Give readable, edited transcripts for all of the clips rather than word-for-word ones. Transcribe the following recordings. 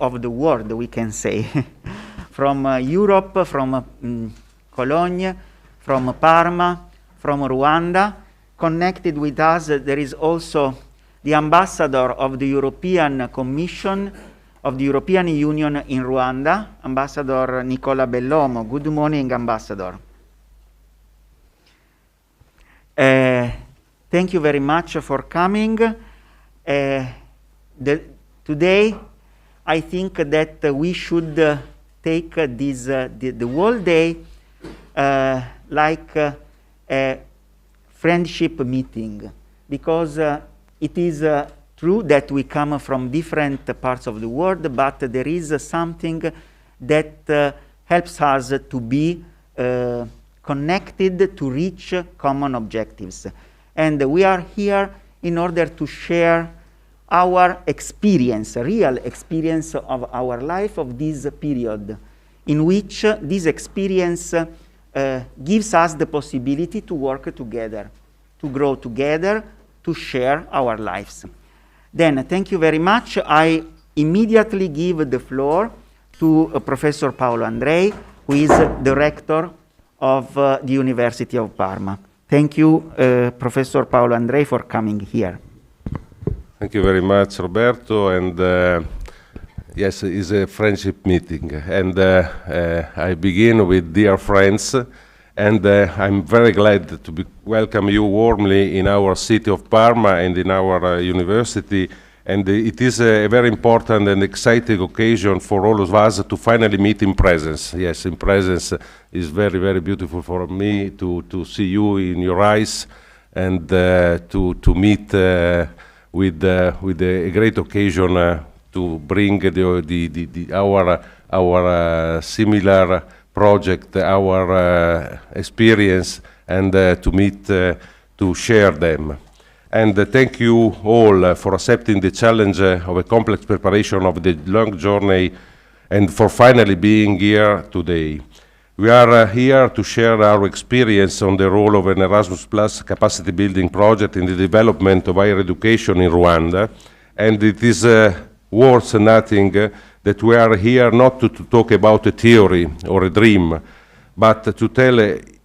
of the world, we can say, from Europe, from Cologne, from Parma, from Rwanda. Connected with us, there is also the ambassador of the European Commission of the European Union in Rwanda, Ambassador Nicola Bellomo. Good morning, Ambassador. Thank you very much for coming. Today, I think that we should take the whole day like a friendship meeting, because it is true that we come from different parts of the world, but there is something that helps us to be connected to reach common objectives. And we are here in order to share our experience, real experience of our life of this period, in which this experience gives us the possibility to work together, to grow together, to share our lives. Then, thank you very much. I immediately give the floor to Professor Paolo Andrei, who is the rector of the University of Parma. Thank you, Professor Paolo Andrei, for coming here. Thank you very much, Roberto. And yes, it's a friendship meeting. And I begin with dear friends. And I'm very glad to welcome you warmly in our city of Parma and in our university. And it is a very important and exciting occasion for all of us to finally meet in presence. Yes, in presence is very, very beautiful for me to see you in your eyes and to meet with a great occasion to bring our similar project, our experience, and to meet, to share them. And thank you all for accepting the challenge of a complex preparation of the long journey and for finally being here today. We are here to share our experience on the role of an Erasmus Plus capacity building project in the development of higher education in Rwanda. And it is worth noting that we are here not to talk about a theory or a dream, but to tell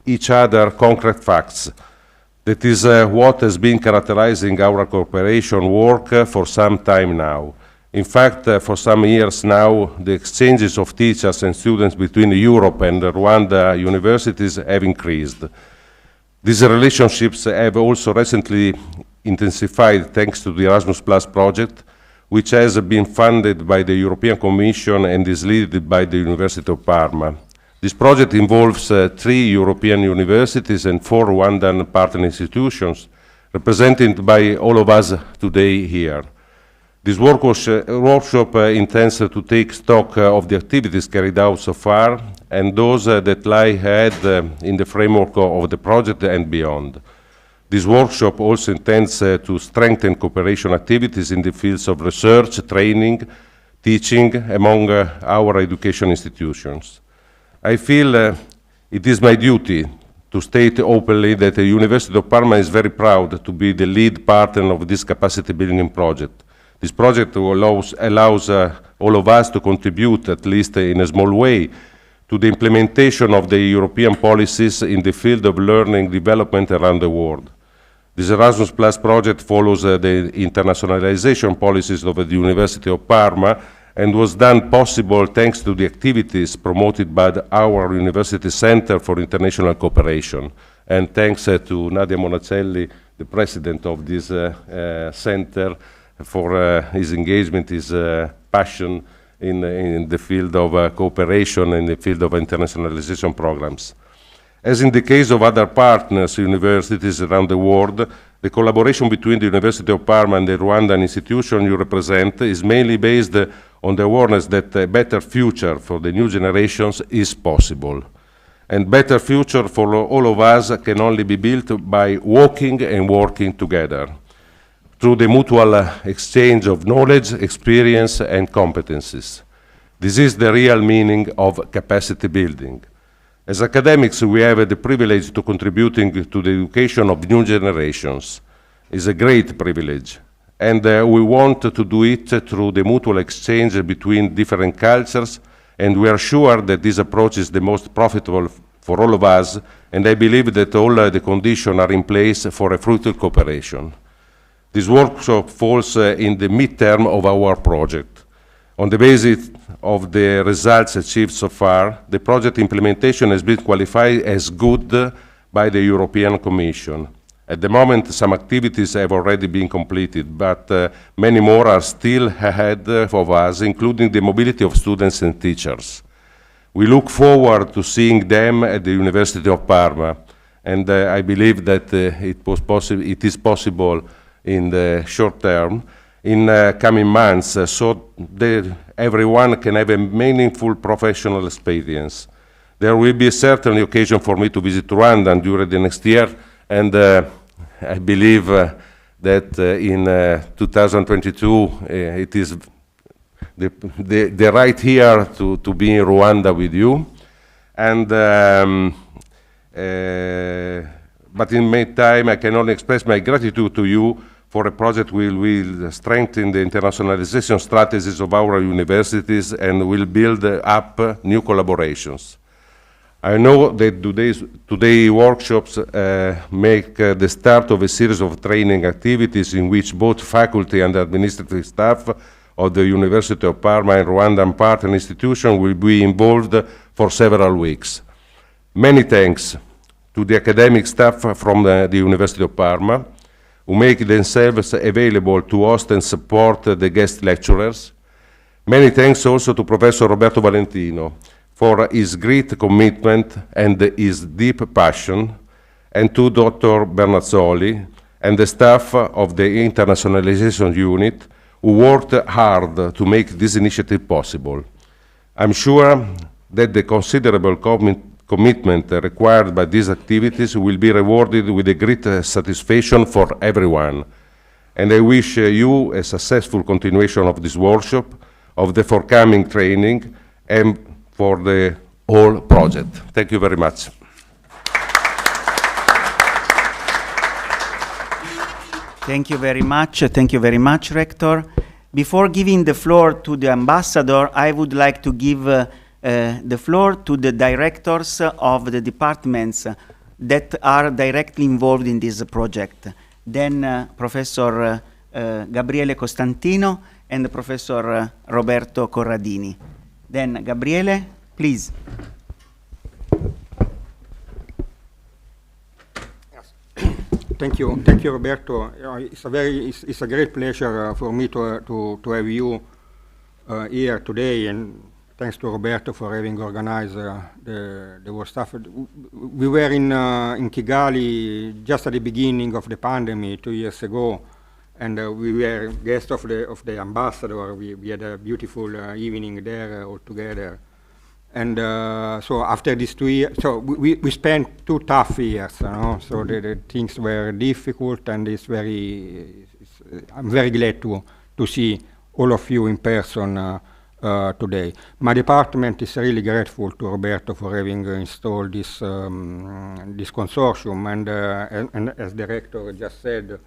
each other concrete facts. That is what has been characterizing our cooperation work for some time now. In fact, for some years now, the exchanges of teachers and students between Europe and Rwanda universities have increased. These relationships have also recently intensified thanks to the Erasmus Plus project, which has been funded by the European Commission and is led by the University of Parma. This project involves 3 European universities and 4 Rwandan partner institutions, represented by all of us today here. This workshop intends to take stock of the activities carried out so far and those that lie ahead in the framework of the project and beyond. This workshop also intends to strengthen cooperation activities in the fields of research, training, teaching among our education institutions. I feel it is my duty to state openly that the University of Parma is very proud to be the lead partner of this capacity building project. This project allows all of us to contribute, at least in a small way, to the implementation of the European policies in the field of learning development around the world. This Erasmus Plus project follows the internationalization policies of the University of Parma and was done possible thanks to the activities promoted by our University Center for International Cooperation, and thanks to Nadia Monacelli, the president of this center, for his engagement, his passion in the field of cooperation, in the field of internationalization programs. As in the case of other partners universities around the world, the collaboration between the University of Parma and the Rwandan institution you represent is mainly based on the awareness that a better future for the new generations is possible. And better future for all of us can only be built by walking and working together through the mutual exchange of knowledge, experience, and competencies. This is the real meaning of capacity building. As academics, we have the privilege to contributing to the education of new generations. It's a great privilege. And we want to do it through the mutual exchange between different cultures, and we are sure that this approach is the most profitable for all of us, and I believe that all the conditions are in place for a fruitful cooperation. This workshop falls in the midterm of our project. On the basis of the results achieved so far, the project implementation has been qualified as good by the European Commission. At the moment, some activities have already been completed, but many more are still ahead of us, including the mobility of students and teachers. We look forward to seeing them at the University of Parma, and I believe that it is possible in the short term, in coming months, so that everyone can have a meaningful professional experience. There will be certainly occasion for me to visit Rwanda during the next year, and I believe that in 2022 it is the right year to be in Rwanda with you. And but in meantime, I can only express my gratitude to you for a project will strengthen the internationalization strategies of our universities and will build up new collaborations. I know that today's workshops make the start of a series of training activities in which both faculty and administrative staff of the University of Parma and Rwandan partner institution will be involved for several weeks. Many thanks to the academic staff from the University of Parma, who make themselves available to host and support the guest lecturers. Many thanks also to Professor Roberto Valentino for his great commitment and his deep passion, and to Dr. Bernazzoli and the staff of the Internationalization Unit, who worked hard to make this initiative possible. I'm sure that the considerable commitment required by these activities will be rewarded with a great satisfaction for everyone. And I wish you a successful continuation of this workshop, of the forthcoming training, and for the whole project. Thank you very much. Thank you very much. Thank you very much, Rector. Before giving the floor to the ambassador, I would like to give the floor to the directors of the departments that are directly involved in this project. Then Professor Gabriele Costantino and Professor Roberto Corradini. Then Gabriele, please. Thank you, Roberto. It's a great pleasure for me to have you here today, and thanks to Roberto for having organized the whole stuff. We were in Kigali just at the beginning of the pandemic 2 years ago, and we were guests of the ambassador. We had a beautiful evening there all together. And so after these 2 years, so we spent 2 tough years, you know? So the things were difficult, and I'm very glad to see all of you in person today. My department is really grateful to Roberto for having installed this consortium, and as the rector just said,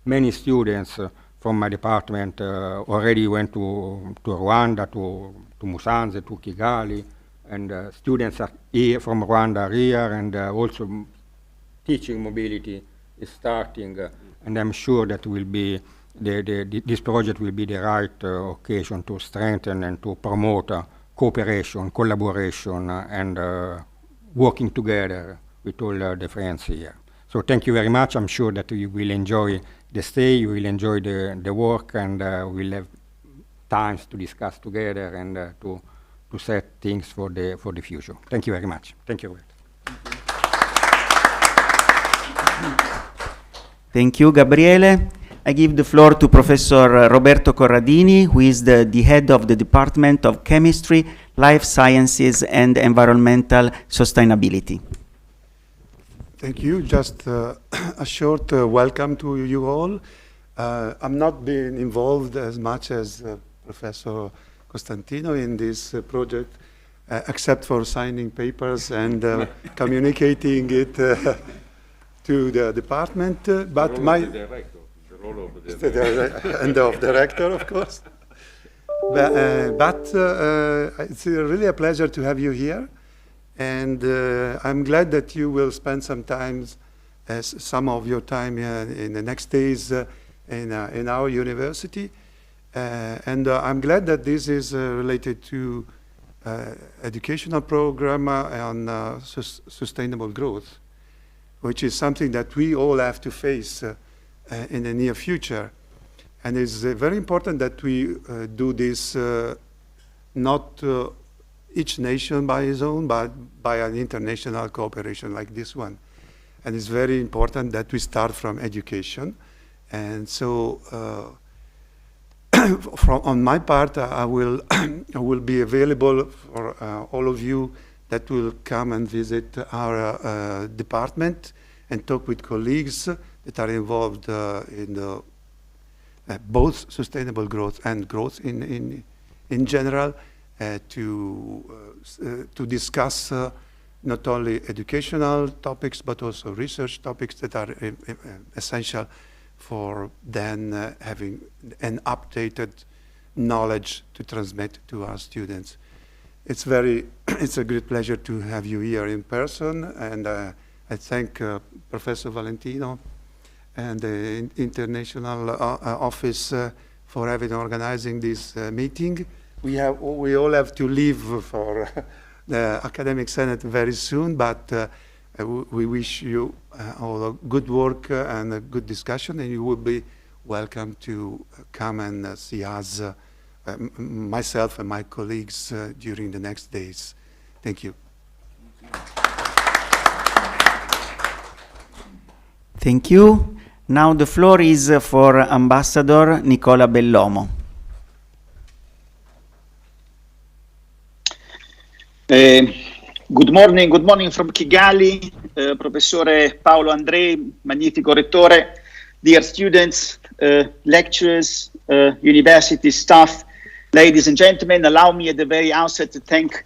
many students from my department already went to Rwanda, to Musanze, to Kigali, and students are here from Rwanda are here, and also teaching mobility is starting, and I'm sure that will be this project will be the right occasion to strengthen and to promote cooperation, collaboration, and working together with all the friends here. So thank you very much. I'm sure that you will enjoy the stay, you will enjoy the work, and we'll have times to discuss together and to set things for the future. Thank you very much. Thank you, Robert. Thank you, Gabriele. I give the floor to Professor Roberto Corradini, who is the head of the Department of Chemistry, Life Sciences, and Environmental Sustainability. Thank you. Just a short welcome to you all. I'm not being involved as much as Professor Costantino in this project, except for signing papers and communicating it to the department. But my and of director, of course. But it's really a pleasure to have you here, and I'm glad that you will spend some of your time in the next days in our university, and I'm glad that this is related to educational program on sustainable growth, which is something that we all have to face in the near future. And it's very important that we do this not each nation by its own, but by an international cooperation like this one. And it's very important that we start from education. And so on my part, I will be available for all of you that will come and visit our department and talk with colleagues that are involved in both sustainable growth and growth in general, to discuss not only educational topics but also research topics that are essential for then having an updated knowledge to transmit to our students. It's a great pleasure to have you here in person, and I thank Professor Valentino and the International Office for organizing this meeting. We all have to leave for the Academic Senate very soon, but we wish you all a good work and a good discussion, and you will be welcome to come and see us, myself and my colleagues, during the next days. Thank you. Thank you. Now the floor is for Ambassador Nicola Bellomo. Good morning from Kigali, Professore Paolo Andrei, magnifico rettore, dear students, lecturers, university staff, ladies and gentlemen, allow me at the very outset to thank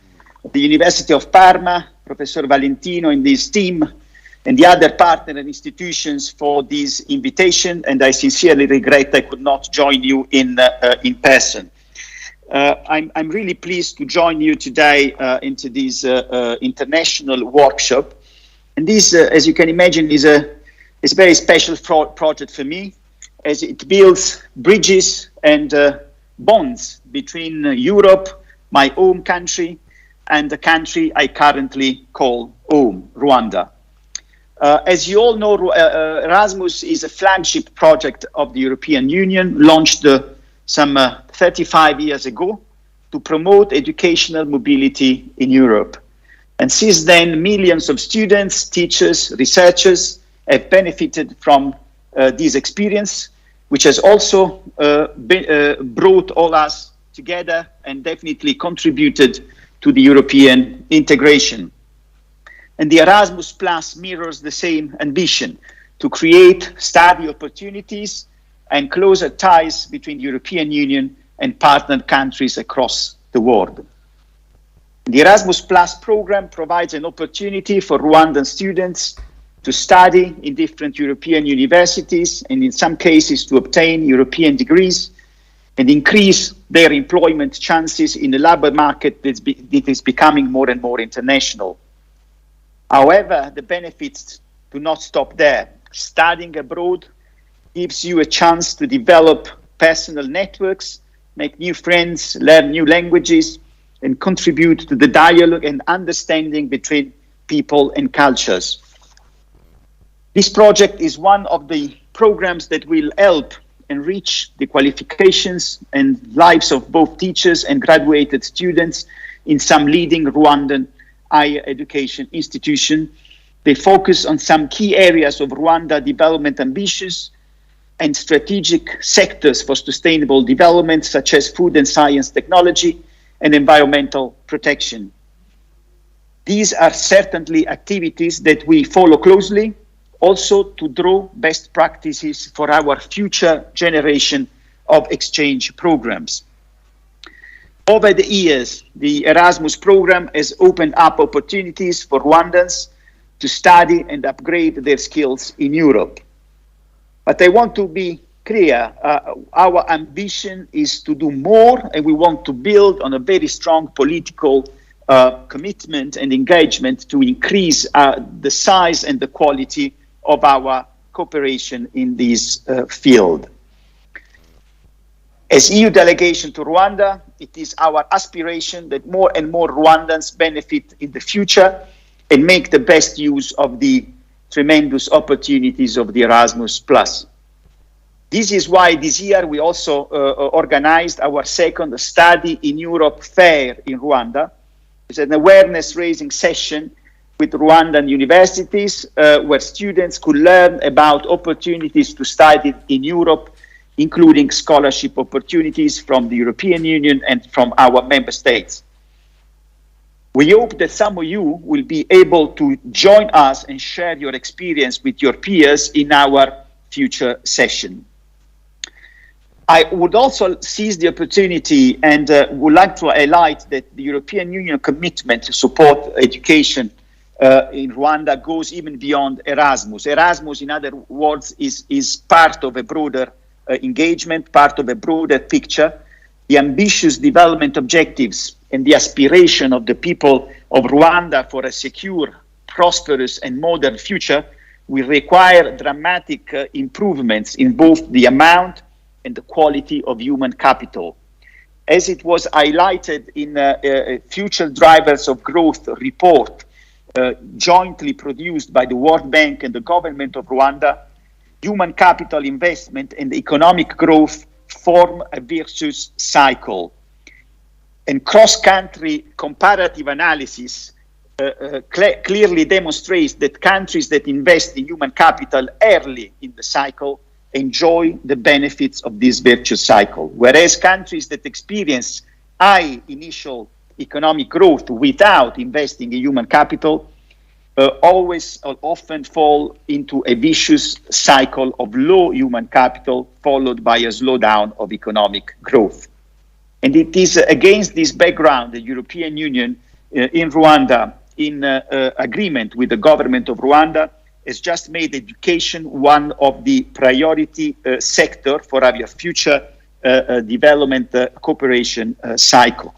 the University of Parma, Professor Valentino and his team, and the other partner institutions for this invitation, and I sincerely regret I could not join you in person. I'm really pleased to join you today into this international workshop, and this, as you can imagine, is a very special project for me, as it builds bridges and bonds between Europe, my home country, and the country I currently call home, Rwanda. As you all know, Erasmus is a flagship project of the European Union, launched some 35 years ago to promote educational mobility in Europe. And since then, millions of students, teachers, researchers have benefited from this experience, which has also brought all us together and definitely contributed to the European integration. And the Erasmus Plus mirrors the same ambition to create study opportunities and closer ties between the European Union and partner countries across the world. The Erasmus Plus program provides an opportunity for Rwandan students to study in different European universities and in some cases to obtain European degrees and increase their employment chances in the labor market that is becoming more and more international. However, the benefits do not stop there. Studying abroad gives you a chance to develop personal networks, make new friends, learn new languages, and contribute to the dialogue and understanding between people and cultures. This project is one of the programs that will help enrich the qualifications and lives of both teachers and graduated students in some leading Rwandan higher education institutions. They focus on some key areas of Rwanda development ambitions and strategic sectors for sustainable development, such as food and science technology and environmental protection. These are certainly activities that we follow closely, also to draw best practices for our future generation of exchange programs. Over the years, the Erasmus program has opened up opportunities for Rwandans to study and upgrade their skills in Europe. But I want to be clear. Our ambition is to do more, and we want to build on a very strong political commitment and engagement to increase the size and the quality of our cooperation in this field. As EU delegation to Rwanda, it is our aspiration that more and more Rwandans benefit in the future and make the best use of the tremendous opportunities of the Erasmus+. This is why this year we also organized our second Study in Europe Fair in Rwanda. It's an awareness-raising session with Rwandan universities where students could learn about opportunities to study in Europe, including scholarship opportunities from the European Union and from our member states. We hope that some of you will be able to join us and share your experience with your peers in our future session. I would also seize the opportunity and would like to highlight that the European Union commitment to support education in Rwanda goes even beyond Erasmus. Erasmus, in other words, is part of a broader engagement, part of a broader picture. The ambitious development objectives and the aspiration of the people of Rwanda for a secure, prosperous, and modern future will require dramatic improvements in both the amount and the quality of human capital. As it was highlighted in a Future Drivers of Growth report jointly produced by the World Bank and the government of Rwanda, human capital investment and economic growth form a virtuous cycle. And cross-country comparative analysis clearly demonstrates that countries that invest in human capital early in the cycle enjoy the benefits of this virtuous cycle, whereas countries that experience high initial economic growth without investing in human capital often fall into a vicious cycle of low human capital followed by a slowdown of economic growth. And it is against this background the European Union in Rwanda, in agreement with the government of Rwanda, has just made education one of the priority sector for our future development cooperation cycle.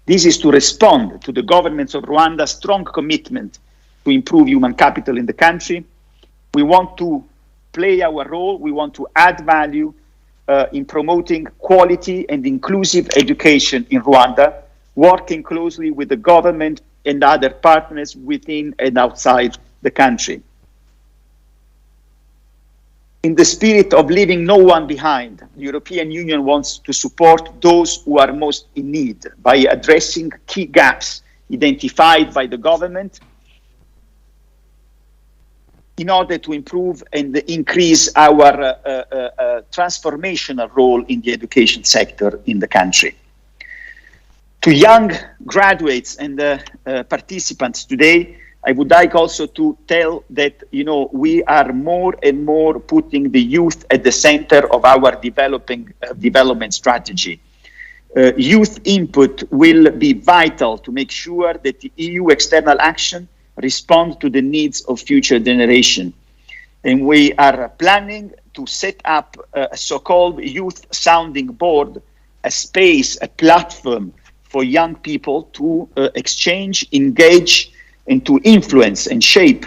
This is to respond to the governments of Rwanda's strong commitment to improve human capital in the country. We want to play our role. We want to add value in promoting quality and inclusive education in Rwanda, working closely with the government and other partners within and outside the country. In the spirit of leaving no one behind, the European Union wants to support those who are most in need by addressing key gaps identified by the government in order to improve and increase our transformational role in the education sector in the country. To young graduates and participants today, I would like also to tell that, we are more and more putting the youth at the center of our development strategy. Youth input will be vital to make sure that the EU external action responds to the needs of future generation. And we are planning to set up a so-called youth sounding board, a space, a platform for young people to exchange, engage, and to influence and shape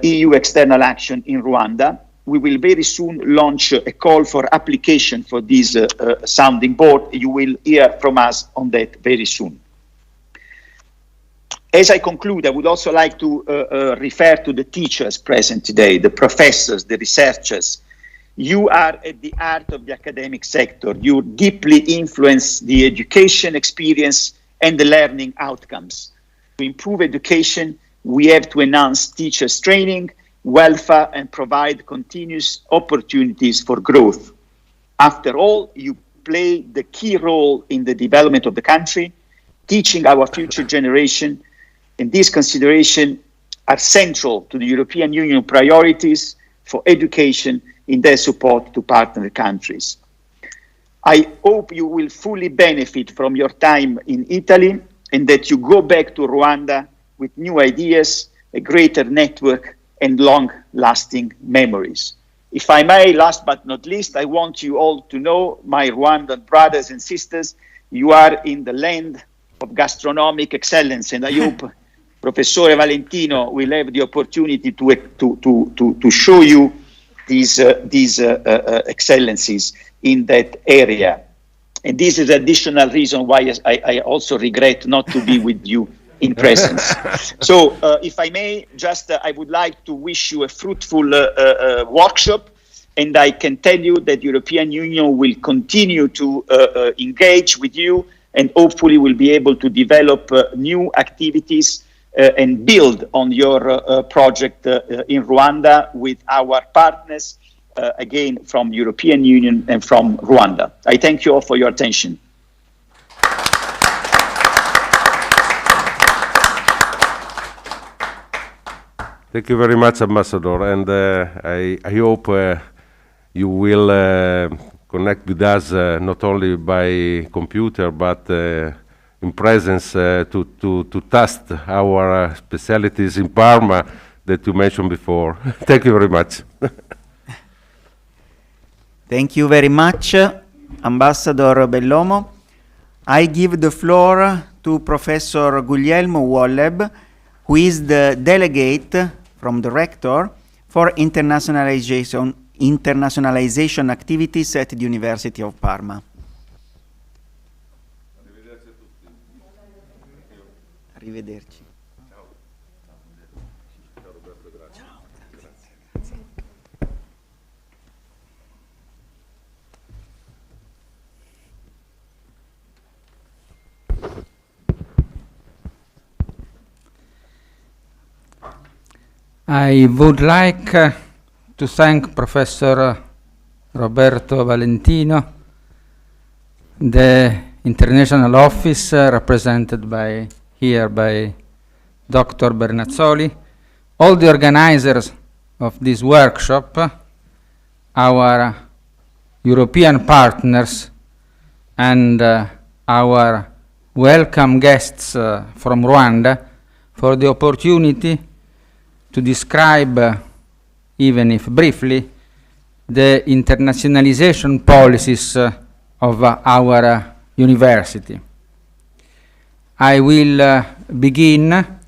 EU external action in Rwanda. We will very soon launch a call for application for this sounding board. You will hear from us on that very soon. As I conclude, I would also like to refer to the teachers present today, the professors, the researchers. You are at the heart of the academic sector. You deeply influence the education experience and the learning outcomes. To improve education, we have to enhance teachers' training, welfare, and provide continuous opportunities for growth. After all, you play the key role in the development of the country, teaching our future generation, and these considerations are central to the European Union priorities for education in their support to partner countries. I hope you will fully benefit from your time in Italy and that you go back to Rwanda with new ideas, a greater network, and long-lasting memories. If I may, last but not least, I want you all to know, my Rwandan brothers and sisters, you are in the land of gastronomic excellence, and I hope Professor Valentino will have the opportunity to show you these excellencies in that area. And this is additional reason why I also regret not to be with you in presence. So if I may, just I would like to wish you a fruitful workshop, and I can tell you that the European Union will continue to engage with you, and hopefully will be able to develop new activities and build on your project in Rwanda with our partners, again, from European Union and from Rwanda. I thank you all for your attention. Thank you very much, Ambassador, and I hope you will connect with us not only by computer, but in presence to test our specialties in Parma that you mentioned before. Thank you very much. Thank you very much, Ambassador Bellomo. I give the floor to Professor Guglielmo Wolleb, who is the delegate from the rector for internationalization activities at the University of Parma. Arrivederci. I would like to thank Professor Roberto Valentino, the international office represented here by Dr. Bernazzoli, all the organizers of this workshop, our European partners, and our welcome guests from Rwanda for the opportunity to describe, even if briefly, the internationalization policies of our university. I will begin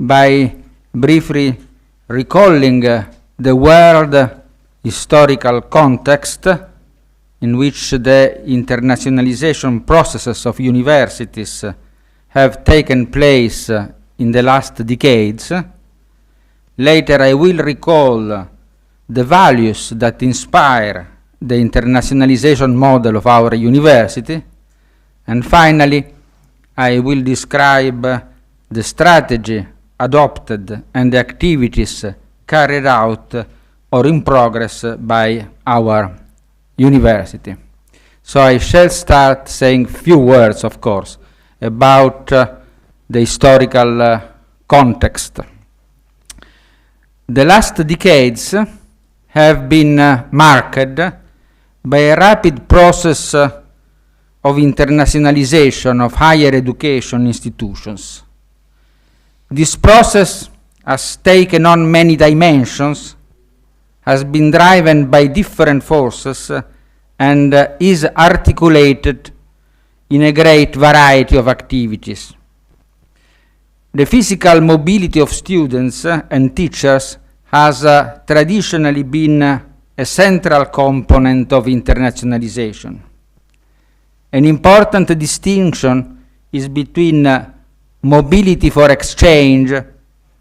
by briefly recalling the world historical context in which the internationalization processes of universities have taken place in the last decades. Later, I will recall the values that inspire the internationalization model of our university. And finally, I will describe the strategy adopted and the activities carried out or in progress by our university. So I shall start saying few words, of course, about the historical context. The last decades have been marked by a rapid process of internationalization of higher education institutions. This process has taken on many dimensions, has been driven by different forces, and is articulated in a great variety of activities. The physical mobility of students and teachers has traditionally been a central component of internationalization. An important distinction is between mobility for exchange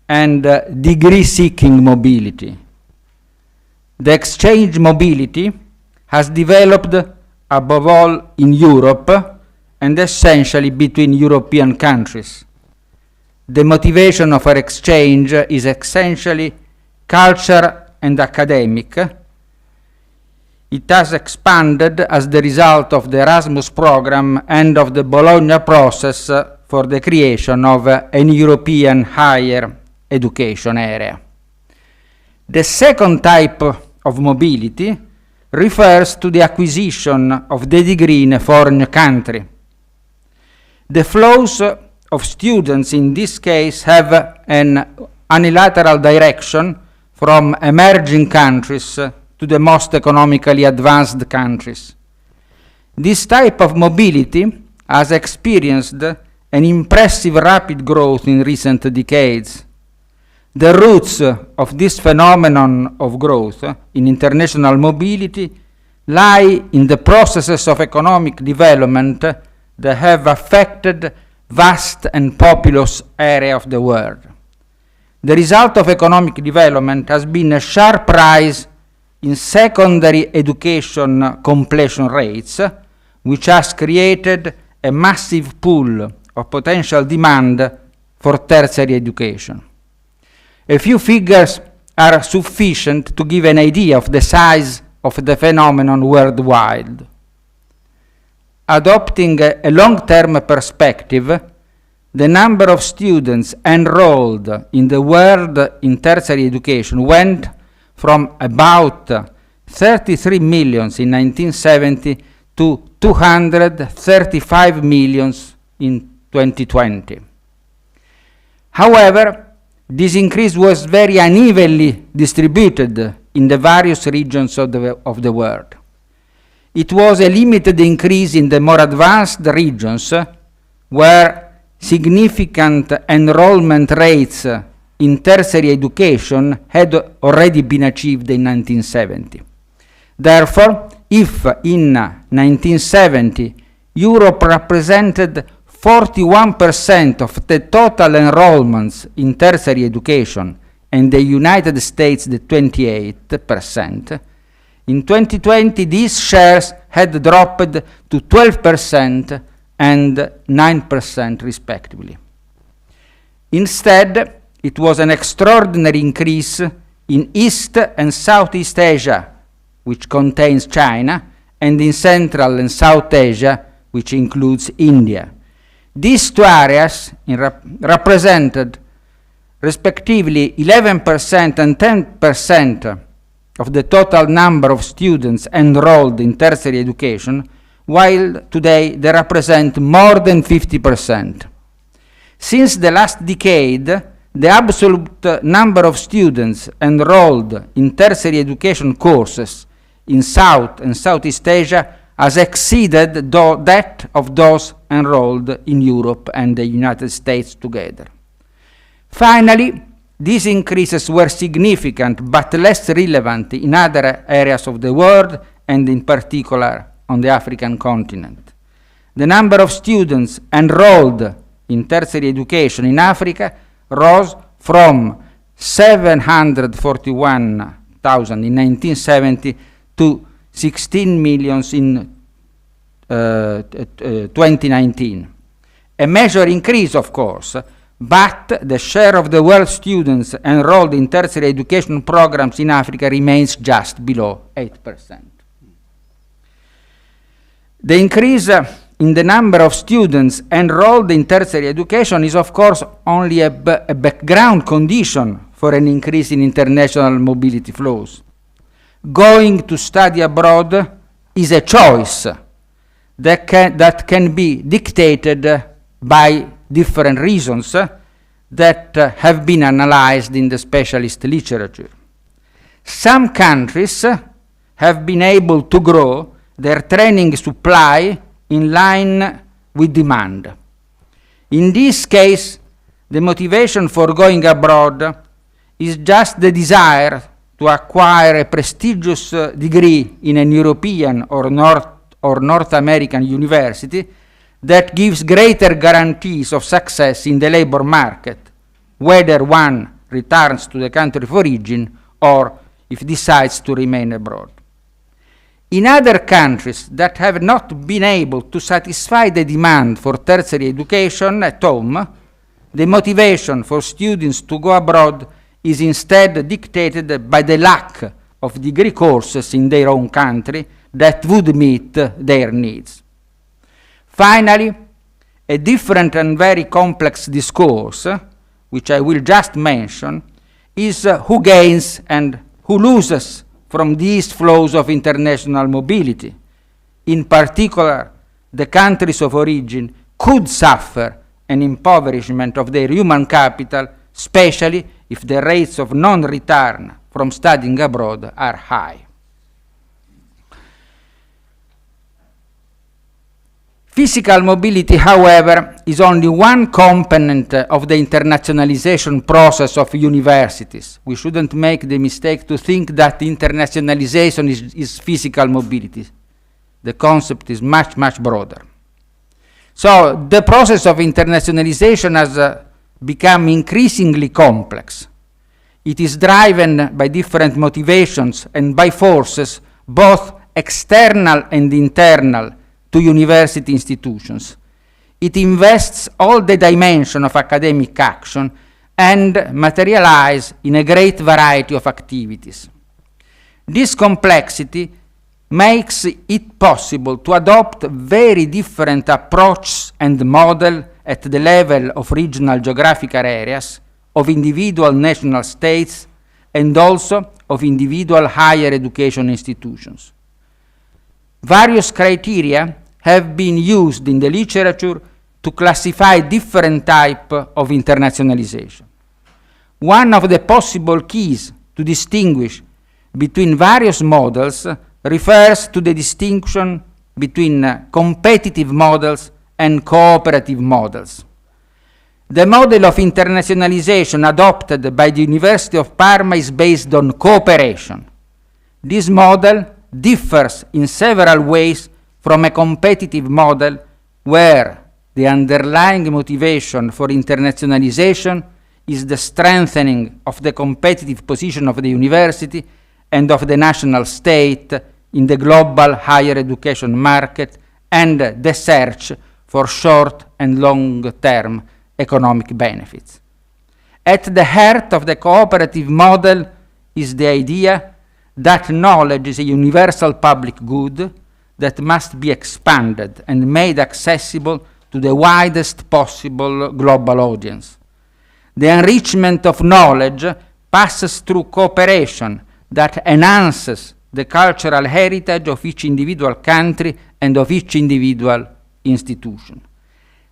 and degree-seeking mobility. The exchange mobility has developed above all in Europe and essentially between European countries. The motivation of our exchange is essentially culture and academic. It has expanded as the result of the Erasmus program and of the Bologna process for the creation of an European higher education area. The second type of mobility refers to the acquisition of the degree in a foreign country. The flows of students in this case have an unilateral direction from emerging countries to the most economically advanced countries. This type of mobility has experienced an impressive rapid growth in recent decades. The roots of this phenomenon of growth in international mobility lie in the processes of economic development that have affected vast and populous area of the world. The result of economic development has been a sharp rise in secondary education completion rates, which has created a massive pool of potential demand for tertiary education. A few figures are sufficient to give an idea of the size of the phenomenon worldwide. Adopting a long-term perspective, the number of students enrolled in the world in tertiary education went from about 33 million in 1970 to 235 million in 2020. However, this increase was very unevenly distributed in the various regions of the world. It was a limited increase in the more advanced regions where significant enrollment rates in tertiary education had already been achieved in 1970. Therefore, if in 1970 Europe represented 41% of the total enrollments in tertiary education and the United States the 28%, in 2020 these shares had dropped to 12% and 9% respectively. Instead, it was an extraordinary increase in East and Southeast Asia, which contains China, and in Central and South Asia, which includes India. These two areas represented respectively 11% and 10% of the total number of students enrolled in tertiary education, while today they represent more than 50%. Since the last decade, the absolute number of students enrolled in tertiary education courses in South and Southeast Asia has exceeded that of those enrolled in Europe and the United States together. Finally, these increases were significant but less relevant in other areas of the world and in particular on the African continent. The number of students enrolled in tertiary education in Africa rose from 741,000 in 1970 to 16 million in 2019. A major increase, of course, but the share of the world students enrolled in tertiary education programs in Africa remains just below 8%. The increase in the number of students enrolled in tertiary education is, of course, only a background condition for an increase in international mobility flows. Going to study abroad is a choice that can be dictated by different reasons that have been analyzed in the specialist literature. Some countries have been able to grow their training supply in line with demand. In this case, the motivation for going abroad is just the desire to acquire a prestigious degree in an European or North American university that gives greater guarantees of success in the labor market, whether one returns to the country of origin or if decides to remain abroad. In other countries that have not been able to satisfy the demand for tertiary education at home, the motivation for students to go abroad is instead dictated by the lack of degree courses in their own country that would meet their needs. Finally, a different and very complex discourse, which I will just mention, is who gains and who loses from these flows of international mobility. In particular, the countries of origin could suffer an impoverishment of their human capital, especially if the rates of non-return from studying abroad are high. Physical mobility, however, is only one component of the internationalization process of universities. We shouldn't make the mistake to think that internationalization is physical mobility. The concept is much, much broader. So the process of internationalization has become increasingly complex. It is driven by different motivations and by forces, both external and internal, to university institutions. It invests all the dimensions of academic action and materializes in a great variety of activities. This complexity makes it possible to adopt very different approaches and models at the level of regional geographical areas, of individual national states, and also of individual higher education institutions. Various criteria have been used in the literature to classify different types of internationalization. One of the possible keys to distinguish between various models refers to the distinction between competitive models and cooperative models. The model of internationalization adopted by the University of Parma is based on cooperation. This model differs in several ways from a competitive model where the underlying motivation for internationalization is the strengthening of the competitive position of the university and of the national state in the global higher education market and the search for short and long-term economic benefits. At the heart of the cooperative model is the idea that knowledge is a universal public good that must be expanded and made accessible to the widest possible global audience. The enrichment of knowledge passes through cooperation that enhances the cultural heritage of each individual country and of each individual institution.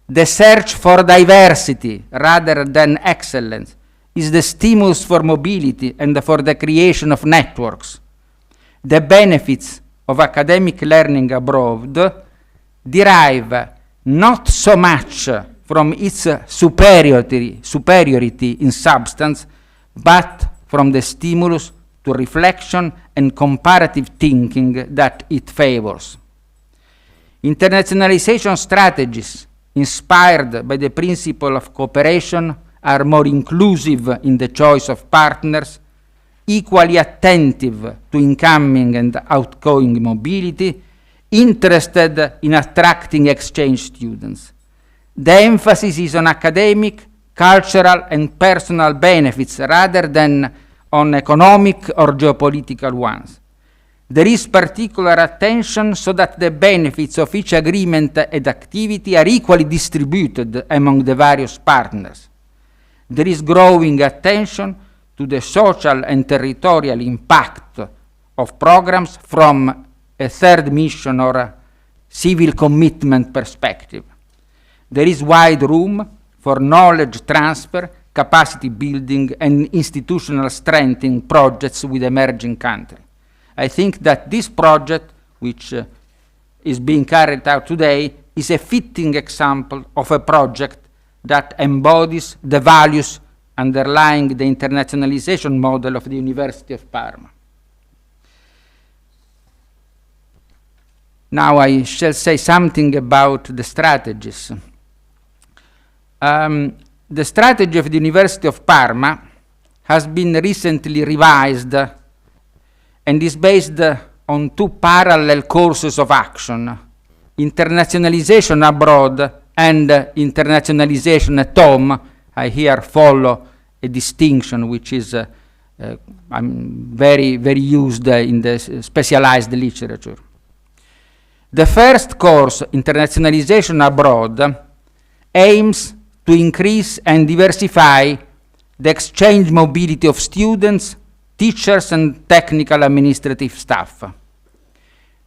The search for diversity rather than excellence is the stimulus for mobility and for the creation of networks. The benefits of academic learning abroad derive not so much from its superiority in substance, but from the stimulus to reflection and comparative thinking that it favors. Internationalization strategies inspired by the principle of cooperation are more inclusive in the choice of partners, equally attentive to incoming and outgoing mobility, interested in attracting exchange students. The emphasis is on academic, cultural, and personal benefits rather than on economic or geopolitical ones. There is particular attention so that the benefits of each agreement and activity are equally distributed among the various partners. There is growing attention to the social and territorial impact of programs from a third mission or a civil commitment perspective. There is wide room for knowledge transfer, capacity building, and institutional strengthening projects with emerging countries. I think that this project, which is being carried out today, is a fitting example of a project that embodies the values underlying the internationalization model of the University of Parma. Now I shall say something about the strategies. The strategy of the University of Parma has been recently revised and is based on two parallel courses of action: internationalization abroad and internationalization at home. I here follow a distinction which is very, very used in the specialized literature. The first course, internationalization abroad, aims to increase and diversify the exchange mobility of students, teachers, and technical administrative staff.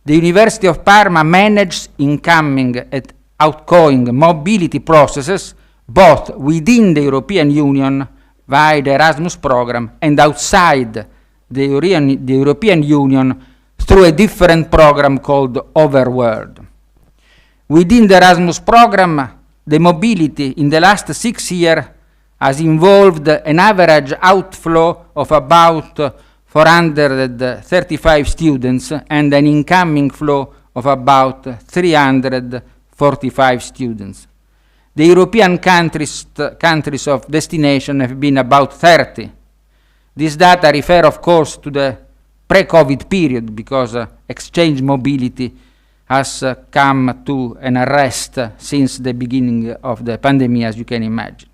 The University of Parma manages incoming and outgoing mobility processes both within the European Union via the Erasmus program and outside the European Union through a different program called Overworld. Within the Erasmus program, the mobility in the last 6 years has involved an average outflow of about 435 students and an incoming flow of about 345 students. The European countries of destination have been about 30. These data refer, of course, to the pre-COVID period, because exchange mobility has come to an arrest since the beginning of the pandemic, as you can imagine.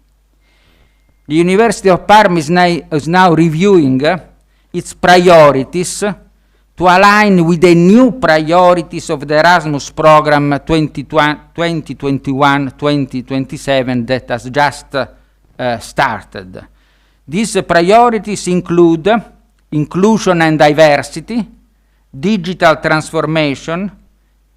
The University of Parma is now reviewing its priorities to align with the new priorities of the Erasmus program 2021-2027 that has just started. These priorities include inclusion and diversity, digital transformation,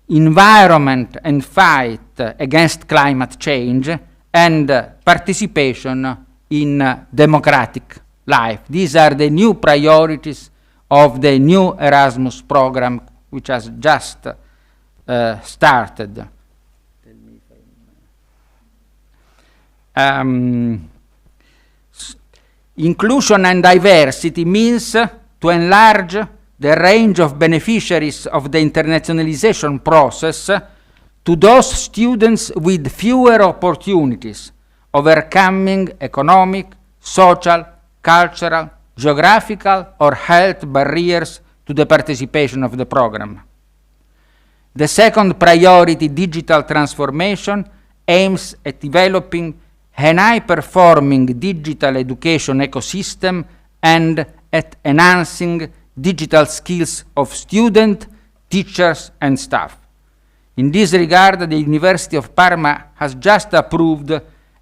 environment and fight against climate change, and participation in democratic life. These are the new priorities of the new Erasmus program, which has just started. Inclusion and diversity means to enlarge the range of beneficiaries of the internationalization process to those students with fewer opportunities, overcoming economic, social, cultural, geographical, or health barriers to the participation of the program. The second priority, digital transformation, aims at developing an high-performing digital education ecosystem and at enhancing digital skills of students, teachers, and staff. In this regard, the University of Parma has just approved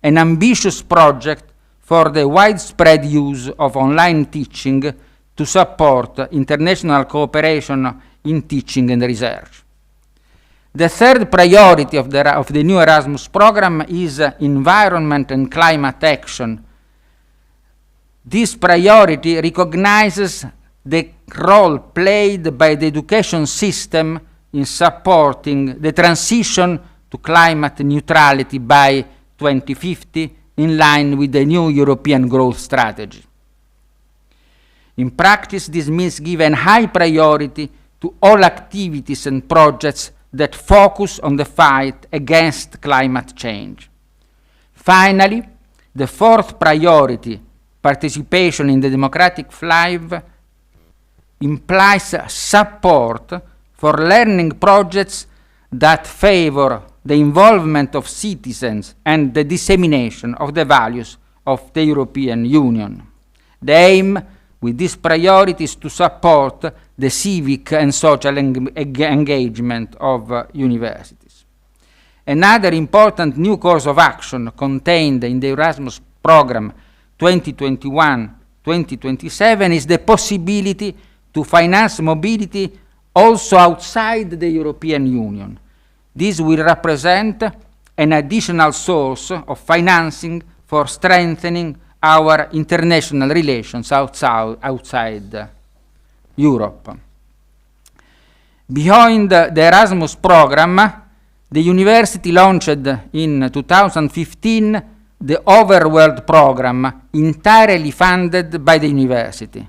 an ambitious project for the widespread use of online teaching to support international cooperation in teaching and research. The third priority of the new Erasmus program is environment and climate action. This priority recognizes the role played by the education system in supporting the transition to climate neutrality by 2050, in line with the new European growth strategy. In practice, this means giving high priority to all activities and projects that focus on the fight against climate change. Finally, the fourth priority, participation in the democratic life, implies support for learning projects that favor the involvement of citizens and the dissemination of the values of the European Union. The aim with this priority is to support the civic and social engagement of universities. Another important new course of action contained in the Erasmus program 2021-2027 is the possibility to finance mobility also outside the European Union. This will represent an additional source of financing for strengthening our international relations outside Europe. Beyond the Erasmus program, the university launched in 2015 the Overworld program, entirely funded by the university.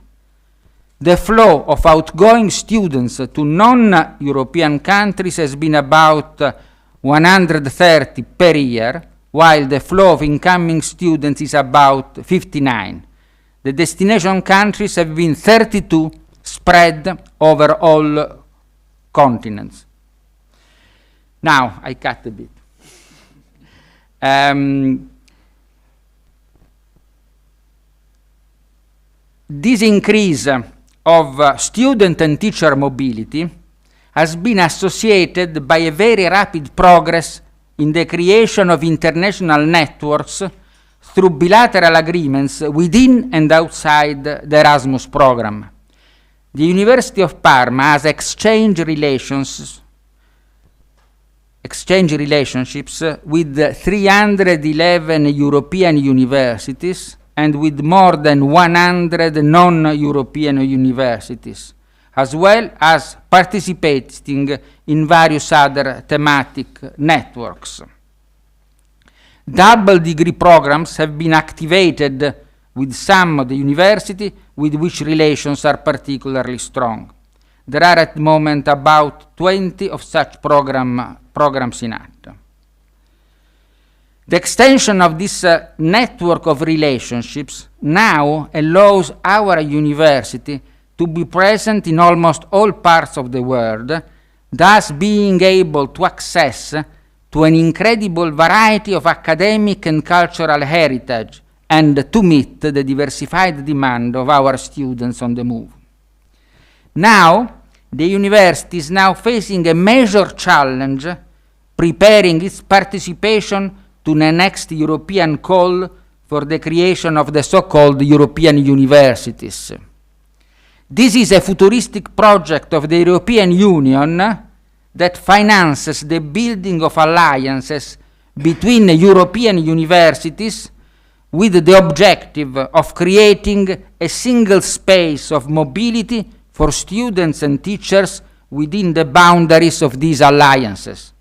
The flow of outgoing students to non-European countries has been about 130 per year, while the flow of incoming students is about 59. The destination countries have been 32, spread over all continents. Now, I cut a bit. This increase of student and teacher mobility has been associated by a very rapid progress in the creation of international networks through bilateral agreements within and outside the Erasmus program. The University of Parma has exchange relationships with 311 European universities and with more than 100 non-European universities, as well as participating in various other thematic networks. Double degree programs have been activated with some of the university with which relations are particularly strong. There are at the moment about 20 of such programs in act. The extension of this network of relationships now allows our university to be present in almost all parts of the world, thus being able to access to an incredible variety of academic and cultural heritage and to meet the diversified demand of our students on the move. Now, the university is now facing a major challenge, preparing its participation to the next European call for the creation of the so-called European universities. This is a futuristic project of the European Union that finances the building of alliances between European universities with the objective of creating a single space of mobility for students and teachers within the boundaries of these alliances.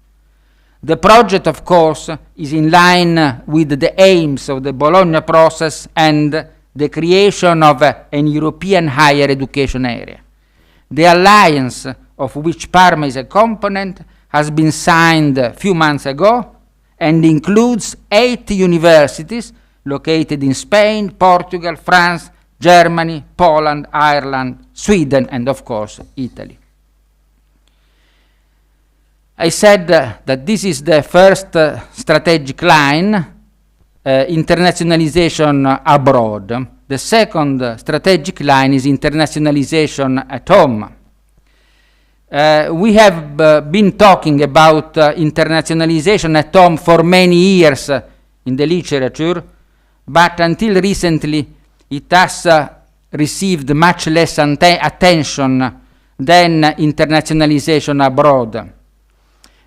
The project, of course, is in line with the aims of the Bologna process and the creation of an European higher education area. The alliance, of which Parma is a component, has been signed a few months ago and includes 8 universities located in Spain, Portugal, France, Germany, Poland, Ireland, Sweden, and of course, Italy. I said that this is the first strategic line, internationalization abroad. The second strategic line is internationalization at home. We have been talking about internationalization at home for many years in the literature, but until recently it has received much less attention than internationalization abroad.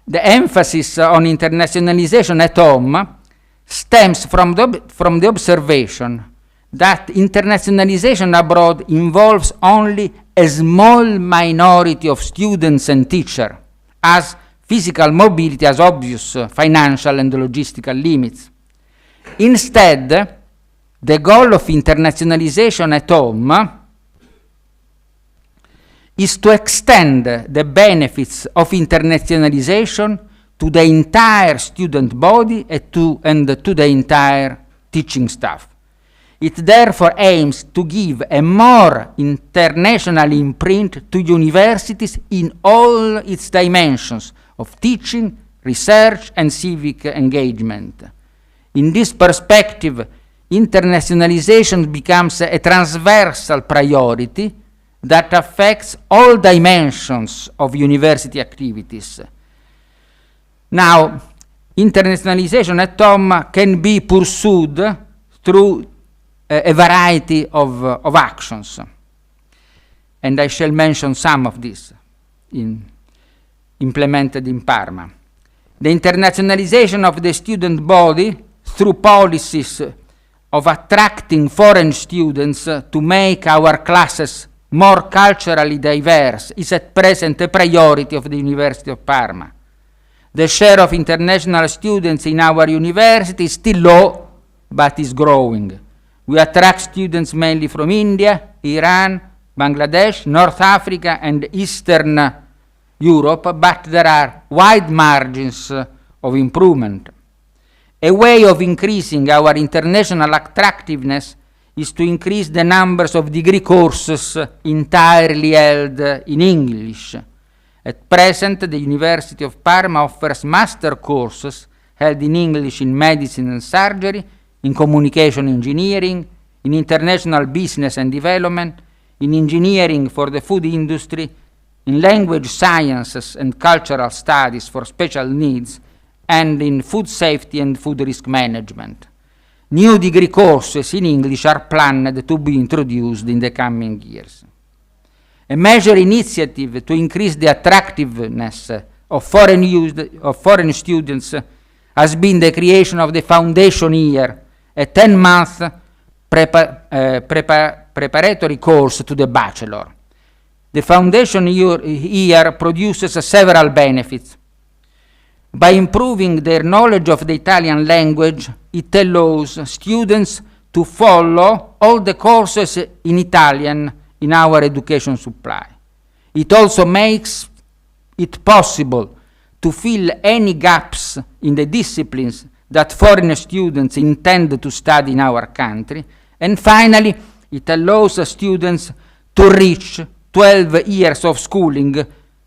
The emphasis on internationalization at home stems from the observation that internationalization abroad involves only a small minority of students and teachers, as physical mobility has obvious financial and logistical limits. Instead, the goal of internationalization at home is to extend the benefits of internationalization to the entire student body and to the entire teaching staff. It therefore aims to give a more international imprint to universities in all its dimensions of teaching, research, and civic engagement. In this perspective, internationalization becomes a transversal priority that affects all dimensions of university activities. Now, internationalization at home can be pursued through a variety of actions, and I shall mention some of these implemented in Parma. The internationalization of the student body through policies of attracting foreign students to make our classes more culturally diverse is at present a priority of the University of Parma. The share of international students in our university is still low, but is growing. We attract students mainly from India, Iran, Bangladesh, North Africa, and Eastern Europe, but there are wide margins of improvement. A way of increasing our international attractiveness is to increase the numbers of degree courses entirely held in English. At present, the University of Parma offers master courses held in English in medicine and surgery, in communication engineering, in international business and development, in engineering for the food industry, in language sciences and cultural studies for special needs, and in food safety and food risk management. New degree courses in English are planned to be introduced in the coming years. A major initiative to increase the attractiveness of foreign students has been the creation of the foundation year, a 10-month preparatory course to the bachelor. The foundation year produces several benefits. By improving their knowledge of the Italian language, it allows students to follow all the courses in Italian in our education supply. It also makes it possible to fill any gaps in the disciplines that foreign students intend to study in our country. And finally, it allows students to reach 12 years of schooling,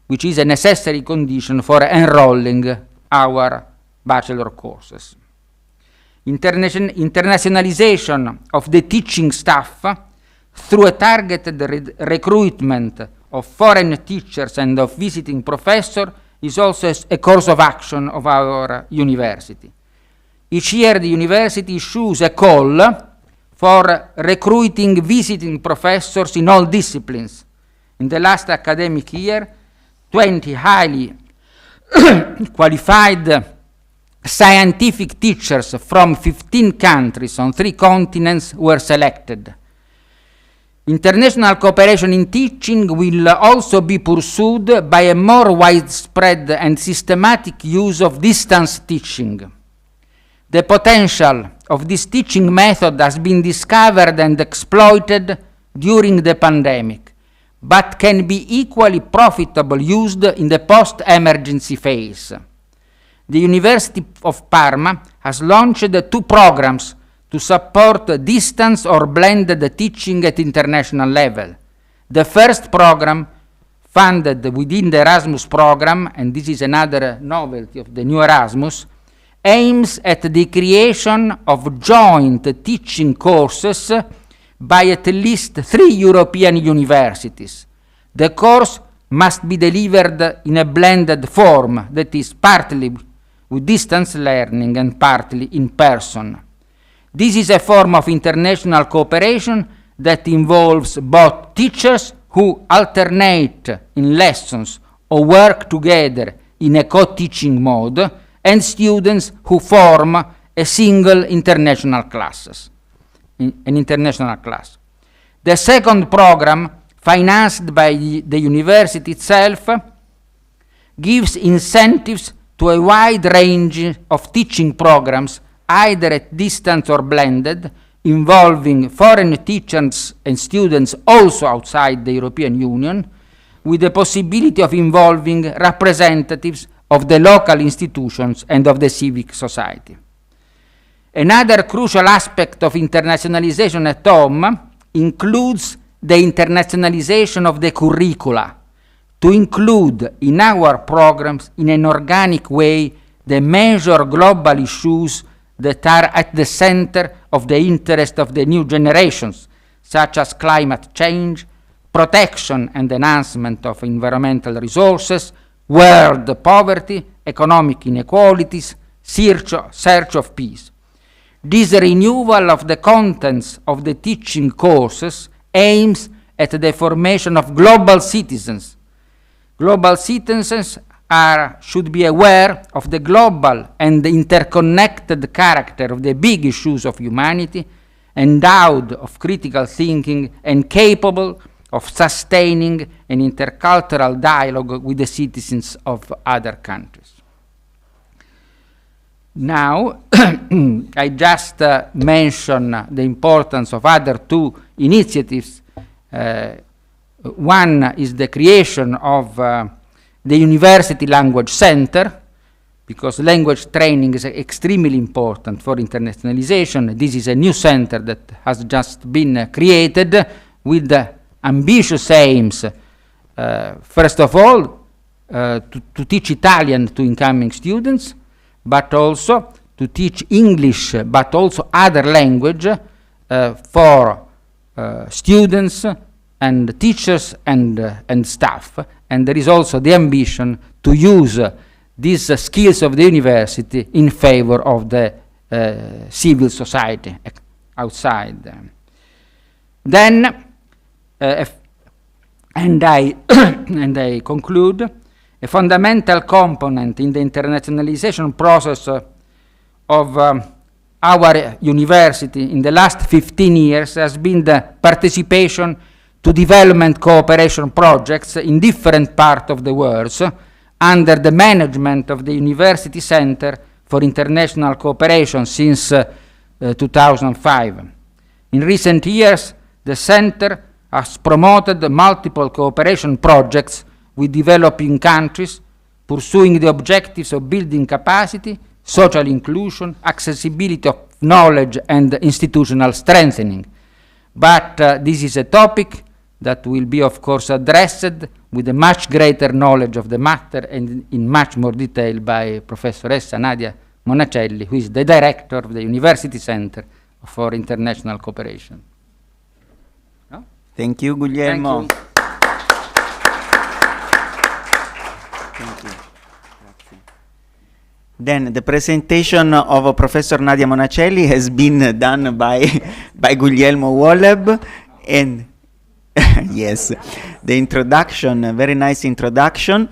which is a necessary condition for enrolling our bachelor courses. Internationalization of the teaching staff through a targeted recruitment of foreign teachers and of visiting professors is also a course of action of our university. Each year the university issues a call for recruiting visiting professors in all disciplines. In the last academic year, 20 highly qualified scientific teachers from 15 countries on 3 continents were selected. International cooperation in teaching will also be pursued by a more widespread and systematic use of distance teaching. The potential of this teaching method has been discovered and exploited during the pandemic, but can be equally profitable used in the post-emergency phase. The University of Parma has launched 2 programs to support distance or blended teaching at international level. The first program, funded within the Erasmus program, and this is another novelty of the new Erasmus, aims at the creation of joint teaching courses by at least 3 European universities. The course must be delivered in a blended form, that is partly with distance learning and partly in person. This is a form of international cooperation that involves both teachers who alternate in lessons or work together in a co-teaching mode and students who form a single international class. The second program, financed by the university itself, gives incentives to a wide range of teaching programs, either at distance or blended, involving foreign teachers and students also outside the European Union, with the possibility of involving representatives of the local institutions and of the civic society. Another crucial aspect of internationalization at home includes the internationalization of the curricula, to include in our programs in an organic way the major global issues that are at the center of the interest of the new generations, such as climate change, protection and enhancement of environmental resources, world poverty, economic inequalities, search of peace. This renewal of the contents of the teaching courses aims at the formation of global citizens. Global citizens should be aware of the global and interconnected character of the big issues of humanity, endowed of critical thinking and capable of sustaining an intercultural dialogue with the citizens of other countries. Now, I just mentioned the importance of other 2 initiatives. One is the creation of the University Language Center, because language training is extremely important for internationalization. This is a new center that has just been created with ambitious aims. First of all, to teach Italian to incoming students, but also to teach English, but also other language for students and teachers and staff. And there is also the ambition to use these skills of the university in favor of the civil society outside. Then, and I conclude, a fundamental component in the internationalization process of our university in the last 15 years has been the participation to development cooperation projects in different parts of the world under the management of the University Center for International Cooperation since 2005. In recent years, the center has promoted multiple cooperation projects with developing countries, pursuing the objectives of building capacity, social inclusion, accessibility of knowledge, and institutional strengthening. But this is a topic that will be, of course, addressed with a much greater knowledge of the matter and in much more detail by Professoressa Nadia Monacelli, who is the director of the University Center for International Cooperation. No? Thank you, Guglielmo. Thank you. Thank you. Grazie. Then the presentation of Professor Nadia Monacelli has been done by Guglielmo Wolleb, and yes, the introduction, a very nice introduction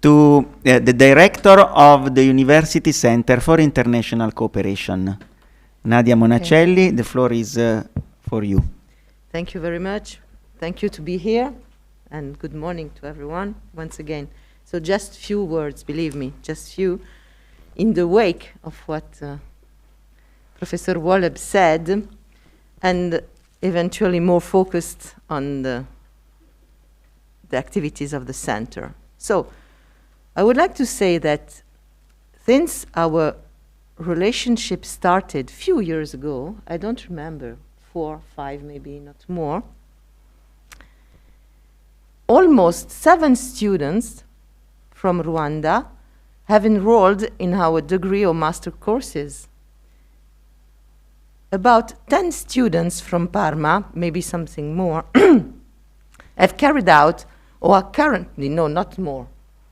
to the director of the University Center for International Cooperation. Nadia Monacelli, the floor is for you. Thank you very much. Thank you to be here, and good morning to everyone once again. So just few words, believe me, just few, in the wake of what Professor Wolleb said, and eventually more focused on the activities of the center. So I would like to say that since our relationship started few years ago, I don't remember, 4, 5, maybe not more, almost 7 students from Rwanda have enrolled in our degree or master courses. About 10 students from Parma, maybe something more, have carried out, or are currently, no, not more.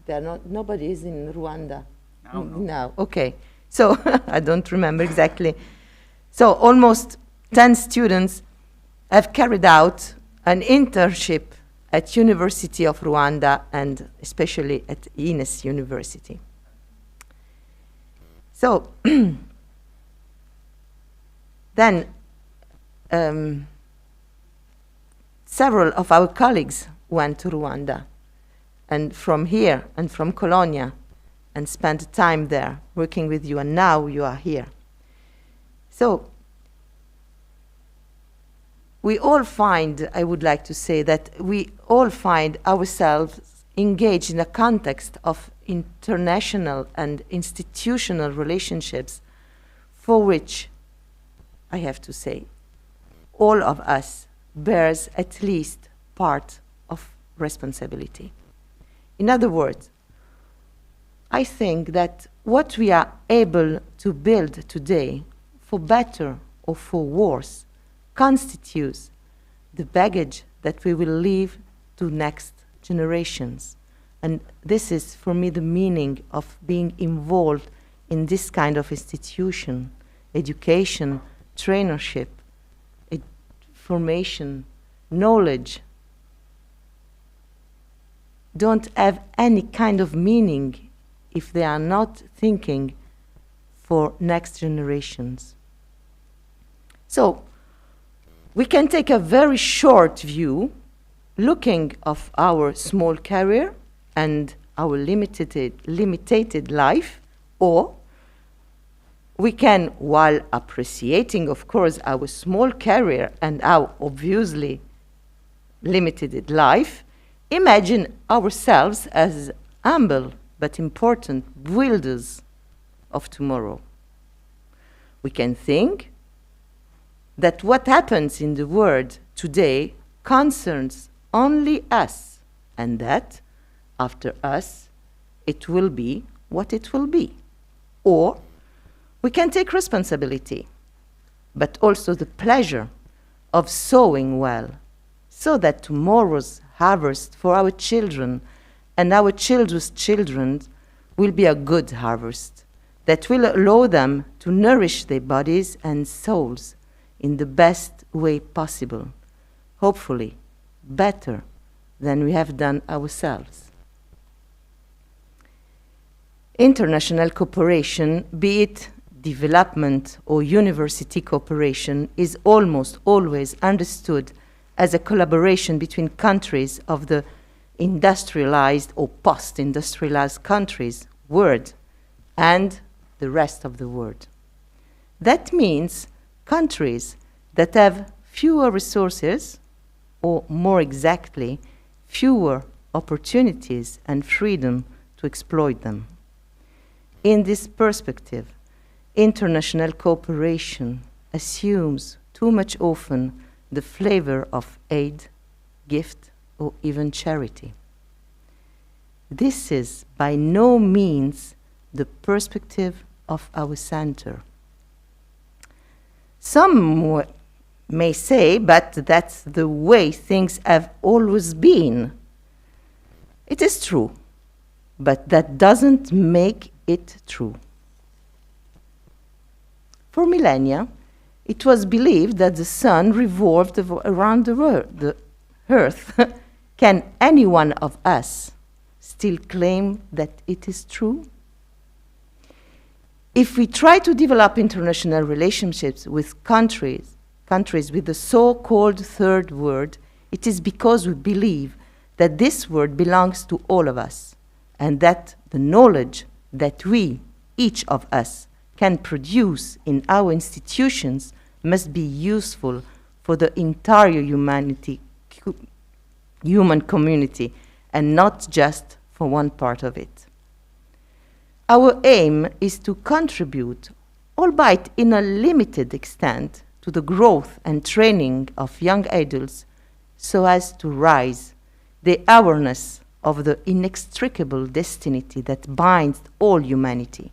There are not, nobody is in Rwanda now. Okay, so I don't remember exactly. So almost 10 students have carried out an internship at University of Rwanda and especially at Ines University. So then several of our colleagues went to Rwanda, and from here and from Colonia, and spent time there working with you, and now you are here. So we all find, I would like to say that we all find ourselves engaged in a context of international and institutional relationships for which, I have to say, all of us bears at least part of responsibility. In other words, I think that what we are able to build today, for better or for worse, constitutes the baggage that we will leave to next generations. And this is, for me, the meaning of being involved in this kind of institution, education, trainership, formation, knowledge, don't have any kind of meaning if they are not thinking for next generations. So we can take a very short view, looking of our small career and our limited life, or we can, while appreciating, of course, our small career and our obviously limited life, imagine ourselves as humble but important builders of tomorrow. We can think that what happens in the world today concerns only us, and that after us it will be what it will be. Or we can take responsibility, but also the pleasure of sowing well, so that tomorrow's harvest for our children and our children's children will be a good harvest that will allow them to nourish their bodies and souls in the best way possible, hopefully better than we have done ourselves. International cooperation, be it development or university cooperation, is almost always understood as a collaboration between countries of the industrialized or post-industrialized countries, world, and the rest of the world. That means countries that have fewer resources, or more exactly, fewer opportunities and freedom to exploit them. In this perspective, international cooperation assumes too much often the flavor of aid, gift, or even charity. This is by no means the perspective of our center. Some may say, but that's the way things have always been. It is true, but that doesn't make it true. For millennia, it was believed that the sun revolved around the earth. Can any one of us still claim that it is true? If we try to develop international relationships with countries with the so-called third world, it is because we believe that this world belongs to all of us, and that the knowledge that we, each of us, can produce in our institutions must be useful for the entire human community, and not just for one part of it. Our aim is to contribute, albeit in a limited extent, to the growth and training of young adults so as to raise the awareness of the inextricable destiny that binds all humanity,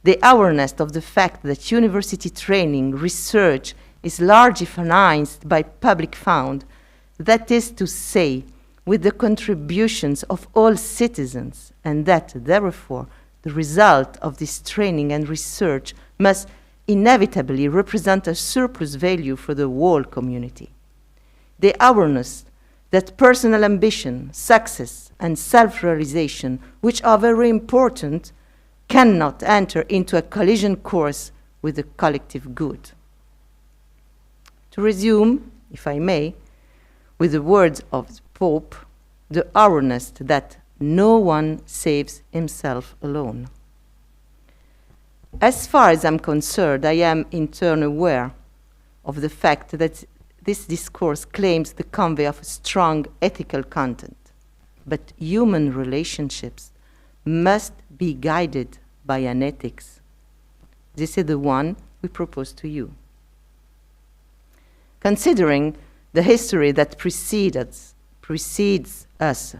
the awareness of the fact that university training research is largely financed by public fund, that is to say, with the contributions of all citizens, and that, therefore, the result of this training and research must inevitably represent a surplus value for the whole community. The awareness that personal ambition, success, and self-realization, which are very important, cannot enter into a collision course with the collective good. To resume, if I may, with the words of the Pope, the awareness that no one saves himself alone. As far as I'm concerned, I am in turn aware of the fact that this discourse claims the convey of a strong ethical content, but human relationships must be guided by an ethics. This is the one we propose to you. Considering the history that precedes us,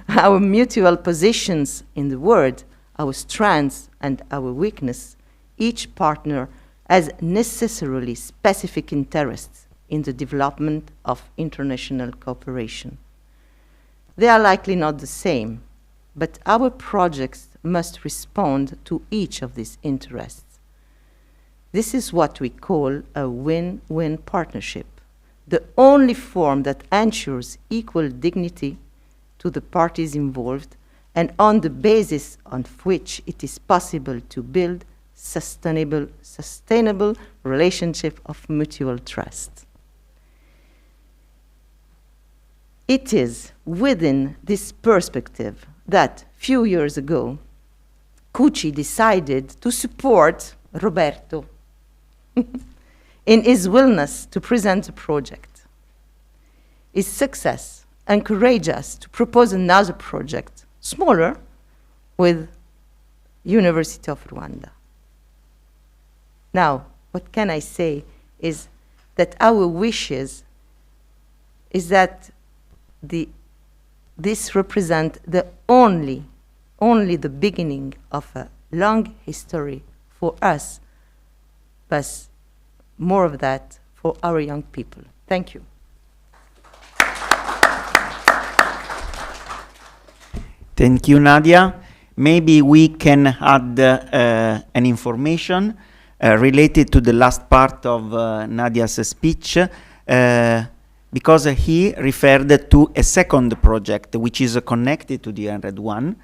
our mutual positions in the world, our strengths and our weakness, each partner has necessarily specific interests in the development of international cooperation. They are likely not the same, but our projects must respond to each of these interests. This is what we call a win-win partnership, the only form that ensures equal dignity to the parties involved, and on the basis on which it is possible to build sustainable relationship of mutual trust. It is within this perspective that, few years ago, Cucci decided to support Roberto in his willingness to present a project. His success encouraged us to propose another project, smaller, with University of Rwanda. Now, what can I say is that our wishes is that this represents the only the beginning of a long history for us, but more of that for our young people. Thank you. Thank you, Nadia. Maybe we can add an information related to the last part of Nadia's speech, because he referred to a second project which is connected to the EnRHEd one.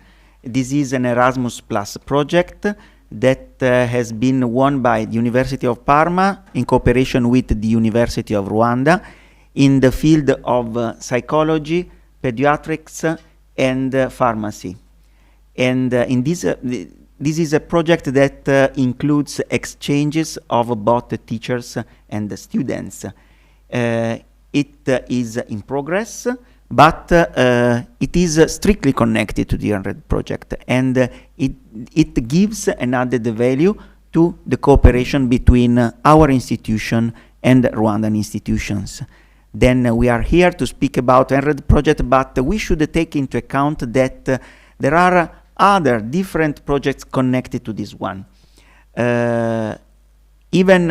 This is an Erasmus Plus project that has been won by the University of Parma in cooperation with the University of Rwanda. in the field of psychology, pediatrics, and pharmacy. And in this, this is a project that includes exchanges of both the teachers and the students. It is in progress, but it is strictly connected to the EnRHEd project, and it gives an added value to the cooperation between our institution and Rwandan institutions. Then we are here to speak about EnRHEd project, but we should take into account that there are other different projects connected to this one. Even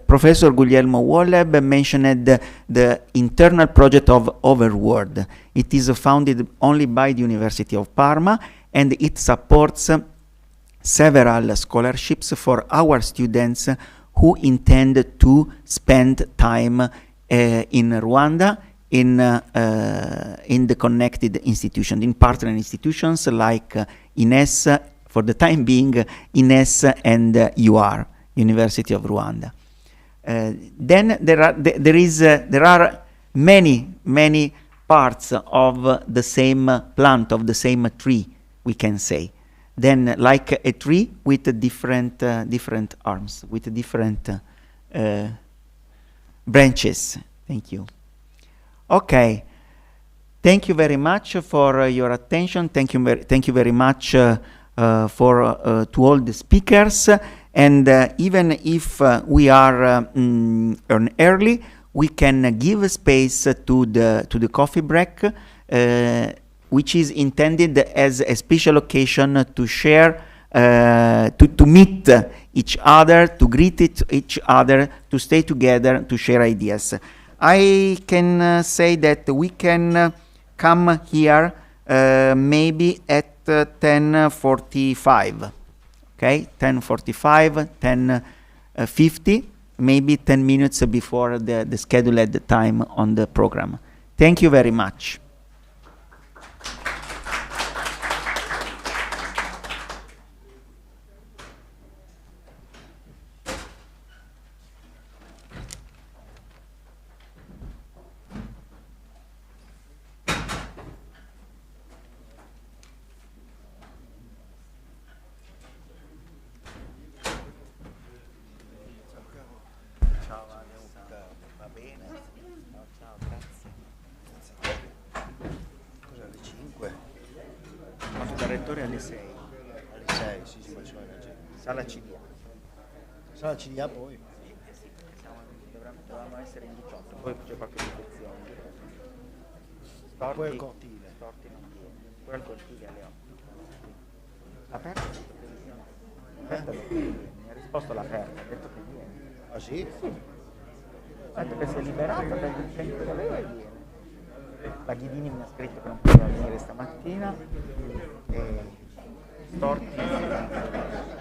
Professor Guglielmo Wolleb mentioned the internal project of Overworld. It is founded only by the University of Parma, and it supports several scholarships for our students who intend to spend time in Rwanda in the connected institutions, in partner institutions like INES, for the time being, INES and UR. University of Rwanda. Then there are many parts of the same plant, of the same tree, we can say. Then, like a tree with different arms, with different branches. Thank you. Okay. Thank you very much for your attention. Thank you very much to all the speakers. And even if we are early, we can give space to the coffee break, which is intended as a special occasion to share, to meet each other, to greet each other, to stay together, to share ideas. I can say that we can come here maybe at 10:45. Okay, 10:45, 10:50, maybe 10 minutes before the scheduled time on the program. Thank you very much. Alle 6. Alle 6, sì, si faceva la gente. Sala CDA. Sala CDA poi? Dovevamo essere in 18, poi c'è qualche defezione. Poi al cortile. Storti non viene. Poi al cortile alle 8. Aperto? Mi ha risposto all'aperto, ha detto che viene. Ah sì? Ha detto che si è liberata per il tempo che lei viene. La Ghidini mi ha scritto che non poteva venire stamattina e Storti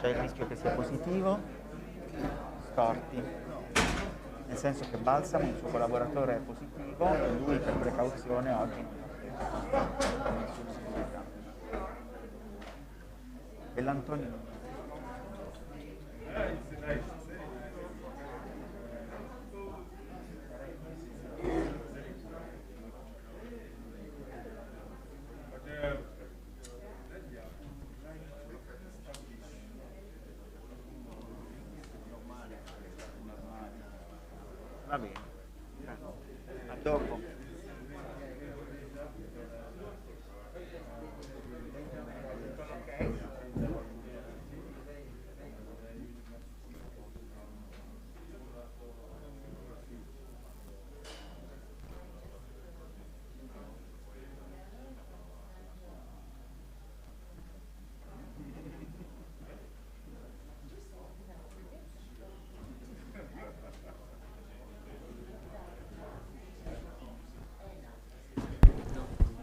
c'è il rischio che sia positivo. Storti, nel senso che Balsamo, il suo collaboratore, è positivo e lui per precauzione oggi non ha preso nessuna attività. E l'Antonio va bene, a dopo.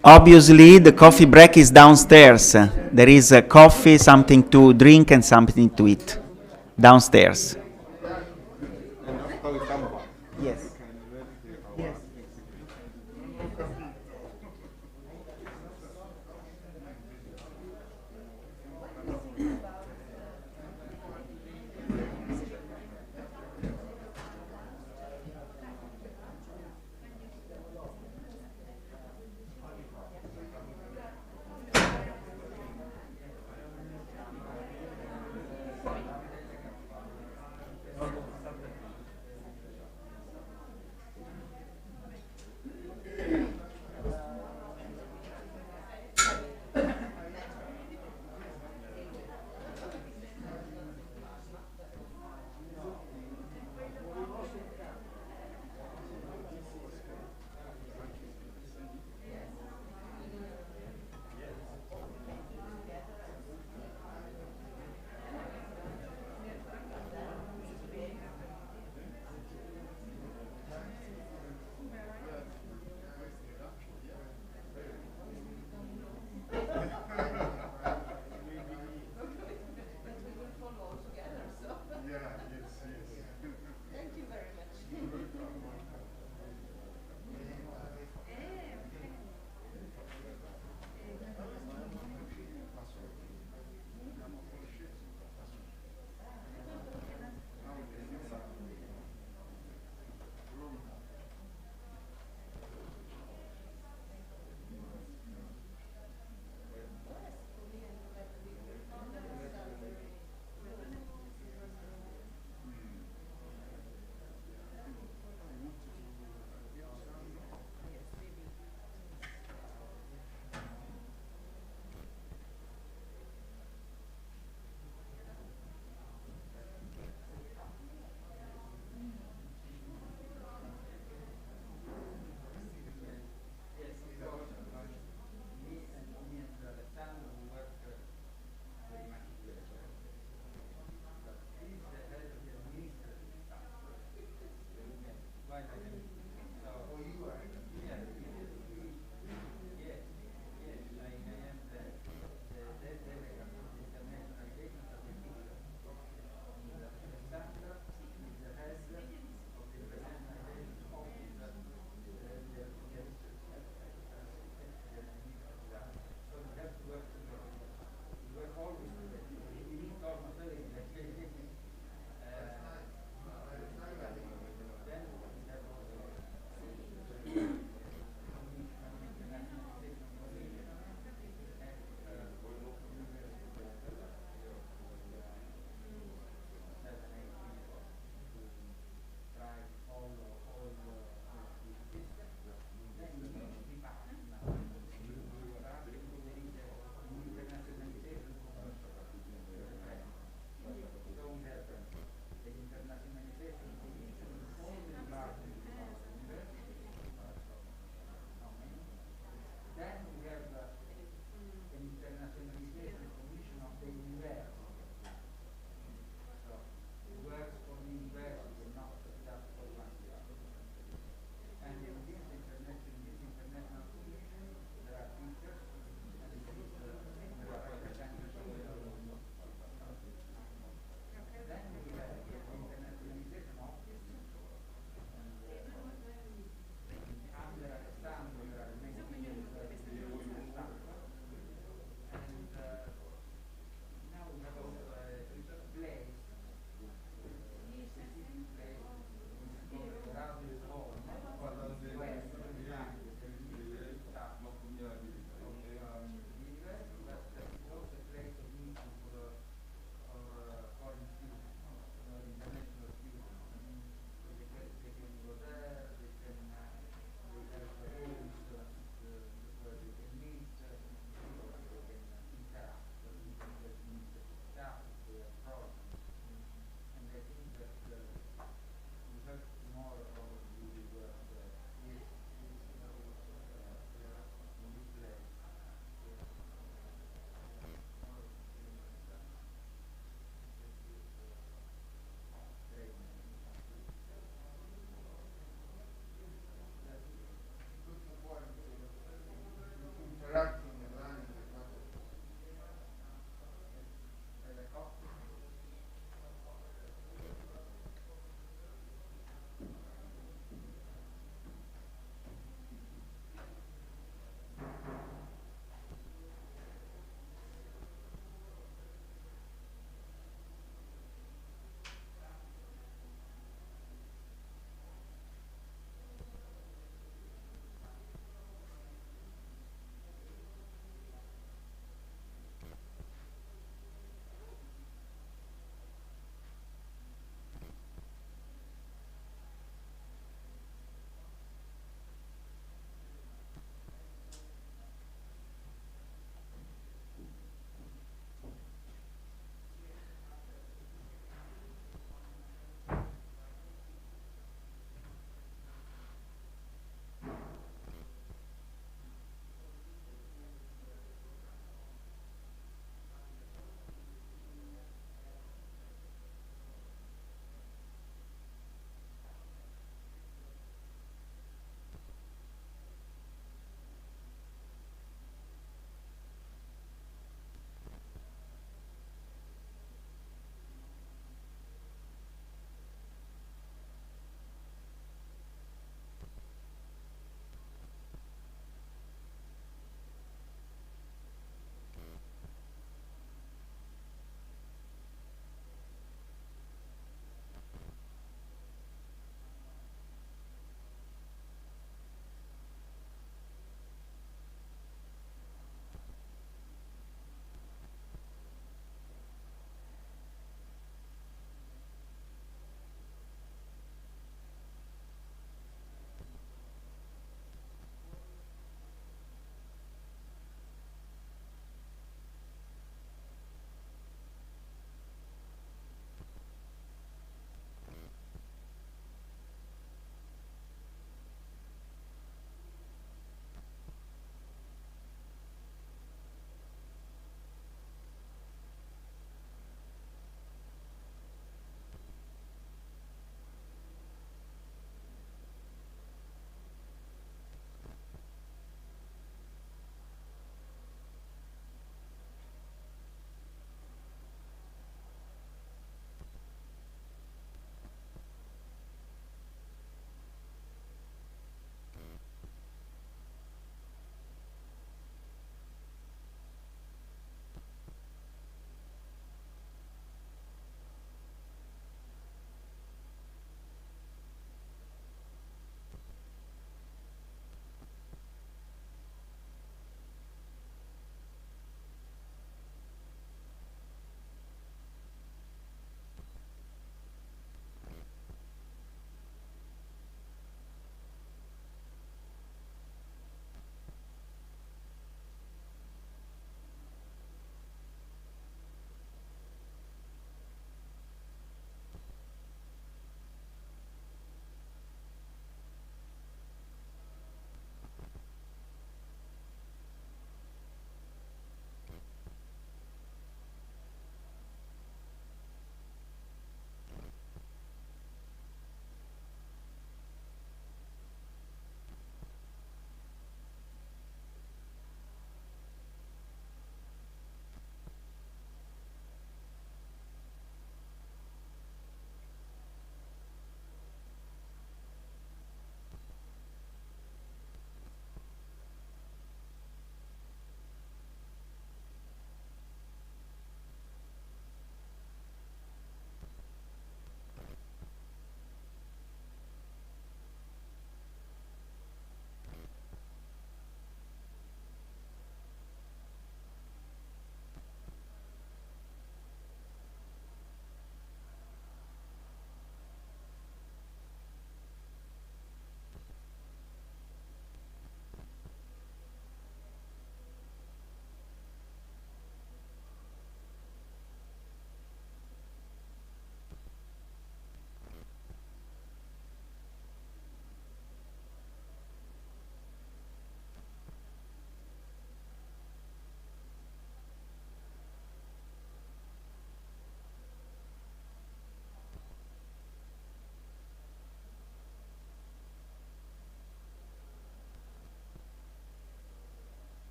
Obviously, the coffee break is downstairs. There is a coffee, something to drink, and something to eat downstairs. Yes. Yes.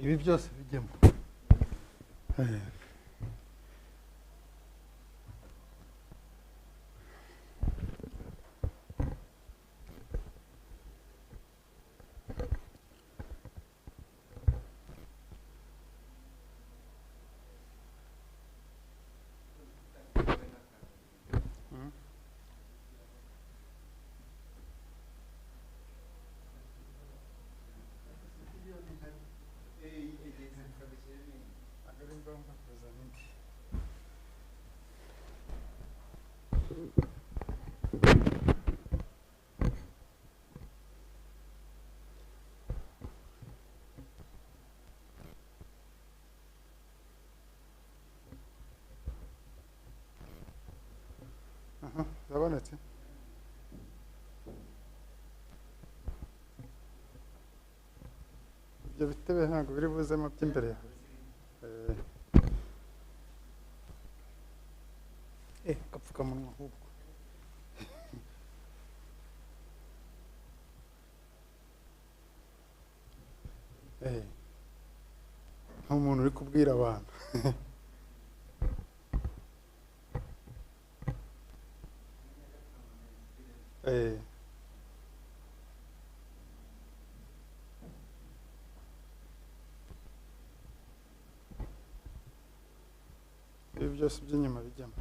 ibi byose bijyemo. Zabonetse. Ibyo bitebe ntabwo biri buzemo by'imbere yawe. Agapfukamunwa ahubwo. Nk'umuntu uri kubwira abantu. Ibi byose by'inyuma bijyamo.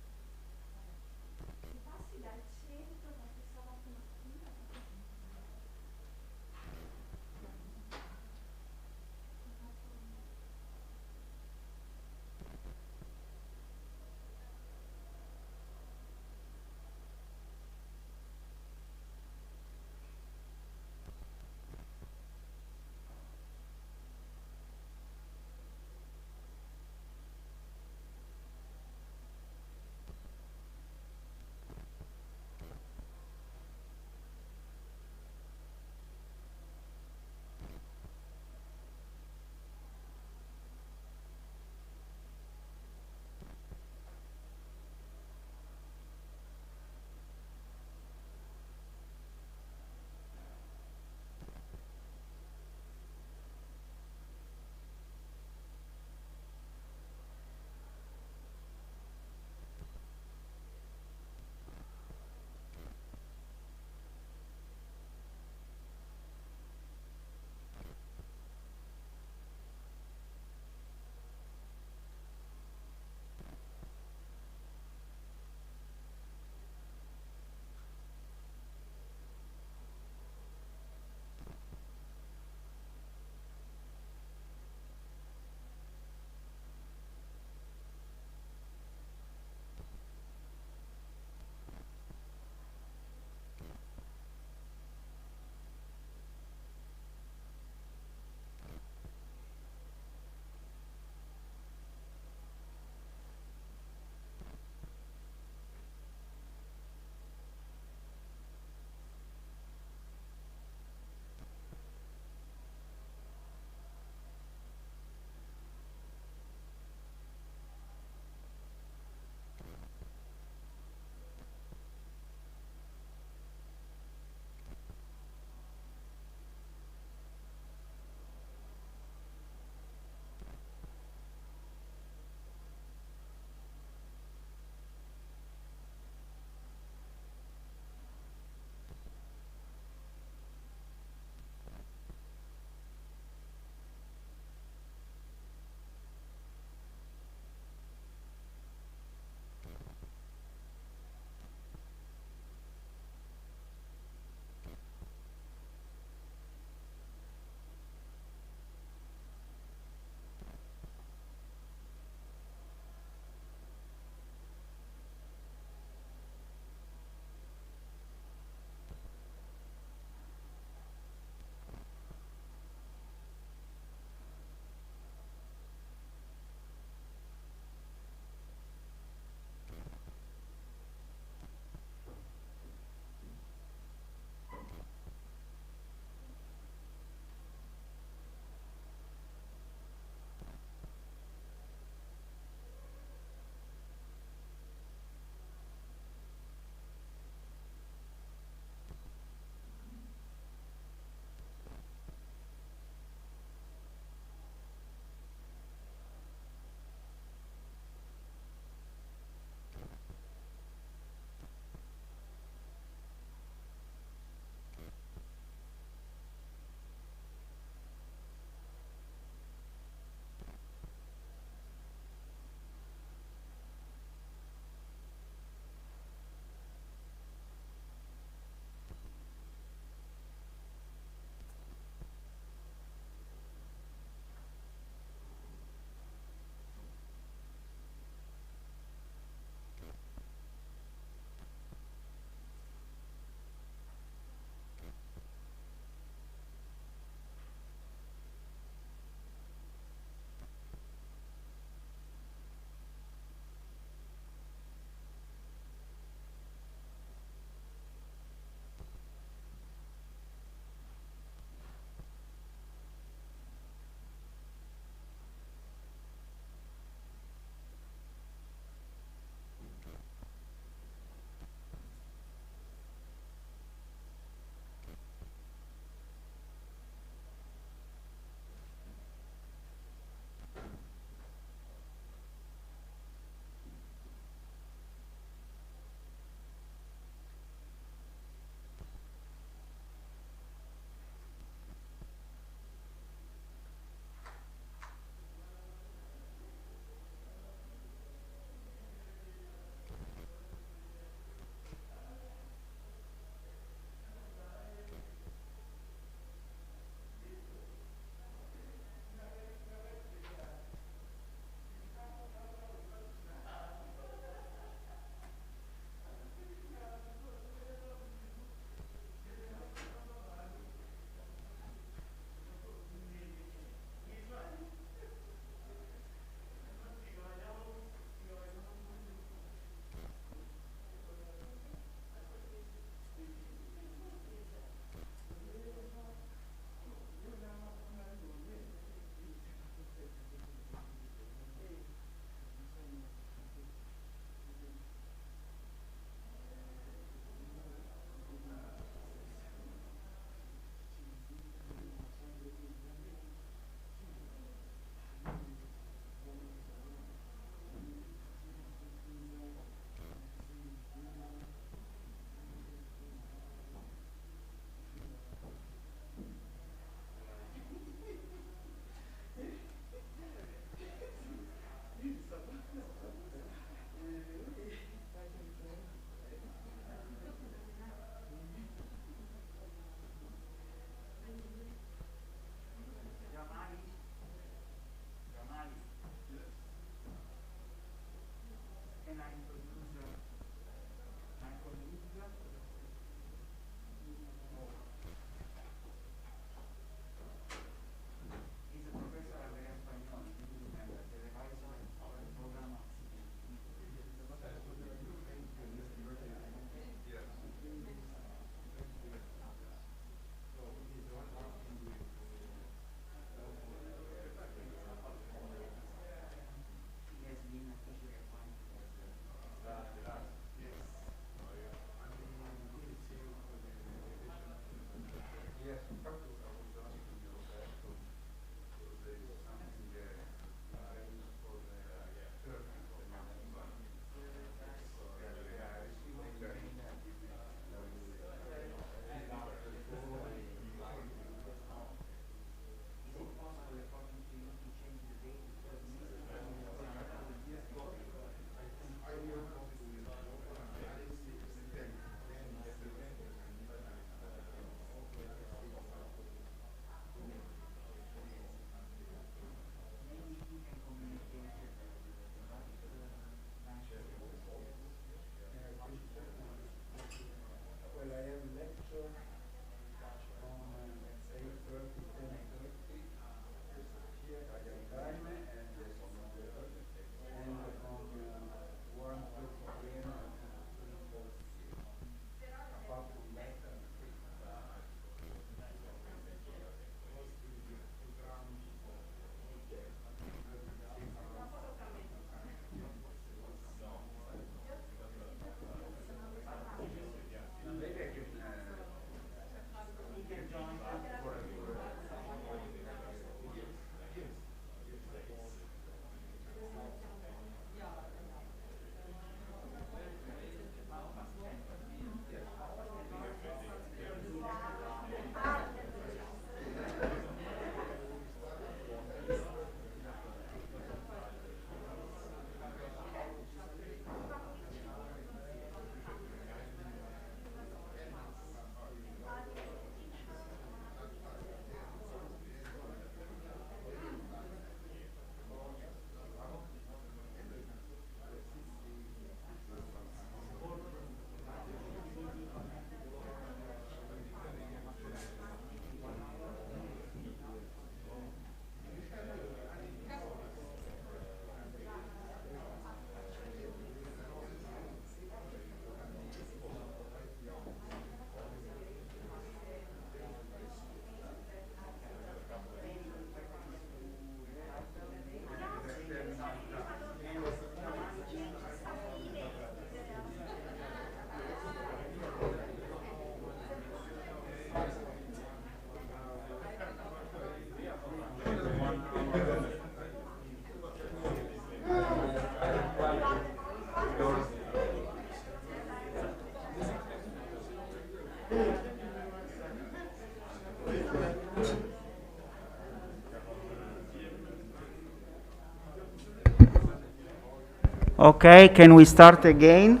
Okay, can we start again?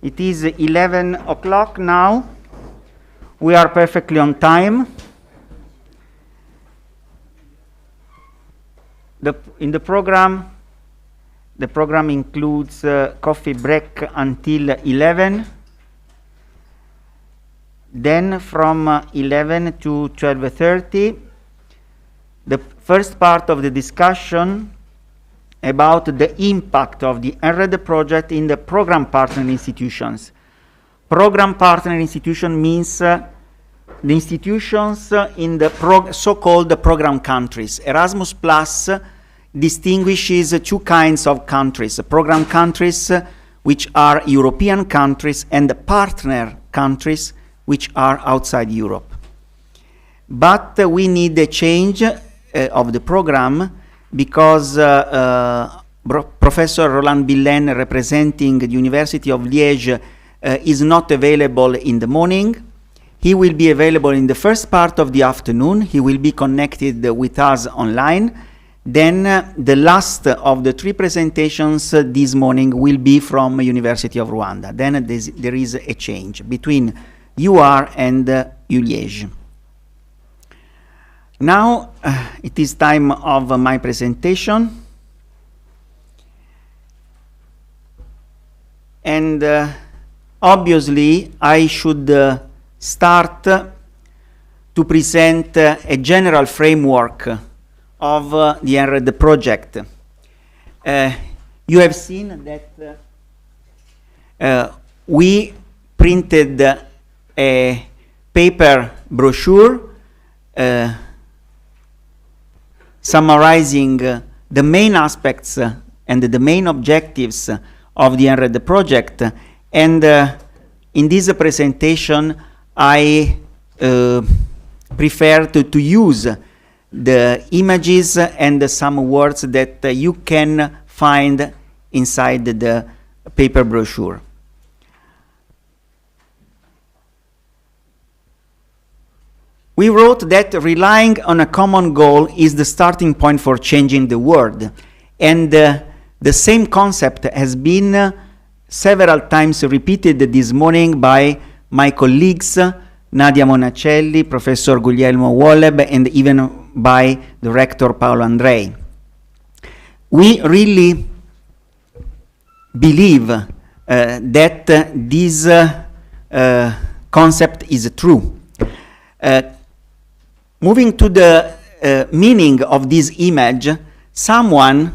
It is 11 o'clock now. We are perfectly on time. In the program includes coffee break until 11. Then from 11 to 12:30, the first part of the discussion about the impact of the EnRHEd project in the program partner institutions. Program partner institution means the institutions in the so-called program countries. Erasmus Plus distinguishes two kinds of countries: program countries, which are European countries, and partner countries, which are outside Europe. But we need a change of the program because Professor Roland Billen, representing the University of Liège, is not available in the morning. He will be available in the first part of the afternoon. He will be connected with us online. Then the last of the three presentations this morning will be from University of Rwanda. Then there is a change between UR and ULiège. Now it is time of my presentation. And obviously I should start to present a general framework of the EnRHEd project. You have seen that we printed a paper brochure summarizing the main aspects and the main objectives of the EnRHEd project. And in this presentation, I prefer to use the images and some words that you can find inside the paper brochure. We wrote that relying on a common goal is the starting point for changing the world. And the same concept has been several times repeated this morning by my colleagues, Nadia Monacelli, Professor Guglielmo Wolleb, and even by the rector Paolo Andrei. We really believe that this concept is true. Moving to the meaning of this image, someone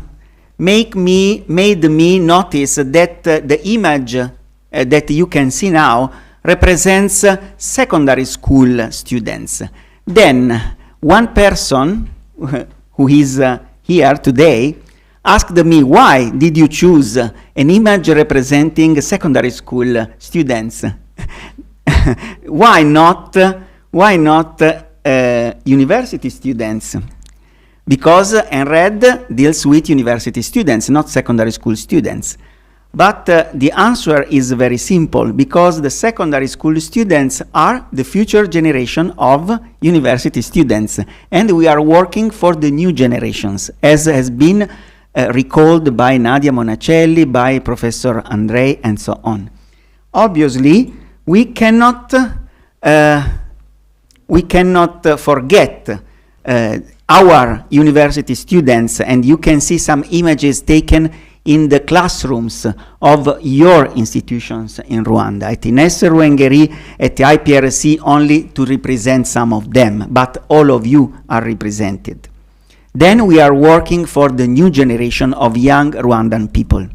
made me notice that the image that you can see now represents secondary school students. Then one person who is here today asked me, why did you choose an image representing secondary school students? Why not university students? Because EnRHEd deals with university students, not secondary school students. But the answer is very simple, because the secondary school students are the future generation of university students, and we are working for the new generations, as has been recalled by Nadia Monacelli, by Professor Andrei, and so on. Obviously, we cannot forget our university students, and you can see some images taken in the classrooms of your institutions in Rwanda, at Ines Ruengeri, at the IPRC, only to represent some of them, but all of you are represented. Then we are working for the new generation of young Rwandan people.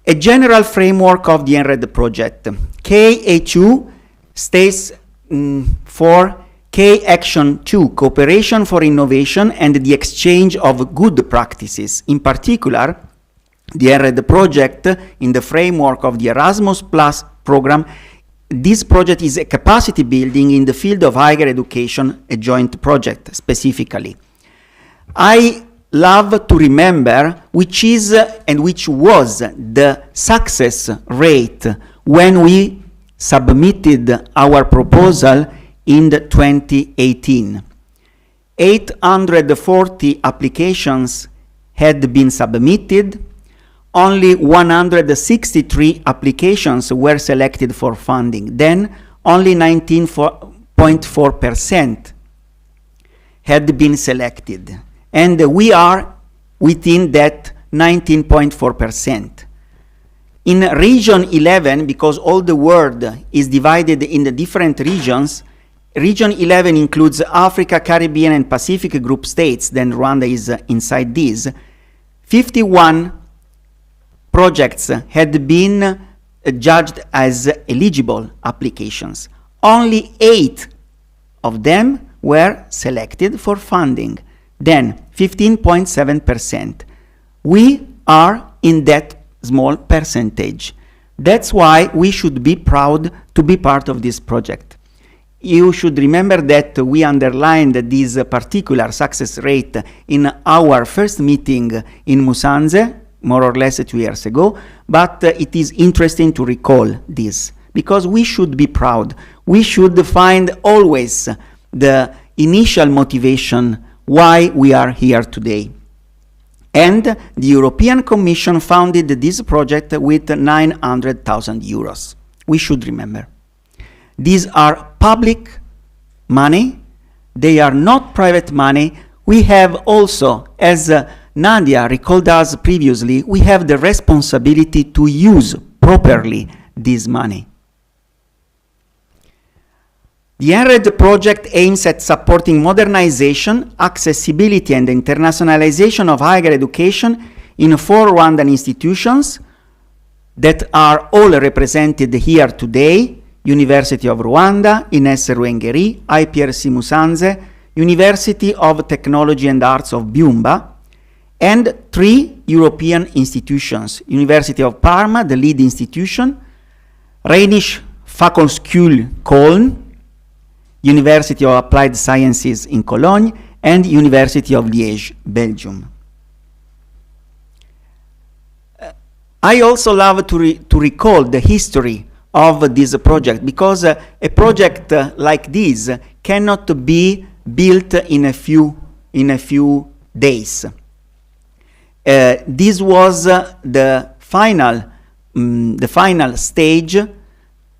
A general framework of the EnRHEd project. KA2 stays for K Action 2, Cooperation for Innovation and the Exchange of Good Practices. In particular, the EnRHEd project, in the framework of the Erasmus Plus program, this project is a capacity building in the field of higher education, a joint project specifically. I love to remember which is and which was the success rate when we submitted our proposal in 2018. 840 applications had been submitted. Only 163 applications were selected for funding. Then only 19.4% had been selected. And we are within that 19.4%. In region 11, because all the world is divided in the different regions, region 11 includes Africa, Caribbean, and Pacific group states, then Rwanda is inside these. 51 projects had been judged as eligible applications. Only 8 of them were selected for funding. Then 15.7%. We are in that small percentage. That's why we should be proud to be part of this project. You should remember that we underlined this particular success rate in our first meeting in Musanze, more or less 2 years ago, but it is interesting to recall this, because we should be proud. We should find always the initial motivation why we are here today. And the European Commission funded this project with 900,000 euros. We should remember. These are public money. They are not private money. We have also, as Nadia recalled us previously, we have the responsibility to use properly this money. The EnRHEd project aims at supporting modernization, accessibility, and internationalization of higher education in 4 Rwandan institutions that are all represented here today: University of Rwanda, Ines Ruengeri, IPRC Musanze, University of Technology and Arts of Byumba, and 3 European institutions: University of Parma, the lead institution, Rheinische Fachhochschule Köln, University of Applied Sciences in Cologne, and University of Liège, Belgium. I also love to recall the history of this project, because a project like this cannot be built in a few days. This was the final stage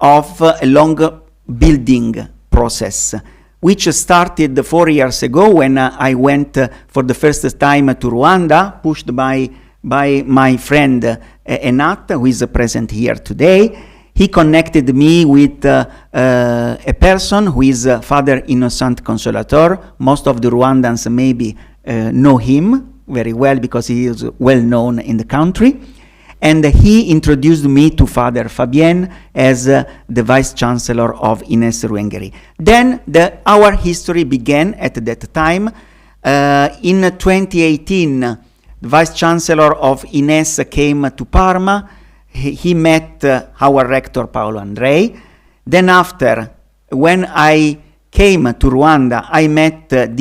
of a long building process, which started 4 years ago when I went for the first time to Rwanda, pushed by my friend Enat, who is present here today. He connected me with a person who is Father Innocent Consolator. Most of the Rwandans maybe know him very well because he is well known in the country. And he introduced me to Father Fabien as the Vice Chancellor of Ines Ruengeri. Then our history began at that time. In 2018, the Vice Chancellor of Ines came to Parma. He met our rector, Paolo Andrei. Then after, when I came to Rwanda, I met at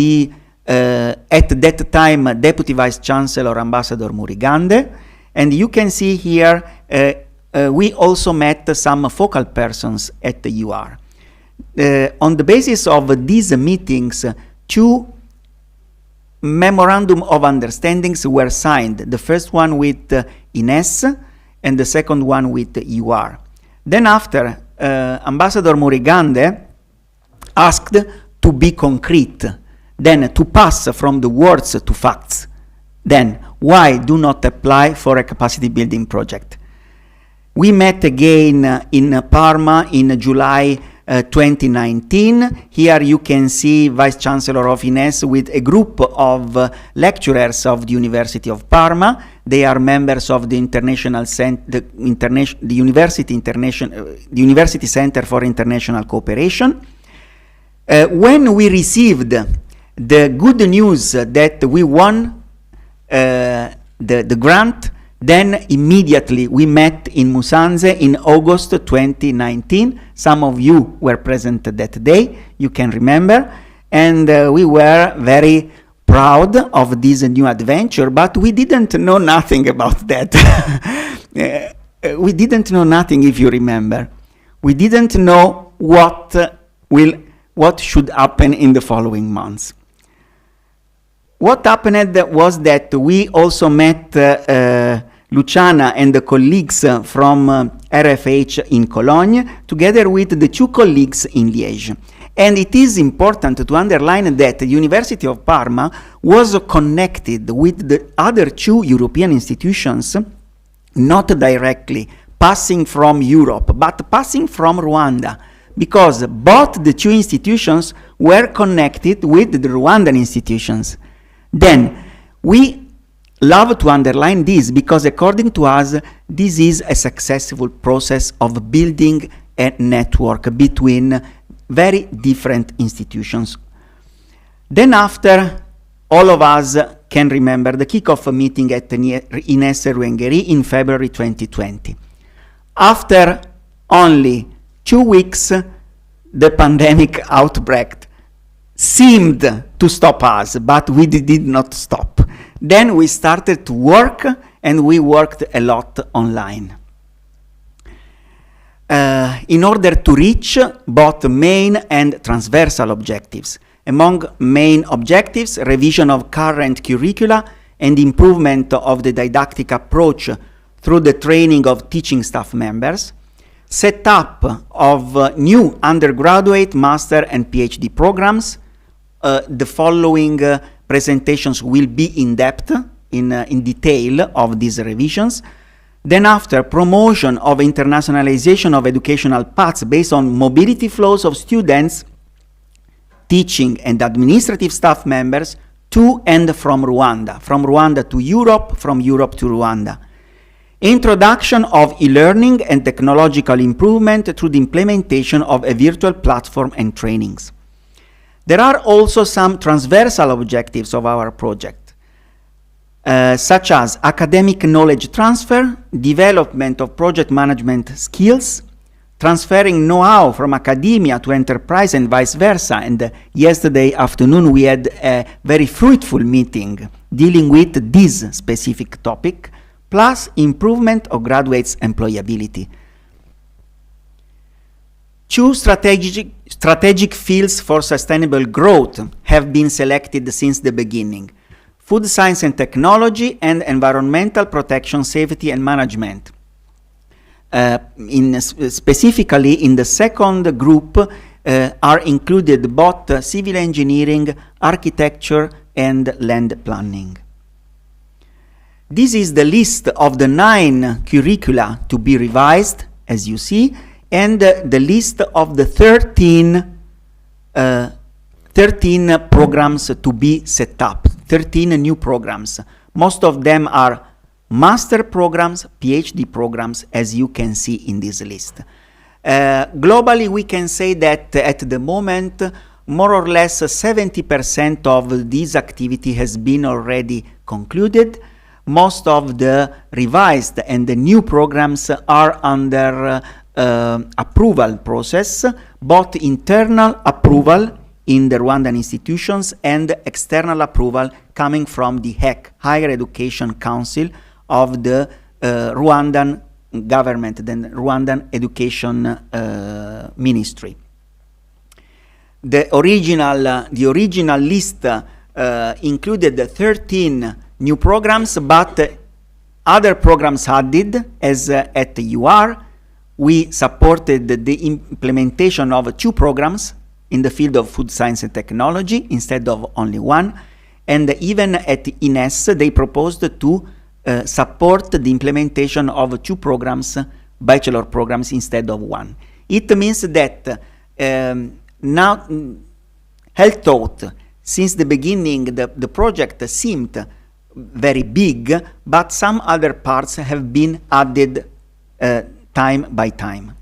that time, Deputy Vice Chancellor, Ambassador Murigande. And you can see here, we also met some focal persons at the UR. On the basis of these meetings, 2 memorandum of understandings were signed. The first one with Ines, and the second one with UR. Then after, Ambassador Murigande asked to be concrete, then to pass from the words to facts. Then, why do not apply for a capacity building project? We met again in Parma in July 2019. Here you can see Vice Chancellor of Ines with a group of lecturers of the University of Parma. They are members of the University Center for International Cooperation. When we received the good news that we won the grant, then immediately we met in Musanze in August 2019. Some of you were present that day, you can remember, and we were very proud of this new adventure, but we didn't know nothing about that. We didn't know nothing, if you remember. We didn't know what should happen in the following months. What happened was that we also met Luciana and the colleagues from RFH in Cologne, together with the 2 colleagues in Liège. And it is important to underline that the University of Parma was connected with the other 2 European institutions, not directly passing from Europe, but passing from Rwanda, because both the 2 institutions were connected with the Rwandan institutions. Then, we love to underline this because according to us, this is a successful process of building a network between very different institutions. Then after, all of us can remember the kickoff meeting at Ines Ruengeri in February 2020. After only 2 weeks, the pandemic outbreak seemed to stop us, but we did not stop. Then we started to work, and we worked a lot online. In order to reach both main and transversal objectives. Among main objectives, revision of current curricula and improvement of the didactic approach through the training of teaching staff members, setup of new undergraduate, master and PhD programs. The following presentations will be in depth, in detail of these revisions. Then after, promotion of internationalization of educational paths based on mobility flows of students, teaching and administrative staff members to and from Rwanda to Europe, from Europe to Rwanda. Introduction of e-learning and technological improvement through the implementation of a virtual platform and trainings. There are also some transversal objectives of our project. Such as academic knowledge transfer, development of project management skills, transferring know-how from academia to enterprise and vice versa. And yesterday afternoon we had a very fruitful meeting dealing with this specific topic, plus improvement of graduates' employability. 2 strategic fields for sustainable growth have been selected since the beginning: food science and technology, and environmental protection, safety and management. Specifically in the second group are included both civil engineering, architecture and land planning. This is the list of the 9 curricula to be revised, as you see, and the list of the 13 programs to be set up, 13 new programs. Most of them are master programs, PhD programs, as you can see in this list. Globally, we can say that at the moment, more or less 70% of this activity has been already concluded. Most of the revised and the new programs are under approval process, both internal approval in the Rwandan institutions and external approval coming from the HEC, Higher Education Council of the Rwandan government, the Rwandan Education Ministry. The original list included 13 new programs, but other programs added, as at the UR. We supported the implementation of 2 programs in the field of food science and technology instead of only 1. And even at INES, they proposed to support the implementation of 2 programs, bachelor programs, instead of 1. It means that now health taught, since the beginning, the project seemed very big, but some other parts have been added time by time.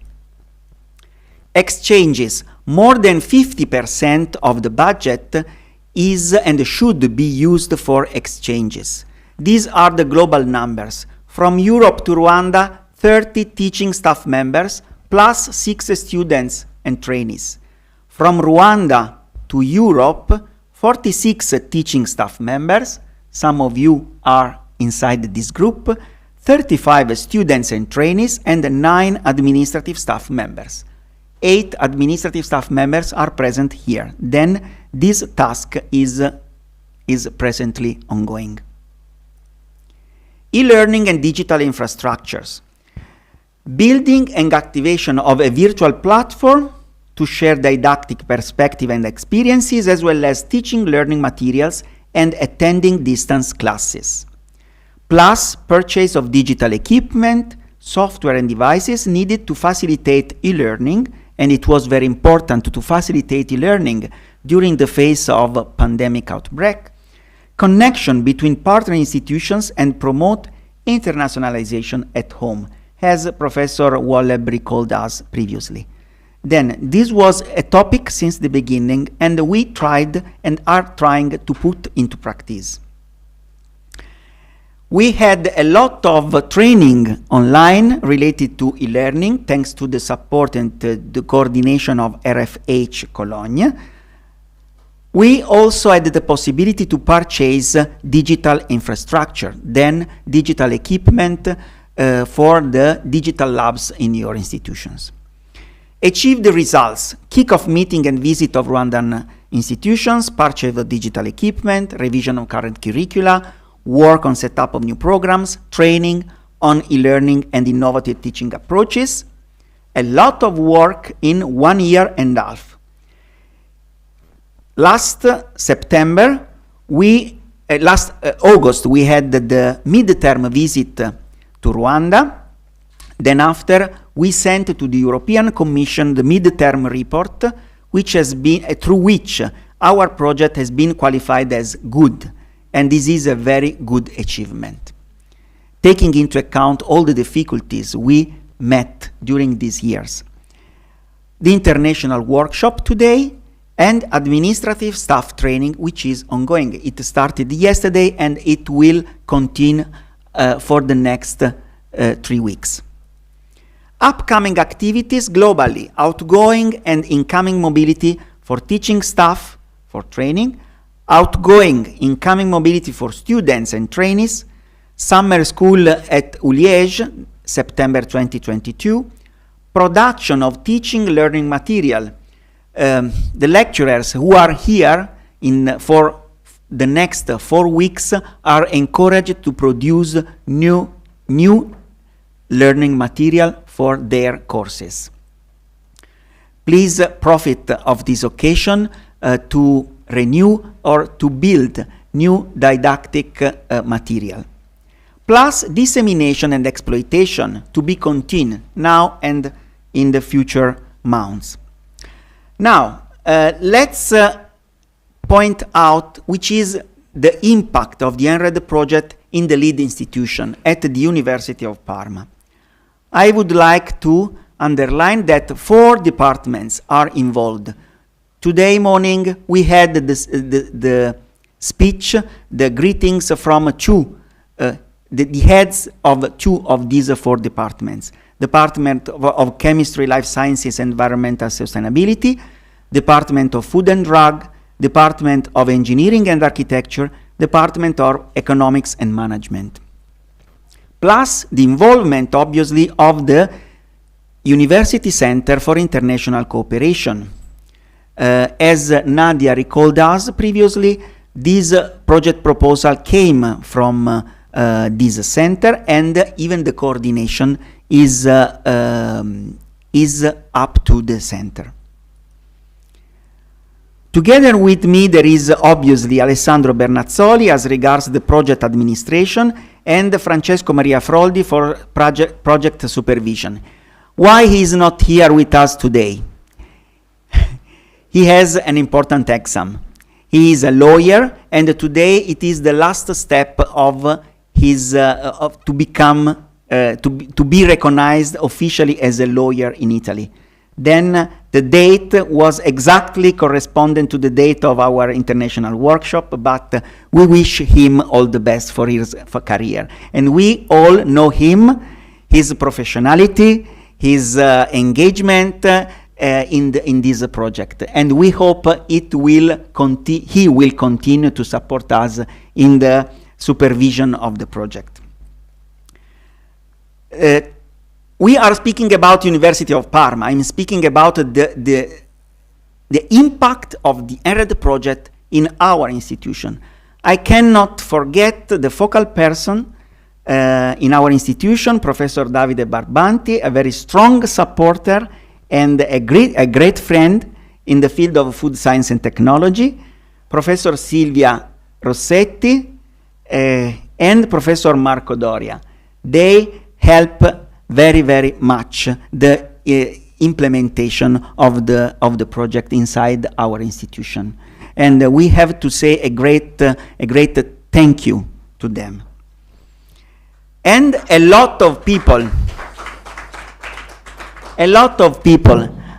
Exchanges. More than 50% of the budget is and should be used for exchanges. These are the global numbers. From Europe to Rwanda, 30 teaching staff members, plus 6 students and trainees. From Rwanda to Europe, 46 teaching staff members, some of you are inside this group, 35 students and trainees, and 9 administrative staff members. 8 administrative staff members are present here. Then this task is presently ongoing. E-learning and digital infrastructures. Building and activation of a virtual platform to share didactic perspective and experiences, as well as teaching learning materials and attending distance classes. Plus, purchase of digital equipment, software and devices needed to facilitate e-learning, and it was very important to facilitate e-learning during the phase of pandemic outbreak. Connection between partner institutions and promote internationalization at home, as Professor Walleb recalled us previously. Then, this was a topic since the beginning, and we tried and are trying to put into practice. We had a lot of training online related to e-learning, thanks to the support and the coordination of RFH Cologne. We also had the possibility to purchase digital infrastructure, then digital equipment for the digital labs in your institutions. Achieve the results: kick-off meeting and visit of Rwandan institutions, purchase of digital equipment, revision of current curricula, work on setup of new programs, training on e-learning and innovative teaching approaches. A lot of work in 1 year and a half. Last September, last August, we had the midterm visit to Rwanda. Then after, we sent to the European Commission the midterm report, which has been, through which our project has been qualified as good. And this is a very good achievement, taking into account all the difficulties we met during these years. The international workshop today and administrative staff training, which is ongoing. It started yesterday and it will continue for the next 3 weeks. Upcoming activities globally: outgoing and incoming mobility for teaching staff for training, outgoing incoming mobility for students and trainees, summer school at Liège, September 2022, production of teaching learning material. The lecturers who are here for the next 4 weeks are encouraged to produce new learning material for their courses. Please profit of this occasion to renew or to build new didactic material. Plus dissemination and exploitation to be continued now and in the future months. Now, let's point out which is the impact of the EnRHEd project in the lead institution at the University of Parma. I would like to underline that 4 departments are involved. Today morning we had the speech, the greetings from the heads of 2 of these 4 departments. Department of Chemistry, Life Sciences, Environmental Sustainability, Department of Food and Drug, Department of Engineering and Architecture, Department of Economics and Management. Plus the involvement, obviously, of the University Center for International Cooperation. As Nadia recalled us previously, this project proposal came from this center, and even the coordination is up to the center. Together with me, there is obviously Alessandro Bernazzoli as regards the project administration and Francesco Maria Froldi for project supervision. Why he is not here with us today? He has an important exam. He is a lawyer, and today it is the last step of his to become to be recognized officially as a lawyer in Italy. Then the date was exactly corresponding to the date of our international workshop, but we wish him all the best for his career. And we all know him, his professionality, his engagement, in this project, and we hope he will continue to support us in the supervision of the project. We are speaking about University of Parma. I'm speaking about the impact of the EnRHEd project in our institution. I cannot forget the focal person in our institution, Professor Davide Barbanti, a very strong supporter and a great friend in the field of food science and technology, Professor Silvia Rossetti, and Professor Marco Doria. They help very, very much the implementation of the project inside our institution. And we have to say a great thank you to them. And a lot of people,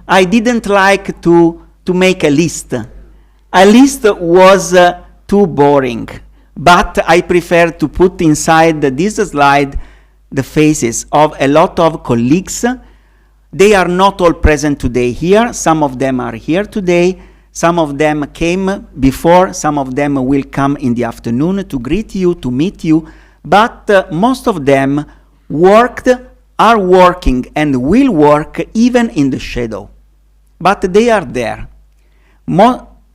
I didn't like to make a list. A list was too boring, but I prefer to put inside this slide the faces of a lot of colleagues. They are not all present today here. Some of them are here today. Some of them came before. Some of them will come in the afternoon to greet you, to meet you. But most of them are working, and will work even in the shadow. But they are there.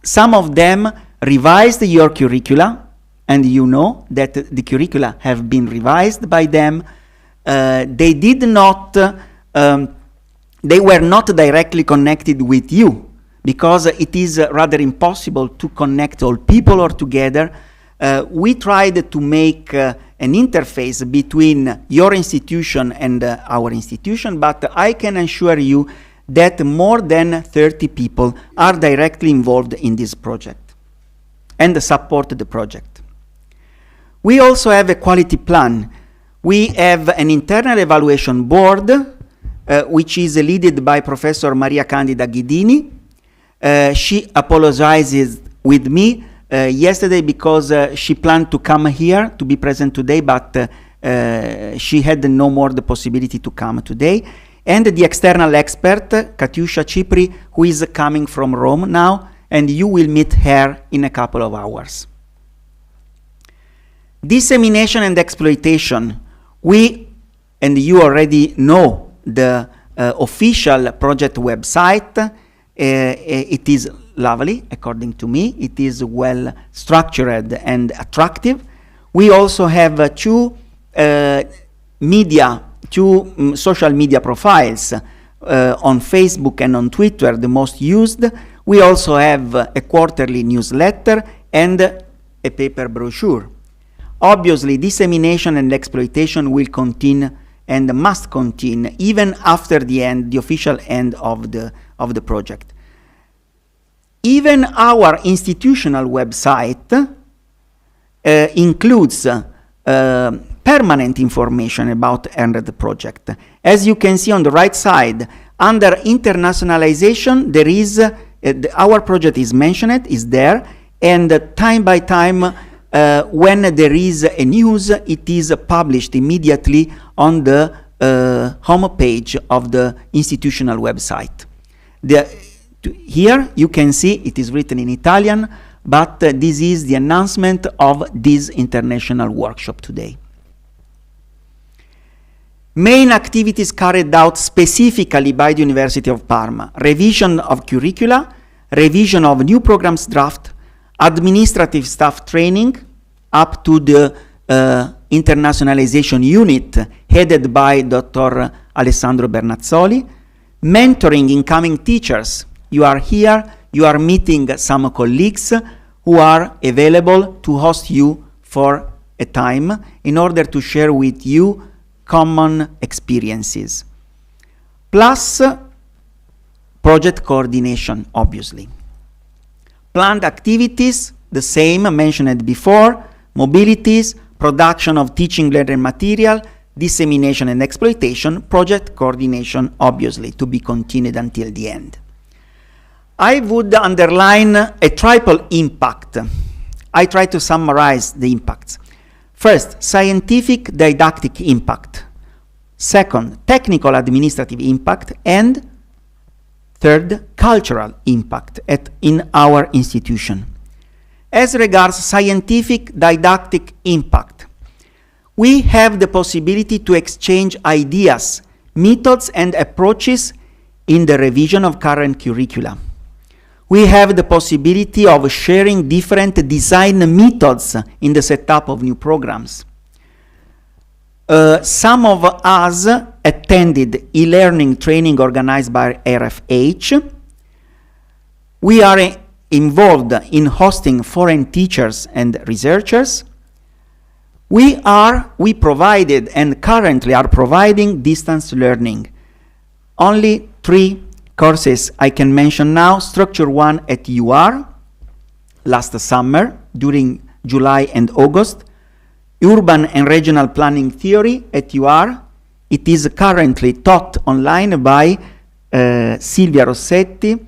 Some of them revised your curricula, and you know that the curricula have been revised by them. They were not directly connected with you, because it is rather impossible to connect all people or together. We tried to make an interface between your institution and our institution, but I can assure you that more than 30 people are directly involved in this project and support the project. We also have a quality plan. We have an internal evaluation board, which is led by Professor Maria Candida Ghidini. She apologizes with me yesterday because she planned to come here to be present today, but she had no more the possibility to come today. And the external expert, Katiusha Cipri, who is coming from Rome now, and you will meet her in a couple of hours. Dissemination and exploitation. And you already know the official project website. It is lovely, according to me. It is well structured and attractive. We also have two social media profiles on Facebook and on Twitter, the most used. We also have a quarterly newsletter and a paper brochure. Obviously, dissemination and exploitation will continue and must continue even after the official end of the project. Even our institutional website includes permanent information about EnRHEd project. As you can see on the right side, under internationalization, there is our project is mentioned, is there, and time by time, when there is a news, it is published immediately on the home page of the institutional website. Here you can see it is written in Italian, but this is the announcement of this international workshop today. Main activities carried out specifically by the University of Parma: revision of curricula, revision of new programs draft, administrative staff training up to the internationalization unit headed by Dr. Alessandro Bernazzoli, mentoring incoming teachers. You are here, you are meeting some colleagues who are available to host you for a time in order to share with you common experiences. Plus, project coordination, obviously. Planned activities, the same mentioned before: mobilities, production of teaching learning material, dissemination and exploitation, project coordination, obviously, to be continued until the end. I would underline a triple impact. I try to summarize the impacts. First, scientific didactic impact. Second, technical administrative impact. And Third, cultural impact in our institution. As regards scientific didactic impact, we have the possibility to exchange ideas, methods, and approaches in the revision of current curricula. We have the possibility of sharing different design methods in the setup of new programs. Some of us attended e-learning training organized by RFH. We are involved in hosting foreign teachers and researchers. We provided and currently are providing distance learning. Only 3 courses I can mention now. Structure 1 at UR last summer during July and August. Urban and Regional Planning Theory at UR. It is currently taught online by Silvia Rossetti,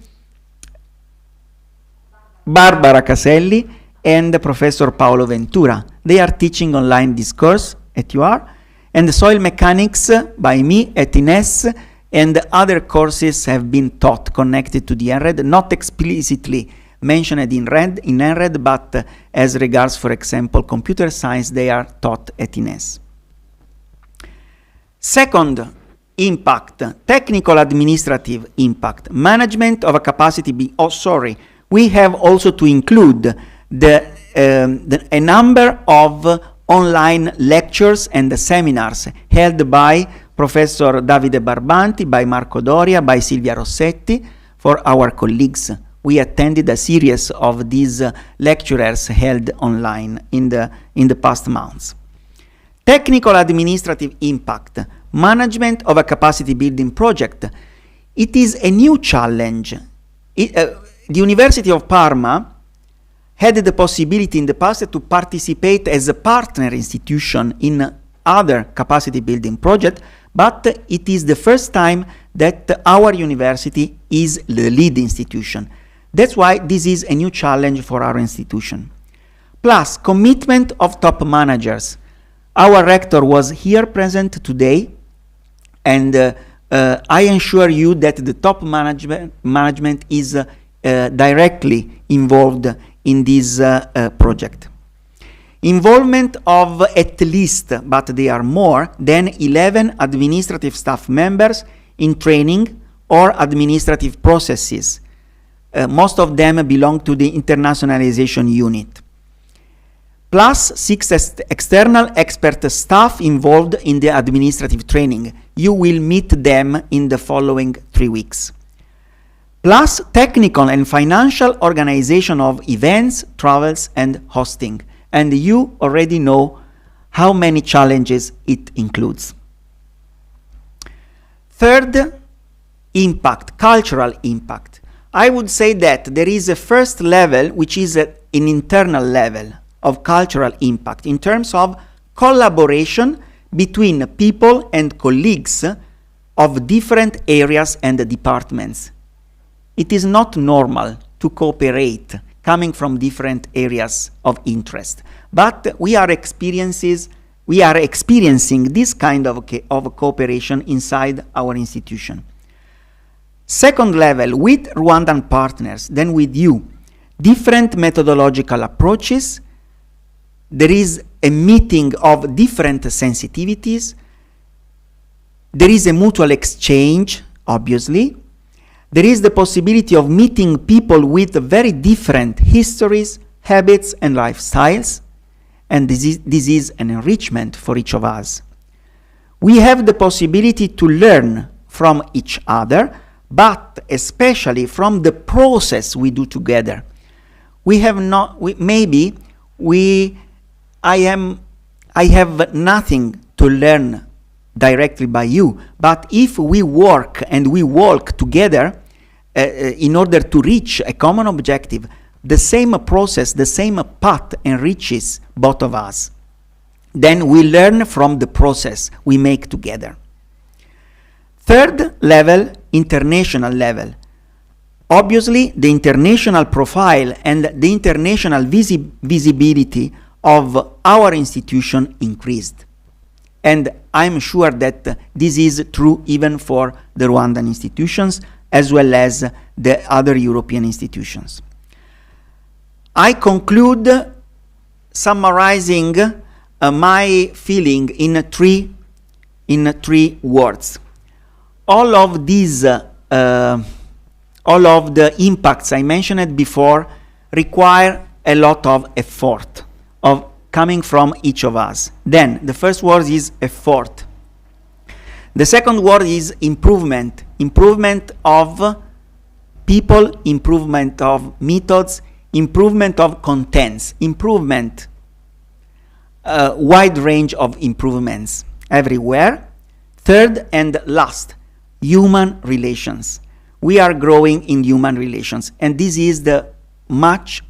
Barbara Caselli, and Professor Paolo Ventura. They are teaching online this course at UR. And Soil Mechanics by me at INES, and other courses have been taught connected to the EnRHEd, not explicitly mentioned in EnRHEd, but as regards, for example, computer science, they are taught at INES. Second impact, technical administrative impact, management of a capacity. We have also to include a number of online lectures and seminars held by Professor Davide Barbanti, by Marco Doria, by Silvia Rossetti, for our colleagues. We attended a series of these lecturers held online in the past months. Technical administrative impact, management of a capacity building project. It is a new challenge. The University of Parma had the possibility in the past to participate as a partner institution in other capacity building projects, but it is the first time that our university is the lead institution. That's why this is a new challenge for our institution. Plus, commitment of top managers. Our rector was here present today, and I assure you that the top management is directly involved in this project. Involvement of at least, but they are more than 11 administrative staff members in training or administrative processes. Most of them belong to the internationalization unit. Plus 6 external expert staff involved in the administrative training. You will meet them in the following 3 weeks. Plus technical and financial organization of events, travels, and hosting. And you already know how many challenges it includes. Third impact, cultural impact. I would say that there is a first level, which is an internal level of cultural impact in terms of collaboration between people and colleagues of different areas and departments. It is not normal to cooperate coming from different areas of interest, but we are experiencing this kind of cooperation inside our institution. Second level, with Rwandan partners, then with you, different methodological approaches. There is a meeting of different sensitivities. There is a mutual exchange, obviously. There is the possibility of meeting people with very different histories, habits, and lifestyles. And this is an enrichment for each of us. We have the possibility to learn from each other, but especially from the process we do together. I have nothing to learn directly by you, but if we work and we walk together in order to reach a common objective, the same process, the same path enriches both of us. Then we learn from the process we make together. Third level, international level. Obviously, the international profile and the international visibility of our institution increased. And I'm sure that this is true even for the Rwandan institutions. as well as the other European institutions. I conclude summarizing my feeling in three words. All of these, all of the impacts I mentioned before require a lot of effort of coming from each of us. Then the first word is effort. The second word is improvement. Improvement of people, improvement of methods, improvement of contents, improvement, wide range of improvements everywhere. Third and last, human relations. We are growing in human relations, and this is the much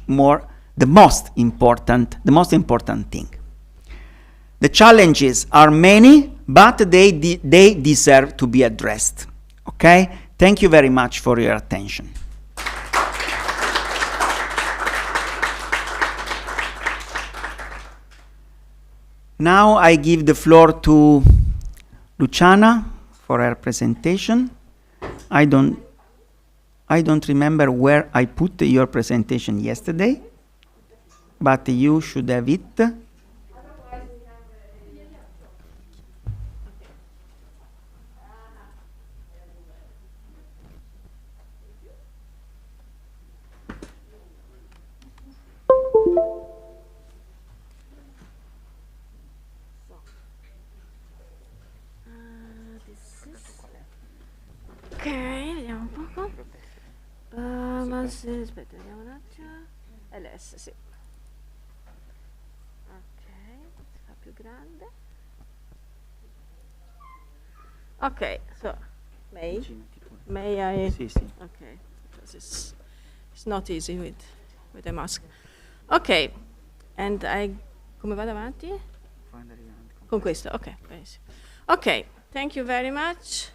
more, the most important thing. The challenges are many, but they deserve to be addressed. Okay? Thank you very much for your attention. Now I give the floor to Luciana for her presentation. I don't remember where I put your presentation yesterday, but you should have it. Ok, vediamo un poco. Aspetta, vediamo un attimo. LS, sì. Ok, si fa più grande. Ok, so, may I? Sì, sì. Okay, because it's not easy with a mask. Ok, and come vado avanti? Con questo, ok, benissimo. Ok, thank you very much.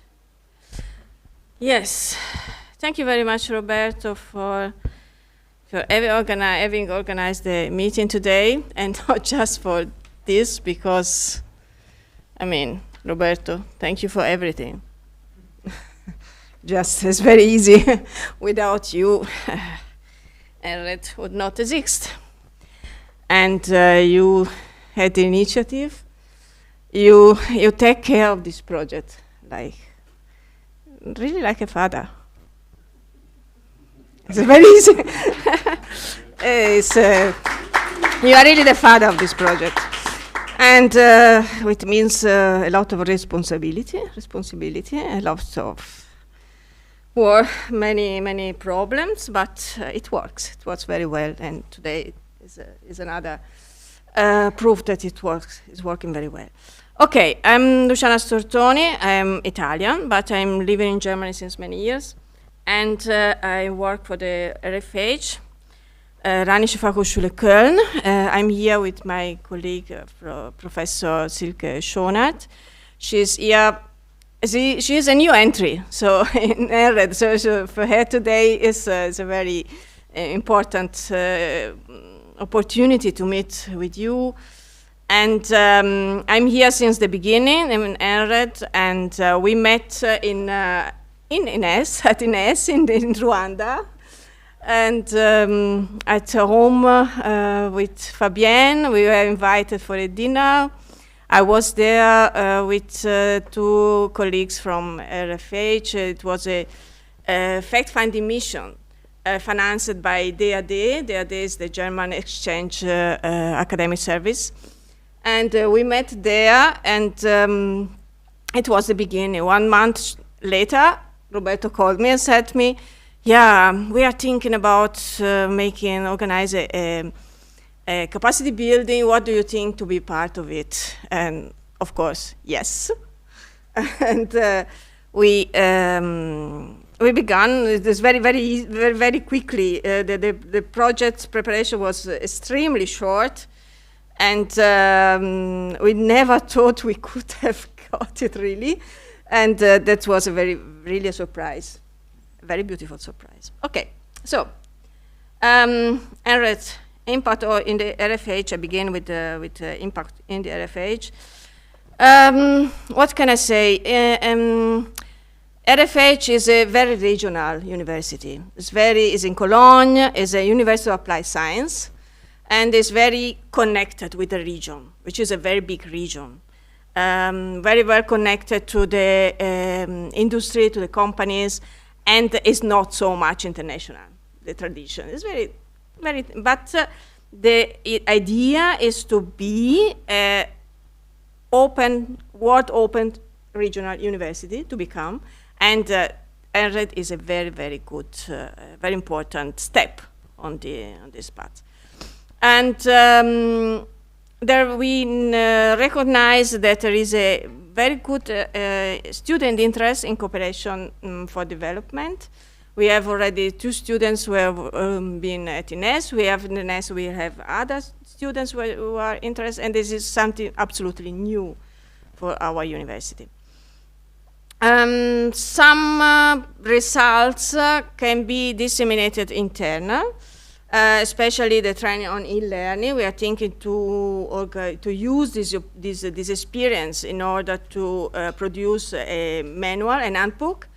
Yes, thank you very much, Roberto, for having organized the meeting today, and not just for this, because, I mean, Roberto, thank you for everything. Just, it's very easy. Without you, EnRHEd would not exist. And you had the initiative. You take care of this project, really like a father. It's very easy. You are really the father of this project. And it means a lot of responsibility, a lot of work, many problems, but it works. It works very well, and today is another proof that it works. It's working very well. Okay, I'm Luciana Stortoni. I'm Italian, but I'm living in Germany since many years, and I work for the RFH, Rheinische Fachhochschule Köln. I'm here with my colleague, Professor Silke Schonert. She's here. She is a new entry, so in EnRHEd. So for her today is a very important opportunity to meet with you. And I'm here since the beginning. I'm in EnRHEd, and we met in Ines in Rwanda, and at home with Fabienne. We were invited for a dinner. I was there with two colleagues from RFH. It was a fact-finding mission financed by DAD. DAD is the German Exchange Academic Service. And we met there, and it was the beginning. 1 month later, Roberto called me and said to me, yeah, we are thinking about organize a capacity building. What do you think to be part of it? And of course, yes. And we began this very quickly. The project preparation was extremely short, and we never thought we could have got it really. And that was really a surprise, a very beautiful surprise. Okay, so EnRHEd impact in the RFH. I begin with impact in the RFH. What can I say? EnRHEd is a very regional university. It's in Cologne, it's a university of applied science, and is very connected with the region, which is a very big region. Very well connected to the industry, to the companies, and is not so much international, the tradition. It's but the idea is to be a world-open regional university to become, and EnRHEd is a very, very good, very important step on this path. And there we recognize that there is a very good student interest in cooperation for development. We have already 2 students who have been at INES. We have in INES, we have other students who are interested, and this is something absolutely new for our university. Some results can be disseminated internal. Especially the training on e-learning. We are thinking to use this experience in order to produce a manual, an handbook.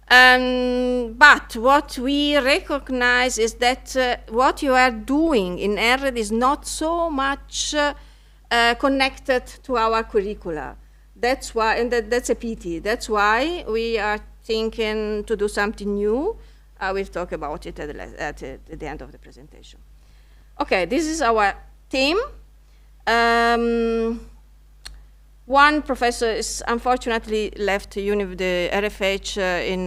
But what we recognize is that what you are doing in EnRHEd is not so much connected to our curricula. That's why, and that's a pity. That's why we are thinking to do something new. We'll talk about it at the end of the presentation. Okay, this is our team. One professor is unfortunately left the EnRHEd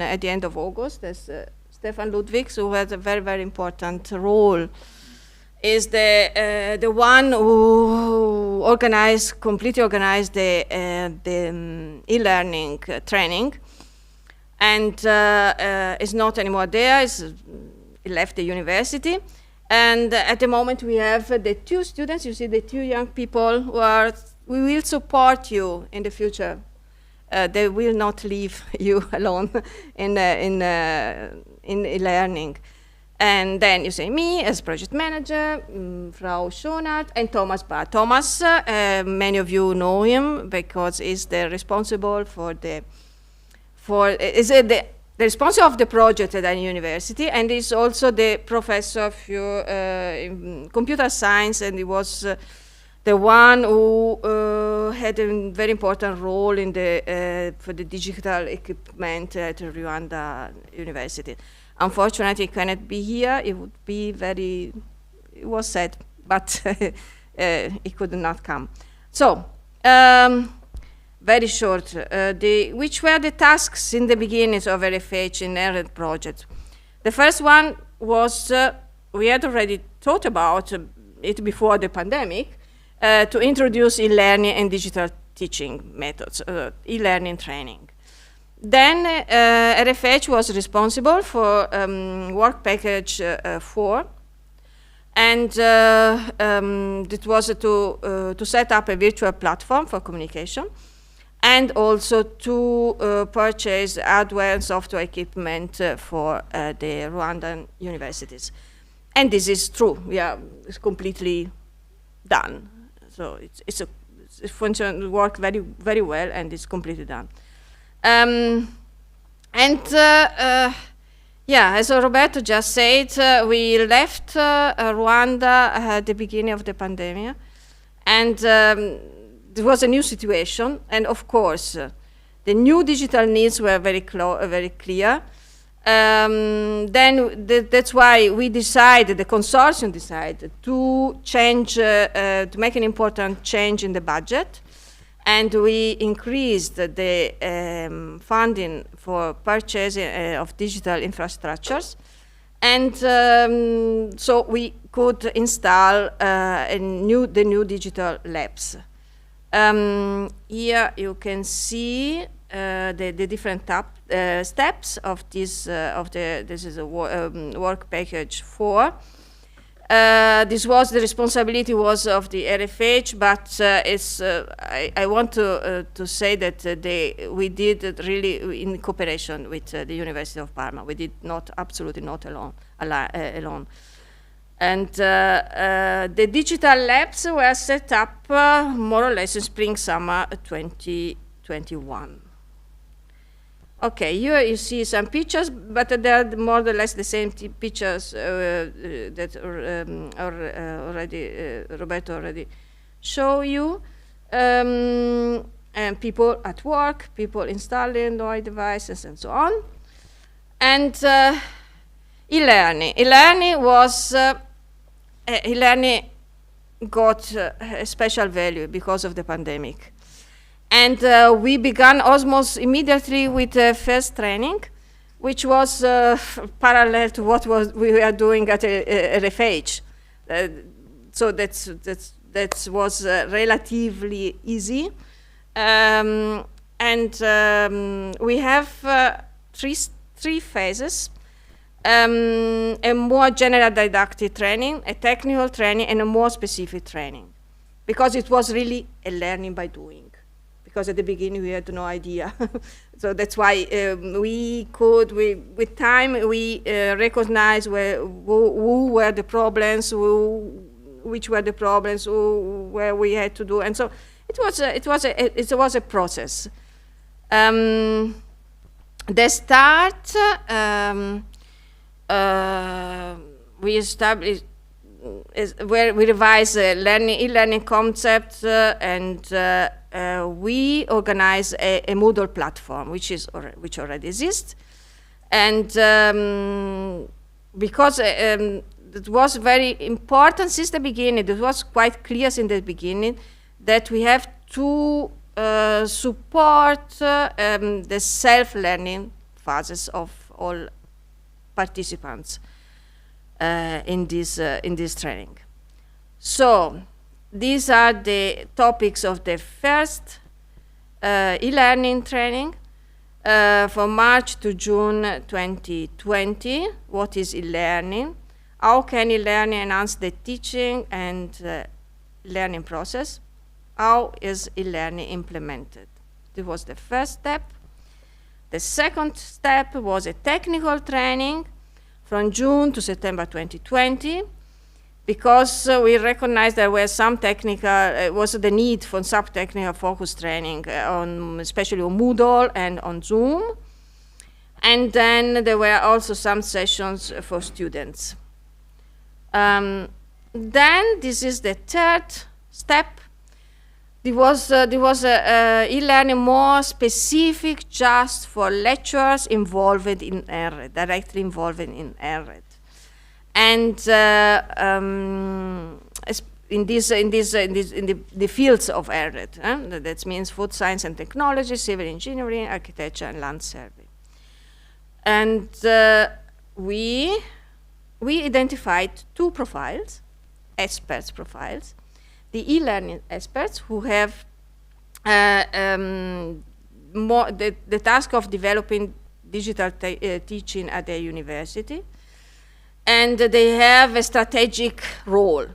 at the end of August. That's Stefan Ludwigs, who has a very, very important role. Is the one who completely organized the e-learning training. And is not anymore there, he left the university. And at the moment we have the 2 students, you see the 2 young people we will support you in the future. They will not leave you alone in learning. And then you see me as project manager, Frau Schonert, and Thomas Barth. Thomas, many of you know him because he's the responsible is the responsible of the project at the university, and is also the professor of in computer science, and he was the one who had a very important role in for the digital equipment at Rwanda University. Unfortunately, he cannot be here. It would be it was sad, but he could not come. So, very short, which were the tasks in the beginning of EnRHEd in EnRHEd project. The first one was, we had already thought about it before the pandemic, to introduce e-learning and digital teaching methods, e-learning training. Then EnRHEd was responsible for work package 4, and it was to set up a virtual platform for communication, and also to purchase hardware and software equipment for the Rwandan universities. And this is true. It's completely done. So it's worked very, very well, and it's completely done. As Roberto just said, we left Rwanda at the beginning of the pandemic, and it was a new situation, and of course, the new digital needs were very clear. That's why we decided, the consortium decided, to change, to make an important change in the budget, and we increased the funding for purchase of digital infrastructures, and so we could install the new digital labs. Here you can see the different steps of this. This is a work package 4. The responsibility was of the EnRHEd, but I want to say that we did it really in cooperation with the University of Parma. We did absolutely not alone. And the digital labs were set up more or less in spring, summer 2021. Okay, here you see some pictures, but they're more or less the same pictures that Roberto already showed you. And people at work, people installing NOI devices, and so on. And e-learning. E-learning was e-learning got a special value because of the pandemic. And we began almost immediately with the first training, which was parallel to what we were doing at EnRHEd. So that was relatively easy. We have three phases. A more general didactic training, a technical training, and a more specific training. Because it was really a learning by doing. Because at the beginning we had no idea. So that's why with time, we recognized who were the problems, which were the problems, where we had to do. And so it was a process. The start, we established where we revised e-learning concepts and we organize a Moodle platform, which already exists, and because it was very important since the beginning. It was quite clear in the beginning that we have to support the self-learning phases of all participants in this training. So these are the topics of the first e-learning training from March to June 2020. What is e-learning? How can e-learning enhance the teaching and learning process? How is e-learning implemented? This was the first step. The second step was a technical training from June to September 2020, because we recognized there were some technical, was the need for some technical focus training, especially on Moodle and on Zoom. And then there were also some sessions for students. Then this is the third step. There was e-learning more specific just for lecturers involved in EnRHEd, directly involved in EnRHEd. And in the fields of EnRHEd, that means food science and technology, civil engineering, architecture, and land survey. And we identified two profiles, experts profiles. The e-learning experts who have more the task of developing digital teaching at their university, and they have a strategic role.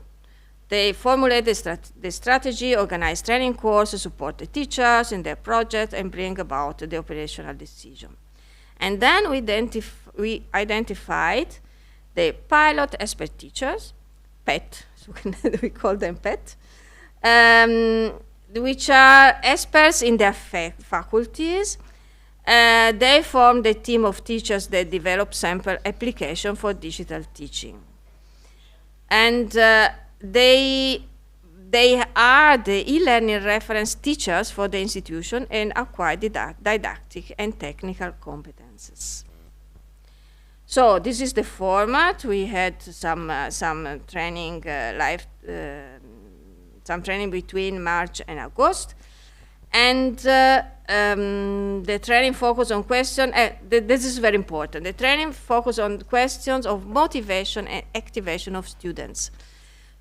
They formulate the strategy, organize training courses, support the teachers in their project, and bring about the operational decision. And then we identified the pilot expert teachers, PET, so we call them PET, which are experts in their faculties. They form the team of teachers that develop sample application for digital teaching. And they are the e-learning reference teachers for the institution and acquire didactic and technical competences. So this is the format. We had some training some training between March and August, and the training focus on questions. This is very important. The training focus on questions of motivation and activation of students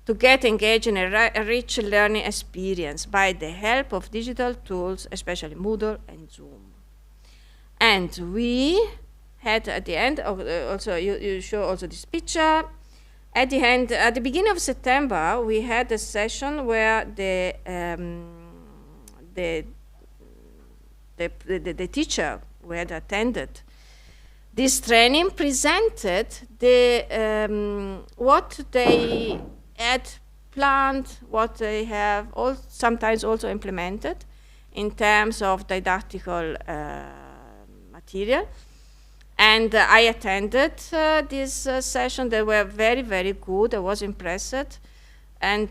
to get engaged in a rich learning experience by the help of digital tools, especially Moodle and Zoom. And we had at the end of also you show also this picture. At the beginning of September, we had a session where the teacher who had attended this training presented what they had planned, what they have sometimes also implemented in terms of didactical material. And I attended this session. They were very, very good. I was impressed. And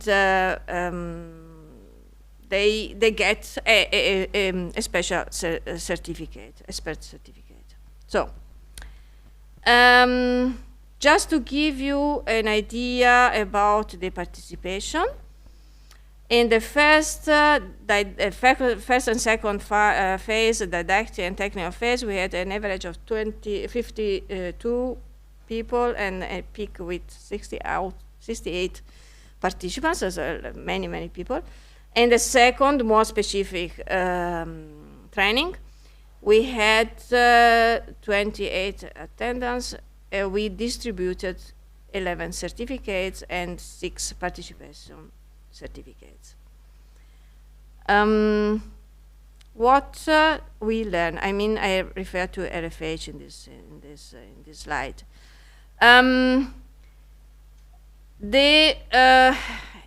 they get a special certificate, expert certificate. So, just to give you an idea about the participation, in the first and second phase, the didactic and technical phase, we had an average of 52 people and a peak with 68 participants, so many, many people. In the second, more specific training, we had 28 attendance. We distributed 11 certificates and 6 participation certificates. What we learn, I mean, I refer to EnRHEd in this slide. The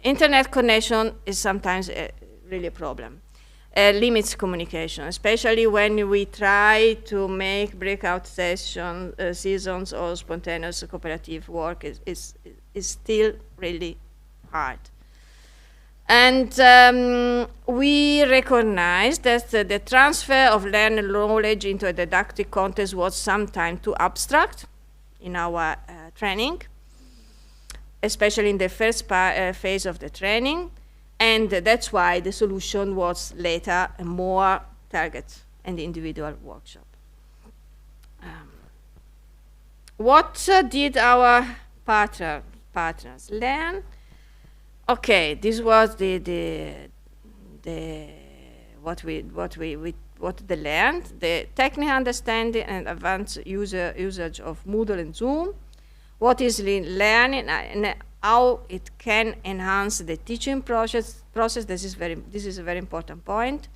internet connection is sometimes really a problem. Limits communication, especially when we try to make breakout seasons or spontaneous cooperative work is still really hard. And we recognize that the transfer of learned knowledge into a didactic context was sometimes too abstract in our training, especially in the first phase of the training. And that's why the solution was later a more target and individual workshop. What did our partners learn? Okay, this was what they learned: the technical understanding and advanced usage of Moodle and Zoom. What is learning and how it can enhance the teaching process. This is a very important point.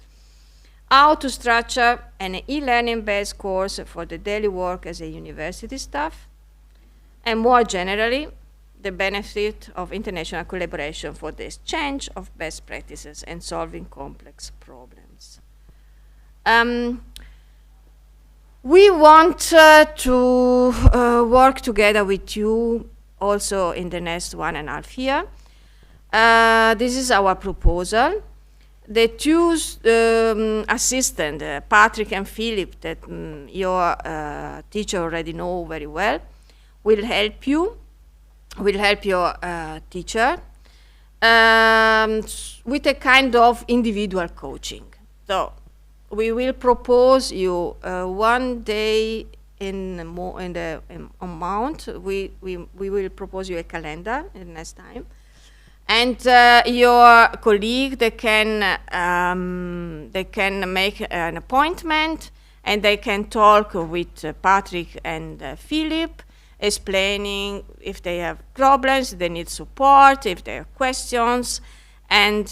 How to structure an e-learning based course for the daily work as a university staff, and more generally, the benefit of international collaboration for the exchange of best practices and solving complex problems. We want to work together with you also in the next 1.5 years. This is our proposal. The two assistants, Patrick and Philip, that your teacher already know very well, will help you, will help your teacher with a kind of individual coaching. So we will propose you 1 day in the amount. We will propose you a calendar in the next time. And your colleague, they can make an appointment, and they can talk with Patrick and Philip, explaining if they have problems, they need support, if they have questions, and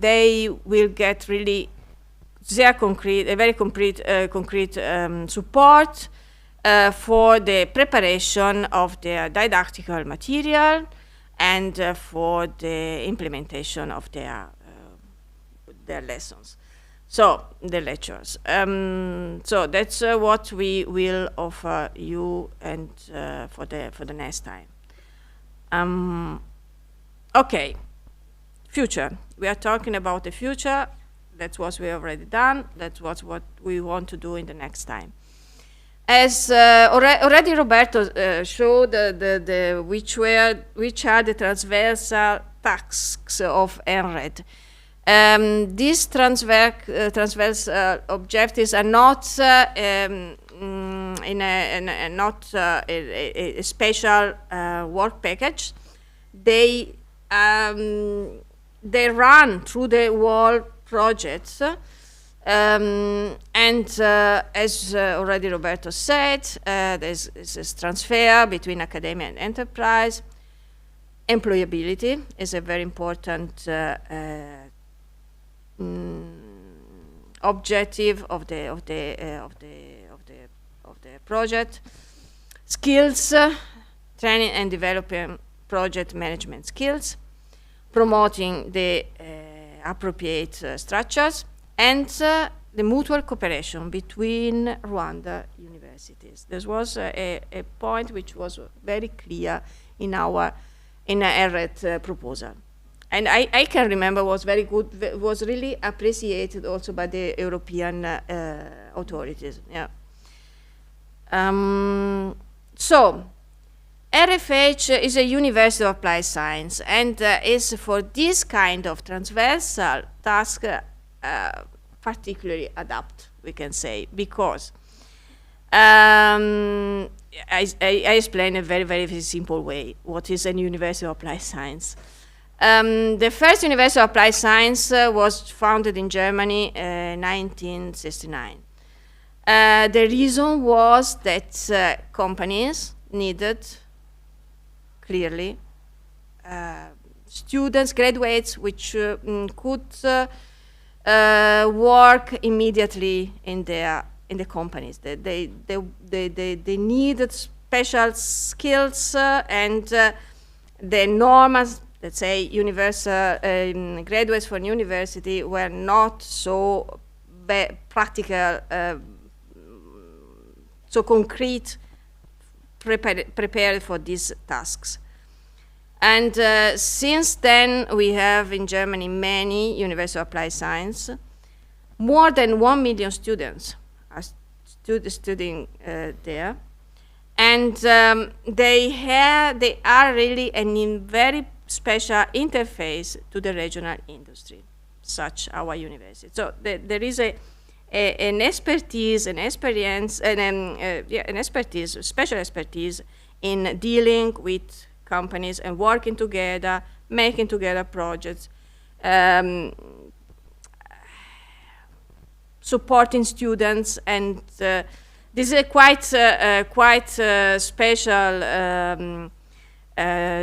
they will get really very concrete support for the preparation of their didactical material and for the implementation of their lessons. So the lectures. So that's what we will offer you and for the next time. Okay, future. We are talking about the future. That's what we have already done. That's what we want to do in the next time. As already Roberto showed which are the transversal tasks of EnRHEd. These transversal objectives are not in a special work package. They run through the whole projects. As already Roberto said, there's this transfer between academia and enterprise. Employability is a very important objective of the project. Skills, training and developing project management skills, promoting the appropriate structures, and the mutual cooperation between Rwanda universities. This was a point which was very clear in our EnRHEd proposal. And I can remember was very good, was really appreciated also by the European authorities. Yeah. So, EnRHEd is a university of applied science and is for this kind of transversal task particularly adapt, we can say, because I explain in a very, very simple way what is a university of applied science. The first University of Applied Science was founded in Germany in 1969. The reason was that companies needed, clearly, students, graduates, which could work immediately in the companies. They needed special skills and the normal, let's say, graduates from university were not so practical, so concrete, prepared for these tasks. And since then, we have in Germany many universities of applied science. More than 1 million students are studying there. And they are really a very special interface to the regional industry, such our university. So there is an expertise, an experience, an expertise, special expertise in dealing with companies and working together, making together projects, supporting students, and this is a quite special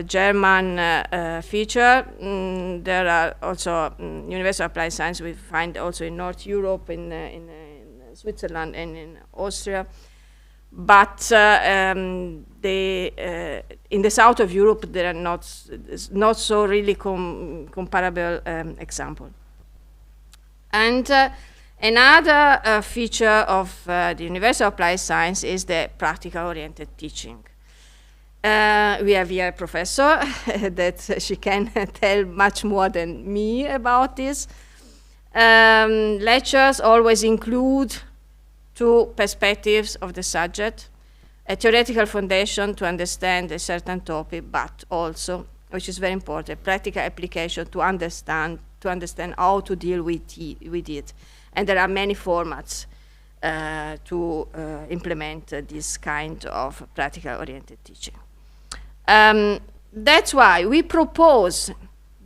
German feature. There are also University of Applied Science we find also in North Europe, in Switzerland and in Austria. But in the south of Europe, there are not so really comparable example. And another feature of the University of Applied Science is the practical-oriented teaching. We have here a professor that she can tell much more than me about this. Lectures always include two perspectives of the subject, a theoretical foundation to understand a certain topic, but also, which is very important, practical application to understand how to deal with it. And there are many formats to implement this kind of practical-oriented teaching. That's why we propose,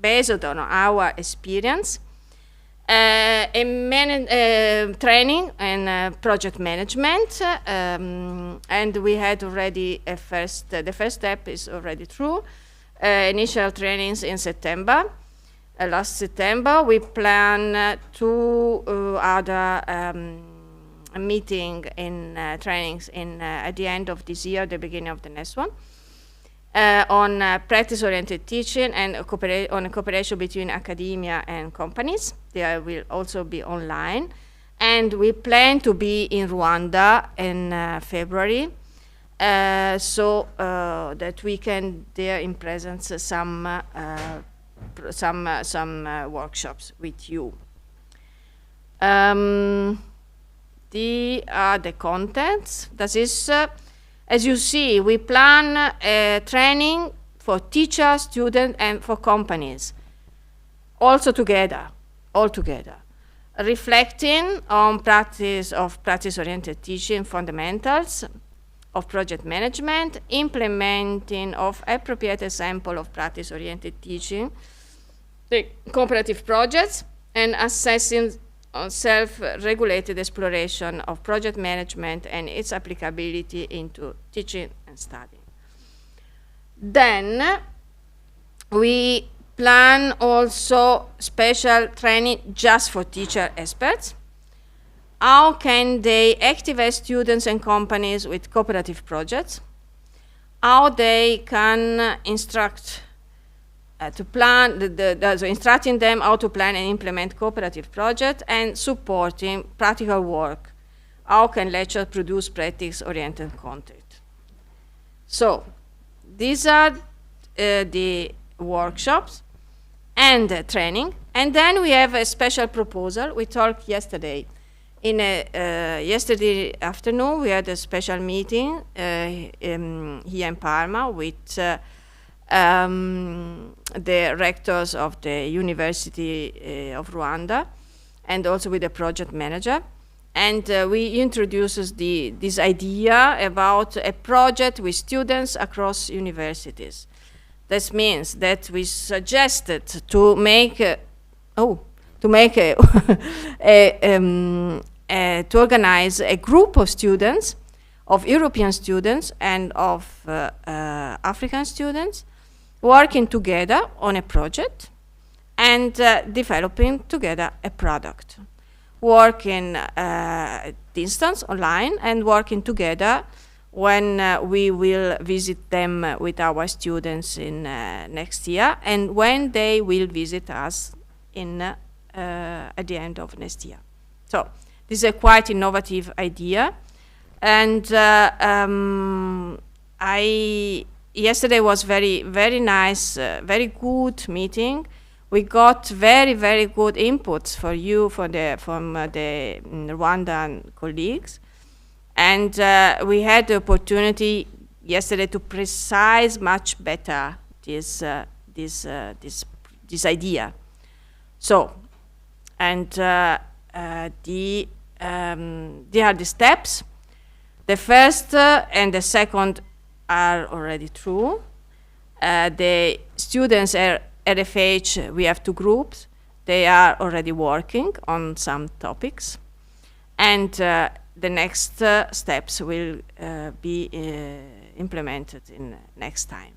based on our experience, training and project management, and we had already the first step is already through. Initial trainings in September. Last September, we plan two other meeting in trainings at the end of this year, the beginning of the next one. On practice-oriented teaching and on cooperation between academia and companies. They will also be online. And we plan to be in Rwanda in February, so that we can there in presence some workshops with you. The contents. That is. As you see, we plan training for teachers, students, and for companies, all together, reflecting on practice-oriented teaching fundamentals of project management, implementing of appropriate example of practice-oriented teaching, the cooperative projects, and assessing on self-regulated exploration of project management and its applicability into teaching and studying. Then we plan also special training just for teacher experts. How can they activate students and companies with cooperative projects? How they can instruct to plan, so instructing them how to plan and implement cooperative projects and supporting practical work. How can lecture produce practice-oriented content? So these are the workshops and training. And then we have a special proposal. We talked yesterday. Yesterday afternoon, we had a special meeting here in Parma with the rectors of the University of Rwanda and also with the project manager. And we introduced this idea about a project with students across universities. This means that we suggested to make to organize a group of students, of European students and of African students, working together on a project and developing together a product. Working at distance, online, and working together when we will visit them with our students in next year, and when they will visit us in at the end of next year. So this is a quite innovative idea, and yesterday was very nice, very good meeting. We got very good inputs for you from the Rwandan colleagues, and we had the opportunity yesterday to precise much better this idea. So, and there are the steps. The first and the second are already true. The students are RFH, we have two groups. They are already working on some topics. And the next steps will be implemented in next time.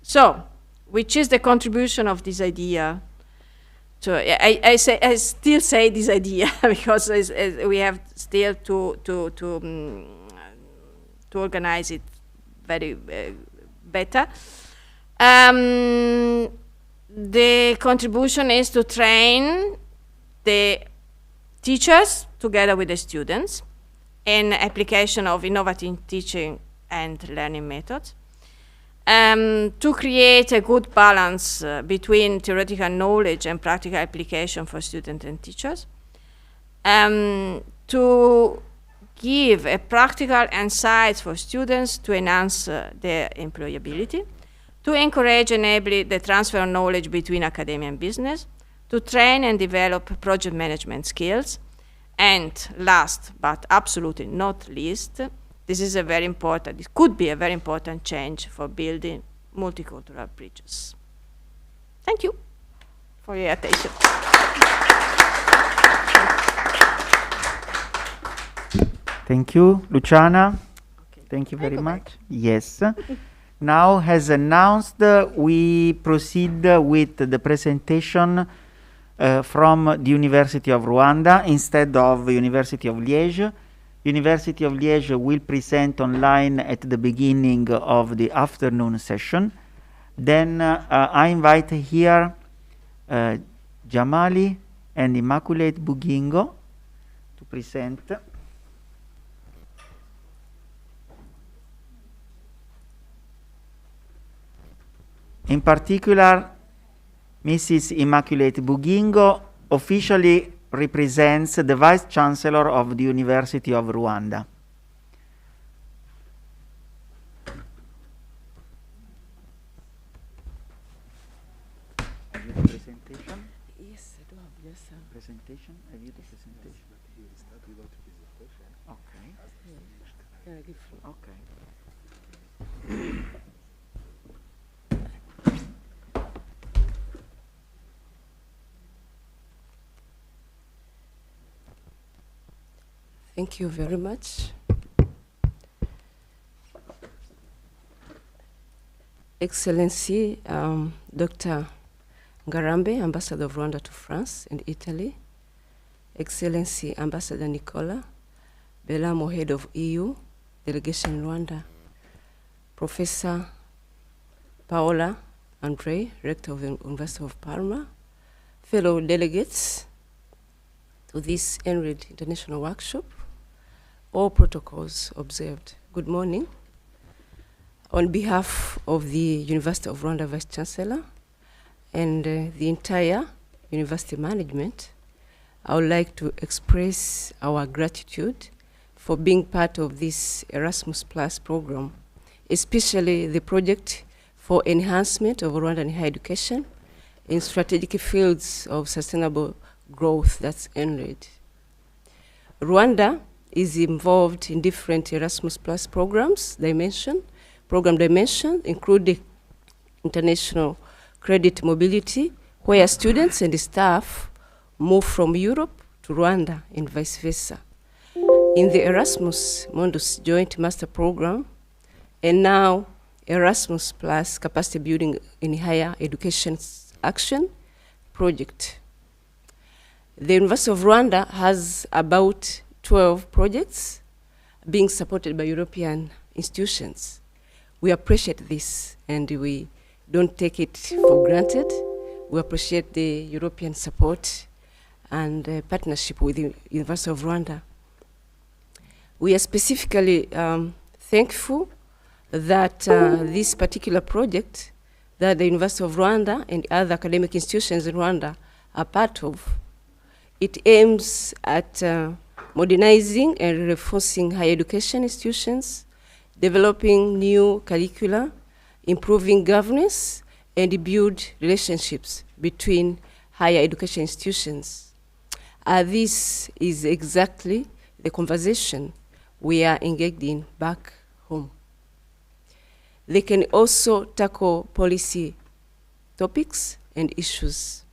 So, which is the contribution of this idea? So I still say this idea because we have still to organize it very better. The contribution is to train the teachers together with the students in application of innovative teaching and learning methods. To create a good balance between theoretical knowledge and practical application for students and teachers. To give a practical insights for students to enhance their employability. To encourage and enable the transfer of knowledge between academia and business. To train and develop project management skills. And last, but absolutely not least, this is a very important, it could be a very important change for building multicultural bridges. Thank you for your attention. Thank you, Luciana. Okay. Thank you very much. Yes. Now, as announced, we proceed with the presentation from the University of Rwanda instead of University of Liège. University of Liège will present online at the beginning of the afternoon session. Then I invite here Jamali and Immaculate Bugingo to present. In particular, Mrs. Immaculate Bugingo officially represents the Vice Chancellor of the University of Rwanda. Have you the presentation? Yes, I do have, yes, sir. Presentation? Have you the presentation? Okay. Okay. Thank you very much. Excellency, Dr. Ngarambe, Ambassador of Rwanda to France and Italy. Excellency, Ambassador Nicola Belamo, Head of EU, Delegation Rwanda. Professor Paola Andre, Rector of the University of Parma, fellow delegates to this EnRHEd International Workshop, all protocols observed. Good morning. On behalf of the University of Rwanda Vice Chancellor and the entire university management, I would like to express our gratitude for being part of this Erasmus Plus program, especially the project for enhancement of Rwandan higher education in strategic fields of sustainable growth, that's EnRHEd. Rwanda is involved in different Erasmus Plus program dimension, including international credit mobility, where students and staff move from Europe to Rwanda and vice versa. In the Erasmus Mundus Joint Master Program, and now Erasmus Plus Capacity Building in Higher Education Action project. The University of Rwanda has about 12 projects being supported by European institutions. We appreciate this, and we don't take it for granted. We appreciate the European support and partnership with the University of Rwanda. We are specifically thankful that this particular project that the University of Rwanda and other academic institutions in Rwanda are part of, it aims at modernizing and reinforcing higher education institutions, developing new curricula, improving governance, and build relationships between higher education institutions. This is exactly the conversation we are engaged in back home. They can also tackle policy topics and issues,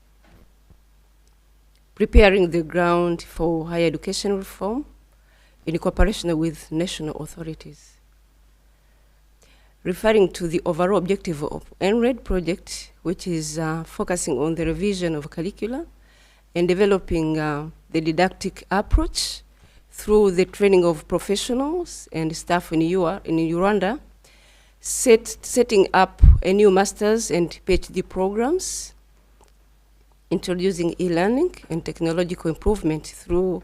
preparing the ground for higher education reform in cooperation with national authorities. Referring to the overall objective of EnRHEd project, which is focusing on the revision of curricula and developing the didactic approach through the training of professionals and staff in Rwanda, setting up a new master's and PhD programs, introducing e-learning and technological improvement through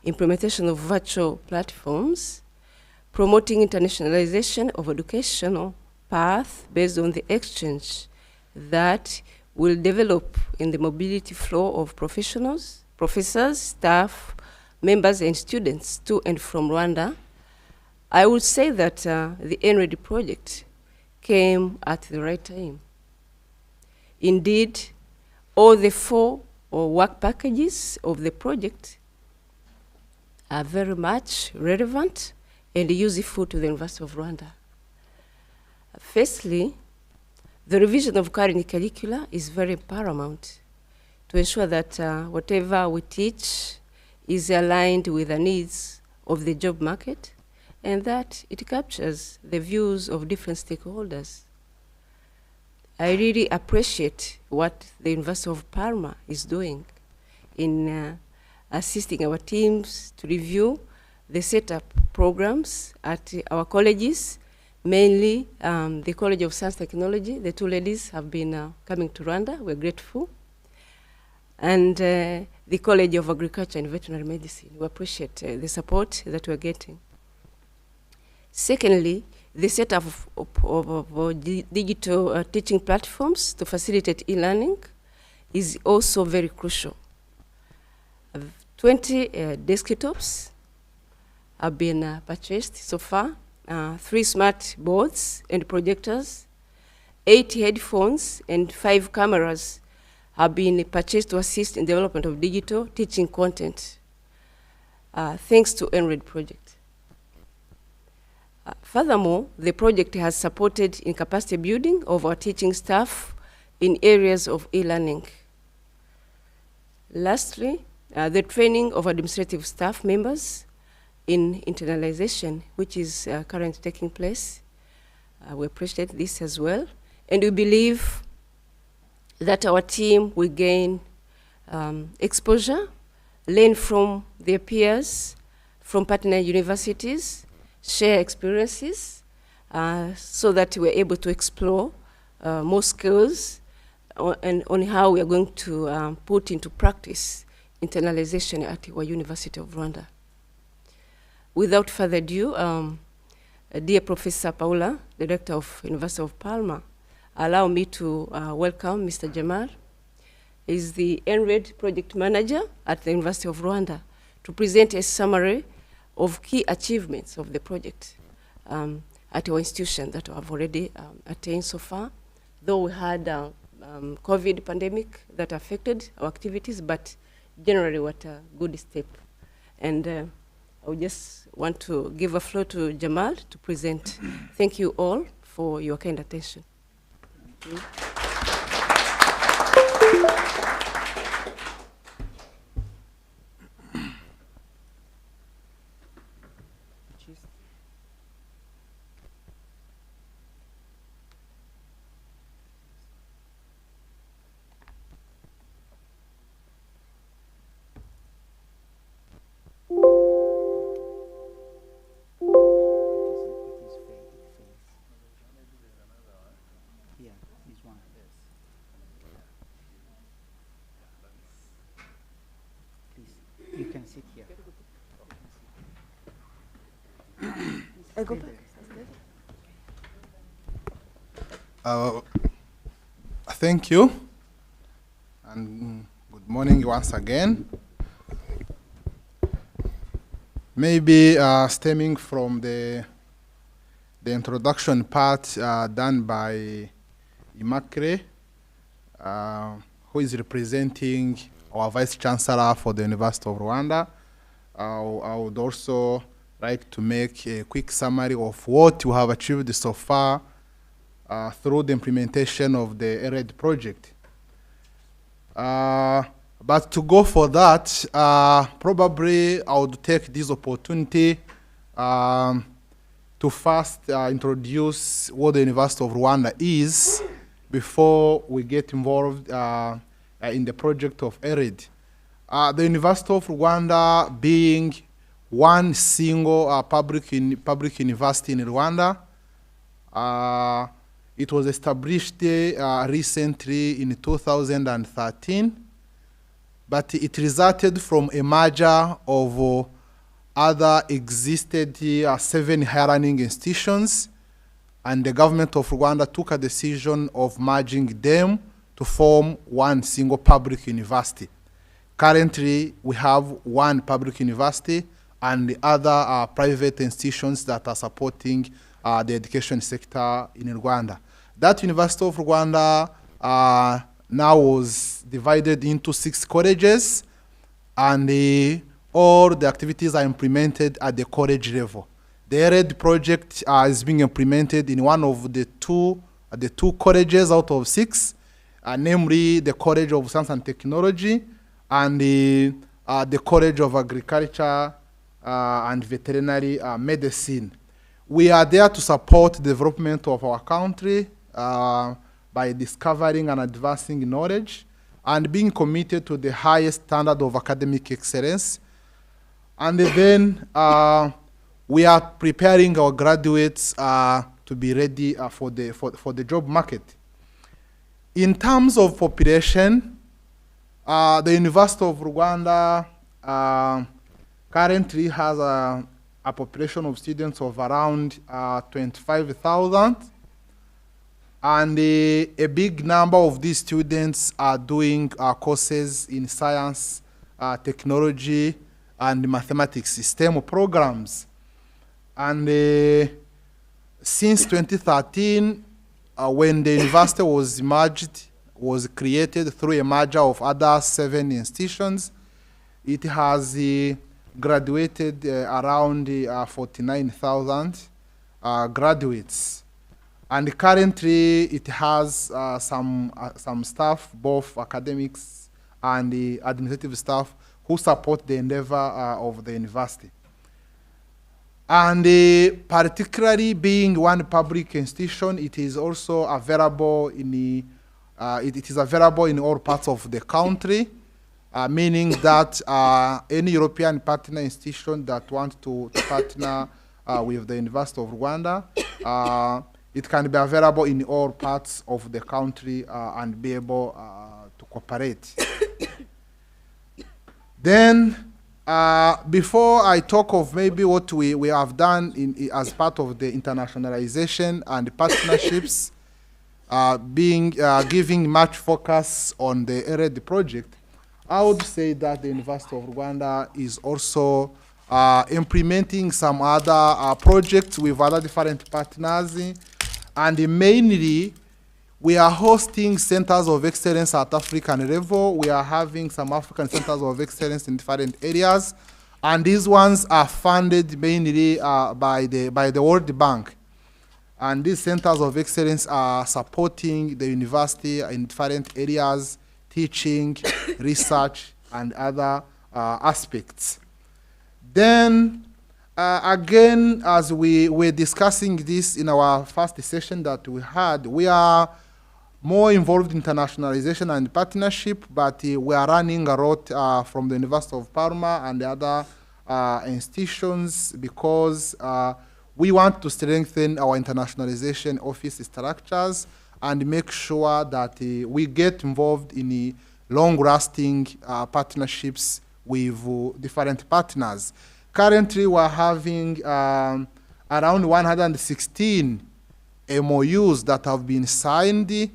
implementation of virtual platforms, promoting internationalization of educational path based on the exchange that will develop in the mobility flow of professionals, professors, staff, members, and students to and from Rwanda. I would say that the EnRHEd project came at the right time. Indeed, all the 4 work packages of the project are very much relevant and useful to the University of Rwanda. Firstly, the revision of current curricula is very paramount to ensure that whatever we teach is aligned with the needs of the job market and that it captures the views of different stakeholders. I really appreciate what the University of Parma is doing in assisting our teams to review the setup programs at our colleges, mainly the College of Science and Technology. The 2 ladies have been coming to Rwanda. We're grateful. And the College of Agriculture and Veterinary Medicine. We appreciate the support that we're getting. Secondly, the setup of digital teaching platforms to facilitate e-learning is also very crucial. 20 desktops have been purchased so far, 3 smart boards and projectors, 8 headphones, and 5 cameras have been purchased to assist in development of digital teaching content, thanks to EnRHEd project. Furthermore, the project has supported in capacity building of our teaching staff in areas of e-learning. Lastly, the training of administrative staff members in internalization, which is currently taking place. We appreciate this as well. And we believe that our team will gain exposure, learn from their peers, from partner universities, share experiences, so that we're able to explore more skills and on how we are going to put into practice internalization at our University of Rwanda. Without further ado, dear Professor Paula, Director of University of Parma, allow me to welcome Mr. Jamal. He's the EnRHEd Project Manager at the University of Rwanda to present a summary of key achievements of the project at our institution that have already attained so far. Though we had COVID pandemic that affected our activities, but generally what a good step. And I would just want to give a floor to Jamal to present. Thank you all for your kind attention. Thank you. You can sit here. I go back. Thank you, and good morning once again. Maybe stemming from the introduction part done by Immaculée, who is representing our Vice Chancellor for the University of Rwanda. I would also like to make a quick summary of what we have achieved so far through the implementation of the EnRHEd project. But to go for that, probably I would take this opportunity to first introduce what the University of Rwanda is before we get involved in the project of EnRHEd. The University of Rwanda being one single public university in Rwanda. It was established recently in 2013, but it resulted from a merger of other existed 7 higher learning institutions, and the government of Rwanda took a decision of merging them to form one single public university. Currently, we have one public university and the other private institutions that are supporting the education sector in Rwanda. That University of Rwanda now was divided into 6 colleges, and all the activities are implemented at the college level. The EnRHEd project is being implemented in one of the two colleges out of 6, namely the College of Science and Technology and the College of Agriculture and Veterinary Medicine. We are there to support the development of our country by discovering and advancing knowledge and being committed to the highest standard of academic excellence. And then we are preparing our graduates to be ready for the job market. In terms of population, the University of Rwanda currently has a population of students of around 25,000. And a big number of these students are doing courses in science, technology, and mathematics STEM programs. And since 2013, when the university was merged, was created through a merger of other 7 institutions, it has graduated around 49,000 graduates. And currently, it has some staff, both academics and the administrative staff, who support the endeavor of the university. And particularly being one public institution, it is also available in it is available in all parts of the country, meaning that any European partner institution that wants to partner with the University of Rwanda it can be available in all parts of the country and be able to cooperate. Then, before I talk of maybe what we have done as part of the internationalization and partnerships, giving much focus on the EnRHEd project, I would say that the University of Rwanda is also implementing some other projects with other different partners, and mainly we are hosting centers of excellence at African level. We are having some African centers of excellence in different areas, and these ones are funded mainly by the World Bank. And these centers of excellence are supporting the university in different areas, teaching, research, and other aspects. Then, again, as we were discussing this in our first session that we had, we are more involved in internationalization and partnership, but we are running a lot from the University of Parma and the other institutions because we want to strengthen our internationalization office structures and make sure that we get involved in long-lasting partnerships with different partners. Currently, we're having around 116 MOUs that have been signed,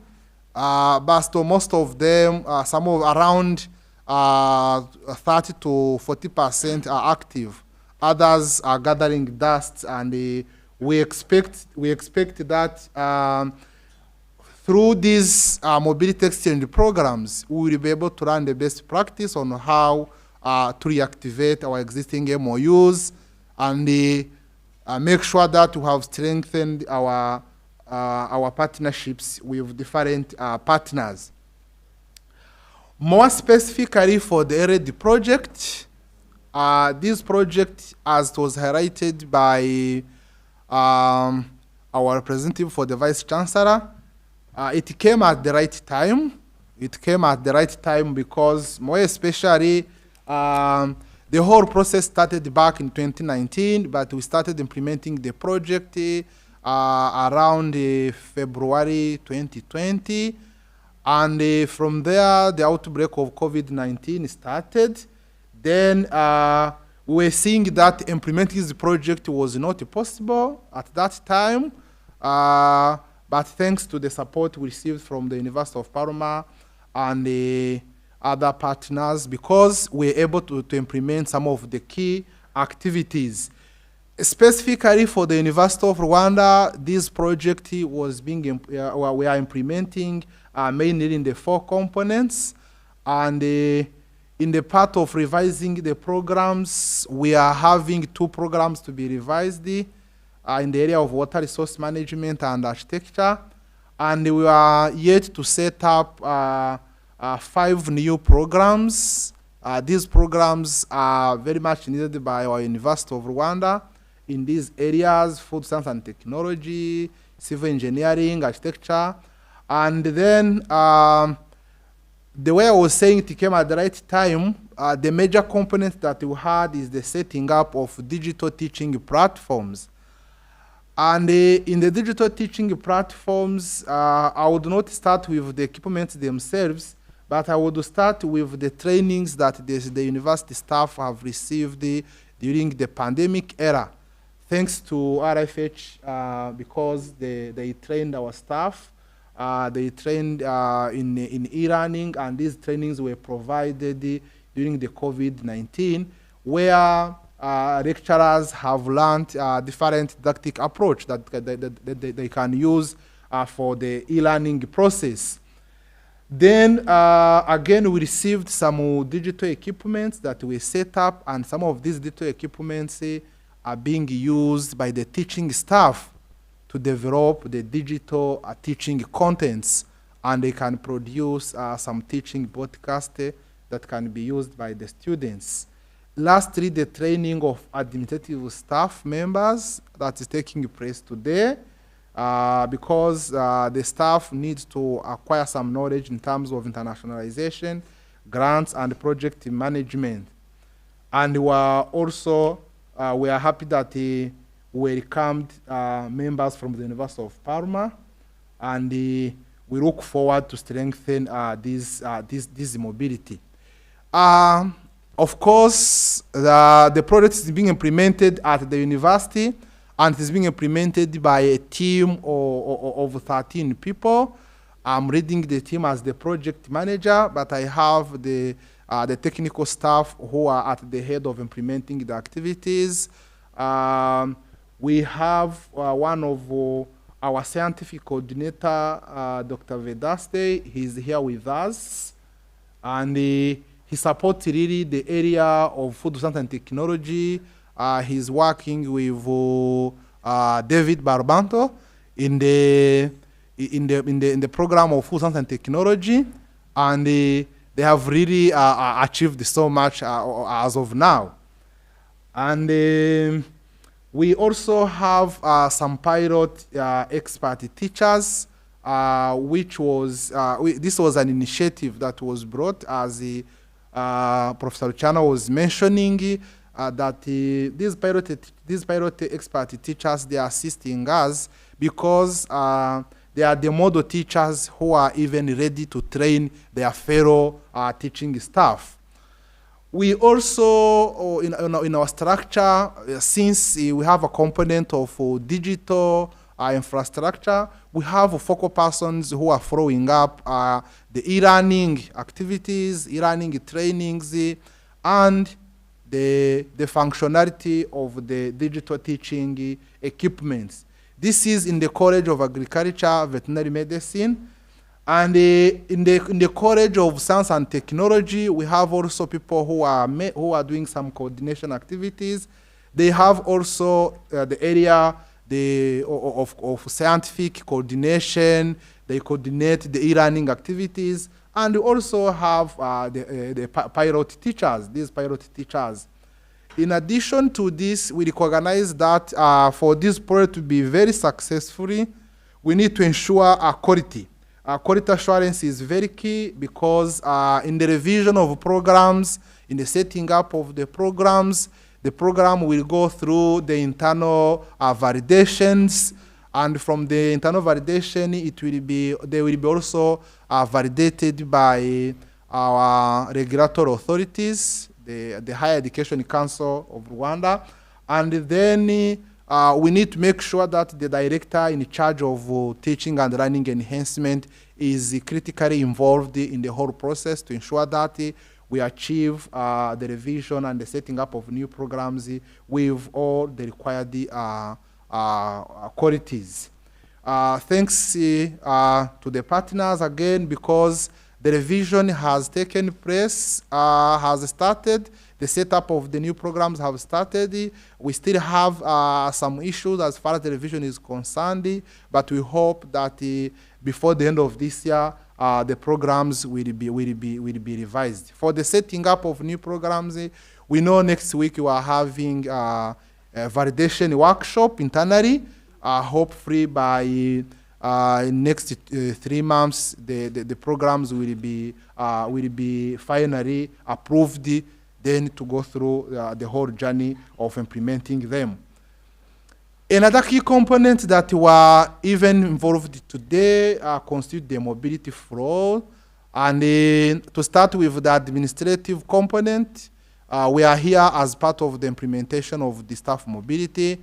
but most of them, some of around 30 to 40% are active. Others are gathering dust, and we expect that through these mobility exchange programs, we will be able to run the best practice on how to reactivate our existing MOUs and make sure that we have strengthened our partnerships with different partners. More specifically for the EnRHEd project, this project, as was highlighted by our representative for the Vice Chancellor, it came at the right time. It came at the right time because, more especially, the whole process started back in 2019, but we started implementing the project around February 2020. And from there, the outbreak of COVID-19 started. Then we were seeing that implementing the project was not possible at that time. But thanks to the support we received from the University of Parma and the other partners, because we were able to implement some of the key activities. Specifically for the University of Rwanda, this project was being, we are implementing mainly in the 4 components. And in the part of revising the programs, we are having 2 programs to be revised in the area of water resource management and architecture. And we are yet to set up 5 new programs. These programs are very much needed by our University of Rwanda in these areas: food science and technology, civil engineering, architecture. And then the way I was saying it came at the right time, the major component that we had is the setting up of digital teaching platforms. And in the digital teaching platforms, I would not start with the equipment themselves, but I would start with the trainings that the university staff have received during the pandemic era. Thanks to RFH, because they trained our staff, they trained in e-learning, and these trainings were provided during the COVID-19, where lecturers have learned different didactic approach that they can use for the e-learning process. Then again, we received some digital equipments that we set up, and some of these digital equipments are being used by the teaching staff to develop the digital teaching contents, and they can produce some teaching podcasts that can be used by the students. Lastly, the training of administrative staff members that is taking place today, because the staff needs to acquire some knowledge in terms of internationalization, grants, and project management. And we are also we are happy that welcomed members from the University of Parma, and we look forward to strengthen this mobility. Of course, the project is being implemented at the university, and it is being implemented by a team of 13 people. I'm leading the team as the project manager, but I have the technical staff who are at the head of implementing the activities. We have one of our scientific coordinator, Dr. Vedaste. He's here with us, and he supports really the area of food science and technology. He's working with David Barbanto in the program of food science and technology, and they have really achieved so much as of now. And we also have some pilot expert teachers, which was this was an initiative that was brought, as Professor Luciano was mentioning, that these pilot expert teachers, they are assisting us because they are the model teachers who are even ready to train their fellow teaching staff. We also, in our structure, since we have a component of digital infrastructure, we have focal persons who are following up the e-learning activities, e-learning trainings, and the functionality of the digital teaching equipments. This is in the College of Agriculture, Veterinary Medicine. And in the College of Science and Technology, we have also people who are doing some coordination activities. They have also the area of scientific coordination. They coordinate the e-learning activities. And we also have the pilot teachers, these pilot teachers. In addition to this, we recognize that for this project to be very successful, we need to ensure quality. Quality assurance is very key because in the revision of programs, in the setting up of the program will go through the internal validations, and from the internal validation, they will be also validated by our regulatory authorities, the Higher Education Council of Rwanda, and then we need to make sure that the director in charge of teaching and learning enhancement is critically involved in the whole process to ensure that we achieve the revision and the setting up of new programs with all the required qualities. Thanks to the partners again, because the revision has taken place, has started. The setup of the new programs have started. We still have some issues as far as the revision is concerned, but we hope that before the end of this year, the programs will be revised. For the setting up of new programs, we know next week we are having a validation workshop internally. Hopefully by next 3 months, the programs will be finally approved, then to go through the whole journey of implementing them. Another key component that were even involved today constitute the mobility flow. And to start with the administrative component, we are here as part of the implementation of the staff mobility.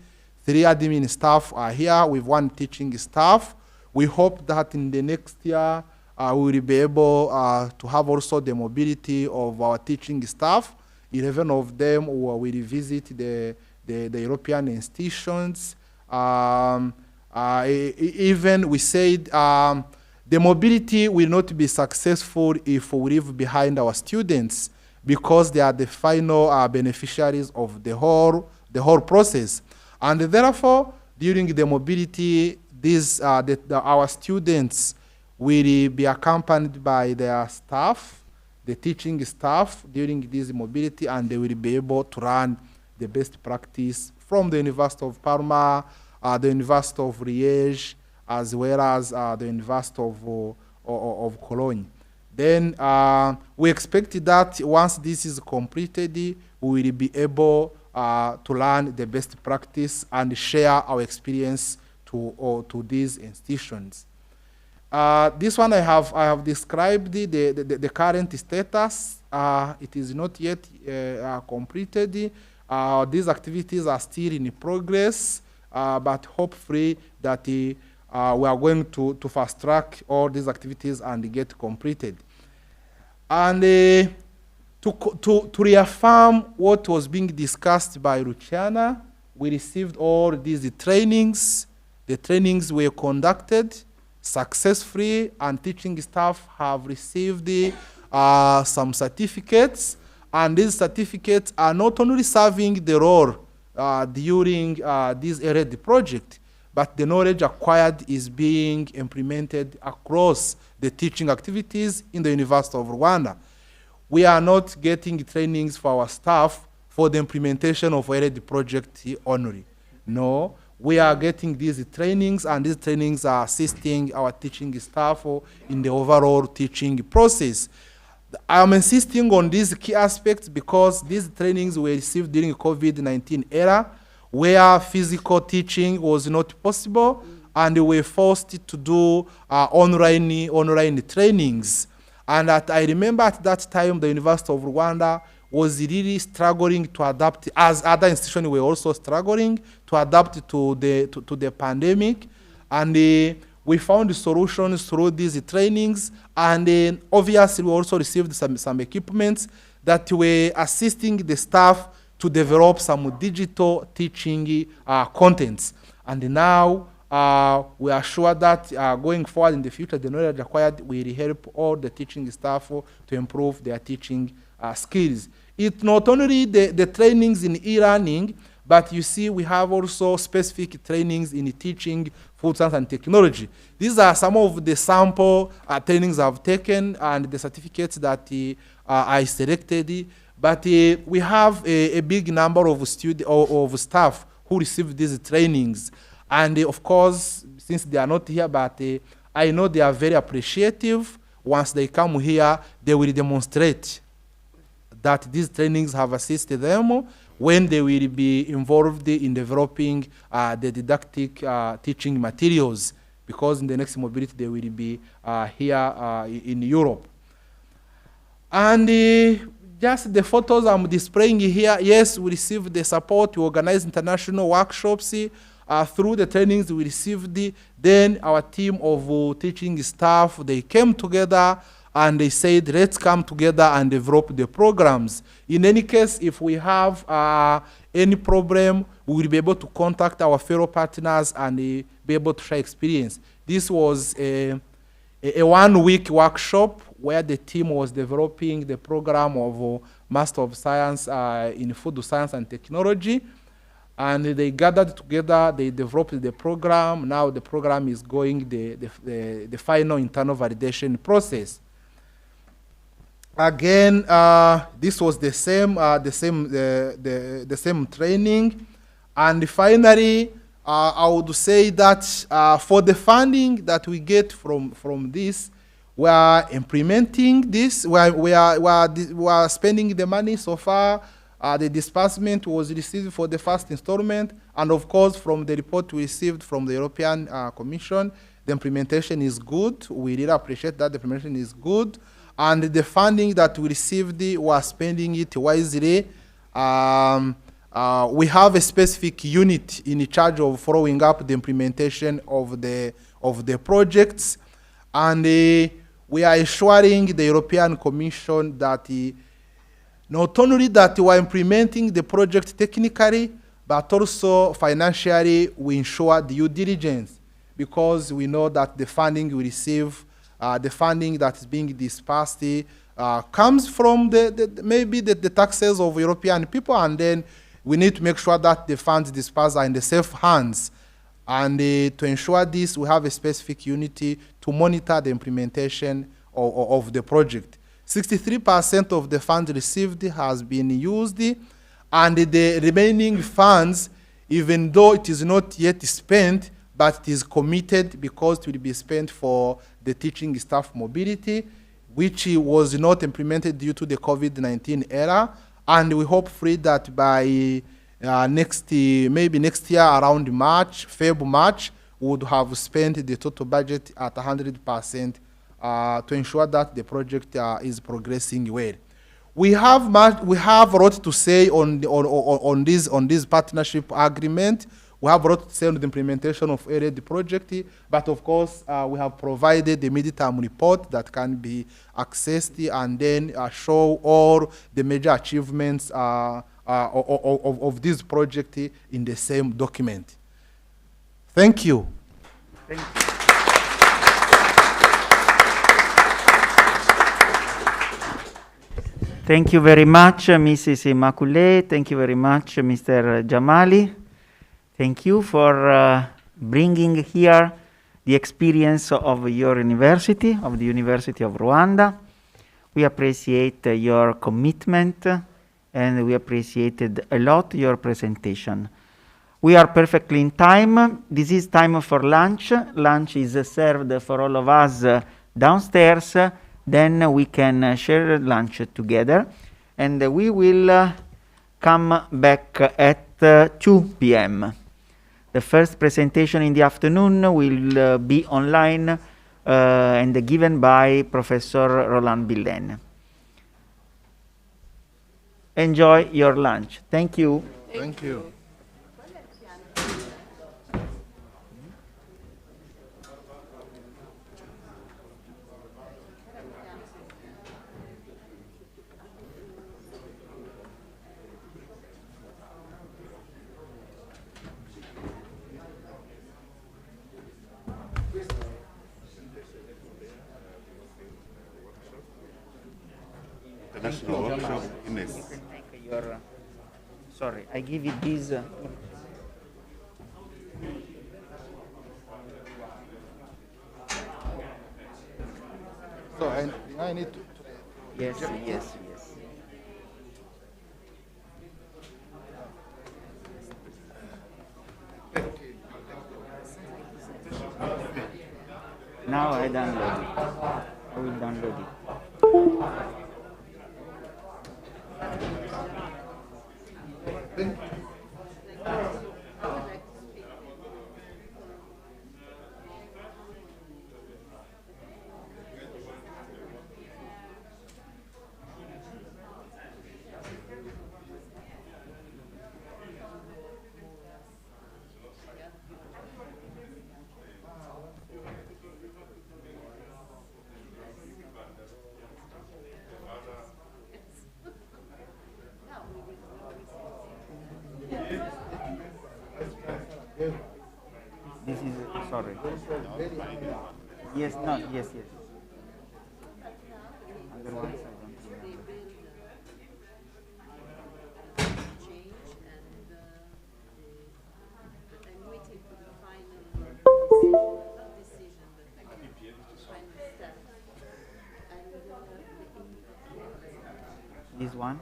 3 admin staff are here with 1 teaching staff. We hope that in the next year, we will be able to have also the mobility of our teaching staff. 11 of them will visit the European institutions. Even we said the mobility will not be successful if we leave behind our students, because they are the final beneficiaries of the whole process. And therefore, during the mobility, our students will be accompanied by their staff, the teaching staff during this mobility, and they will be able to learn the best practice from the University of Parma, the University of Liège, as well as the University of Cologne. Then we expect that once this is completed, we will be able to learn the best practice and share our experience to these institutions. This one I have described the current status. It is not yet completed. These activities are still in progress, but hopefully that we are going to fast track all these activities and get completed. And to reaffirm what was being discussed by Luciana, we received all these trainings. The trainings were conducted successfully, and teaching staff have received some certificates. And these certificates are not only serving the role during this EnRHEd project, but the knowledge acquired is being implemented across the teaching activities in the University of Rwanda. We are not getting trainings for our staff for the implementation of EnRHEd project only. No, we are getting these trainings, and these trainings are assisting our teaching staff in the overall teaching process. I am insisting on these key aspects because these trainings were received during COVID-19 era, where physical teaching was not possible, and we were forced to do online trainings. And I remember at that time, the University of Rwanda was really struggling to adapt, as other institutions were also struggling to adapt to the pandemic. And we found solutions through these trainings, and obviously we also received some equipments that were assisting the staff to develop some digital teaching contents. And now we are sure that going forward in the future, the knowledge acquired will help all the teaching staff to improve their teaching skills. It's not only the trainings in e-learning, but you see we have also specific trainings in teaching food science and technology. These are some of the sample trainings I've taken and the certificates that I selected. But we have a big number of staff who receive these trainings. And of course, since they are not here, but I know they are very appreciative. Once they come here, they will demonstrate that these trainings have assisted them when they will be involved in developing the didactic teaching materials, because in the next mobility they will be here in Europe. And just the photos I'm displaying here, yes, we received the support. We organized international workshops. Through the trainings we received, then our team of teaching staff, they came together and they said, let's come together and develop the programs. In any case, if we have any problem, we will be able to contact our fellow partners and be able to share experience. This was a 1-week workshop where the team was developing the program of Master of Science in Food Science and Technology. And they gathered together, they developed the program. Now the program is going the final internal validation process. Again, this was the same training. And finally, I would say that for the funding that we get from this, we are implementing this. We are spending the money so far. The disbursement was received for the first installment, and of course, from the report we received from the European Commission, the implementation is good. We really appreciate that the implementation is good, and the funding that we received, we are spending it wisely. We have a specific unit in charge of following up the implementation of the projects, and we are assuring the European Commission that not only that we are implementing the project technically, but also financially we ensure due diligence, because we know that the funding we receive, the funding that is being dispersed comes from maybe the taxes of European people, and then we need to make sure that the funds dispersed are in the safe hands. And to ensure this, we have a specific unity to monitor the implementation of the project. 63% of the funds received has been used, and the remaining funds, even though it is not yet spent, but it is committed because it will be spent for the teaching staff mobility, which was not implemented due to the COVID-19 era. And we hope that by maybe next year around March, we would have spent the total budget at 100% to ensure that the project is progressing well. We have a lot to say on this partnership agreement. We have a lot to say on the implementation of EnRHEd project, but of course we have provided the midterm report that can be accessed and then show all the major achievements of this project in the same document. Thank you. Thank you. Thank you very much, Mrs. Immaculée. Thank you very much, Mr. Jamali. Thank you for bringing here the experience of your university, of the University of Rwanda. We appreciate your commitment and we appreciated a lot your presentation. We are perfectly in time. This is time for lunch. Lunch is served for all of us downstairs. Then we can share lunch together. And we will come back at 2 p.m. The first presentation in the afternoon will be online and given by Professor Roland Billen. Enjoy your lunch. Thank you. Thank you. International workshop in this. You can take your, sorry, I give you this. So I need to. Yes, yes, yes. Now I download it. I will download it. This is, sorry. Yes, no, yes, yes. Otherwise, I don't remember. This one?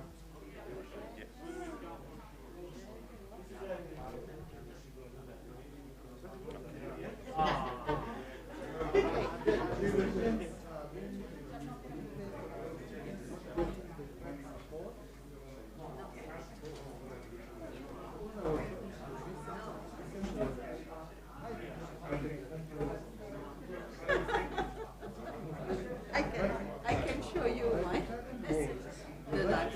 I can show you my the life.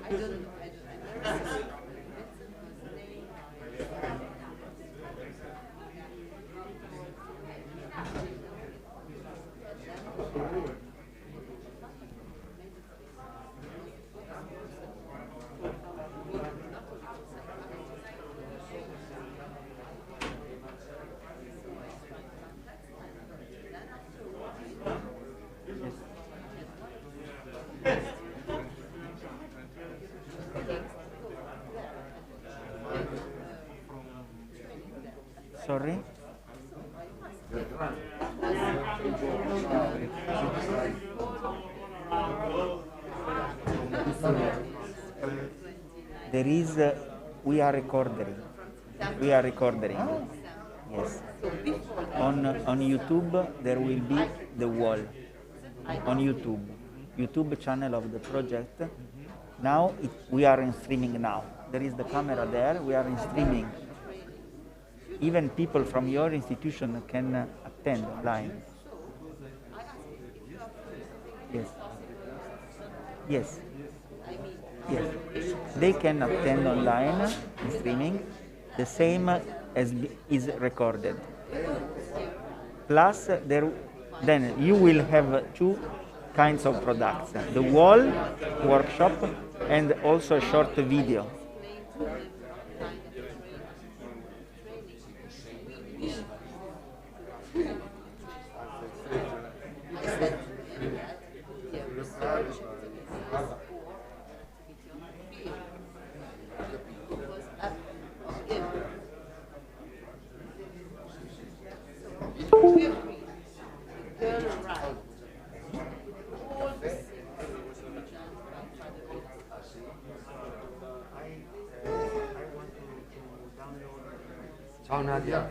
I don't know. I never see. Sorry? There is, we are recording. We are recording. Yes. On YouTube, there will be the wall. On YouTube. YouTube channel of the project. Now we are in streaming now. There is the camera there. We are in streaming. Even people from your institution can attend online. Yes. Yes. Yes. They can attend online in streaming, the same as is recorded. Plus, then you will have two kinds of products: the wall workshop and also a short video. Ciao Nadia.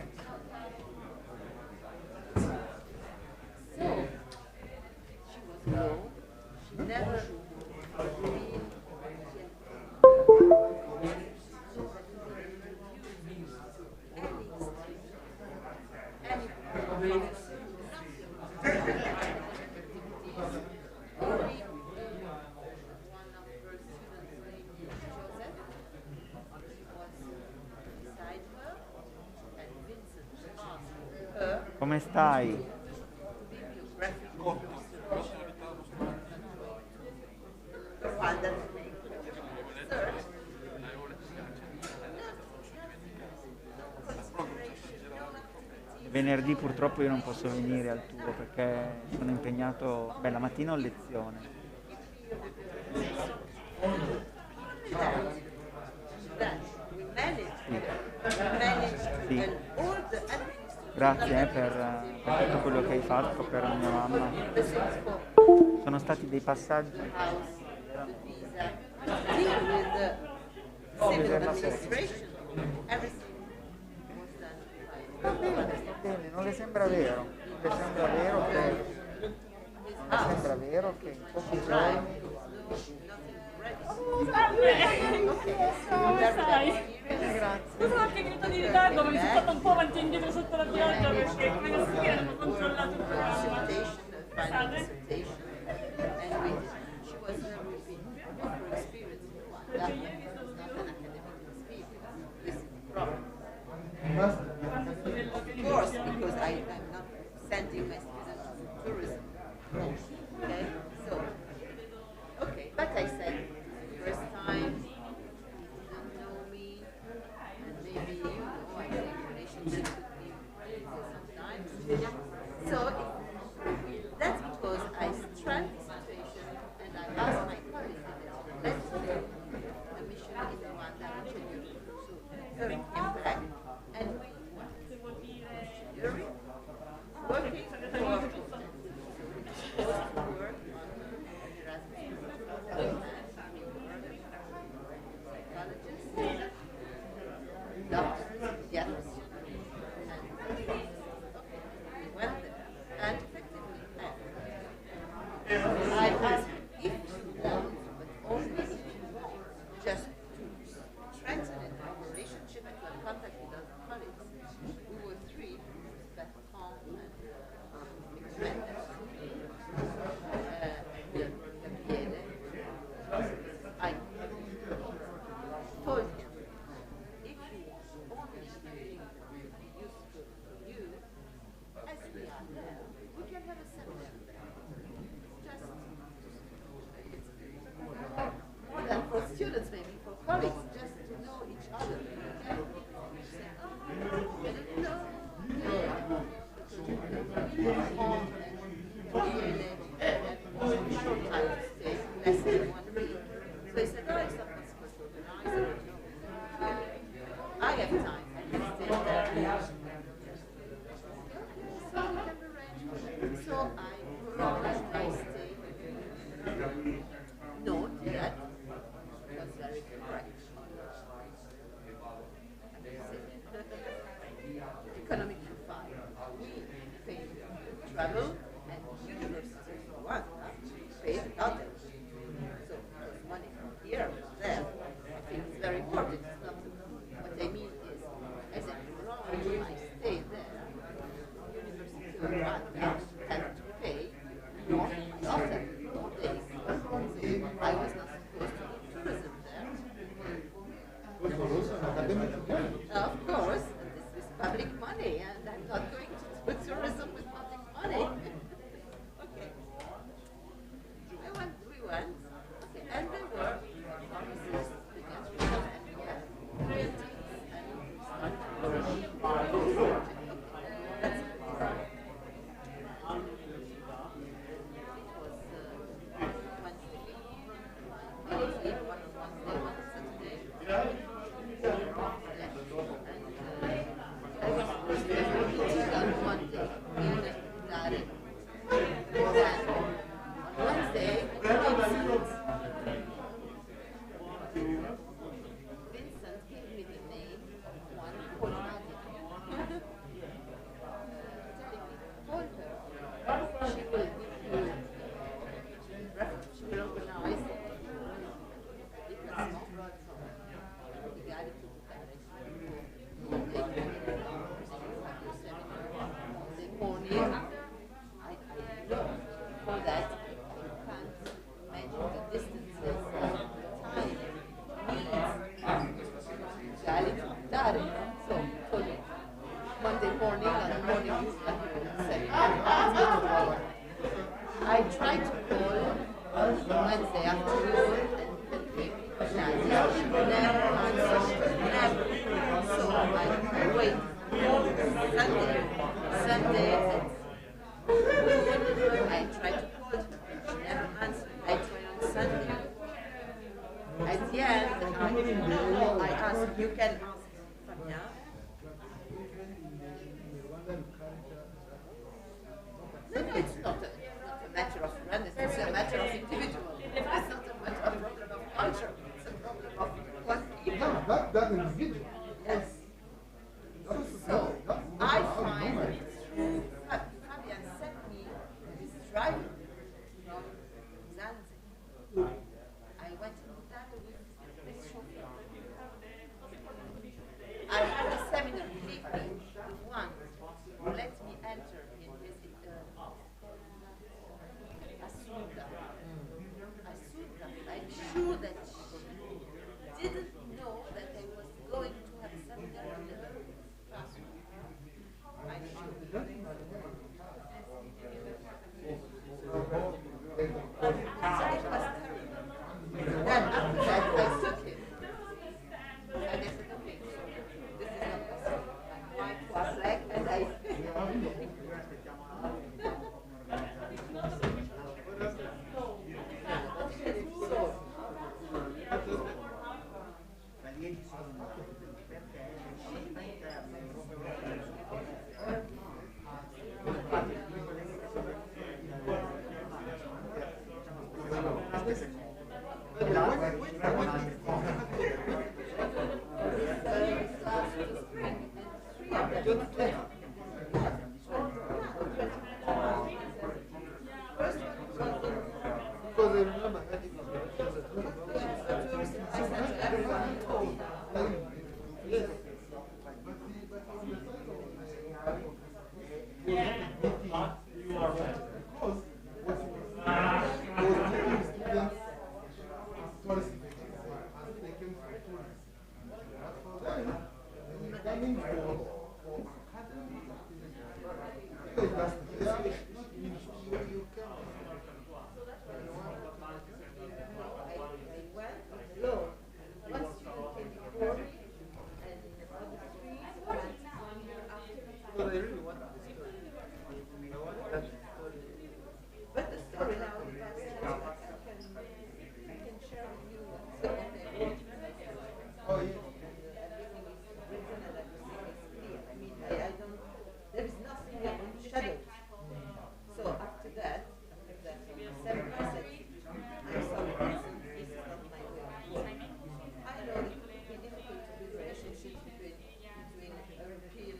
Come stai? Venerdì purtroppo io non posso venire al tuo perché sono impegnato, la mattina ho lezione. Sì. Sì. Grazie per tutto quello che hai fatto per mia mamma. Sono stati dei passaggi. Va bene, non le sembra vero. Le sembra vero che in pochi giorni. Come stai? Grazie. Sono anche venuta di ritardo, ma mi sono fatta un po' avanti e indietro sotto la pioggia perché come da sera non ho controllato il programma. Of course, because I'm not sending my students to tourism. Okay, so, okay, but I said, first time, you don't know me, and maybe you know, I think relationship could be sometimes. So, that's because I stressed the situation, and I asked my colleagues, let's say, the mission is the one that introduced to impact, and we working for doctors, pediatricians, and went there, and effectively, I asked if you want, but only if you want, just to strengthen our relationship and to have contact with other colleagues. We were three, Bertrand and Elisabetta, Gabriele. I told him, if you only think that would be useful for you, as we are there, we can have a seminar there. Just to tried to call on Wednesday afternoon and keep never answered, never. So I wait Sunday I tried to call her, she never answered. I tried on Sunday. At the end, I asked, you can ask Fabien. No, it's not a matter of randomness, it's a matter of individual. It's not a matter of problem of culture, it's a problem of one people. That individual. Yes. So, I find that through Fabian sent me this driving from Zanzibar. I went in Italy with this chauffeur. I had a seminar, believe me, with one who let me enter in his Asunda. I'm sure that she didn't know that I was going to have a seminar in the classroom. I'm sure. So it was terrible. Then after that, I took him. And I said, okay, this is not possible. My was like, and I. But the story now is that I can share with you what's oh, yeah. Everything is written and everything is clear. I mean, I don't, there is nothing shadows. So after that, on the 7th, I said, I'm sorry, this is not my way. I know it would be difficult to build relationships between European and African.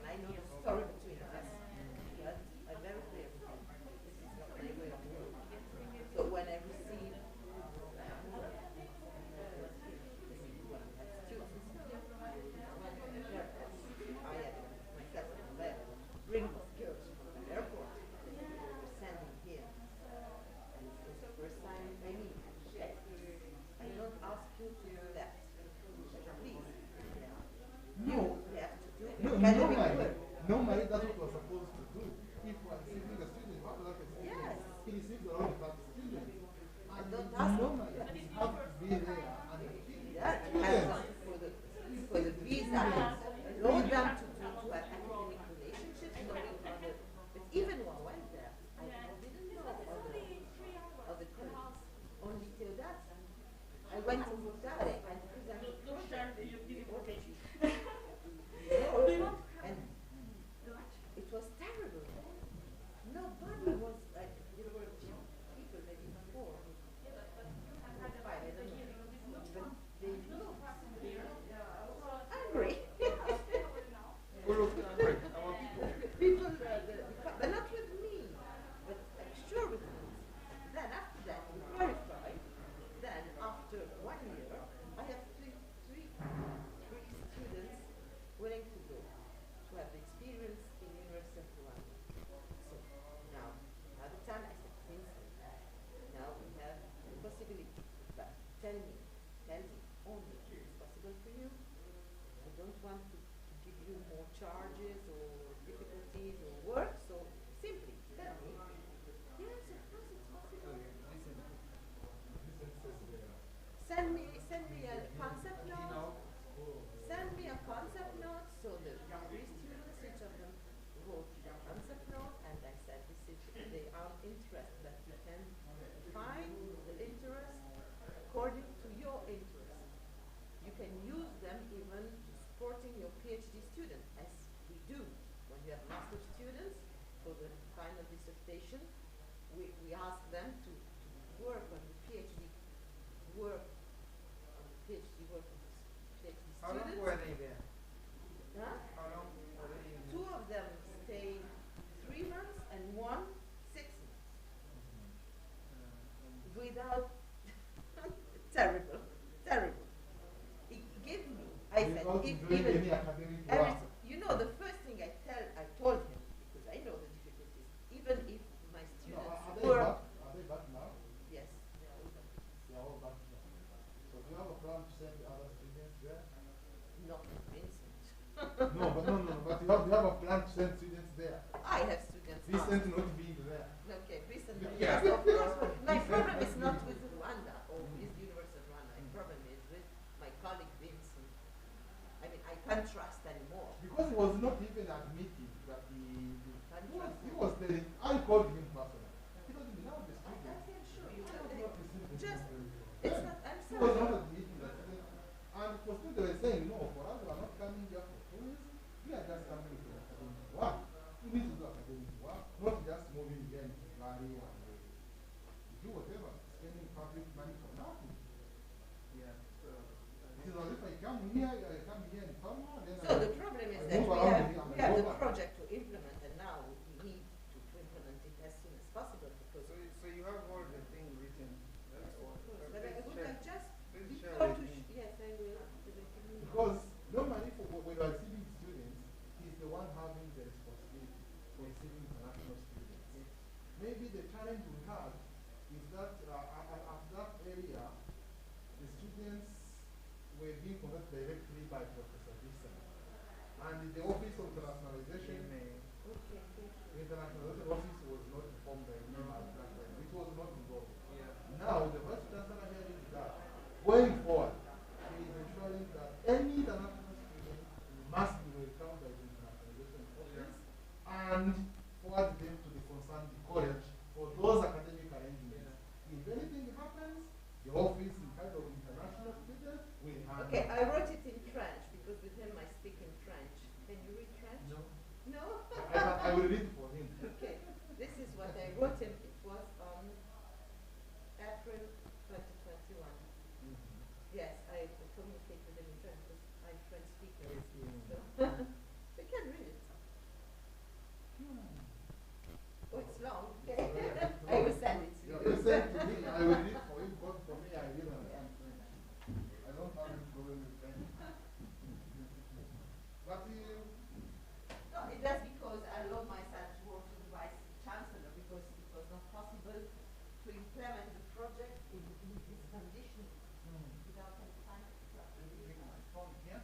I know the story between us, but I'm very clear. This is not my way of working. So when I receive bring the skills from the airport, they're sending here. And it's the first time I meet. I don't ask you to do that. Please. You have to do it. Normally that's what we're supposed to do. If we're receiving a student, how does that experience? Yes. He receives around that student. I don't ask normally we have to be there and for the visa, allow them to have academic relationships, knowing other. But even when I went there, I didn't know other colleagues. Only till that. I went to Votare and presented a project and it was terrible. Nobody was like, there were people maybe before. I don't know. But they looked angry. People, but not with me, but I'm sure with me. Then after that, we clarified. Then after 1 year, I have three students willing to go, to have the experience in University of Rwanda. So now the time I said, since now we have the possibility, but tell me only if it's possible for you. I don't want to give you more charges or difficulties or work, so simply tell me, yes, of course can use them even supporting your PhD students, as we do. When you have master students for the final dissertation, we ask them to work on the PhD work, on the PhD work of the PhD students. How long were they there? Huh? How long were they in Two of them stay 3 months and one 6 months. Without terrible, terrible. It gave me. I said, if even everything, you know, the first thing I told him, because I know the difficulties, even if my students were. Are they back now? Yes. They are all back now. So do you have a plan to send other students there? Not Vincent. But you have a plan to send students there. I have students. Vincent not being there. Okay, Vincent. Yeah. Yes, of course. My problem is not with Rwanda or with the University of Rwanda. My problem is with my colleague Vincent. I mean, I can't trust anymore. Because he was not even admitting that he was telling, I called him personally. He doesn't know the students. I can show you. Just, it's not, I'm he sorry. was not admitting that. And for students, they were saying, no, for us, we are not coming here for tourism. We are just coming to academic work. We need to do academic work, not just moving here into Valley and do whatever, spending public money for nothing. Yeah. It is as if I come here in Parma, then So the problem is that we have the project to implement, and now we need to implement it as soon as possible because. So you have all the thing written. Yes, of course. But I would have just share before with to me. yes, I will. Because normally when you are receiving students, he's the one having the responsibility for receiving international students. Maybe the challenge we have is that at that area, the students were being conducted directly by Professor Wilson. And the Office of Internationalization, the Internationalization Office was not informed by him at that time. It was not involved. Now, the Vice Chancellor here is that going forward, he is ensuring that any international student must be welcomed by the Internationalization Office and forward them to the concerned college for those academic arrangements. If anything happens, the office in charge of international students will handle. Okay, I wrote it in French because with him I speak in French. Can you read French? No. No? I will read for him. Okay, this is what I wrote him. It was on April 2021. Yes, I communicate with him in French because I'm French speaker. So you can read it. Oh, it's long. Okay. I will send it to you. You send to me, I will read for you, but for me, I will understand French. I don't have any problem with French. But no, that's because I allowed myself to work with the Vice Chancellor because it was not possible to implement the project in this condition without any time. Yeah.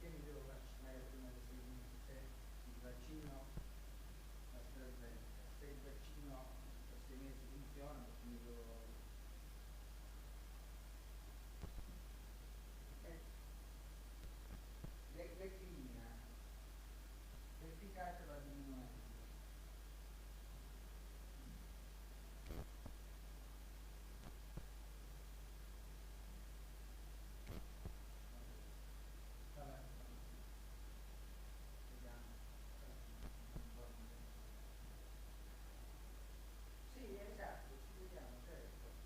mi devo vaccinare prima dei 6 mesi, se il vaccino, se il vaccino per 6 mesi funziona, mi devo... L'ecchina, l'efficacia va diminuendo. Sì, esatto, ci vediamo, certo.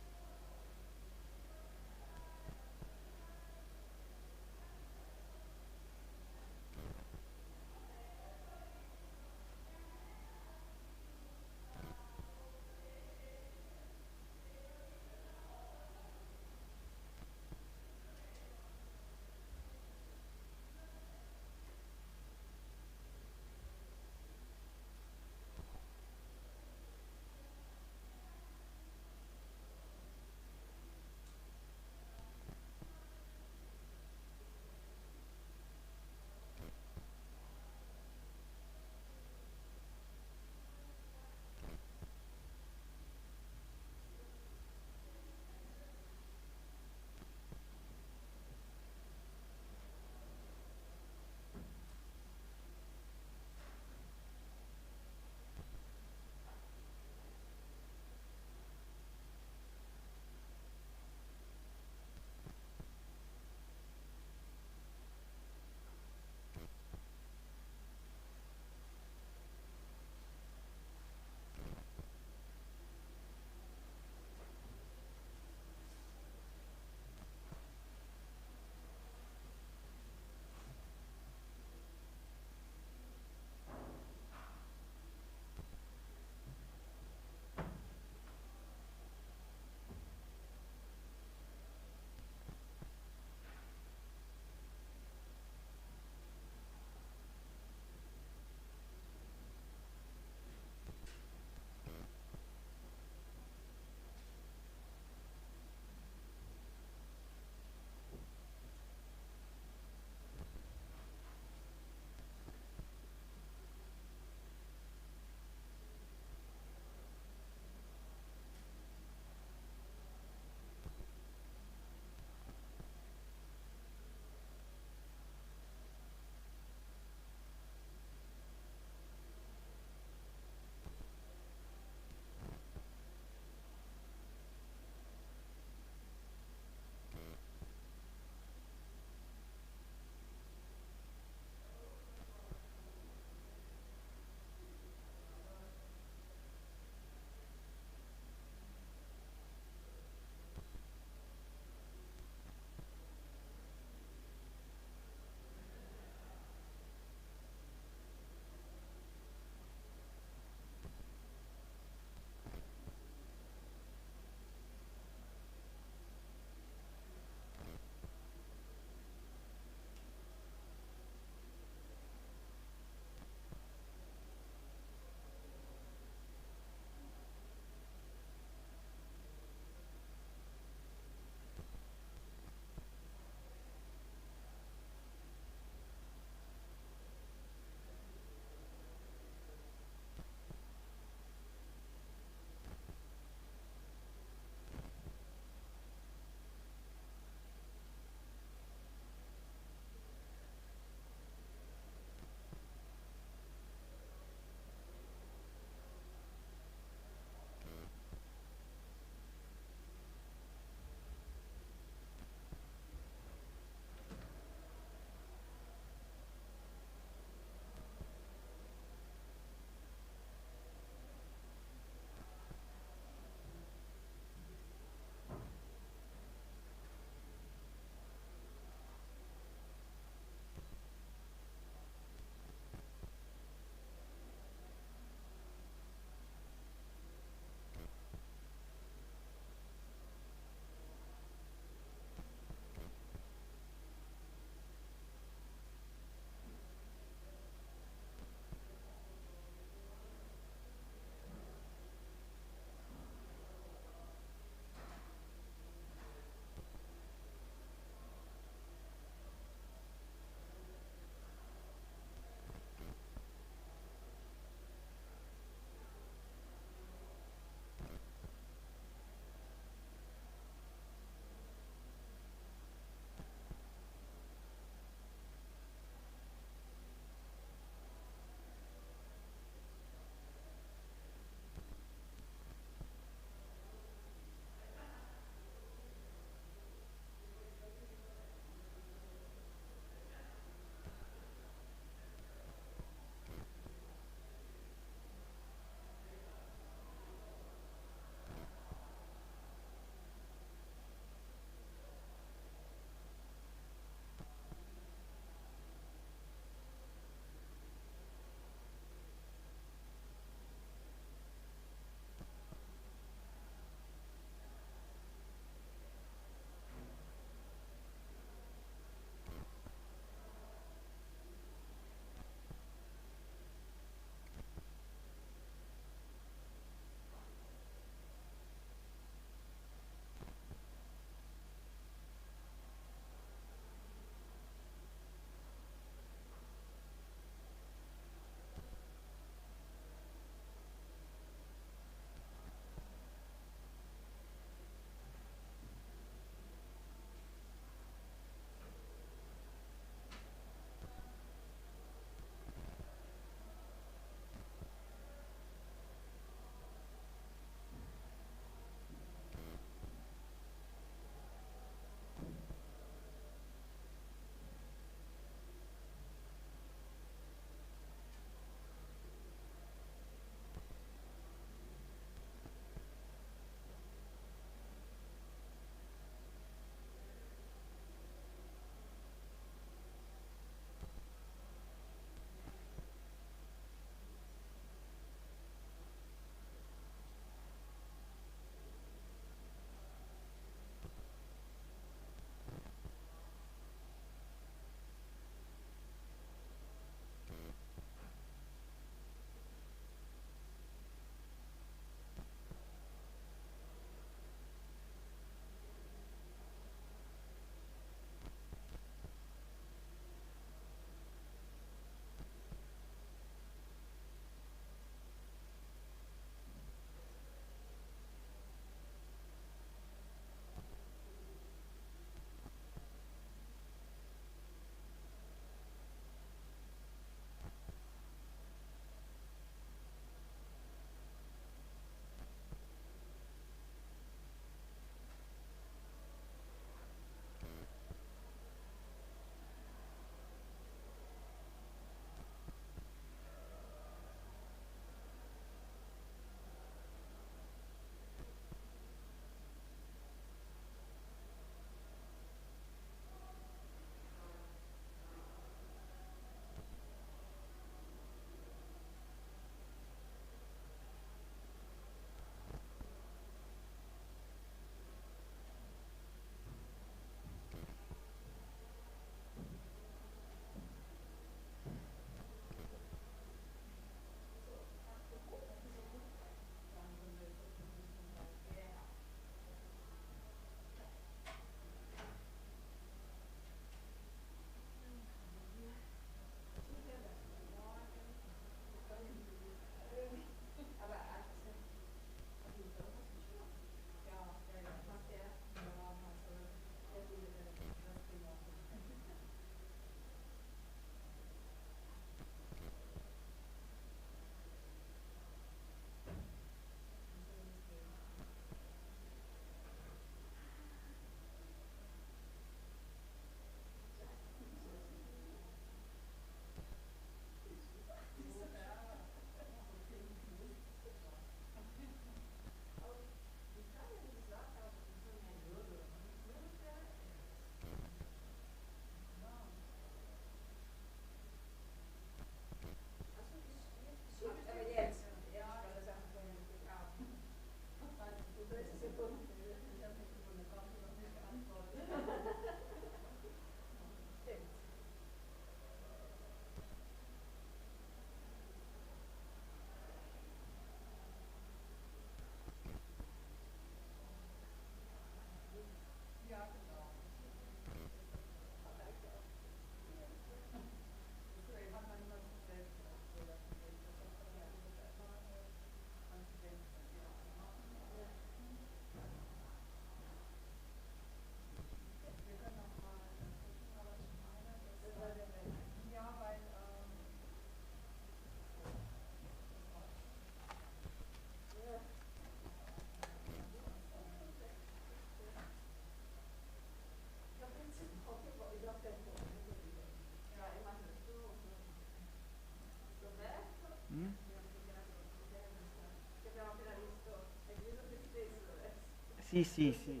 Sì, sì, sì.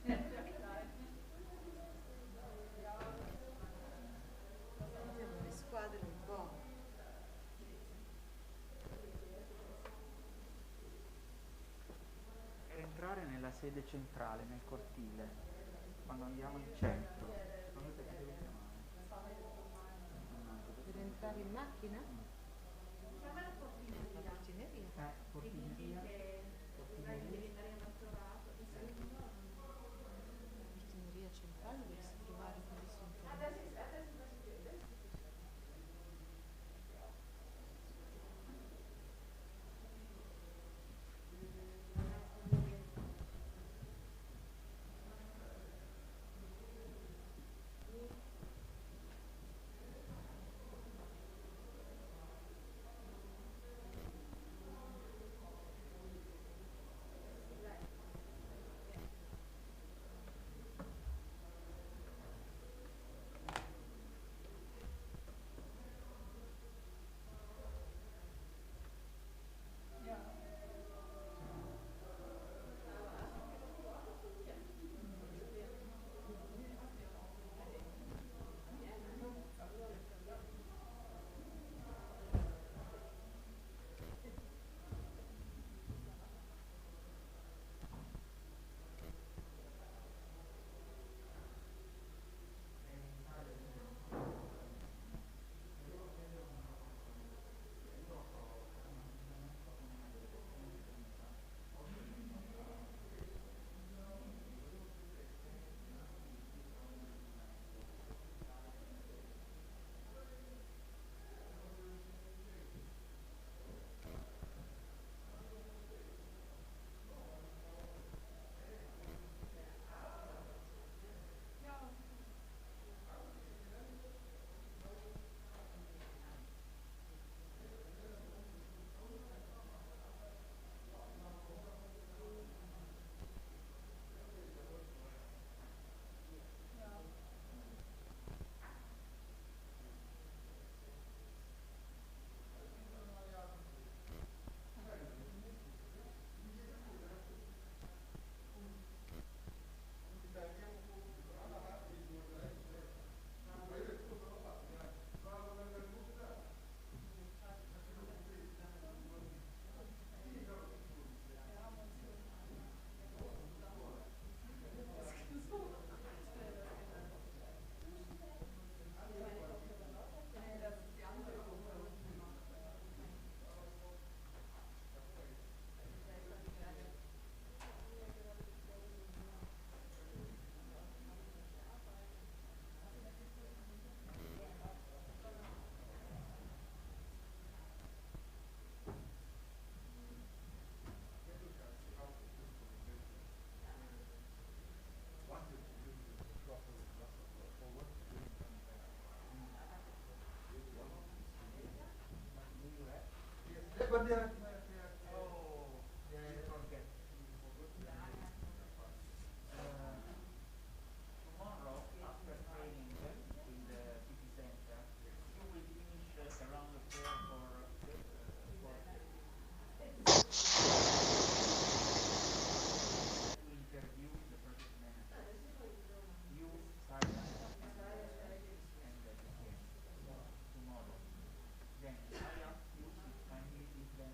Siamo le squadre un po'. Per entrare nella sede centrale, nel cortile, quando andiamo in centro. Secondo te che devo chiamare? Per entrare in macchina? Chiama la portineria. La portineria? Portineria. Portineria centrale dove si trovare quando si entra. Tomorrow, after training in the city center, you will finish around the fair to interview the project manager. You, Simon, and tomorrow. Then I ask you to kindly give them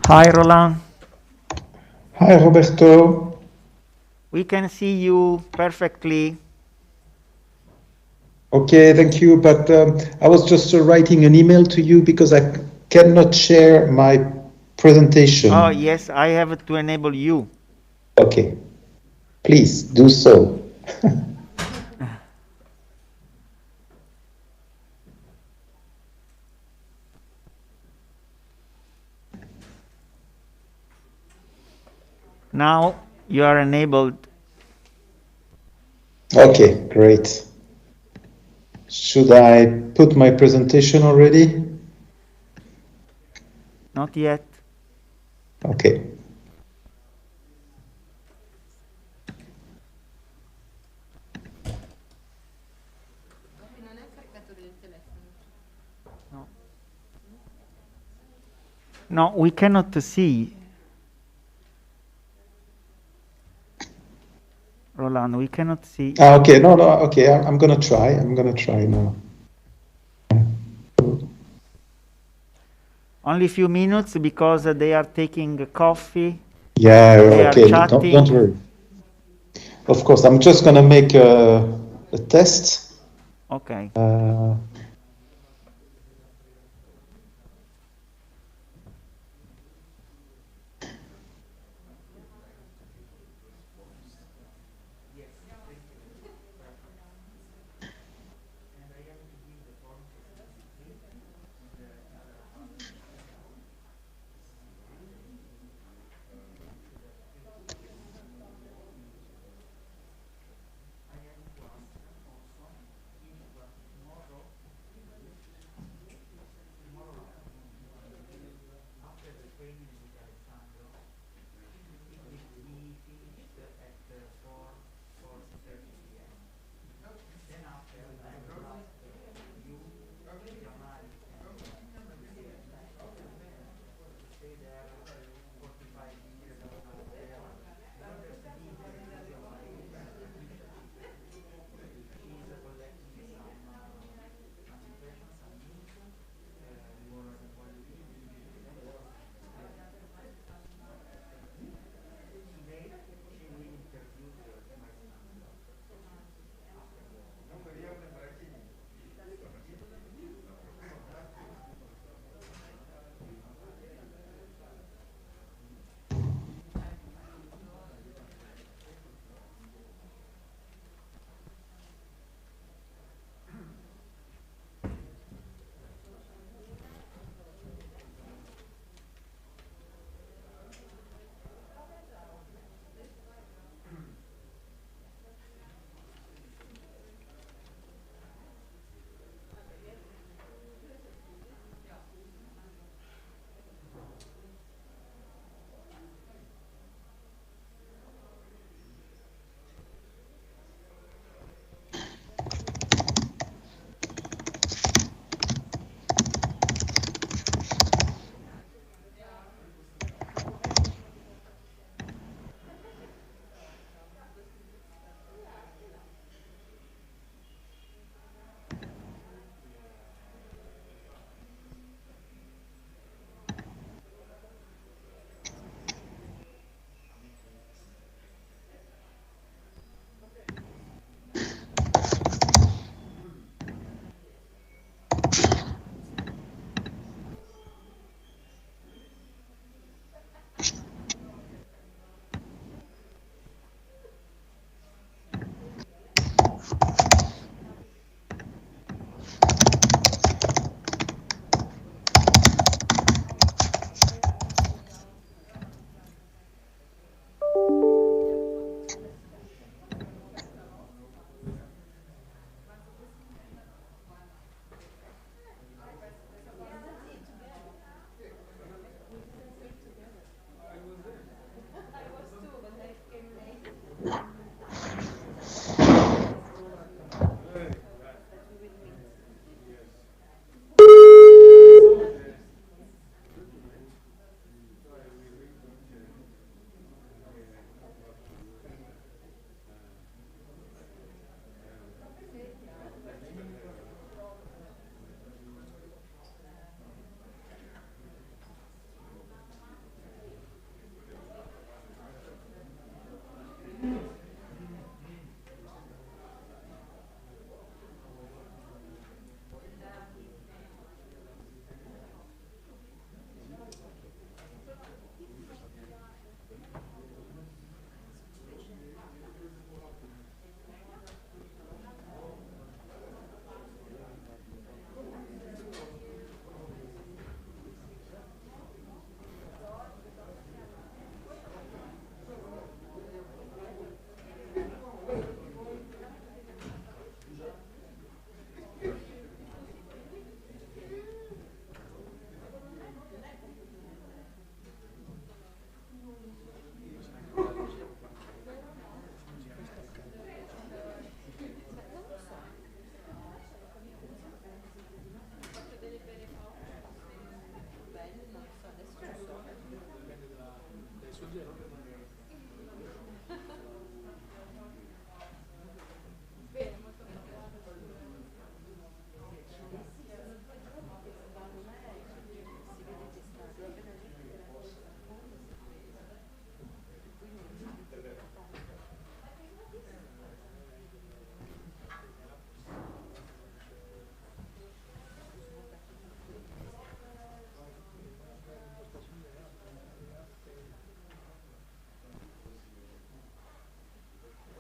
Hi, Roland. Hi, Roberto. We can see you perfectly. Okay, thank you. But I was just writing an email to you because I cannot share my presentation. Oh, yes, I have to enable you. Okay, please do so. Now you are enabled. Okay, great. Should I put my presentation already? Not yet. Okay. No, we cannot see. Roland, we cannot see. Okay, no, okay, I'm gonna try. I'm gonna try now. Only a few minutes because they are taking coffee. Yeah, they okay, are chatting. don't worry. Of course, I'm just gonna make a test. Okay.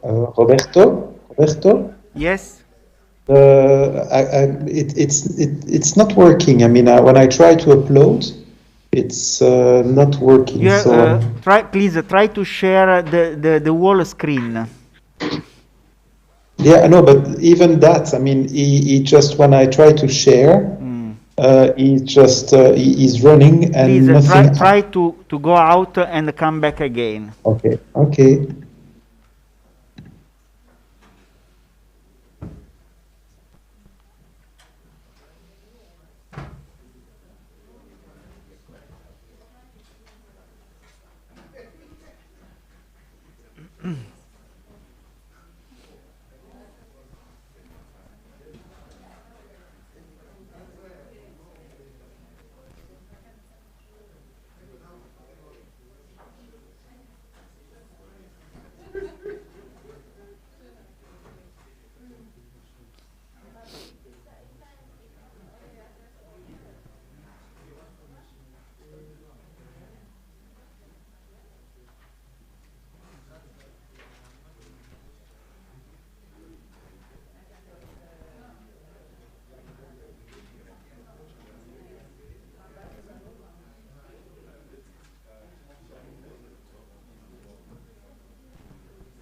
Roberto. Yes. It's not working. I mean, when I try to upload, it's not working. You, So please try to share the whole screen. yeah, no, but even that, I mean, he just when I try to share, he's running and Please nothing. try to go out and come back again. Okay, okay.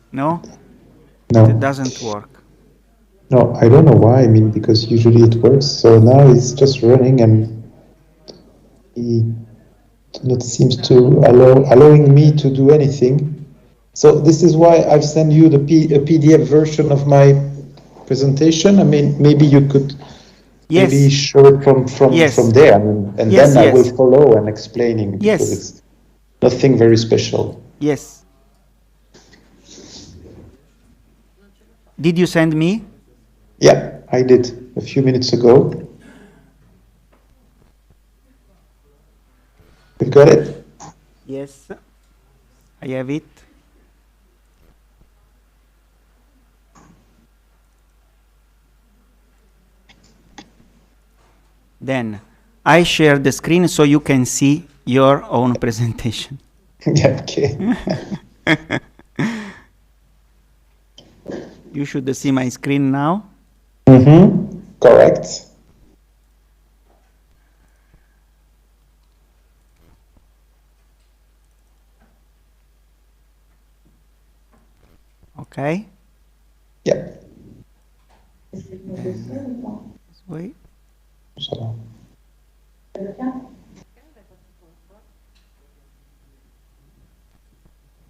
No? No. It doesn't work. No, I don't know why. I mean, because usually it works. So now it's just running, and it not seems to allowing me to do anything. So this is why I've sent you a PDF version of my presentation. I mean, maybe you could maybe show it from there, I mean, and then I will follow and explaining because it's nothing very special. Yes. Did you send me? Yeah, I did a few minutes ago. You got it? Yes, I have it. Then I share the screen so you can see your own presentation. Yeah, okay. You should see my screen now. Mm-hmm. Correct. Okay. Yeah. Wait.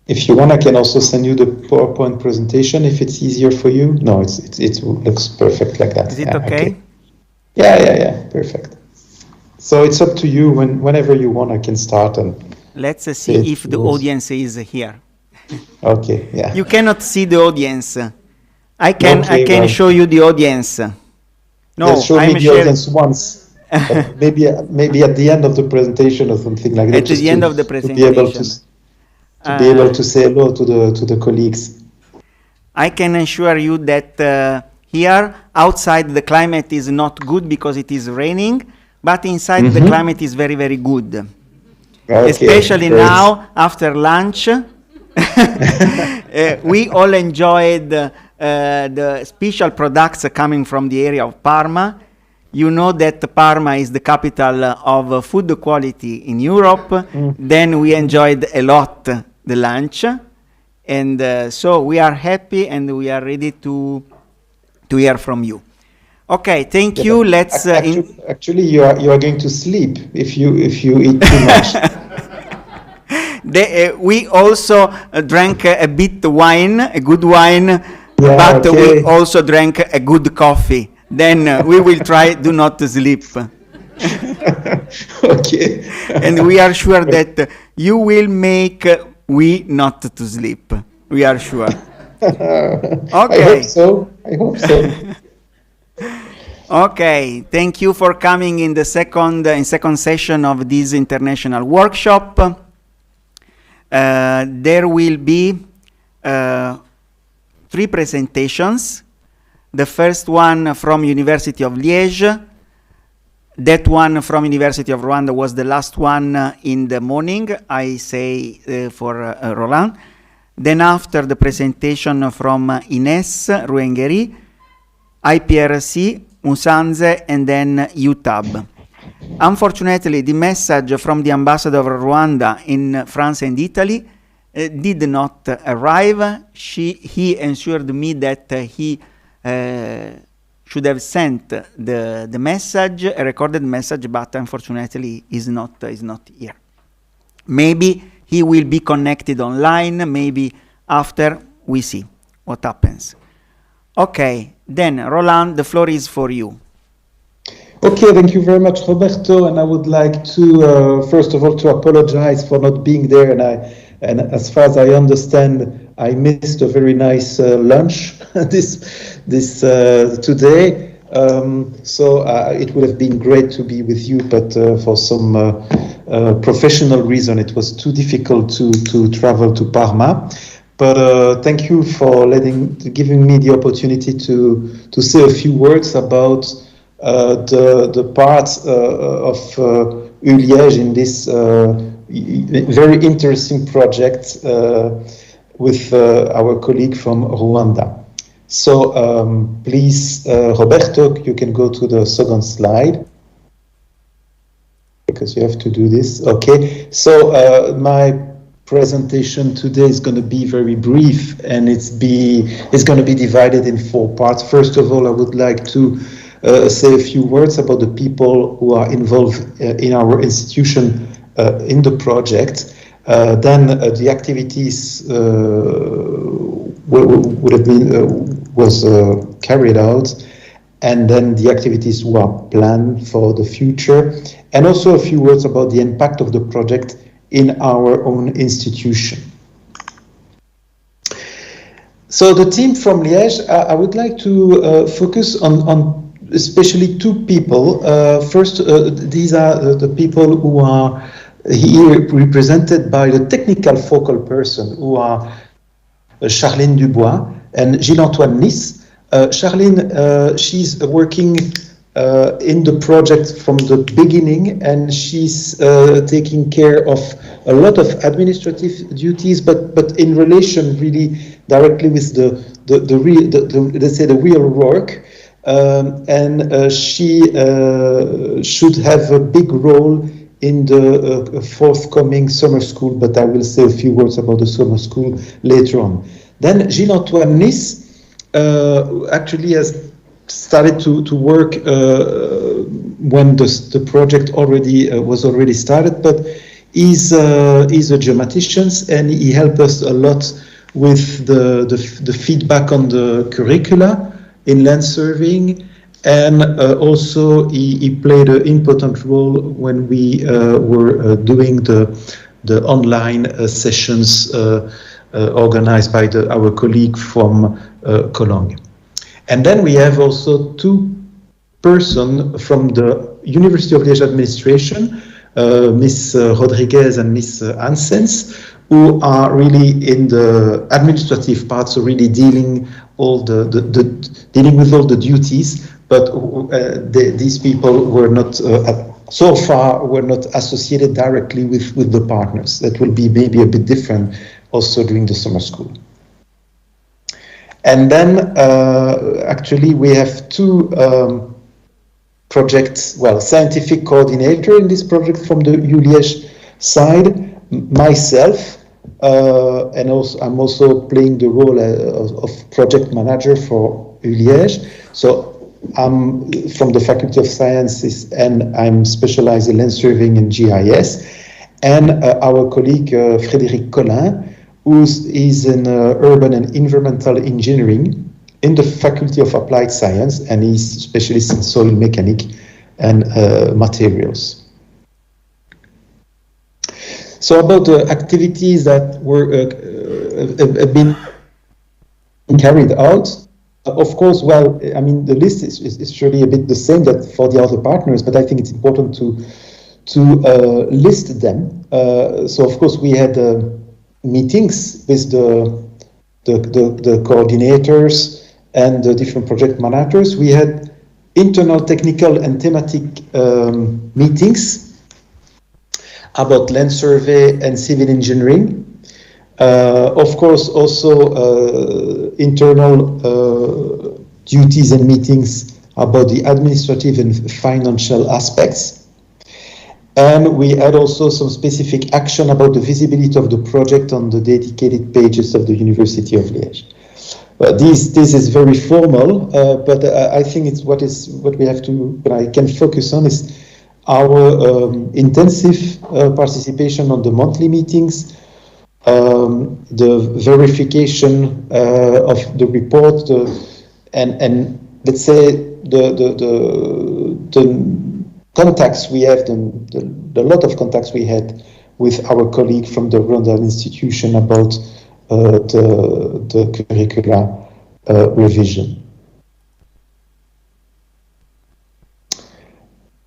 If you want, I can also send you the PowerPoint presentation if it's easier for you. No, it looks perfect like that. Is it okay? Yeah, perfect. So it's up to you. Whenever you want, I can start and. Let's see if the audience is here. Okay. Yeah. You cannot see the audience. I can show you the audience. No, yes, show me the audience once. maybe at the end of the presentation or something like that. At the end of the presentation. To be able to say hello to the colleagues. I can assure you that here outside the climate is not good because it is raining, but inside the climate is very, very good. Okay, especially great. Now after lunch. We all enjoyed the special products coming from the area of Parma. You know that Parma is the capital of food quality in Europe. Then we enjoyed a lot the lunch, and so we are happy and we are ready to hear from you. Okay, thank you. Let's actually you are going to sleep if you eat too much. We also drank a bit wine, a good wine, but we also drank a good coffee. Then we will try do not to sleep. Okay. And we are sure that you will make we not to sleep. We are sure. Okay. I hope so. Okay. Thank you for coming in the second session of this international workshop. There will be 3 presentations. The first one from University of Liège. That one from University of Rwanda was the last one in the morning, I say for Roland. Then after the presentation from Ines Ruengeri, IPRC, Musanze, and then UTAB. Unfortunately, the message from the ambassador of Rwanda in France and Italy did not arrive. He assured me that he should have sent the message, a recorded message, but unfortunately is not here. Maybe he will be connected online, maybe after we see what happens. Okay, then Roland, the floor is for you. Okay, thank you very much, Roberto, and I would like to, first of all, to apologize for not being there, and as far as I understand, I missed a very nice lunch today. So it would have been great to be with you, but for some professional reason, it was too difficult to travel to Parma. But thank you for giving me the opportunity to say a few words about the part of EnRHEd in this very interesting project with our colleague from Rwanda. So please, Roberto, you can go to the second slide, because you have to do this. Okay, so my presentation today is going to be very brief, and it's going to be divided in 4 parts. First of all, I would like to say a few words about the people who are involved in our institution in the project. Then the activities was carried out, and then the activities were planned for the future, and also a few words about the impact of the project in our own institution. So the team from Liège, I would like to focus on especially 2 people. First, these are the people who are here represented by the technical focal person, who are Charline Dubois and Gilles-Antoine Nice. Charline, she's working in the project from the beginning, and she's taking care of a lot of administrative duties, but in relation really directly with let's say the real work. And she should have a big role in the forthcoming summer school, but I will say a few words about the summer school later on. Then Gilles-Antoine Nice actually has started to work when the project was already started, but he's a geomatician, and he helped us a lot with the feedback on the curricula in land surveying, and also he played an important role when we were doing the online sessions organized by our colleague from Cologne. And then we have also 2 persons from the University of Liège administration, Miss Rodriguez and Miss Ansens, who are really in the administrative part, so really dealing with all the duties. But these people were not so far were not associated directly with the partners. That will be maybe a bit different also during the summer school. And then actually we have 2 projects, scientific coordinator in this project from the ULiège side, myself, and also I'm also playing the role of project manager for ULiège. So I'm from the Faculty of Sciences, and I'm specialized in land surveying and GIS. And our colleague Frédéric Collin, who is in urban and environmental engineering in the Faculty of Applied Science, and he's a specialist in soil mechanics and materials. So about the activities that have been carried out, of course, I mean, the list is surely a bit the same that for the other partners, but I think it's important to list them. So of course we had meetings with the coordinators and the different project managers. We had internal technical and thematic meetings about land survey and civil engineering. Of course, also internal duties and meetings about the administrative and financial aspects. And we had also some specific action about the visibility of the project on the dedicated pages of the University of Liège. This is very formal, but I think it's what we have to, what I can focus on is our intensive participation on the monthly meetings, the verification of the report, and let's say the contacts we have, the lot of contacts we had with our colleague from the Rwandan institution about the curricula revision.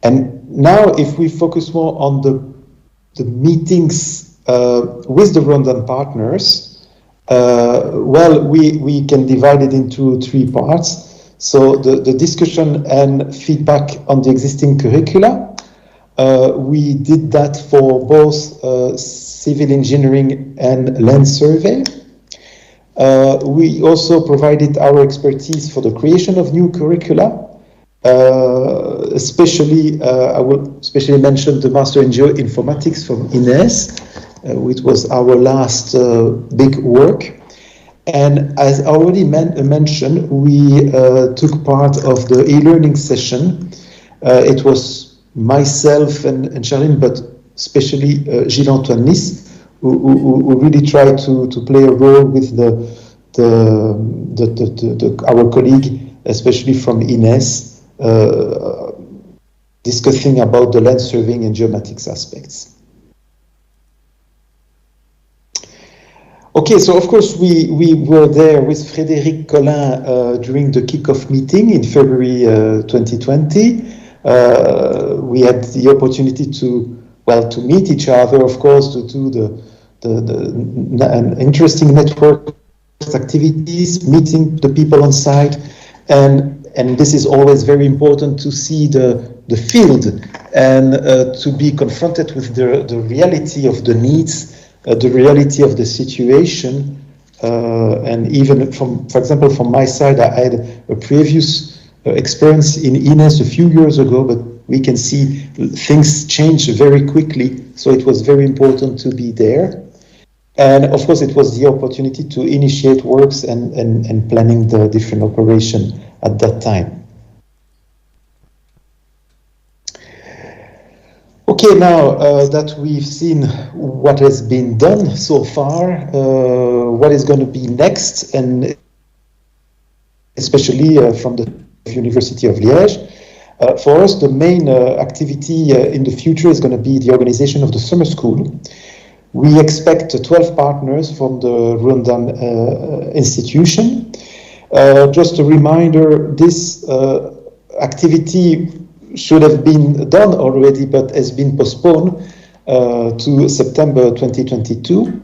And now if we focus more on the meetings with the Rwandan partners, well, we can divide it into 3 parts. So the discussion and feedback on the existing curricula, we did that for both civil engineering and land survey. We also provided our expertise for the creation of new curricula. Especially, I will especially mention the Master in Geoinformatics from INES, which was our last big work. And as already mentioned, we took part of the e-learning session. It was myself and Charlene, but especially Gilles-Antoine Nice, who really tried to play a role with our colleague, especially from INES, discussing about the land surveying and geomatics aspects. Okay, so of course we were there with Frédéric Collin during the kickoff meeting in February 2020. We had the opportunity to meet each other, of course, to do the interesting network activities, meeting the people on site, and this is always very important to see the field and to be confronted with the reality of the needs, the reality of the situation, and even for example, from my side, I had a previous experience in INES a few years ago, but we can see things change very quickly, so it was very important to be there. And of course, it was the opportunity to initiate works and planning the different operation at that time. Okay, now that we've seen what has been done so far, what is going to be next, and especially from the University of Liège, for us the main activity in the future is going to be the organization of the summer school. We expect 12 partners from the Rwandan institution. Just a reminder, this activity should have been done already, but has been postponed to September 2022.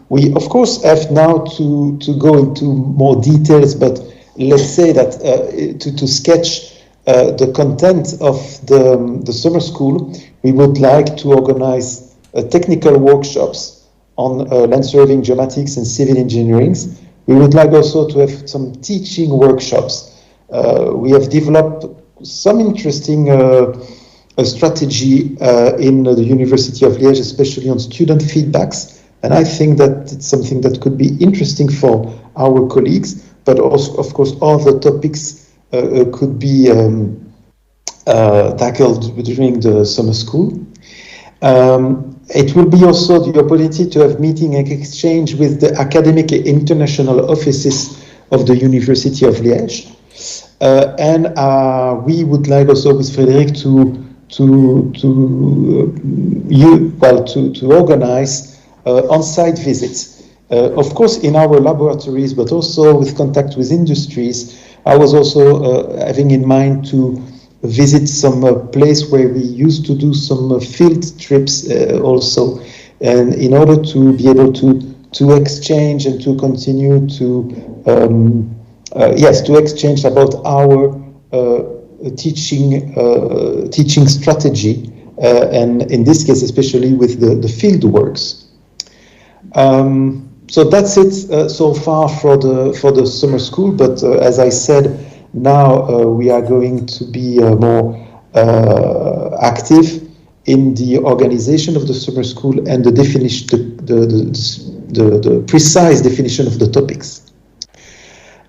We, of course, have now to go into more details, but let's say that to sketch the content of the summer school, we would like to organize technical workshops on land surveying, geomatics, and civil engineering. We would like also to have some teaching workshops. We have developed some interesting strategy in the University of Liège, especially on student feedbacks. And I think that it's something that could be interesting for our colleagues, but also, of course, other topics could be tackled during the summer school. It will be also the opportunity to have meeting and exchange with the academic international offices of the University of Liège. And we would like also with Frédéric to organize on-site visits. Of course, in our laboratories, but also with contact with industries. I was also having in mind to visit some place where we used to do some field trips also, and in order to be able to exchange and to continue to to exchange about our teaching strategy, and in this case especially with the field works. So that's it so far for the summer school. But as I said, now we are going to be more active in the organization of the summer school and the definition, the precise definition of the topics.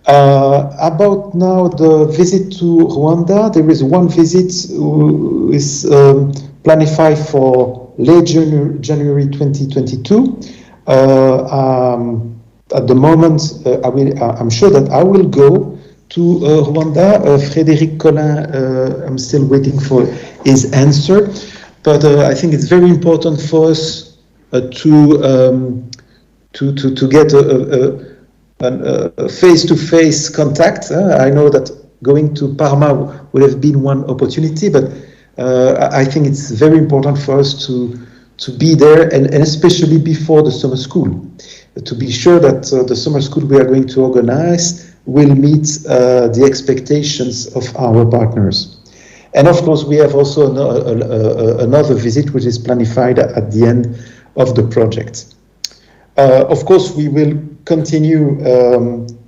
About now the visit to Rwanda, there is one visit who is planned for late January 2022. At the moment, I'm sure that I will go to Rwanda. Frédéric Collin, I'm still waiting for his answer, but I think it's very important for us to get a face-to-face contact. I know that going to Parma would have been one opportunity, but I think it's very important for us to be there, and especially before the summer school, to be sure that the summer school we are going to organize will meet the expectations of our partners. And of course, we have also another visit which is planned at the end of the project. Of course, we will continue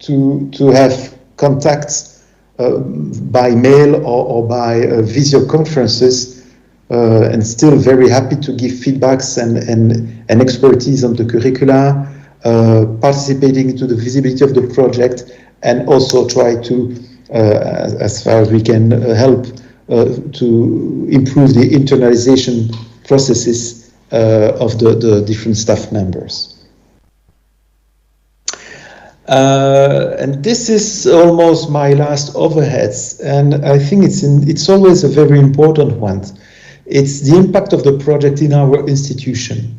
to have contacts by mail or by video conferences, and still very happy to give feedbacks and expertise on the curricula, participating to the visibility of the project, and also try to, as far as we can, help to improve the internalization processes of the different staff members. And this is almost my last overheads, and I think it's always a very important one. It's the impact of the project in our institution.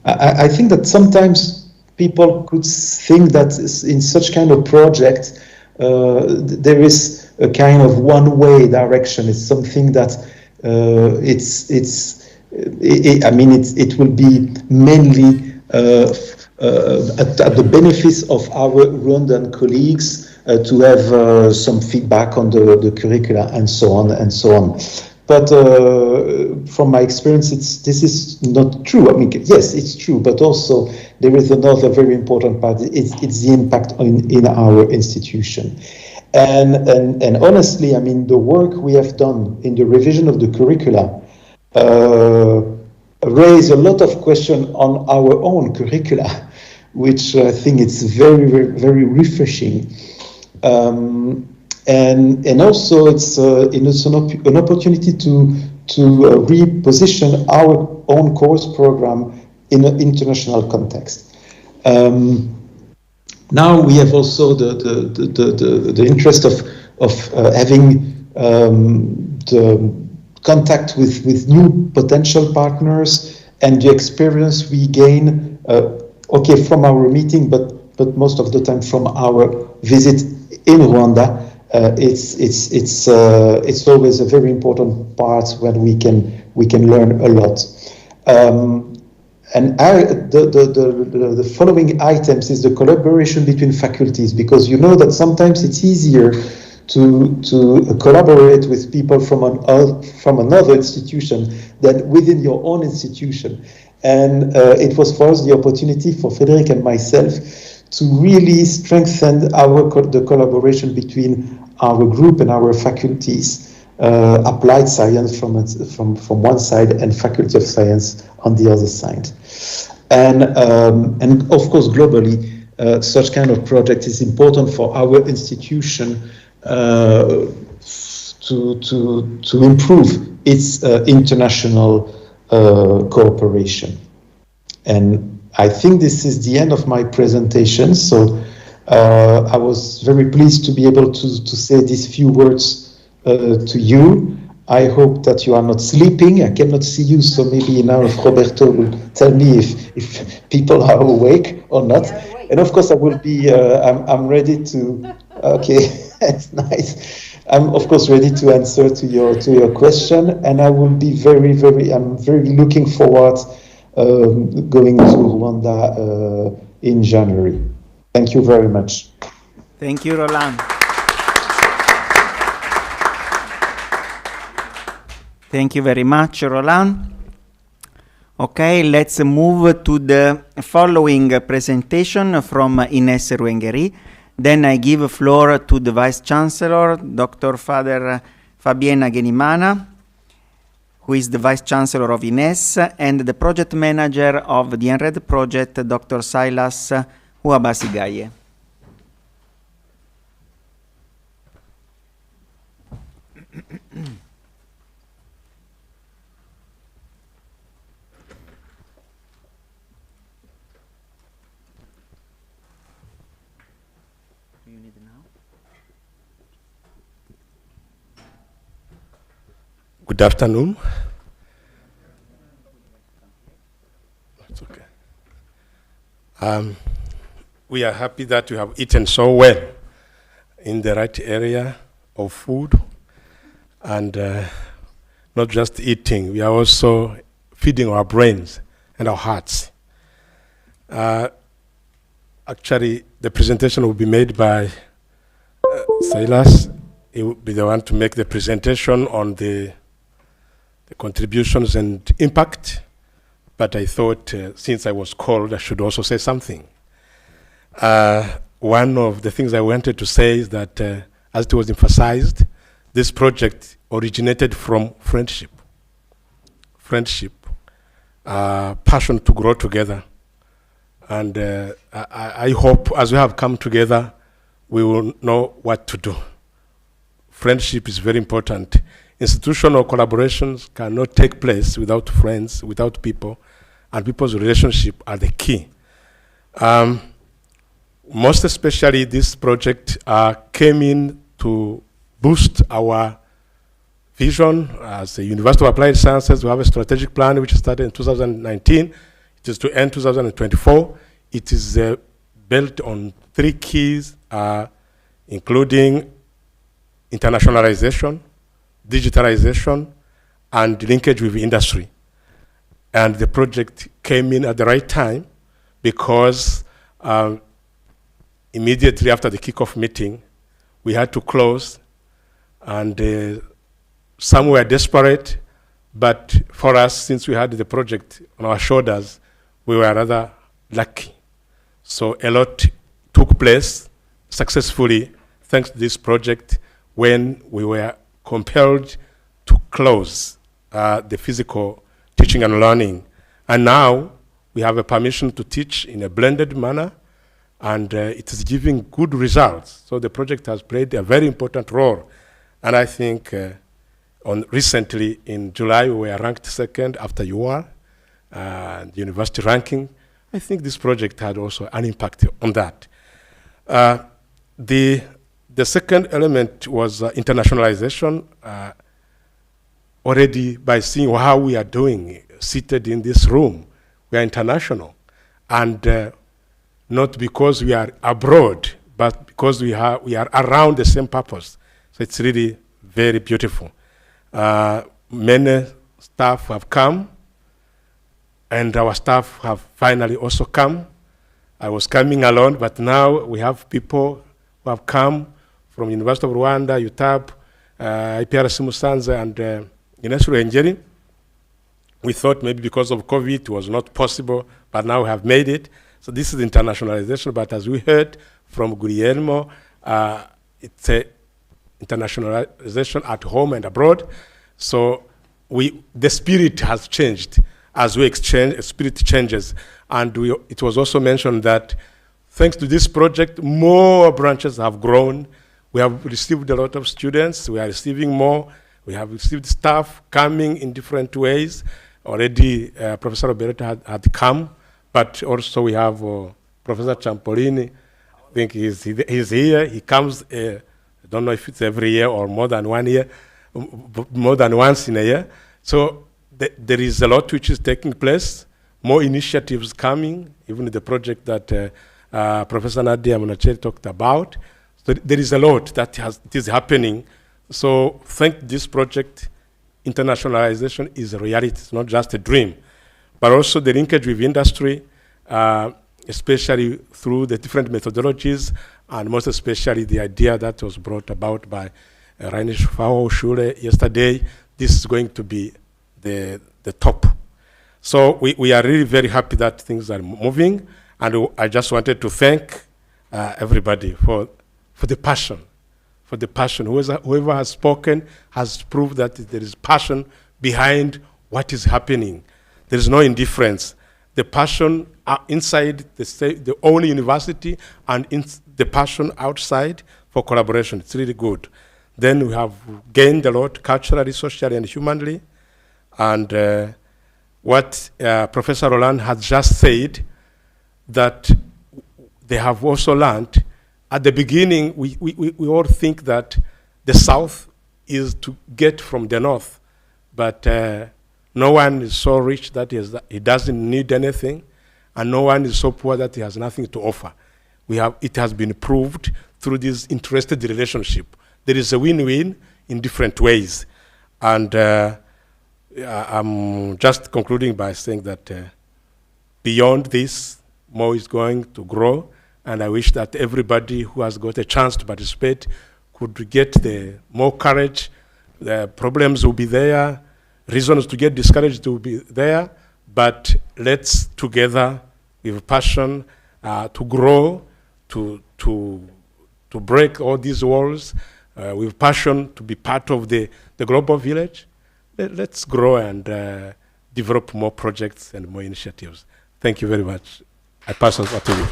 I think that sometimes people could think that in such kind of project there is a kind of one-way direction. It's something that it will be mainly at the benefits of our Rwandan colleagues to have some feedback on the curricula and so on and so on. But from my experience, this is not true. I mean, yes, it's true, but also there is another very important part. It's the impact in our institution. And honestly, I mean, the work we have done in the revision of the curricula raise a lot of questions on our own curricula, which I think it's very, very, very refreshing. And also it's an opportunity to reposition our own course program in an international context. Now we have also the interest of having the contact with new potential partners, and the experience we gain, okay, from our meeting, but most of the time from our visit in Rwanda. It's always a very important part when we can learn a lot. And the following items is the collaboration between faculties, because you know that sometimes it's easier to collaborate with people from another institution than within your own institution. And it was for us the opportunity for Frédéric and myself to really strengthen the collaboration between our group and our faculties, applied science from one side and faculty of science on the other side. And of course, globally, such kind of project is important for our institution to improve its international cooperation. And I think this is the end of my presentation. So I was very pleased to be able to say these few words to you. I hope that you are not sleeping. I cannot see you, so maybe now Roberto will tell me if people are awake or not. And of course, I will be. I'm ready to. Okay, that's nice. I'm of course ready to answer to your question, and I will be I'm very looking forward going to Rwanda in January. Thank you very much. Thank you, Roland. Thank you very much, Roland. Okay, let's move to the following presentation from Ines Ruengeri. Then I give floor to the Vice Chancellor, Dr. Father Fabiena Genimana, who is the Vice Chancellor of Ines, and the Project Manager of the EnRHEd project, Dr. Silas Huabasigaye. Good afternoon. That's okay. We are happy that you have eaten so well in the right area of food, and not just eating, we are also feeding our brains and our hearts. Actually, the presentation will be made by Silas. He will be the one to make the presentation on the contributions and impact, but I thought since I was called, I should also say something. One of the things I wanted to say is that, as it was emphasized, this project originated from friendship. Friendship, passion to grow together. And I hope as we have come together, we will know what to do. Friendship is very important. Institutional collaborations cannot take place without friends, without people, and people's relationship are the key. Most especially, this project came in to boost our vision as a University of Applied Sciences. We have a strategic plan which started in 2019. It is to end 2024. It is built on 3 keys, including internationalization, digitalization, and linkage with industry. And the project came in at the right time because immediately after the kickoff meeting, we had to close, and some were desperate, but for us, since we had the project on our shoulders, we were rather lucky. So a lot took place successfully thanks to this project when we were compelled to close the physical teaching and learning. And now we have a permission to teach in a blended manner, and it is giving good results. So the project has played a very important role. And I think recently in July, we were ranked 2nd after UR, the university ranking. I think this project had also an impact on that. The second element was internationalization. Already by seeing how we are doing, seated in this room, we are international. And not because we are abroad, but because we are around the same purpose. So it's really very beautiful. Many staff have come, and our staff have finally also come. I was coming alone, but now we have people who have come from University of Rwanda, UTAP, IPRC Musanze, and Ines Ruengeri. We thought maybe because of COVID it was not possible, but now we have made it. So this is internationalization, but as we heard from Guglielmo, it's a internationalization at home and abroad. So the spirit has changed as we exchange, spirit changes. And it was also mentioned that thanks to this project, more branches have grown. We have received a lot of students. We are receiving more. We have received staff coming in different ways. Already, Professor Roberta had come, but also we have Professor Ciampolini. I think he's here. He comes, I don't know if it's every year or more than 1 year, more than once in a year. So there is a lot which is taking place, more initiatives coming, even the project that Professor Nadia Munacheri talked about. So there is a lot that is happening. So thanks to this project, internationalization is a reality. It's not just a dream, but also the linkage with industry, especially through the different methodologies, and most especially the idea that was brought about by Rheinische Fachhochschule yesterday. This is going to be the top. So we are really very happy that things are moving, and I just wanted to thank everybody for the passion, Whoever has spoken has proved that there is passion behind what is happening. There is no indifference. The passion inside the own university and the passion outside for collaboration. It's really good. Then we have gained a lot culturally, socially, and humanly. And what Professor Roland has just said, that they have also learned. At the beginning, we all think that the South is to get from the North, but no one is so rich that he doesn't need anything, and no one is so poor that he has nothing to offer. It has been proved through this interested relationship. There is a win-win in different ways. And I'm just concluding by saying that beyond this, more is going to grow. And I wish that everybody who has got a chance to participate could get the more courage. The problems will be there, reasons to get discouraged will be there, but let's together with passion to grow, to break all these walls, with passion to be part of the global village. Let's grow and develop more projects and more initiatives. Thank you very much. I pass on to you.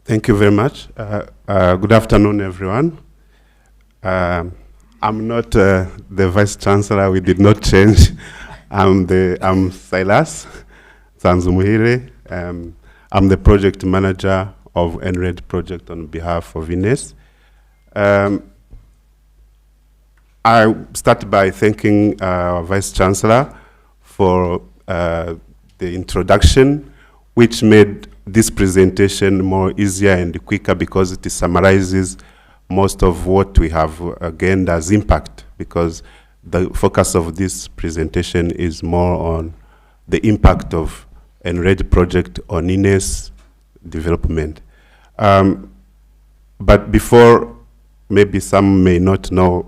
Thank you very much. Good afternoon, everyone. I'm not the Vice Chancellor. We did not change. I'm Silas Zanzumuhire. I'm the Project Manager of EnRHEd project on behalf of Ines. I start by thanking our Vice Chancellor for the introduction, which made this presentation more easier and quicker because it summarizes most of what we have gained as impact, because the focus of this presentation is more on the impact of EnRHEd project on Ines development. But before, maybe some may not know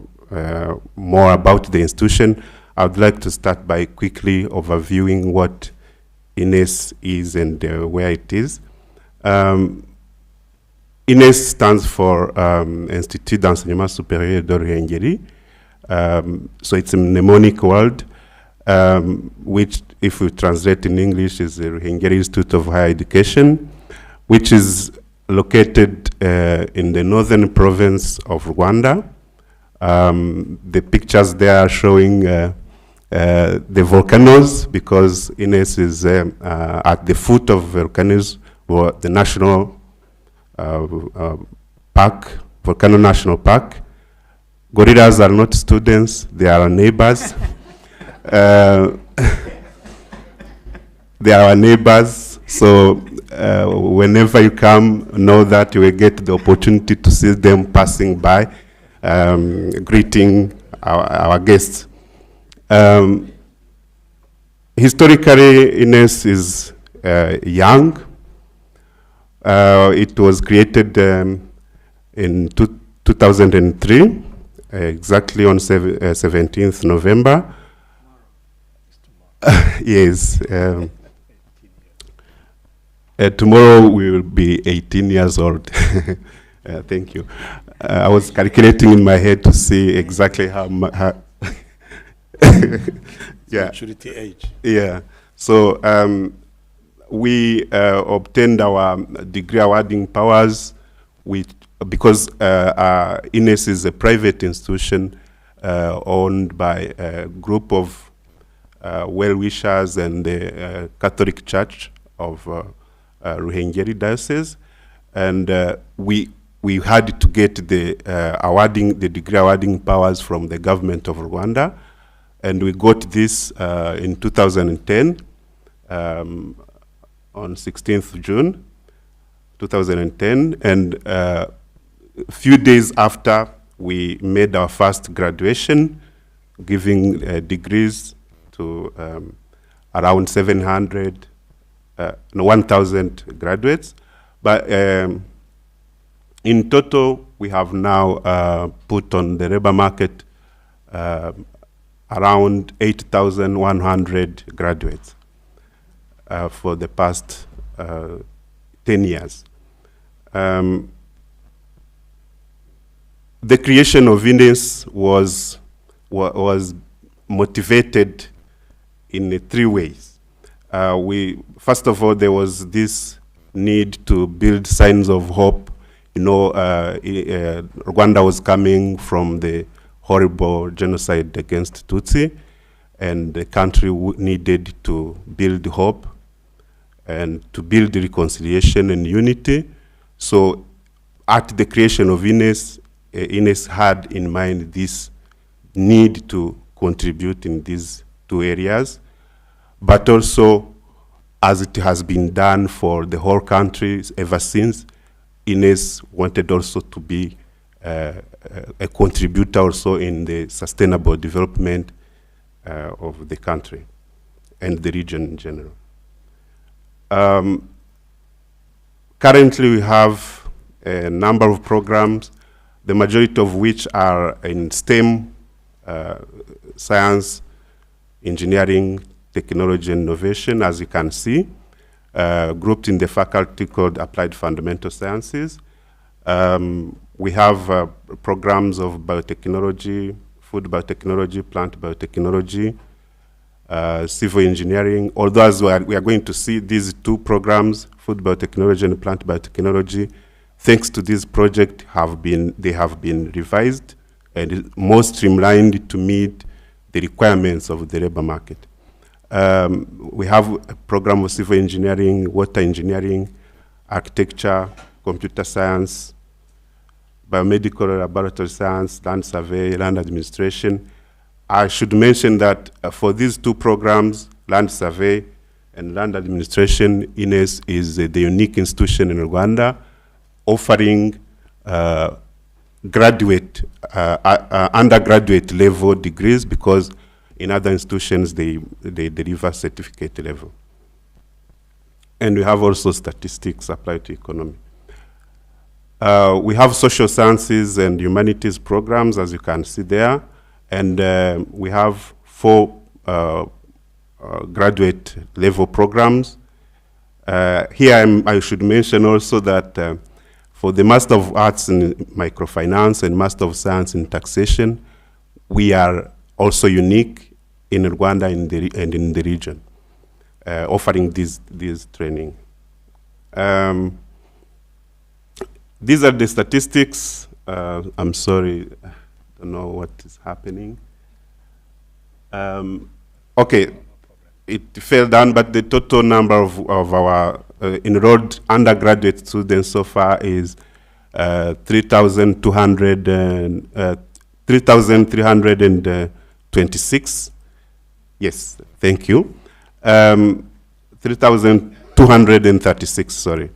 more about the institution, I would like to start by quickly overviewing what Ines is and where it is. Ines stands for Institut d'Enseignement Supérieur de Ruhengeri. So it's a mnemonic word, which if we translate in English is the Ruhengeri Institute of Higher Education, which is located in the northern province of Rwanda. The pictures there are showing the volcanoes, because Ines is at the foot of volcanoes, or the national park, Volcano National Park. Gorillas are not students, they are our neighbors. They are our neighbors, so whenever you come, know that you will get the opportunity to see them passing by, greeting our guests. Historically, Ines is young. It was created in 2003, exactly on 17th November. Yes. Tomorrow we will be 18 years old. Thank you. I was calculating in my head to see exactly how yeah. Maturity age. Yeah. So we obtained our degree awarding powers because Ines is a private institution owned by a group of well-wishers and the Catholic Church of Ruhengeri Diocese, and we had to get the degree awarding powers from the government of Rwanda. And we got this in 2010, on 16th June, 2010. And a few days after, we made our first graduation, giving degrees to around 1,000 graduates. But In total, we have now put on the labor market around 8,100 graduates for the past 10 years. The creation of INES was motivated in 3 ways. First of all, there was this need to build signs of hope. You know, Rwanda was coming from the horrible genocide against Tutsi, and the country needed to build hope and to build reconciliation and unity. So at the creation of INES, INES had in mind this need to contribute in these 2 areas, but also, as it has been done for the whole country ever since, INES wanted also to be a contributor also in the sustainable development of the country and the region in general. Currently, we have a number of programs, the majority of which are in STEM, science, engineering, technology, and innovation, as you can see, grouped in the faculty called Applied Fundamental Sciences. We have programs of biotechnology, food biotechnology, plant biotechnology, civil engineering. Although as we are going to see these 2 programs, food biotechnology and plant biotechnology, thanks to this project, they have been revised and more streamlined to meet the requirements of the labor market. We have a program of civil engineering, water engineering, architecture, computer science, biomedical laboratory science, land survey, land administration. I should mention that for these 2 programs, land survey and land administration, INES is the unique institution in Rwanda offering undergraduate level degrees, because in other institutions they deliver certificate level. And we have also statistics applied to economy. We have social sciences and humanities programs, as you can see there, and we have 4 graduate level programs. Here I should mention also that for the Master of Arts in Microfinance and Master of Science in Taxation, we are also unique in Rwanda and in the region, offering this training. These are the statistics. I'm sorry, I don't know what is happening. Okay, it fell down, but the total number of our enrolled undergraduate students so far is 3,326. Yes, thank you. 3,236, sorry.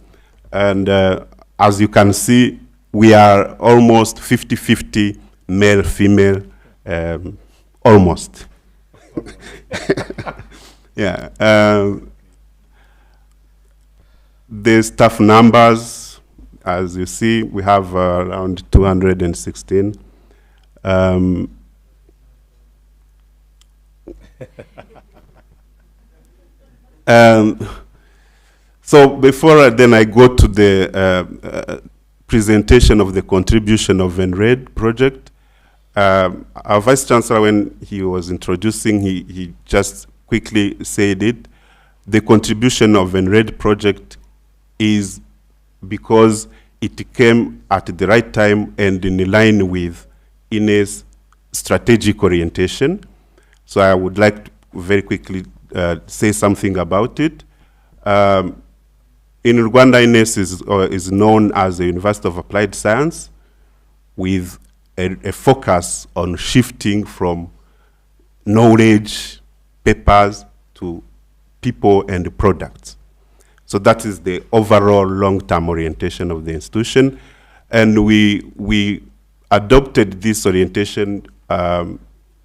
And as you can see, we are almost 50-50 male, female, almost. Yeah. The staff numbers, as you see, we have around 216. So before then I go to the presentation of the contribution of EnRHEd project, our Vice Chancellor, when he was introducing, he just quickly said it. The contribution of EnRHEd project is because it came at the right time and in line with INE's strategic orientation. So I would like to very quickly say something about it. In Rwanda, INES is known as the University of Applied Science, with a focus on shifting from knowledge, papers, to people and products. So that is the overall long-term orientation of the institution. And we adopted this orientation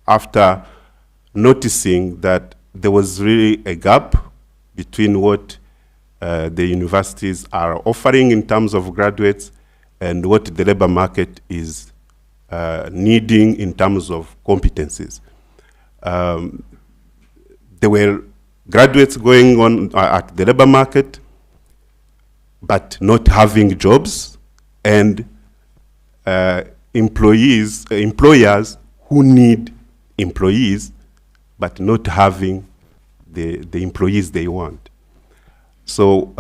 after noticing that there was really a gap between what the universities are offering in terms of graduates and what the labor market is needing in terms of competencies. There were graduates going on at the labor market, but not having jobs, and employers who need employees, but not having the employees they want. So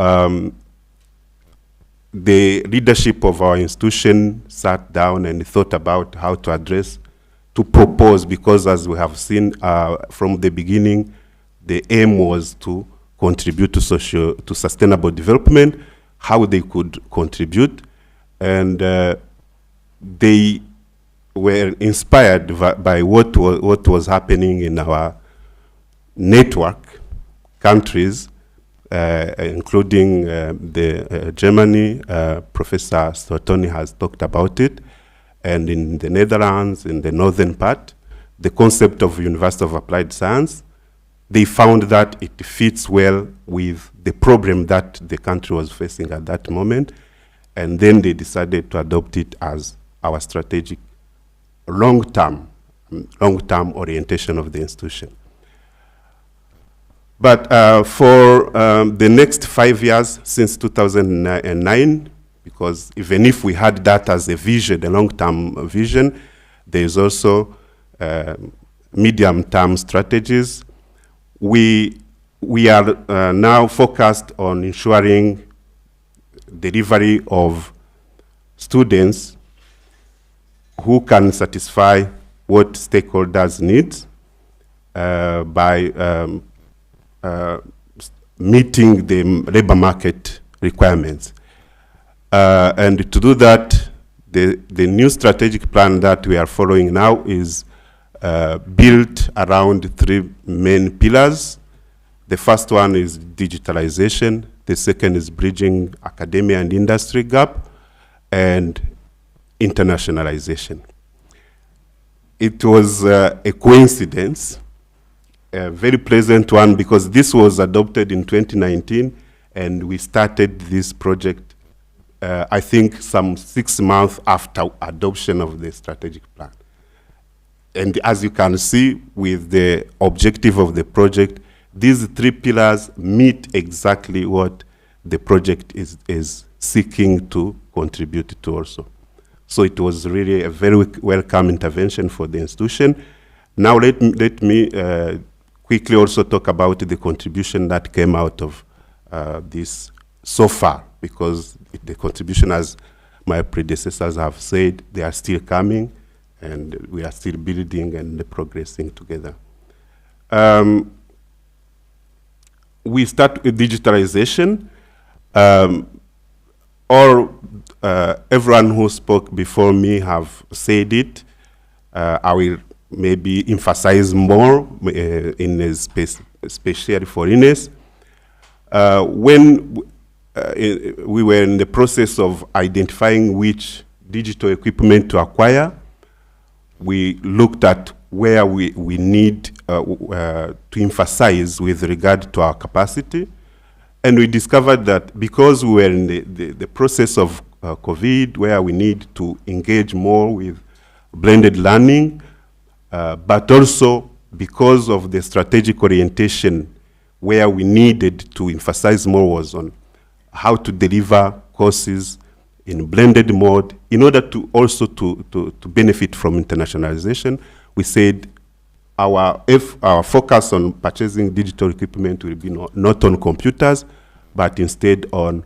the leadership of our institution sat down and thought about how to address, to propose, because as we have seen from the beginning, the aim was to contribute to sustainable development, how they could contribute, and they were inspired by what was happening in our network countries, including Germany. Professor Stortoni has talked about it, and in the Netherlands, in the northern part, the concept of University of Applied Science. They found that it fits well with the problem that the country was facing at that moment, and then they decided to adopt it as our strategic long-term orientation of the institution. But for the next 5 years, since 2009, because even if we had that as a vision, a long-term vision, there is also medium-term strategies. We are now focused on ensuring delivery of students who can satisfy what stakeholders need by meeting the labor market requirements. And to do that, the new strategic plan that we are following now is built around 3 main pillars. The first one is digitalization. The second is bridging academia and industry gap, and internationalization. It was a coincidence, a very pleasant one, because this was adopted in 2019, and we started this project, I think, some 6 months after adoption of the strategic plan. And as you can see, with the objective of the project, these 3 pillars meet exactly what the project is seeking to contribute to also. So it was really a very welcome intervention for the institution. Now let me quickly also talk about the contribution that came out of this so far, because the contribution, as my predecessors have said, they are still coming, and we are still building and progressing together. We start with digitalization. Everyone who spoke before me have said it. I will maybe emphasize more especially for Ines. When we were in the process of identifying which digital equipment to acquire, we looked at where we need to emphasize with regard to our capacity. And we discovered that because we were in the process of COVID, where we need to engage more with blended learning, but also because of the strategic orientation, where we needed to emphasize more was on how to deliver courses in blended mode in order to also to benefit from internationalization. We said our focus on purchasing digital equipment will be not on computers, but instead on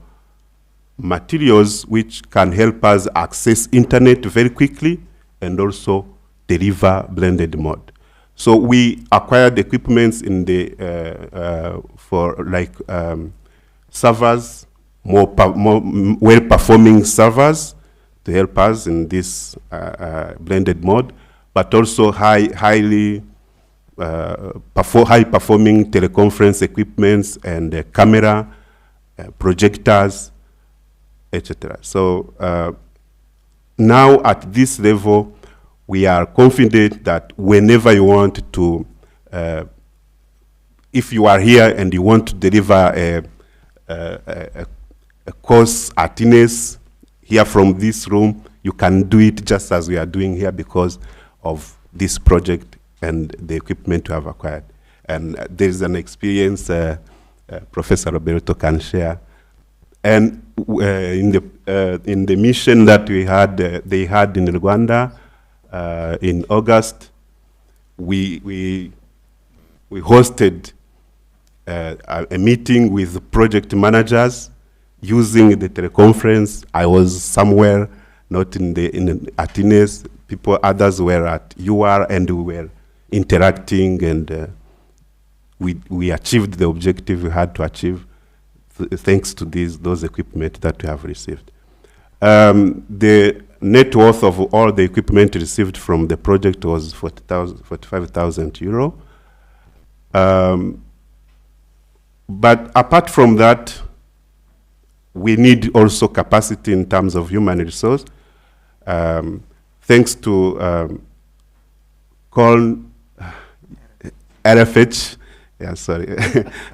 materials which can help us access internet very quickly and also deliver blended mode. So we acquired equipments in the for like servers, more well-performing servers to help us in this blended mode, but also high-performing teleconference equipments and camera, projectors, etc. So now at this level, we are confident that whenever you want to, if you are here and you want to deliver a course at Ines here from this room, you can do it just as we are doing here because of this project and the equipment we have acquired. And there is an experience Professor Roberto can share. And in the mission that we had, they had in Rwanda in August, we hosted a meeting with project managers using the teleconference. I was somewhere, not in Athens. Others were at UR, and we were interacting, and we achieved the objective we had to achieve thanks to those equipment that we have received. The net worth of all the equipment received from the project was 45,000 euro. But apart from that, we need also capacity in terms of human resource. Thanks to EnRHEd,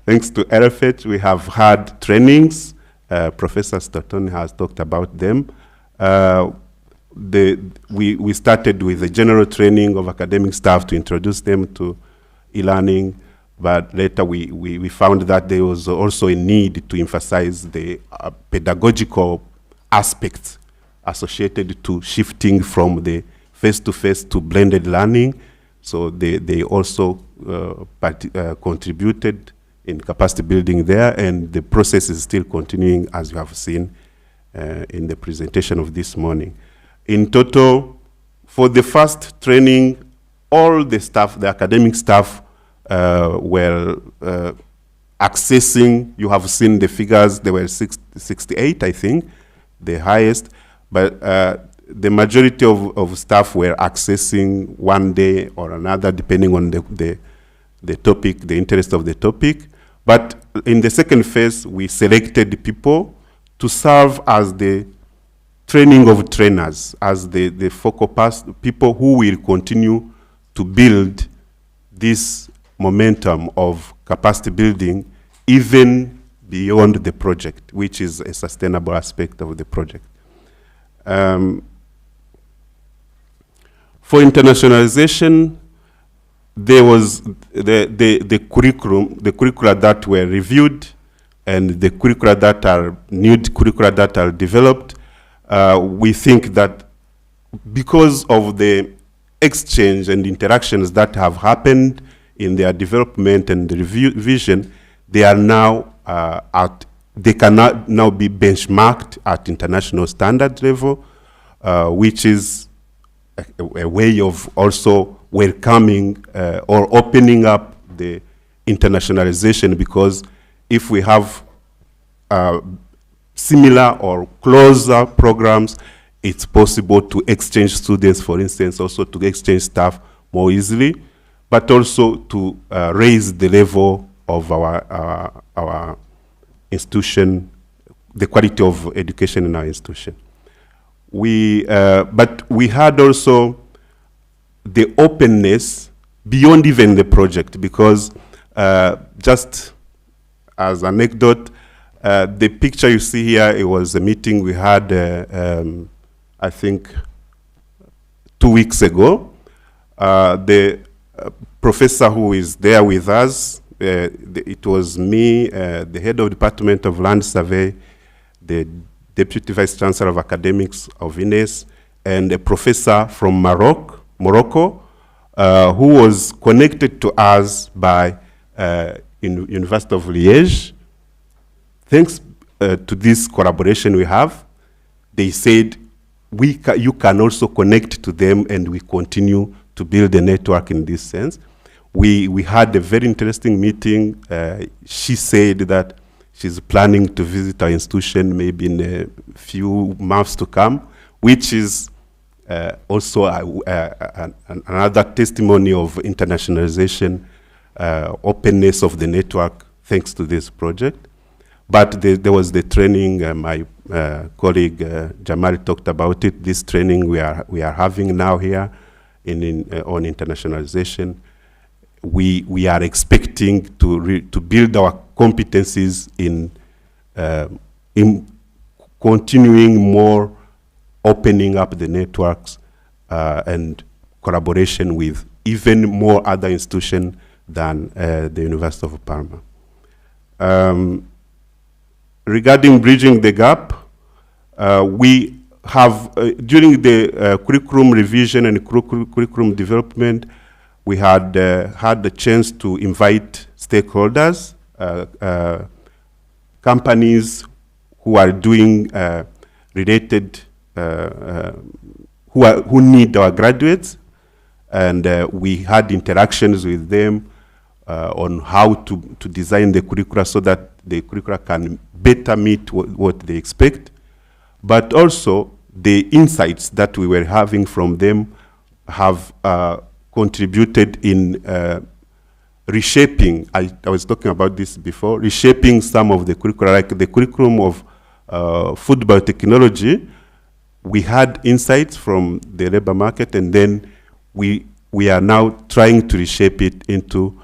thanks to EnRHEd, we have had trainings. Professor Stoughton has talked about them. We started with the general training of academic staff to introduce them to e-learning, but later we found that there was also a need to emphasize the pedagogical aspects associated to shifting from the face-to-face to blended learning. So they also contributed in capacity building there, and the process is still continuing, as you have seen in the presentation of this morning. In total, for the first training, all the staff, the academic staff, were accessing, you have seen the figures, there were 68, I think, the highest, but the majority of staff were accessing one day or another, depending on the topic, the interest of the topic. But in the second phase, we selected people to serve as the training of trainers, as the focal people who will continue to build this momentum of capacity building even beyond the project, which is a sustainable aspect of the project. For internationalization, there was the curricula that were reviewed, and the curricula that are new curricula that are developed. We think that because of the exchange and interactions that have happened in their development and the revision, they are now they cannot now be benchmarked at international standard level, which is a way of also welcoming or opening up the internationalization, because if we have similar or closer programs, it's possible to exchange students, for instance, also to exchange staff more easily, but also to raise the level of our institution, the quality of education in our institution. But we had also the openness beyond even the project, because just as an anecdote, the picture you see here, it was a meeting we had, I think, 2 weeks ago. The professor who is there with us, it was me, the head of Department of Land Survey, the Deputy Vice Chancellor of Academics of INES, and a professor from Morocco, who was connected to us by University of Liège. Thanks to this collaboration we have, they said, you can also connect to them, and we continue to build a network in this sense. We had a very interesting meeting. She said that she's planning to visit our institution maybe in a few months to come, which is also another testimony of internationalization, openness of the network, thanks to this project. But there was the training, my colleague Jamal talked about it, this training we are having now here on internationalization. We are expecting to build our competencies in continuing more opening up the networks and collaboration with even more other institutions than the University of Parma. Regarding bridging the gap, we have, during the curriculum revision and curriculum development, we had had the chance to invite stakeholders, companies who are doing related, who need our graduates, and we had interactions with them on how to design the curricula so that the curricula can better meet what they expect. But also the insights that we were having from them have contributed in reshaping, I was talking about this before, reshaping some of the curricula, like the curriculum of food biotechnology. We had insights from the labor market, and then we are now trying to reshape it into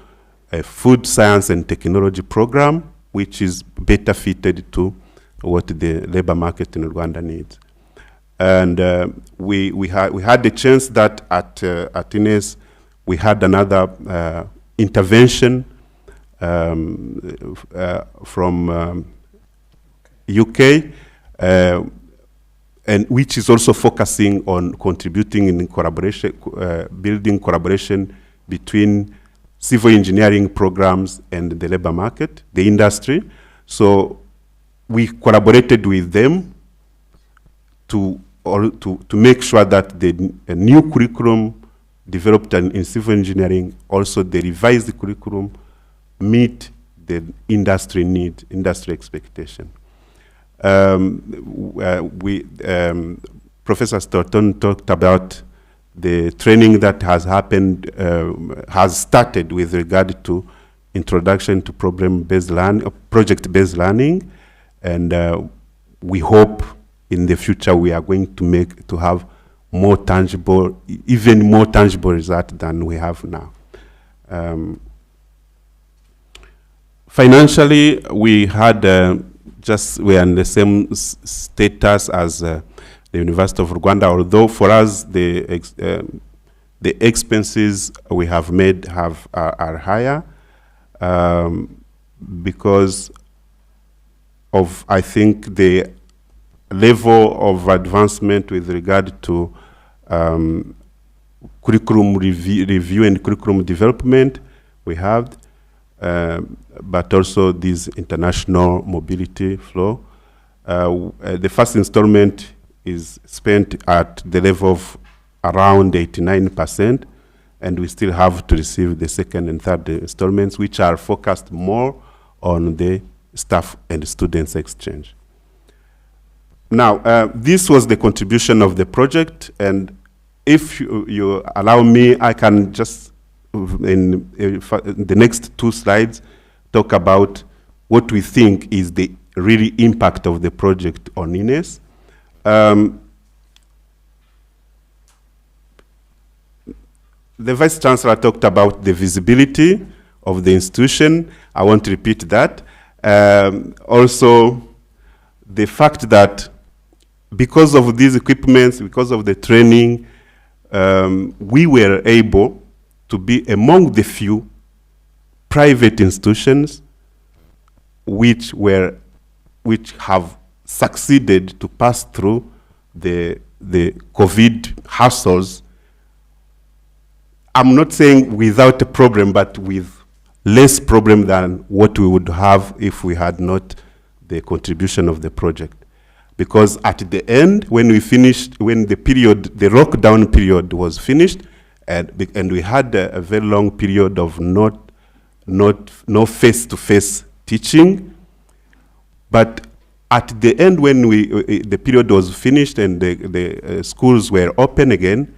a food science and technology program, which is better fitted to what the labor market in Rwanda needs. And we had the chance that at INES we had another intervention from UK, and which is also focusing on contributing in collaboration, building collaboration between civil engineering programs and the labor market, the industry. So we collaborated with them to make sure that the new curriculum developed in civil engineering, also the revised curriculum, meet the industry need, industry expectation. Professor Stoughton talked about the training that has happened, has started with regard to introduction to problem-based learning, project-based learning, and we hope in the future we are going to have more tangible, even more tangible result than we have now. Financially, we had we are in the same status as the University of Rwanda, although for us the expenses we have made are higher because of, I think, the level of advancement with regard to curriculum review and curriculum development we have, but also this international mobility flow. The first installment is spent at the level of around 89%, and we still have to receive the second and third installments, which are focused more on the staff and students exchange. Now, this was the contribution of the project, and if you allow me, I can just, in the next 2 slides, talk about what we think is the really impact of the project on INES. The Vice Chancellor talked about the visibility of the institution. I won't repeat that. Also, the fact that because of these equipments, because of the training, we were able to be among the few private institutions which have succeeded to pass through the COVID hassles. I'm not saying without a problem, but with less problem than what we would have if we had not the contribution of the project. Because at the end, when we finished, when the lockdown period was finished, and we had a very long period of no face-to-face teaching, but at the end, when the period was finished and the schools were open again,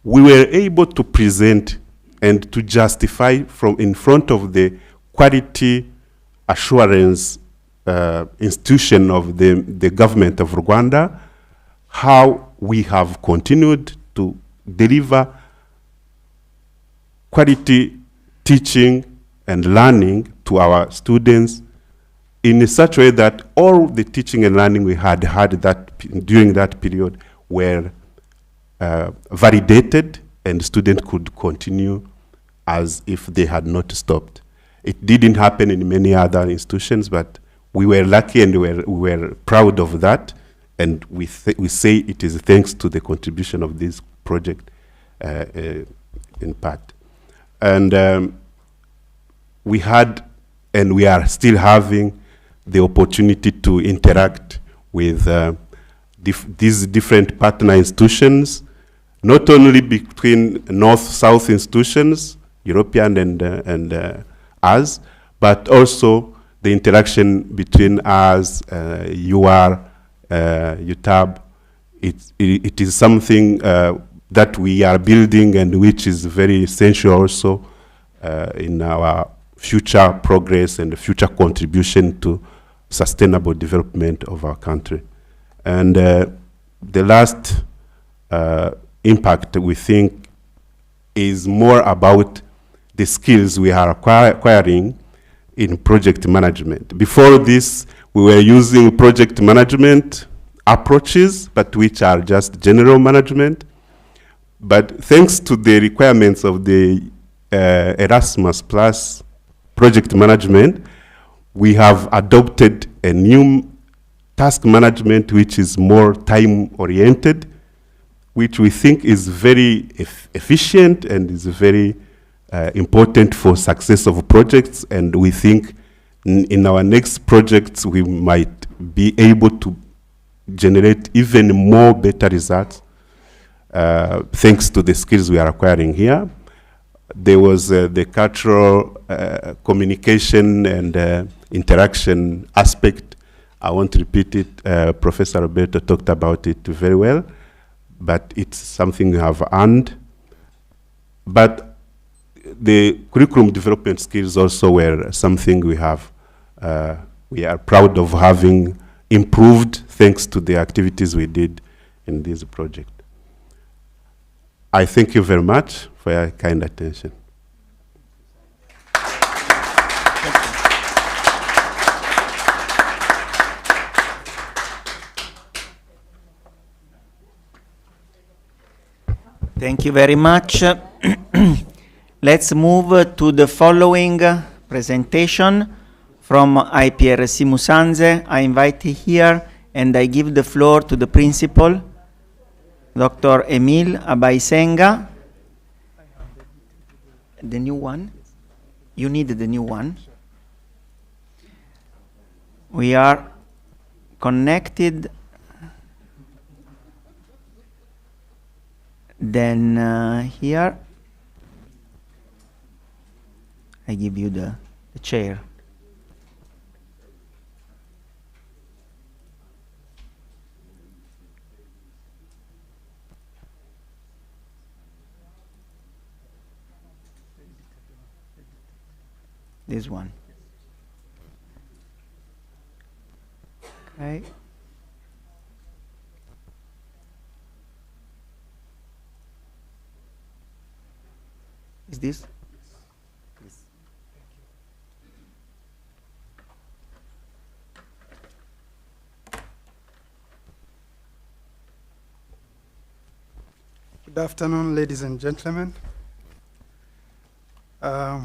we were able to present and to justify from in front of the quality assurance institution of the government of Rwanda how we have continued to deliver quality teaching and learning to our students in such a way that all the teaching and learning we had during that period were validated, and students could continue as if they had not stopped. It didn't happen in many other institutions, but we were lucky and we were proud of that. And we say it is thanks to the contribution of this project in part. And we had, and we are still having, the opportunity to interact with these different partner institutions, not only between North-South institutions, European and us, but also the interaction between us, UR, UTAB. It is something that we are building and which is very essential also in our future progress and future contribution to sustainable development of our country. And the last impact, we think, is more about the skills we are acquiring in project management. Before this, we were using project management approaches, but which are just general management. But thanks to the requirements of the Erasmus Plus project management, we have adopted a new task management which is more time-oriented, which we think is very efficient and is very important for success of projects. And we think in our next projects we might be able to generate even more better results thanks to the skills we are acquiring here. There was the cultural communication and interaction aspect. I won't repeat it. Professor Roberto talked about it very well, but it's something we have earned. But the curriculum development skills also were something we have. We are proud of having improved thanks to the activities we did in this project. I thank you very much for your kind attention. Thank you very much. Let's move to the following presentation from IPRC Musanze. I invite here and I give the floor to the principal, Dr. Emile Abaisenga. The new one? You need the new one. We are connected. Then here, I give you the chair. This one. Okay. Is this? Yes. Good afternoon, ladies and gentlemen. I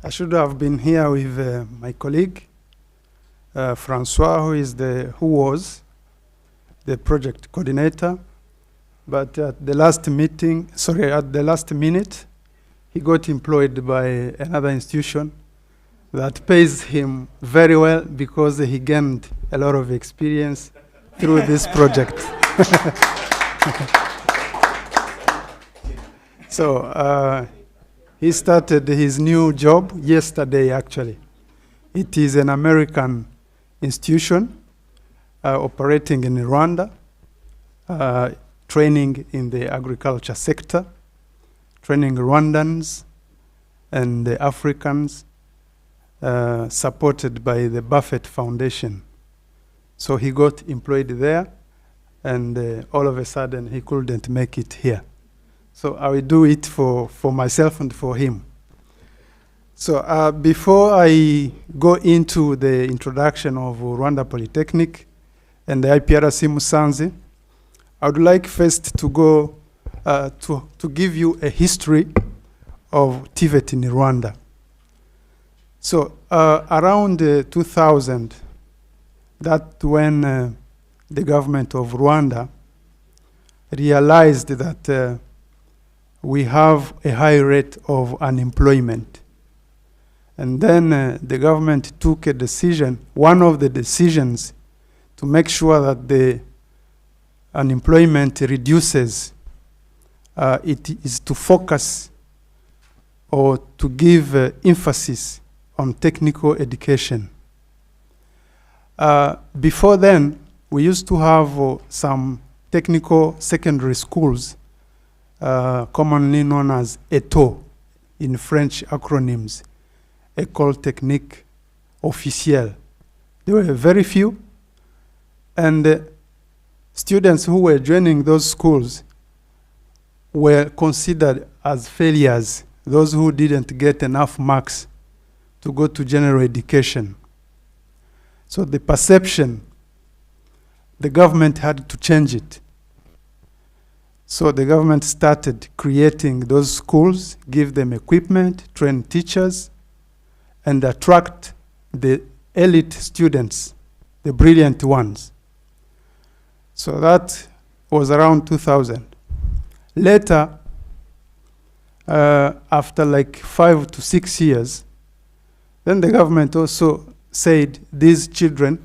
should have been here with my colleague, Francois, who was the project coordinator. But at the last minute, he got employed by another institution that pays him very well because he gained a lot of experience through this project. So he started his new job yesterday, actually. It is an American institution operating in Rwanda. Training in the agriculture sector, training Rwandans and the Africans, supported by the Buffett Foundation. So he got employed there, and all of a sudden he couldn't make it here. So I will do it for myself and for him. So before I go into the introduction of Rwanda Polytechnic and the IPRC Musanze. I would like first to go to give you a history of TVET in Rwanda. So around 2000, that when the government of Rwanda realized that we have a high rate of unemployment. And then the government took a decision, one of the decisions, to make sure that the unemployment reduces. It is to focus or to give emphasis on technical education. Before then, we used to have some technical secondary schools, commonly known as ETO in French acronyms, École Technique Officielle. There were very few, and students who were joining those schools were considered as failures, those who didn't get enough marks to go to general education. So the perception, the government had to change it. So the government started creating those schools, give them equipment, train teachers, and attract the elite students, the brilliant ones. So that was around 2000. Later, after like 5 to 6 years, then the government also said these children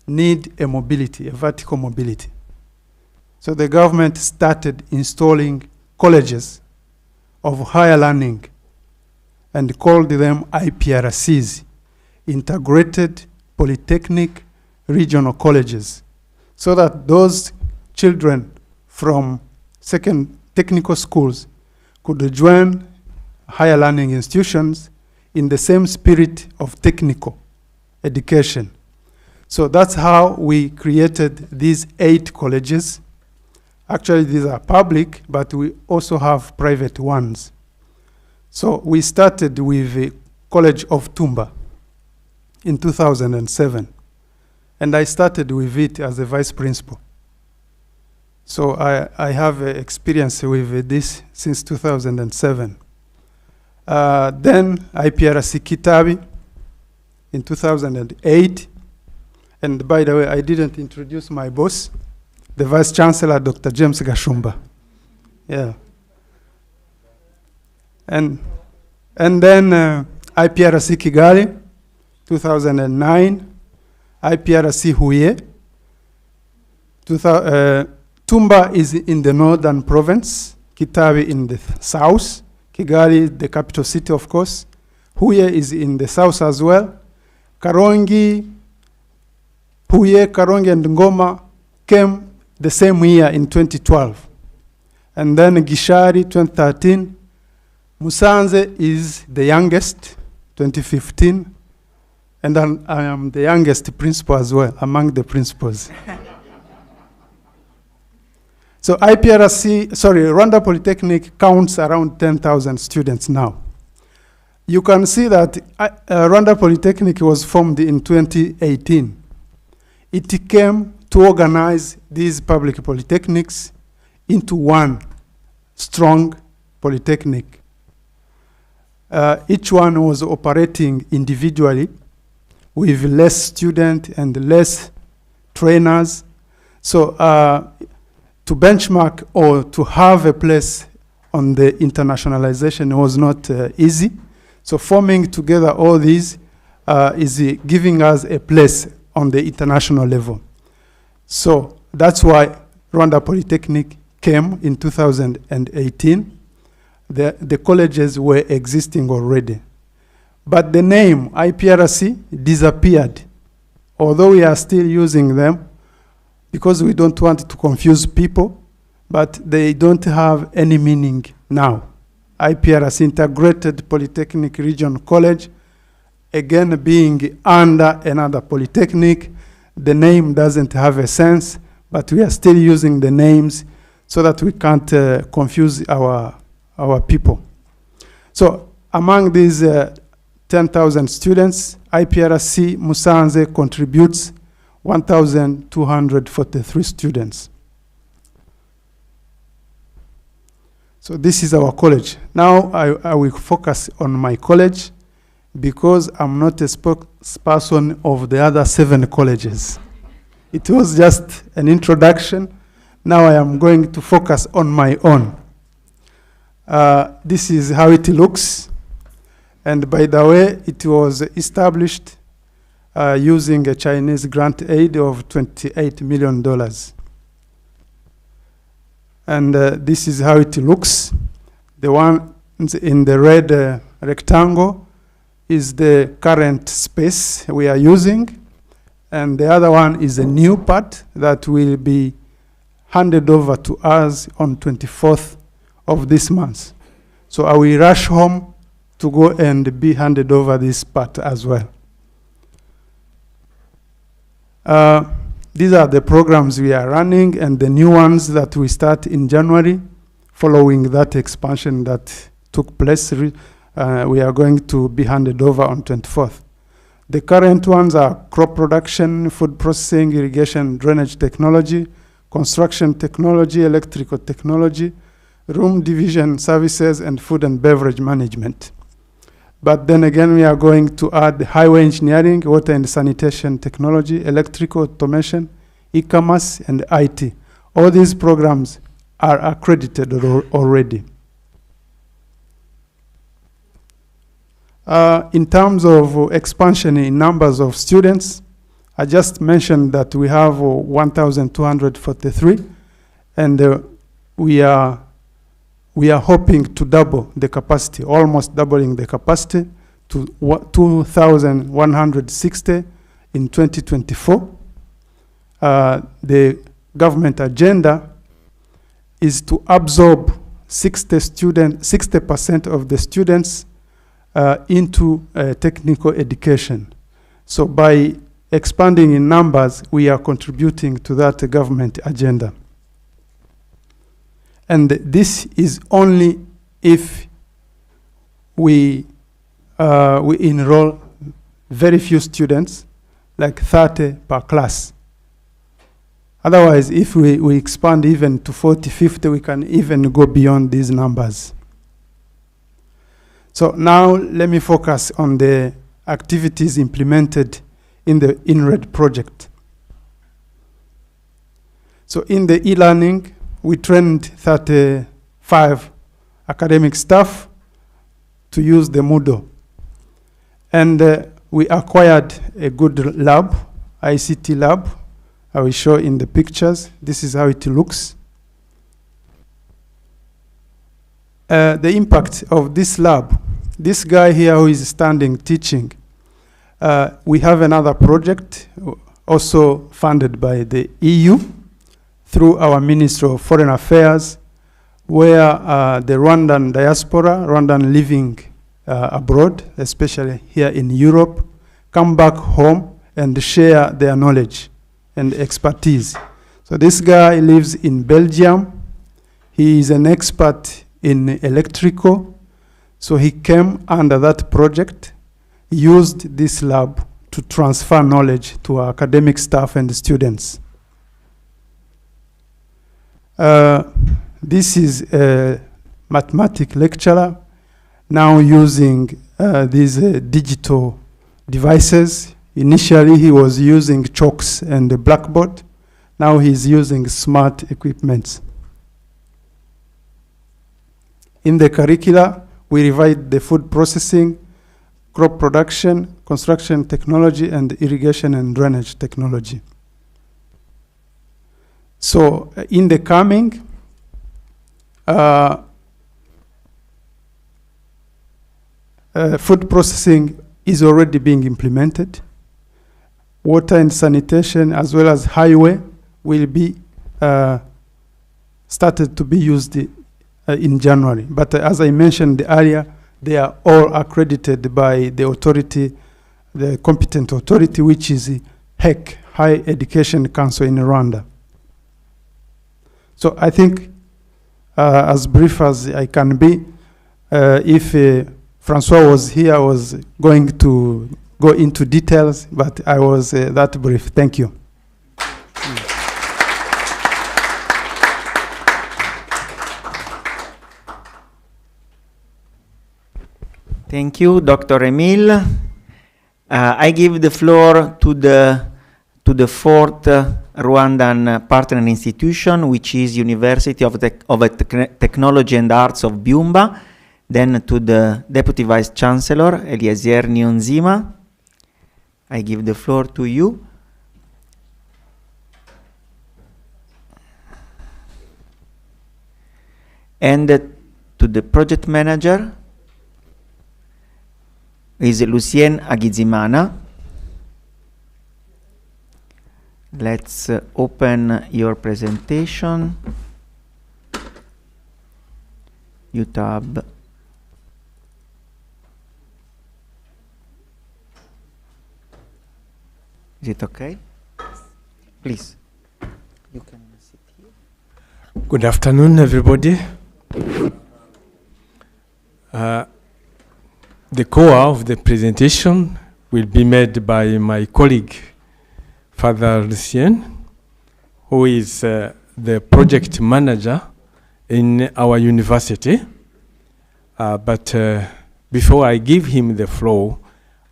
need a mobility, a vertical mobility. So the government started installing colleges of higher learning and called them IPRCs, Integrated Polytechnic Regional Colleges, so that those children from second technical schools could join higher learning institutions in the same spirit of technical education. So that's how we created these 8 colleges. Actually, these are public, but we also have private ones. So we started with the College of Tumba in 2007. And I started with it as a vice principal. So I have experience with this since 2007. Then IPRC Kitabi in 2008. And by the way, I didn't introduce my boss, the Vice Chancellor, Dr. James Gashumba. Yeah. And then IPRC Kigali, 2009. IPRC Huye. Tumba is in the northern province, Kitabi in the south, Kigali, the capital city, of course. Huye is in the south as well. Karongi, Huye, Karongi, and Ngoma came the same year in 2012. And then Gishari, 2013. Musanze is the youngest, 2015. And I am the youngest principal as well, among the principals. So Rwanda Polytechnic counts around 10,000 students now. You can see that Rwanda Polytechnic was formed in 2018. It came to organize these public polytechnics into one strong polytechnic. Each one was operating individually with less students and less trainers. So to benchmark or to have a place on the internationalization was not easy. So forming together all these is giving us a place on the international level. So that's why Rwanda Polytechnic came in 2018. The colleges were existing already. But the name IPRC disappeared, although we are still using them because we don't want to confuse people, but they don't have any meaning now. IPRC, Integrated Polytechnic Region College, again being under another polytechnic, the name doesn't have a sense, but we are still using the names so that we can't confuse our people. So among these 10,000 students, IPRC Musanze contributes 1,243 students. So this is our college. Now I will focus on my college because I'm not a spokesperson of the other 7 colleges. It was just an introduction. Now I am going to focus on my own. This is how it looks. And by the way, it was established using a Chinese grant aid of $28 million. And this is how it looks. The one in the red rectangle is the current space we are using. And the other one is a new part that will be handed over to us on 24th of this month. So I will rush home to go and be handed over this part as well. These are the programs we are running and the new ones that we start in January following that expansion that took place. We are going to be handed over on 24th. The current ones are crop production, food processing, irrigation, drainage technology, construction technology, electrical technology, room division services, and food and beverage management. But then again, we are going to add highway engineering, water and sanitation technology, electrical automation, e-commerce, and IT. All these programs are accredited already. In terms of expansion in numbers of students, I just mentioned that we have 1,243, and we are hoping to double the capacity, almost doubling the capacity to 2,160 in 2024. The government agenda is to absorb 60% of the students into technical education. So by expanding in numbers, we are contributing to that government agenda. And this is only if we enroll very few students, like 30 per class. Otherwise, if we expand even to 40, 50, we can even go beyond these numbers. So now let me focus on the activities implemented in the EnRHEd project. So in the e-learning, we trained 35 academic staff to use the Moodle. And we acquired a good lab, ICT lab. I will show in the pictures. This is how it looks. The impact of this lab, this guy here who is standing teaching, we have another project also funded by the EU through our Ministry of Foreign Affairs, where the Rwandan diaspora, Rwandan living abroad, especially here in Europe, come back home and share their knowledge and expertise. So this guy lives in Belgium. He is an expert in electrical. So he came under that project, used this lab to transfer knowledge to our academic staff and students. This is a mathematics lecturer now using these digital devices. Initially, he was using chalks and the blackboard. Now he's using smart equipment. In the curricula, we revived the food processing, crop production, construction technology, and irrigation and drainage technology. So in the coming, food processing is already being implemented. Water and sanitation, as well as highway, will be started to be used in January. But as I mentioned earlier, they are all accredited by the authority, the competent authority, which is HEC, Higher Education Council in Rwanda. So I think, as brief as I can be, if Francois was here, I was going to go into details, but I was that brief. Thank you. Thank you, Dr. Emile. I give the floor to the fourth Rwandan partner institution, which is University of Technology and Arts of Byumba, then to the Deputy Vice Chancellor, Eliezer Niyonzima. I give the floor to you. And to the project manager is Lucien Agizimana. Let's open your presentation. UTAB. Is it okay? Please. You can sit here. Good afternoon, everybody. The core of the presentation will be made by my colleague, Father Lucien, who is the project manager in our university. But before I give him the floor,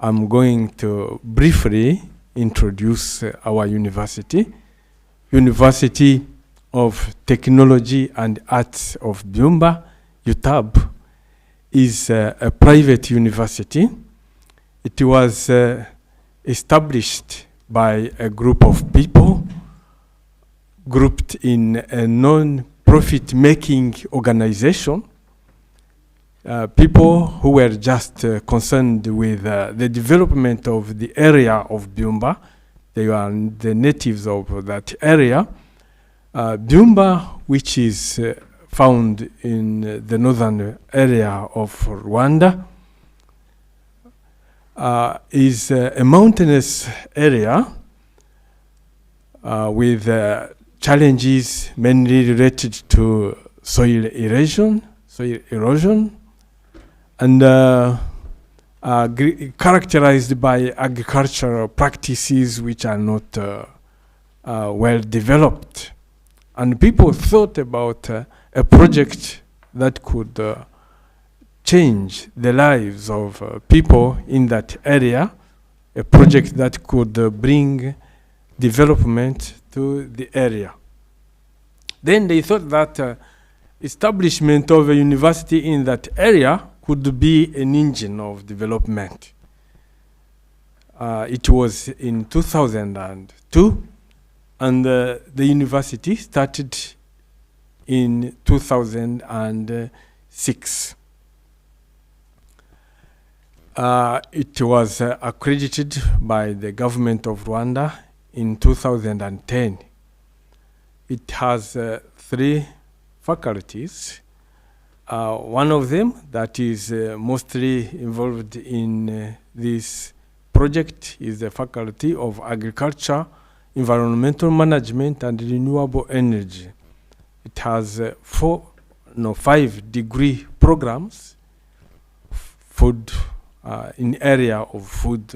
I'm going to briefly introduce our university. University of Technology and Arts of Byumba, UTAB, is a private university. It was established by a group of people grouped in a non-profit making organization. People who were just concerned with the development of the area of Byumba. They are the natives of that area. Byumba, which is found in the northern area of Rwanda, is a mountainous area with challenges mainly related to soil erosion, and characterized by agricultural practices which are not well developed. And people thought about a project that could change the lives of people in that area, a project that could bring development to the area. Then they thought that establishment of a university in that area could be an engine of development. It was in 2002, and the university started in 2006. It was accredited by the government of Rwanda in 2010. It has 3 faculties. One of them that is mostly involved in this project is the Faculty of Agriculture, Environmental Management and Renewable Energy. It has 5 degree programs, food in area of food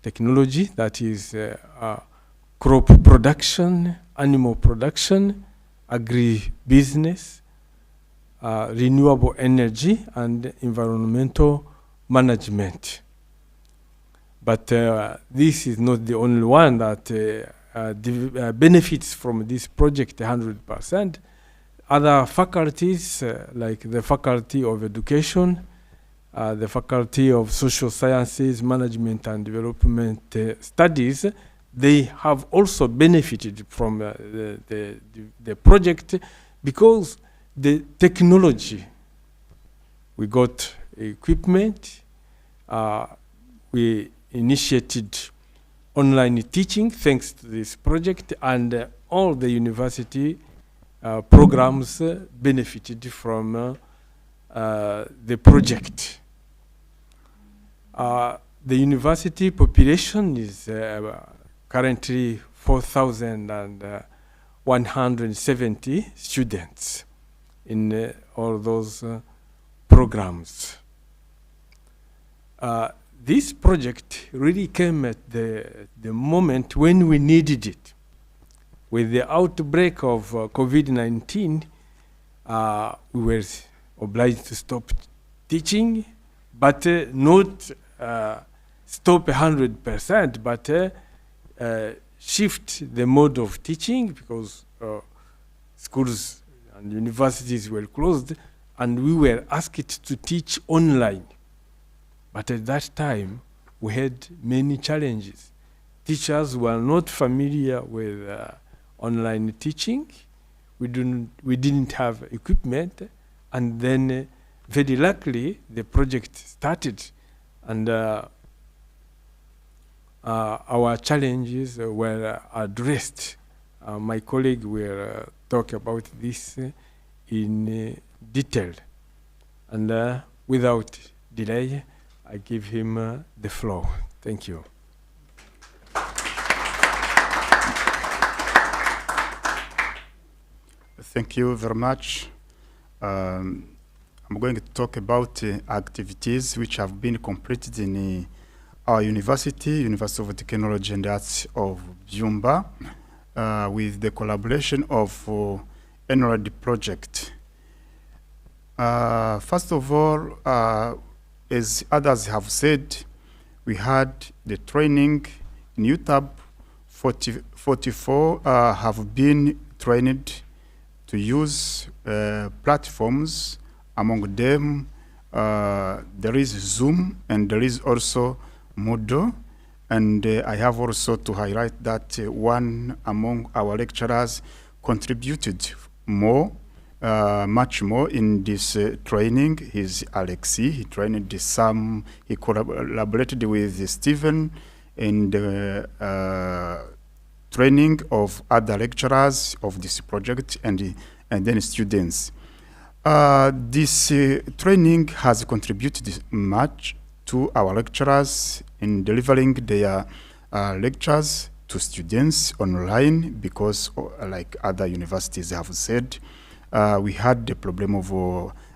technology, that is crop production, animal production, agri-business, renewable energy, and environmental management. But this is not the only one that benefits from this project 100%. Other faculties, like the Faculty of Education, the Faculty of Social Sciences, Management and Development Studies, they have also benefited from the project because the technology, we got equipment, we initiated online teaching thanks to this project, and all the university programs benefited from the project. The university population is currently 4,170 students in all those programs. This project really came at the moment when we needed it. With the outbreak of COVID-19, we were obliged to stop teaching, but not stop 100%, but shift the mode of teaching, because schools and universities were closed, and we were asked to teach online. But at that time, we had many challenges. Teachers were not familiar with online teaching. We didn't have equipment, and then very luckily the project started, and our challenges were addressed. My colleague will talk about this in detail. And without delay, I give him the floor. Thank you. Thank you very much. I'm going to talk about activities which have been completed in our University of Technology and Arts of Byumba, with the collaboration of EnRHEd project. First of all, as others have said, we had the training in UTAB. 44 have been trained to use platforms. Among them, there is Zoom, and there is also Moodle. And I have also to highlight that one among our lecturers contributed more, much more in this training. He's Alexi. He trained some, he collaborated with Stephen in the training of other lecturers of this project and then students. This training has contributed much to our lecturers in delivering their lectures to students online, because like other universities have said, we had the problem of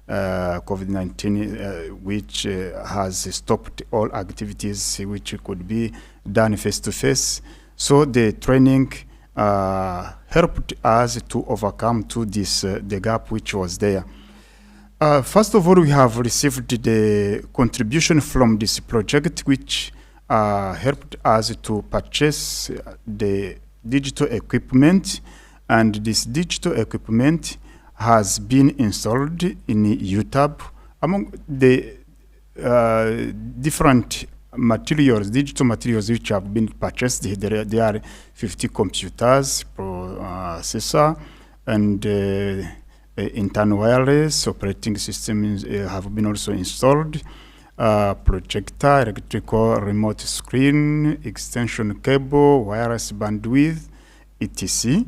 COVID-19, which has stopped all activities which could be done face-to-face. So the training helped us to overcome to this the gap which was there. First of all, we have received the contribution from this project, which helped us to purchase the digital equipment, and this digital equipment has been installed in UTAB. Among the different materials, digital materials which have been purchased, there are 50 computers, processor, and internal wireless operating systems have been also installed. Projector, electrical remote screen, extension cable, wireless bandwidth, etc.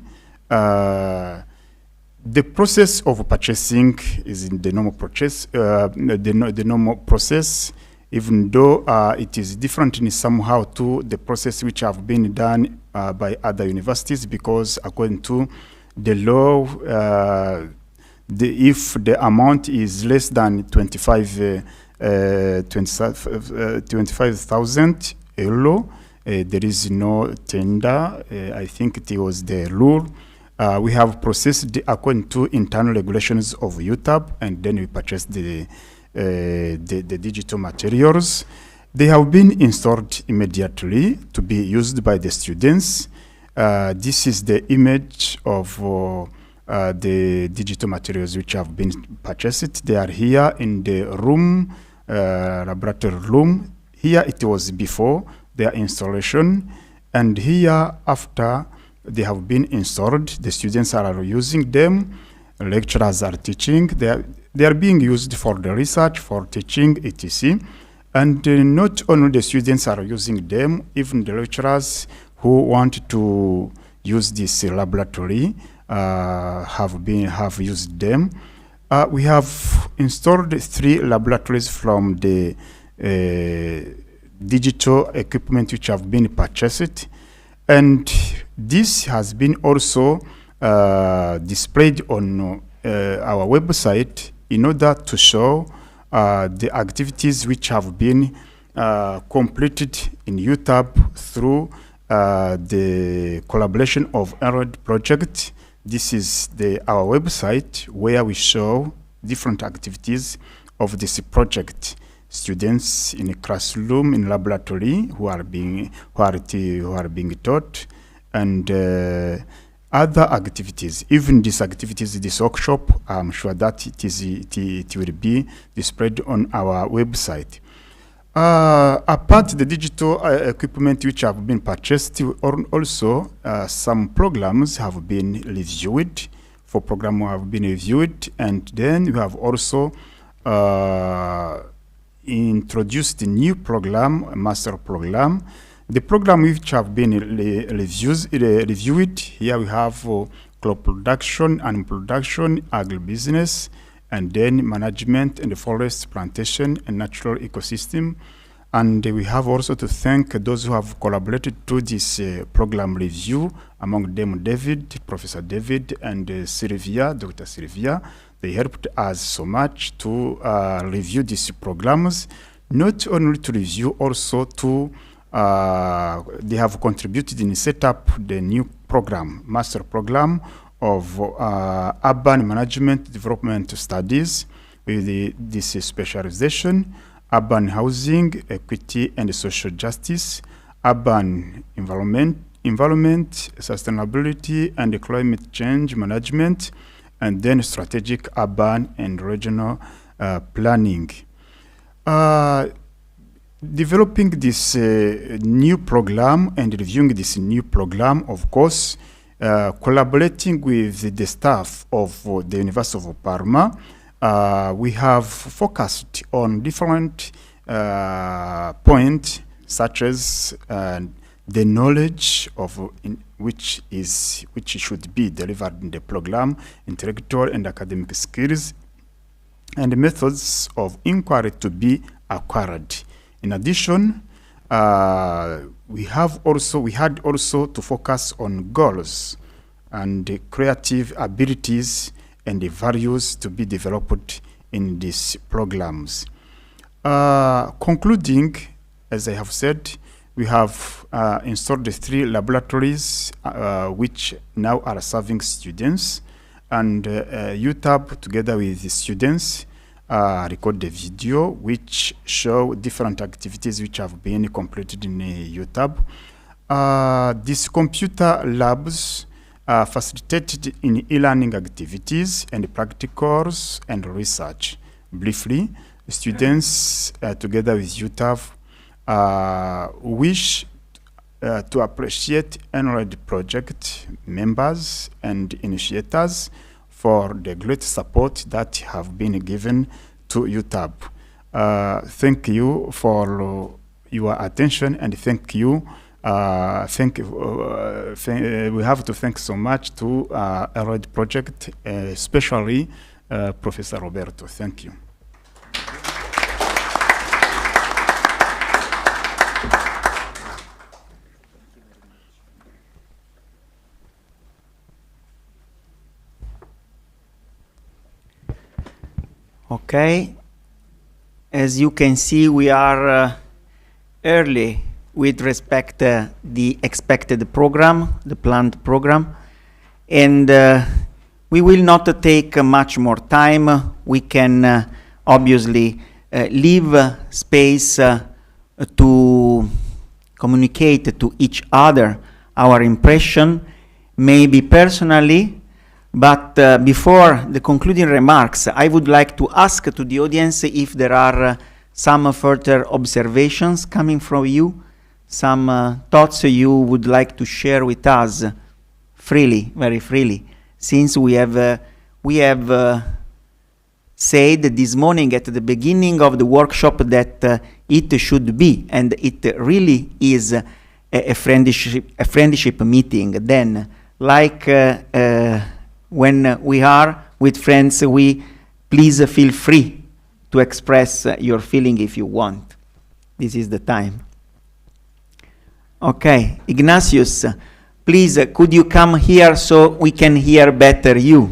The process of purchasing is in the normal process. The normal process, even though it is different in somehow to the process which have been done by other universities, because according to the law, if the amount is less than 25,000 euro, there is no tender. I think it was the rule. We have processed according to internal regulations of UTAB, and then we purchased the digital materials. They have been installed immediately to be used by the students. This is the image of the digital materials which have been purchased. They are here in the room, laboratory room. Here it was before their installation, and here after they have been installed, the students are using them, lecturers are teaching. They are being used for the research, for teaching, etc. And not only the students are using them, even the lecturers who want to use this laboratory have used them. We have installed 3 laboratories from the digital equipment which have been purchased, and this has been also displayed on our website in order to show the activities which have been completed in UTAB through the collaboration of EnRHEd project. This is our website where we show different activities of this project. students in a classroom, in laboratory, who are being taught, and other activities. Even these activities, this workshop, I'm sure that it will be displayed on our website. Apart the digital equipment which have been purchased, also some programs have been reviewed. For program have been reviewed, and then we have also introduced a new program, a master program. The program which have been reviewed, here we have crop production, animal production, agribusiness, and then management and the forest plantation and natural ecosystem. And we have also to thank those who have collaborated to this program review, among them David, Professor David, and Sylvia, Dr. Sylvia. They helped us so much to review these programs, not only to review, also to they have contributed in set up the new program, master program of urban management development studies with this specialization, urban housing, equity and social justice, urban environment, sustainability and climate change management, and then strategic urban and regional planning. Developing this new program and reviewing this new program, of course, collaborating with the staff of the University of Parma, we have focused on different points, such as the knowledge of which should be delivered in the program, intellectual and academic skills, and the methods of inquiry to be acquired. In addition, we had also to focus on goals and the creative abilities and the values to be developed in these programs. Concluding, as I have said, we have installed the 3 laboratories which now are serving students, and UTAB, together with the students, record the video which show different activities which have been completed in UTAB. These computer labs facilitated in e-learning activities and practicals and research. Briefly, students together with UTAB wish to appreciate EnRHEd project members and initiators for the great support that have been given to UTAB. Thank you for your attention, and thank you. We have to thank so much to EnRHEd project, especially Professor Roberto. Thank you. Okay, as you can see, we are early with respect the expected program, the planned program, and we will not take much more time. We can obviously leave space to communicate to each other our impression, maybe personally. But before the concluding remarks, I would like to ask to the audience if there are some further observations coming from you, some thoughts you would like to share with us freely, very freely, since we have said this morning at the beginning of the workshop that it should be, and it really is a friendship meeting. Then, like when we are with friends, please feel free to express your feeling if you want. This is the time. Okay, Ignatius, please, could you come here so we can hear better you?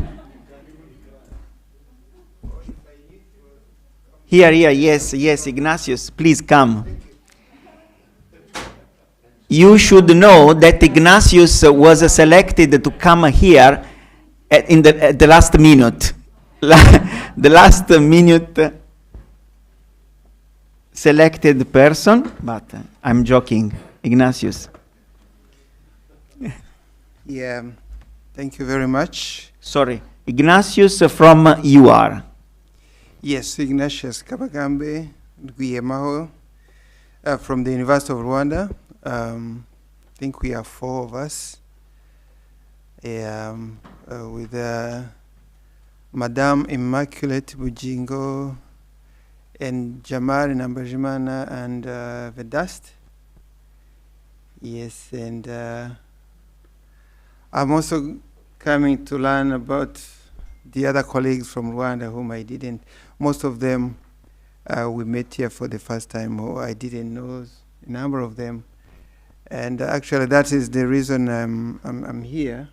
Here, yes, Ignatius, please come. You should know that Ignatius was selected to come here at the last minute. The last minute. selected person, but I'm joking. Ignatius. Yeah, thank you very much. Sorry, Ignatius from UR. Yes, Ignatius Kabagambe Guillermo from the University of Rwanda. I think we are 4 of us. With Madame Immaculate Bujingo and Jamal Nambajimana and Vedast. Yes, and I'm also coming to learn about the other colleagues from Rwanda whom I didn't. Most of them we met here for the first time, or I didn't know a number of them. And actually that is the reason I'm here,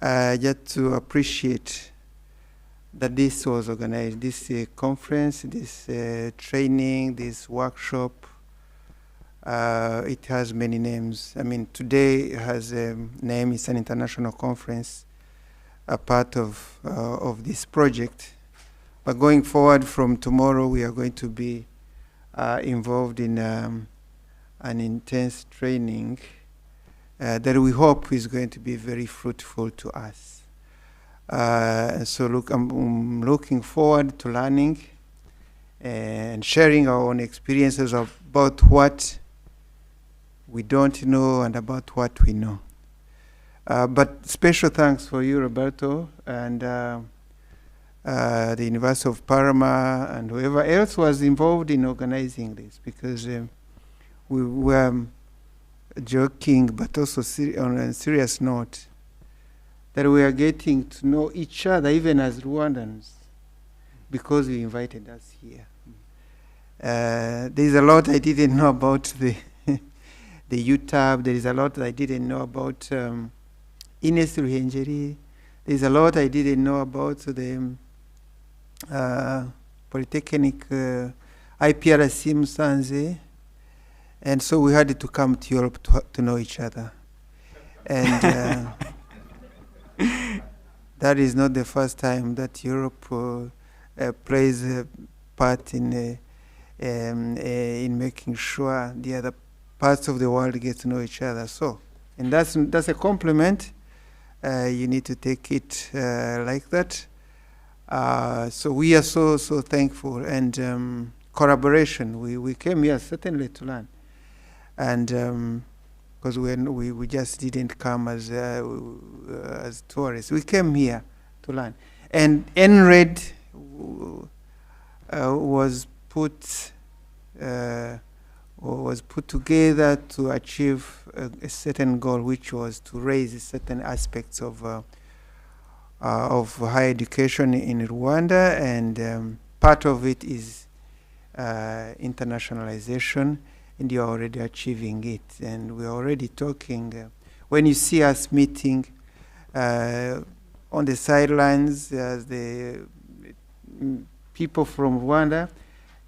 just to appreciate that this was organized, this conference, this training, this workshop. It has many names. I mean, today it has a name. It's an international conference, a part of this project. But going forward from tomorrow, we are going to be involved in an intense training that we hope is going to be very fruitful to us. So look, I'm looking forward to learning and sharing our own experiences about what we don't know and about what we know. But special thanks for you, Roberto, and the University of Parma and whoever else was involved in organizing this, because we were joking, but also on a serious note, that we are getting to know each other, even as Rwandans, because you invited us here. There's a lot I didn't know about the UTAB. There is a lot I didn't know about Ines Ruhengeri. There's a lot I didn't know about the Polytechnic IPRC Musanze. And so we had to come to Europe to know each other. And that is not the first time that Europe plays a part in making sure the other parts of the world get to know each other. So, and that's a compliment. You need to take it like that. So we are so thankful, and collaboration. We came here certainly to learn, and because we just didn't come as tourists. We came here to learn, and EnRHEd was put together to achieve a certain goal, which was to raise certain aspects of higher education in Rwanda, and part of it is internationalization, and you're already achieving it. And we're already talking, when you see us meeting on the sidelines as the people from Rwanda,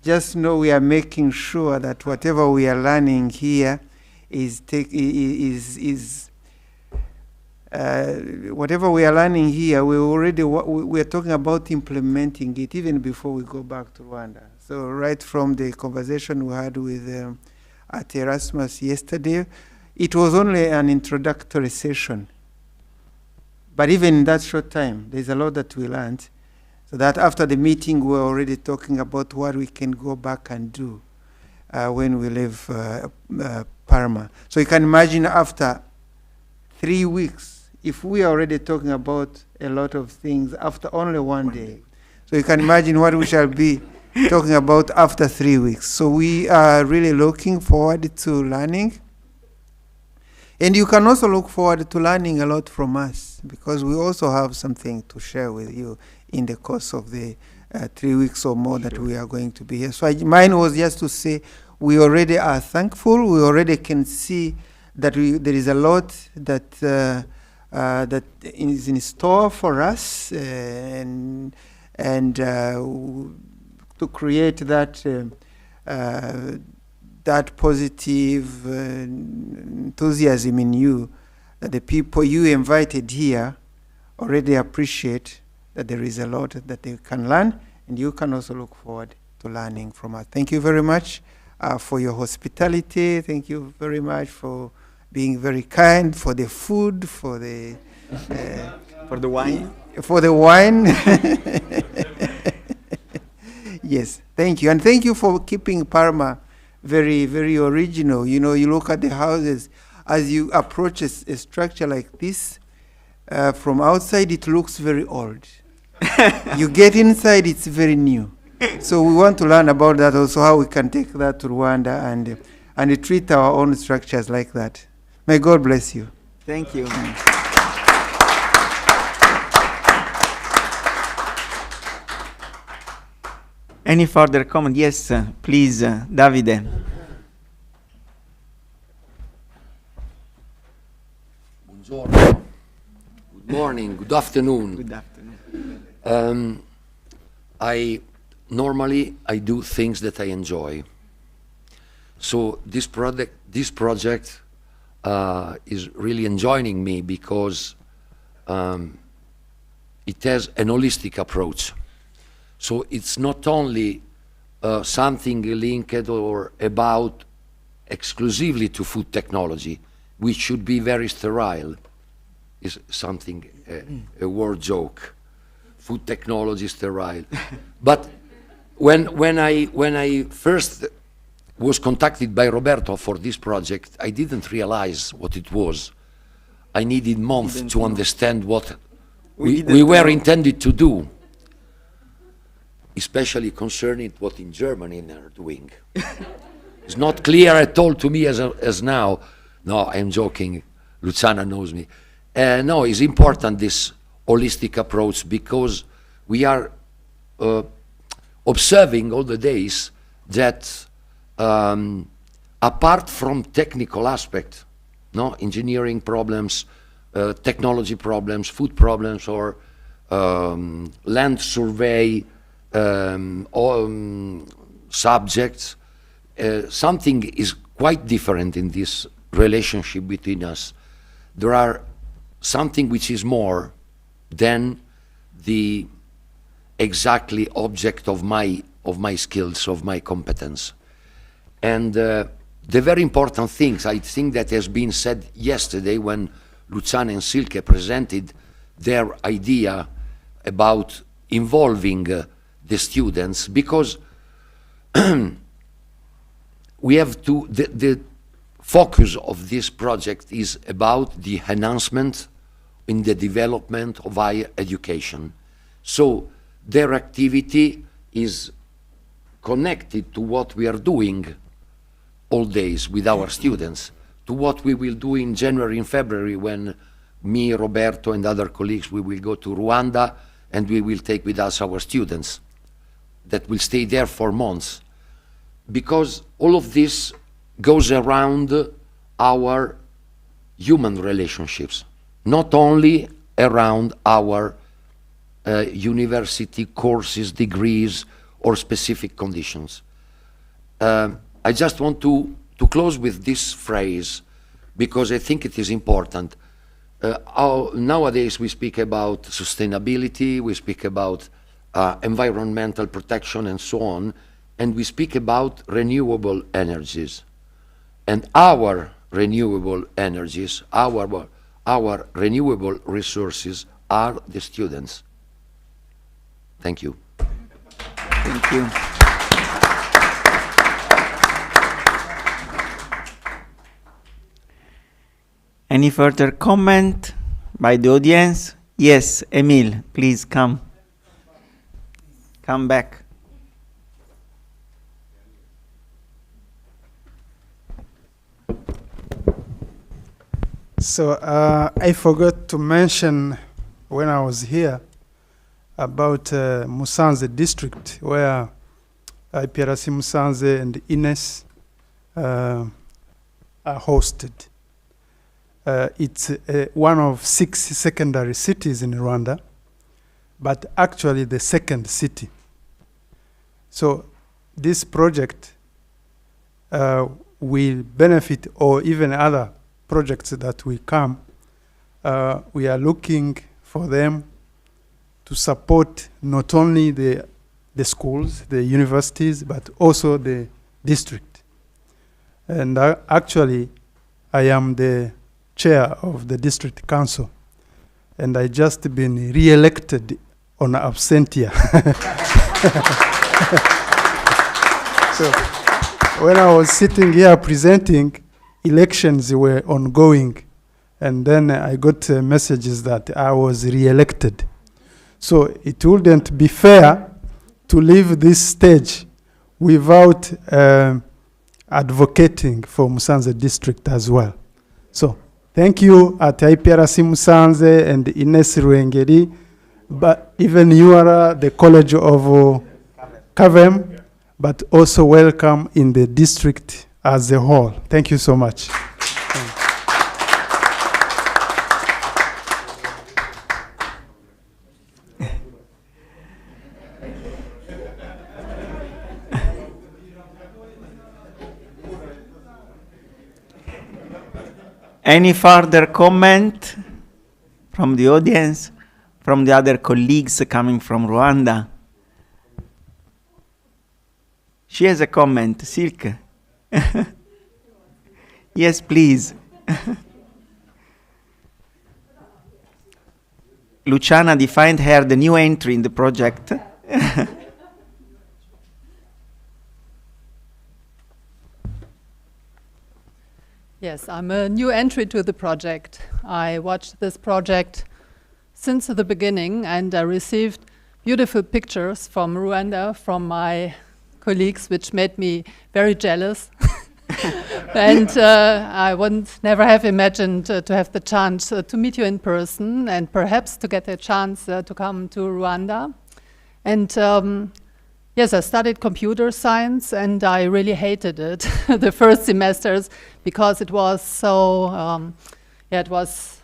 just know we are making sure that whatever we are learning here whatever we are learning here, we are talking about implementing it even before we go back to Rwanda. So right from the conversation we had with at Erasmus yesterday, it was only an introductory session. But even in that short time, there's a lot that we learned. So that after the meeting, we're already talking about what we can go back and do when we leave Parma. So you can imagine after 3 weeks, if we are already talking about a lot of things after only one day. So you can imagine what we shall be talking about after 3 weeks. So we are really looking forward to learning. And you can also look forward to learning a lot from us, because we also have something to share with you in the course of the 3 weeks or more that we are going to be here. So mine was just to say we already are thankful. We already can see that there is a lot that that is in store for us, and to create that that positive enthusiasm in you, that the people you invited here already appreciate that there is a lot that they can learn, and you can also look forward to to learning from us. Thank you very much for your hospitality. Thank you very much for being very kind, for the food, for the for the wine. For the wine. Yes, thank you. And thank you for keeping Parma very, very original. You know, you look at the houses, as you approach a structure like this, from outside it looks very old. You get inside, it's very new. So we want to learn about that also, how we can take that to Rwanda and treat our own structures like that. May God bless you. Thank you. Any further comment? Yes, please, Davide. Buongiorno. Good morning. Good afternoon. Good afternoon. I normally do things that I enjoy. So this project is really enjoying me because it has an holistic approach. So it's not only something linked or about exclusively to food technology, which should be very sterile. Is something a word joke. Food technology sterile. But when I first was contacted by Roberto for this project, I didn't realize what it was. I needed months to understand what we were intended to do, especially concerning what in Germany are doing. It's not clear at all to me as now. No, I'm joking. Luciana knows me. No, it's important, this holistic approach, because we are observing all the days that apart from technical aspect, no, engineering problems, technology problems, food problems, or land survey subjects, something is quite different in this relationship between us. There are something which is more than the exactly object of my skills, of my competence. And the very important things, I think, that has been said yesterday when Luciana and Silke presented their idea about involving the students, because we have to, the focus of this project is about the enhancement in the development of higher education. So their activity is connected to what we are doing all days with our students, to what we will do in January and February when me, Roberto, and other colleagues, we will go to Rwanda and we will take with us our students that will stay there for months. Because all of this goes around our human relationships, not only around our university courses, degrees, or specific conditions. I just want to close with this phrase, because I think it is important. Nowadays we speak about sustainability, we speak about environmental protection and so on, and we speak about renewable energies. And our renewable energies, our renewable resources are the students. Thank you. Thank you. Any further comment by the audience? Yes, Emil, please come. Come back. So I forgot to mention when I was here about Musanze district, where IPRC Musanze and Ines are hosted. It's one of 6 secondary cities in Rwanda, but actually the second city. So this project will benefit, or even other projects that will come. We are looking for them to support not only the the schools, the universities, but also the district. And actually, I am the chair of the district council, and I just been re-elected on absentia. So when I was sitting here presenting, elections were ongoing, and then I got messages that I was re-elected. So it wouldn't be fair to leave this stage without advocating for Musanze district as well. So thank you at IPRC Musanze and Ines Ruengeri, but even you are the College of Kavem, but also welcome in the district as a whole. Thank you so much. Any further comment from the audience, from the other colleagues coming from Rwanda? She has a comment, Silke. Yes, please. Luciana defined her the new entry in the project. Yes, I'm a new entry to the project. I watched this project since the beginning, and I received beautiful pictures from Rwanda from my colleagues, which made me very jealous. And I would never have imagined to have the chance to meet you in person, and perhaps to get a chance to come to Rwanda. And yes, I studied computer science, and I really hated it the first semesters, because it was so, it was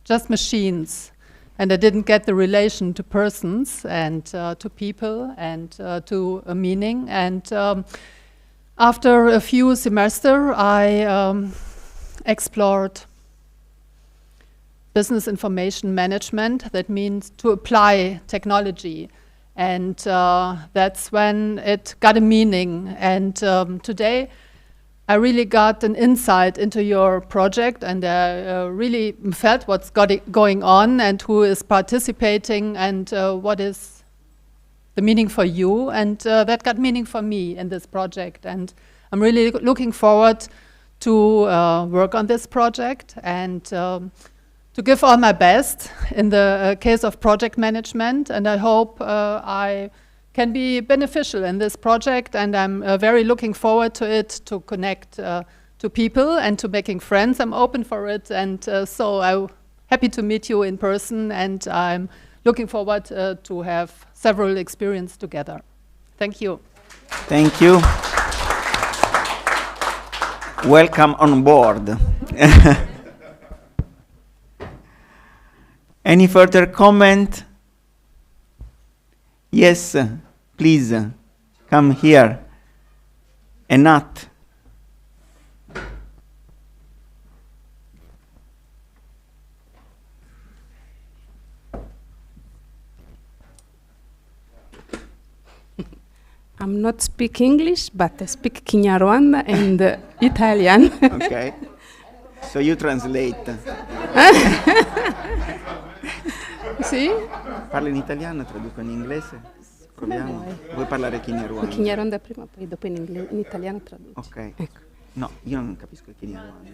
just machines. And I didn't get the relation to persons and to people and to a meaning. And after a few semesters, I explored business information management. That means to apply technology. And that's when it got a meaning. And today, I really got an insight into your project, and I really felt what's going on and who is participating and what is the meaning for you. And that got meaning for me in this project. And I'm really looking forward to work on this project and to give all my best in the case of project management. And I hope I can be beneficial in this project, and I'm very looking forward to it, to connect to people and to making friends. I'm open for it, and so I'm happy to meet you in person, and I'm looking forward to have several experiences together. Thank you. Thank you. Welcome on board. Any further comment? Yes, please, come here. Enat. I'm not speak English, but I speak Kinyarwanda and Italian. Okay. So you translate. Sì? Parla in italiano, traduco in inglese. Proviamo. Vuoi parlare Kinyarwanda? Kinyarwanda prima, poi dopo in italiano traduco. Ok. Ecco. No, io non capisco il Kinyarwanda.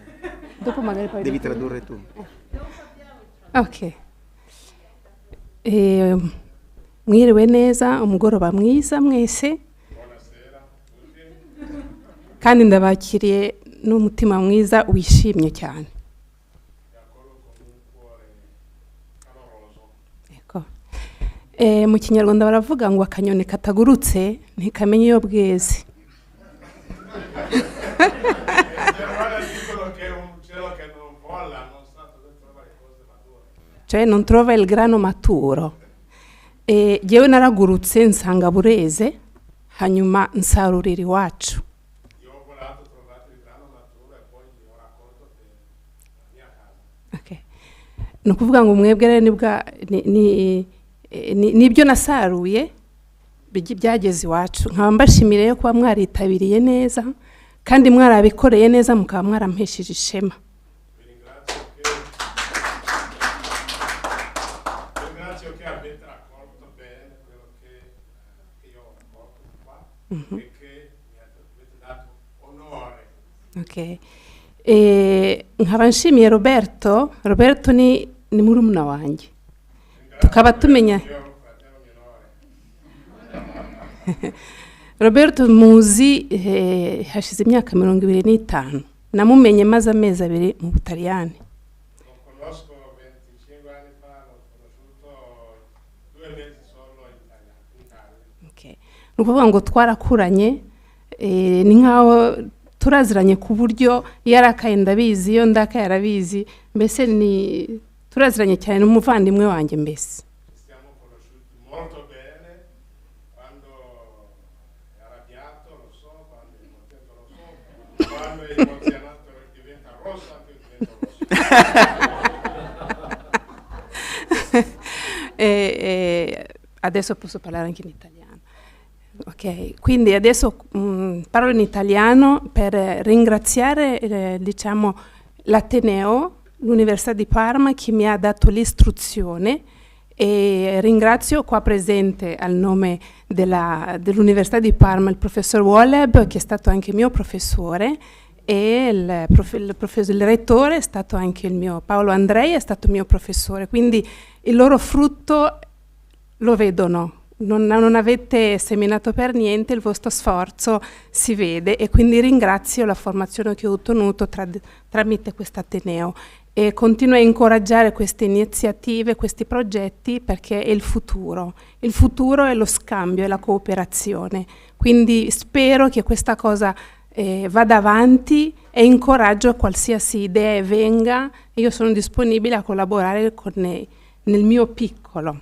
Dopo magari poi devi dopo. tradurre tu. Ok. Mwiriwe neza, umugoroba mwiza mwese. Kandi ndabakiriye n'umutima mwiza wishimye cyane. Mu Kinyarwanda baravuga ngo akanyoni katagurutse ntikamenye iyo bweze. Cioè non trova il grano maturo. Jewe naragurutse nsanga bureze, hanyuma nsarurira iwacu. Okay. Nukuvuga ngo mwebwe rero nibyo nasaruye byageze iwacu. Nkaba mbashimire yo kuba mwaritabiriye neza kandi mwarabikoreye neza mukaba mwarampesheje ishema. Okay. Nkaba nshimiye Roberto ni murumuna wanjye tukaba tumenya Roberto muzi hashize imyaka 25 namumenye maze amezi 2 mu Butaliyani. Okay. Nukuvuga ngo twarakuranye ni nkaho turaziranye ku buryo yarakaye ndabizi yo ndakaye arabizi mbese ni turaziranye cyane n'umuvandimwe wanjye mbese. Adesso posso parlare anche in italiano. Ok, quindi adesso parlo in italiano per ringraziare diciamo l'Ateneo, l'Università di Parma che mi ha dato l'istruzione, e ringrazio qua presente al nome dell'Università di Parma il professor Woleb, che è stato anche mio professore, e il rettore è stato anche il mio Paolo Andrei, è stato mio professore, quindi il loro frutto lo vedono. Non avete seminato per niente, il vostro sforzo si vede, e quindi ringrazio la formazione che ho ottenuto tramite questo Ateneo, e continuo a incoraggiare queste iniziative, questi progetti, perché è il futuro. Il futuro è lo scambio, è la cooperazione. Quindi spero che questa cosa vada avanti, e incoraggio qualsiasi idea venga, e io sono disponibile a collaborare nel mio piccolo.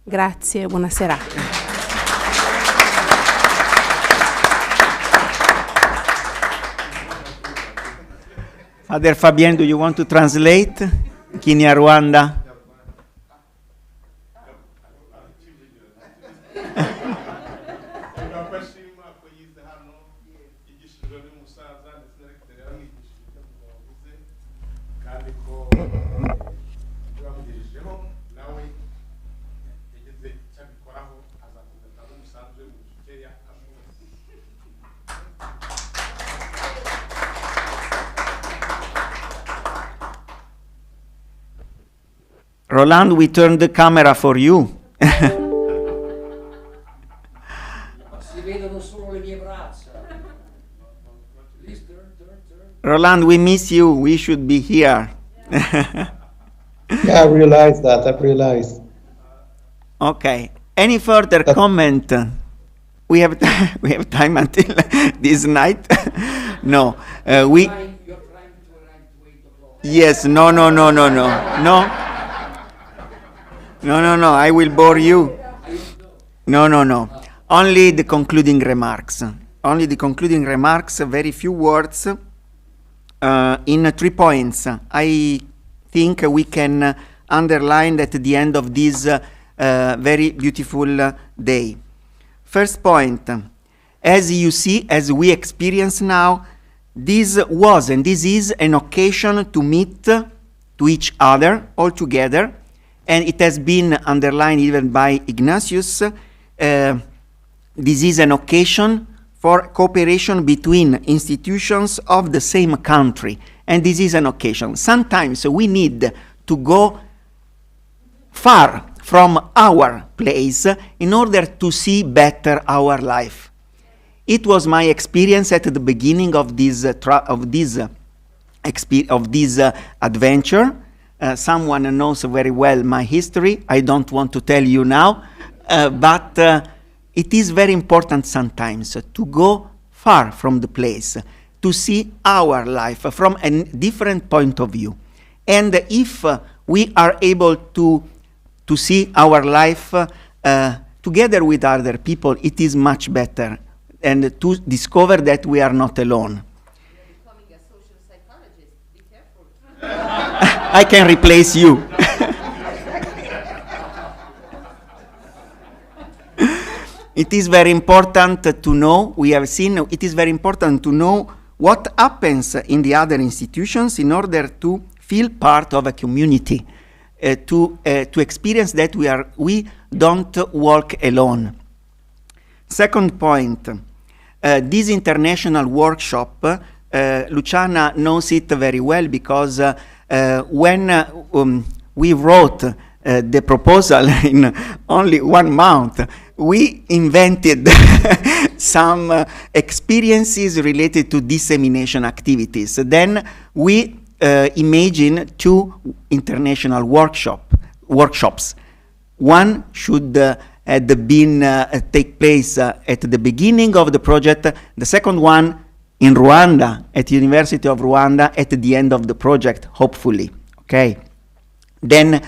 Grazie, buona serata. Father Fabien, do you want to translate? Kinyarwanda. Roland, we turned the camera for you. Si vedono solo le mie braccia. Roland, we miss you. We should be here. Yeah, I realized that. I've realized. Okay. Any further comment? We have we have time until this night. No. Yes. No. No, I will bore you. No. Only the concluding remarks. Very few words. In 3 points, I think we can underline at the end of this very beautiful day. First point, as you see, as we experience now, this was and this is an occasion to meet to each other all together. And it has been underlined even by Ignatius. This is an occasion for cooperation between institutions of the same country. And this is an occasion. Sometimes we need to go far from our place in order to see better our life. It was my experience at the beginning of this adventure. Someone knows very well my history. I don't want to tell you now, but it is very important sometimes to go far from the place, to see our life from a different point of view. And if we are able to see our life together with other people, it is much better, and to discover that we are not alone. I can replace you. it is very important to know, we have seen, it is very important to know what happens in the other institutions in order to feel part of a community, to experience that we don't walk alone. Second point, this international workshop, Luciana knows it very well because when we wrote the proposal in only 1 month, we invented some experiences related to dissemination activities. Then we imagine 2 international workshops. One should had been take place at the beginning of the project. The second one in Rwanda, at University of Rwanda, at the end of the project, hopefully. Okay. Then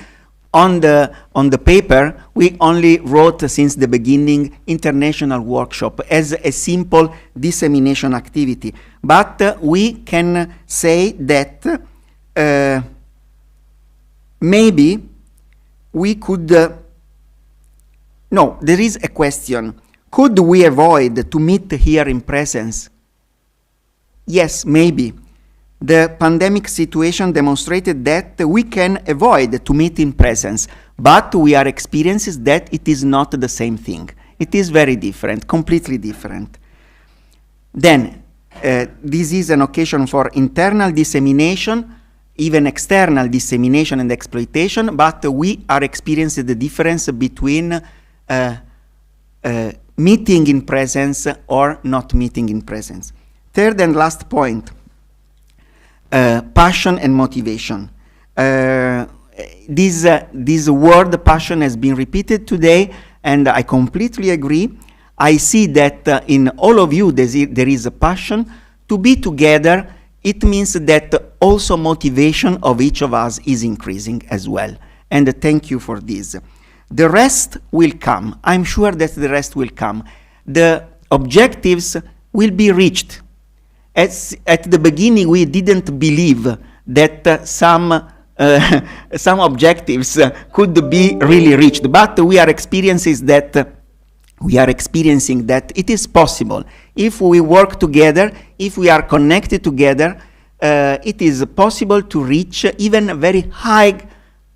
on the paper, we only wrote since the beginning international workshop as a simple dissemination activity. But we can say that maybe we could, no, there is a question. Could we avoid to meet here in presence? Yes, maybe. The pandemic situation demonstrated that we can avoid to meet in presence, but we are experiencing that it is not the same thing. It is very different, completely different. Then, this is an occasion for internal dissemination, even external dissemination and exploitation, but we are experiencing the difference between meeting in presence or not meeting in presence. Third and last point, passion and motivation. This word passion has been repeated today, and I completely agree. I see that in all of you there is a passion. To be together, it means that also motivation of each of us is increasing as well. And thank you for this. The rest will come. I'm sure that the rest will come. The objectives will be reached. At the beginning, we didn't believe that some objectives could be really reached, but we are experiencing that it is possible. If we work together, if we are connected together, it is possible to reach even very high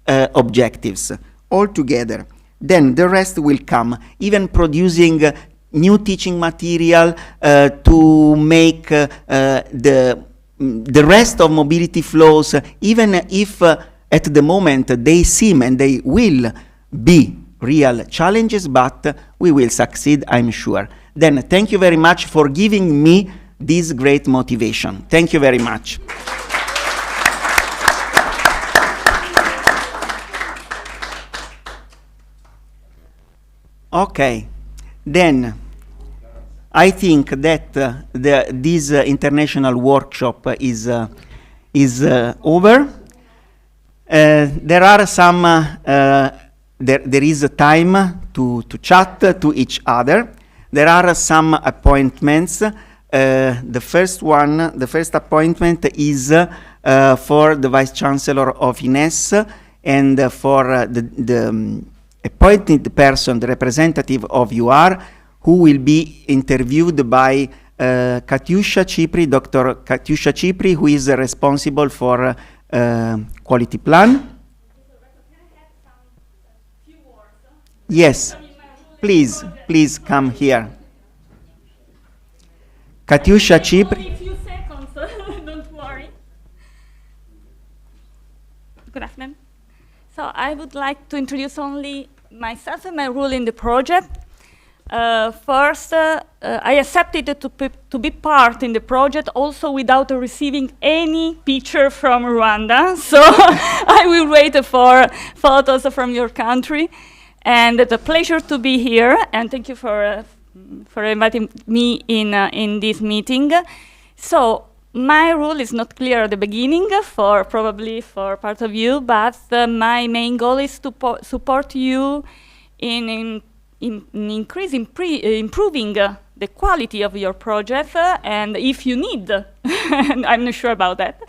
objectives all together. Then the rest will come, even producing new teaching material to make the rest of mobility flows, even if at the moment they seem and they will be real challenges, but we will succeed, I'm sure. Then thank you very much for giving me this great motivation. Thank you very much. Okay, then I think that this international workshop is over. There are some, there is a time to chat to each other. There are some appointments. The first appointment is for the Vice Chancellor of INES and for the appointed person, the representative of UR, who will be interviewed by Katyusha Cipri, Dr. Katyusha Cipri, who is responsible for quality plan. Yes, please come here. Katyusha Cipri. Only a few seconds, don't worry. Good afternoon. So I would like to introduce only myself and my role in the project. First, I accepted to be part in the project also without receiving any picture from Rwanda. So I will wait for photos from your country. And it's a pleasure to be here. And thank you for inviting me in this meeting. So my role is not clear at the beginning, probably for part of you, but my main goal is to support you in improving the quality of your project, and if you need, and I'm not sure about that,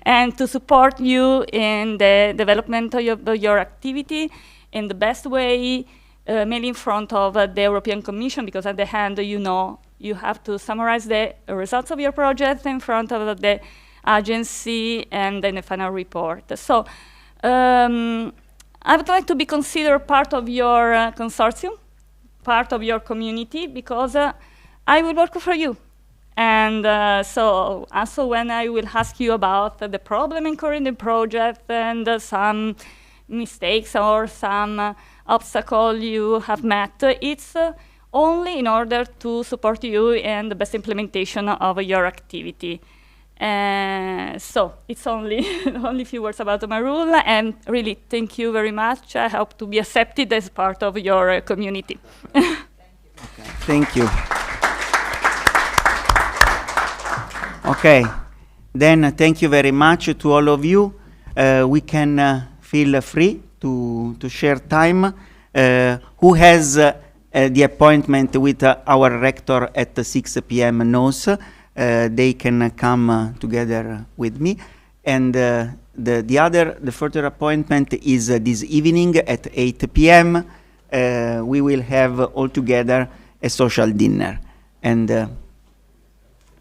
and to support you in the development of your activity in the best way, mainly in front of the European Commission, because at the end, you know, you have to summarize the results of your project in front of the agency and then the final report. So I would like to be considered part of your consortium, part of your community, because I will work for you. And so also when I will ask you about the problem incurred in the project and some mistakes or some obstacle you have met, it's only in order to support you in the best implementation of your activity. So it's only only a few words about my rule, and really thank you very much. I hope to be accepted as part of your community. Thank you. Okay, then thank you very much to all of you. We can feel free to share time. Who has the appointment with our rector at 6 p.m. knows. They can come together with me. And the further appointment is this evening at 8 p.m. We will have all together a social dinner. And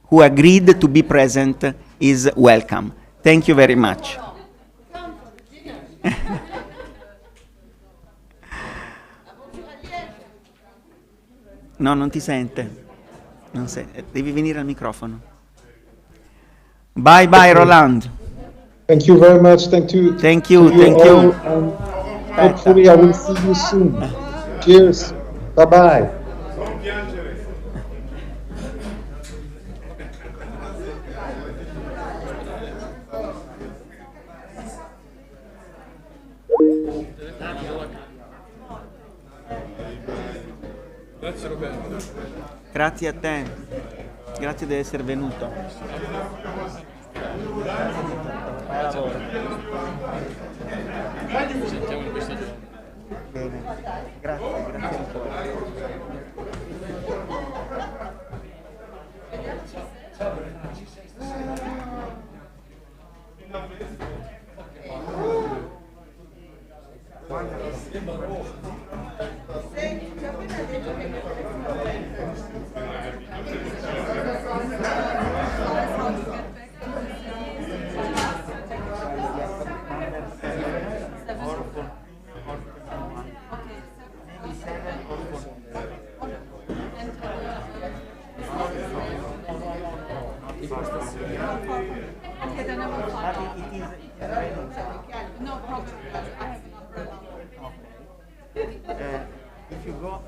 who agreed to be present is welcome. Thank you very much. No, non ti sente. Devi venire al microfono. Bye bye, Roland. Thank you very much. Thank you. Thank you. Hopefully I will see you soon. Cheers. Bye bye. Grazie a te, grazie di essere venuto. Bene, grazie ancora. No problem. I have an umbrella. If you go.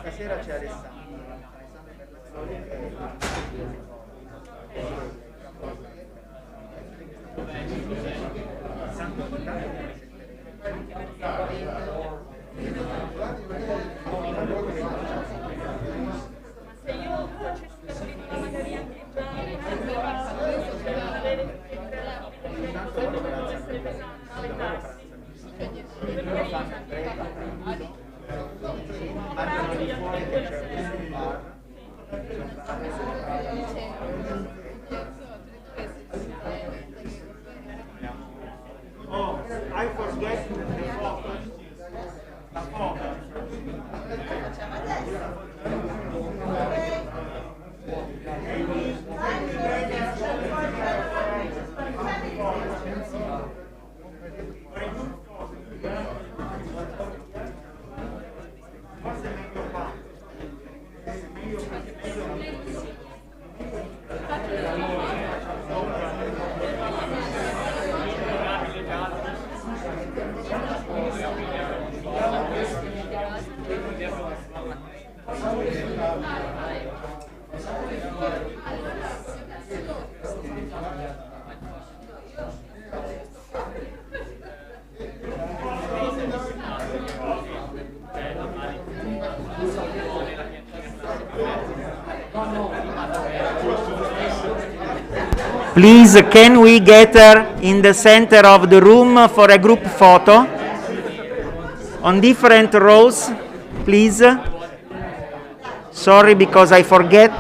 Stasera c'è Alessandro per la storia che se io facessi capire magari anche già essere pesante, Oh, I forget the focus. La focus. Forse è meglio Please, can we get her in the center of the room for a group photo? On different rows, please. Sorry, because I forget.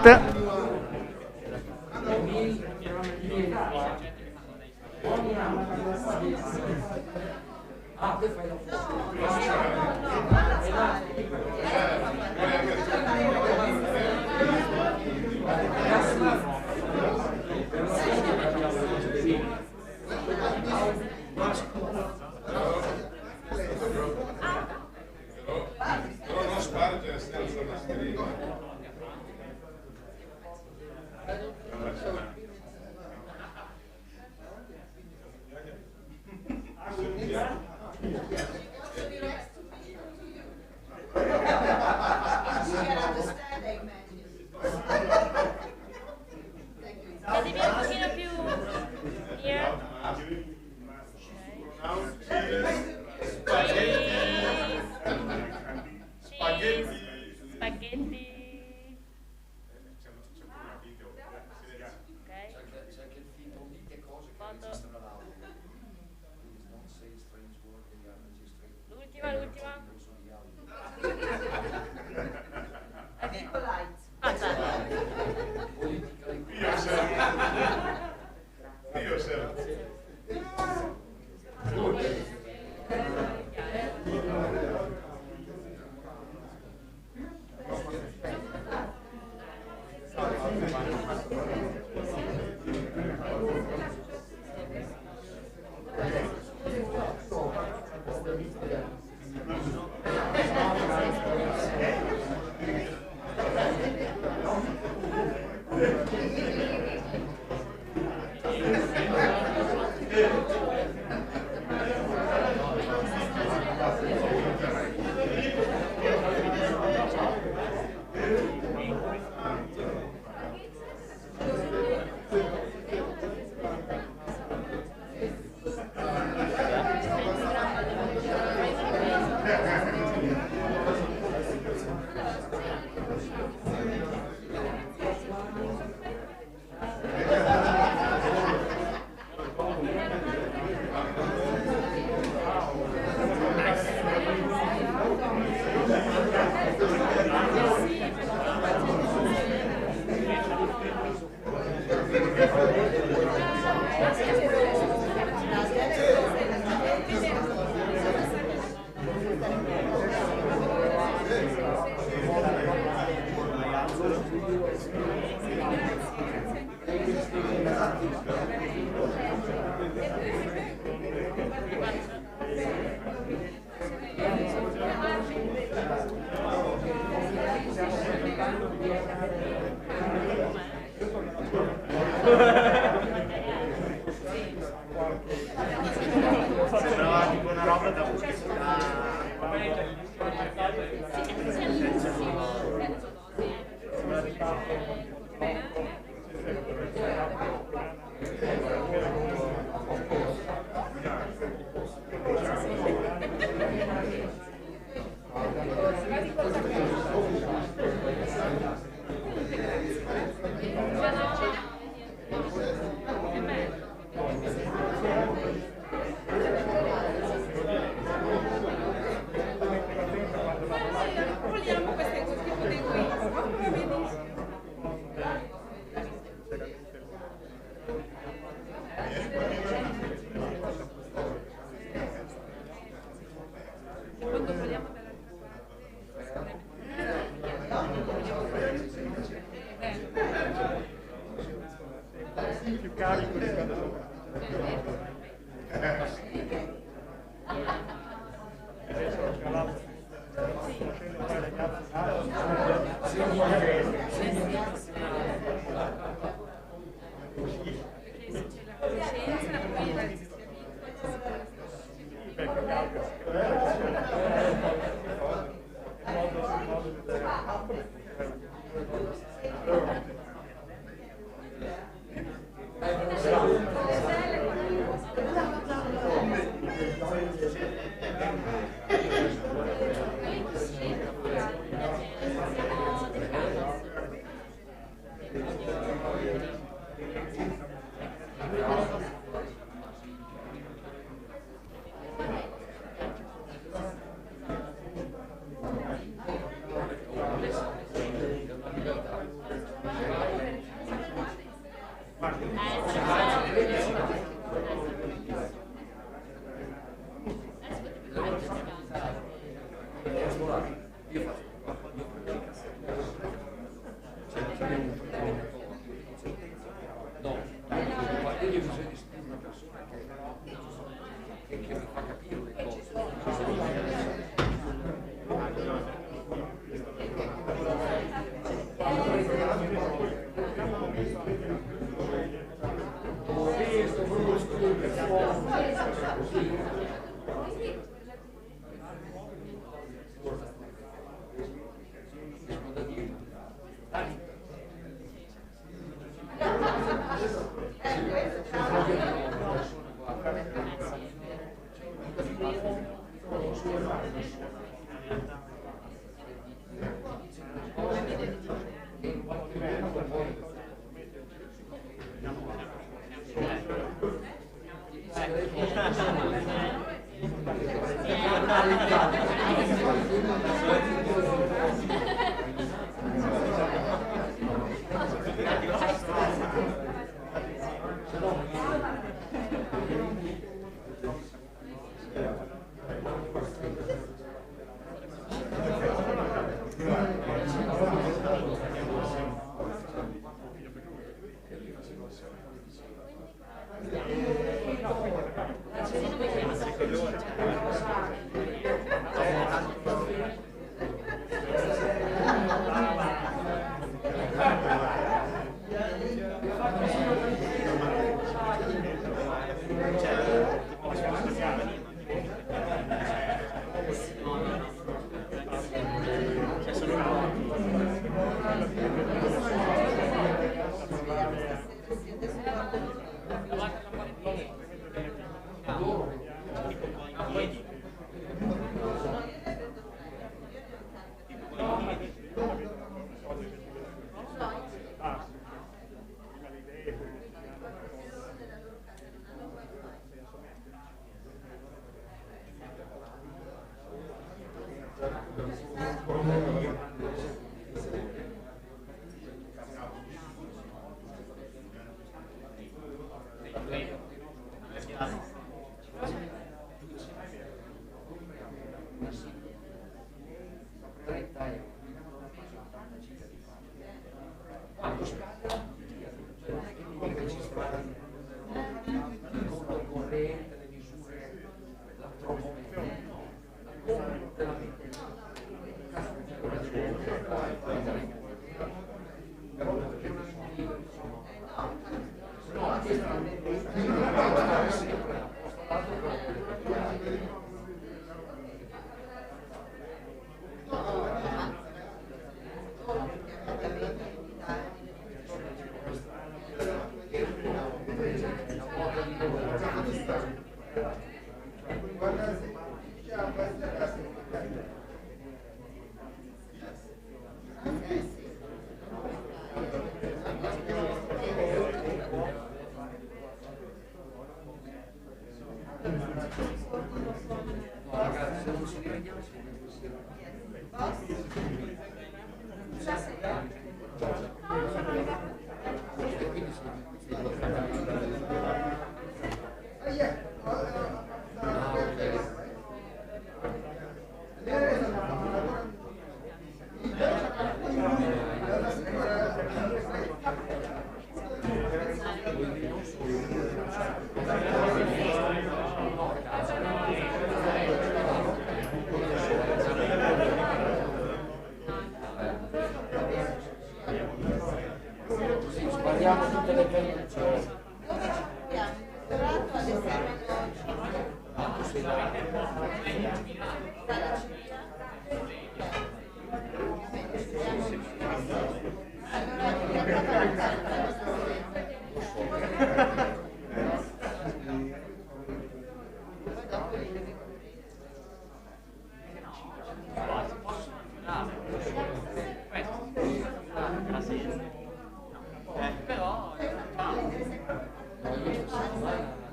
Abbiamo tutte le canzoni.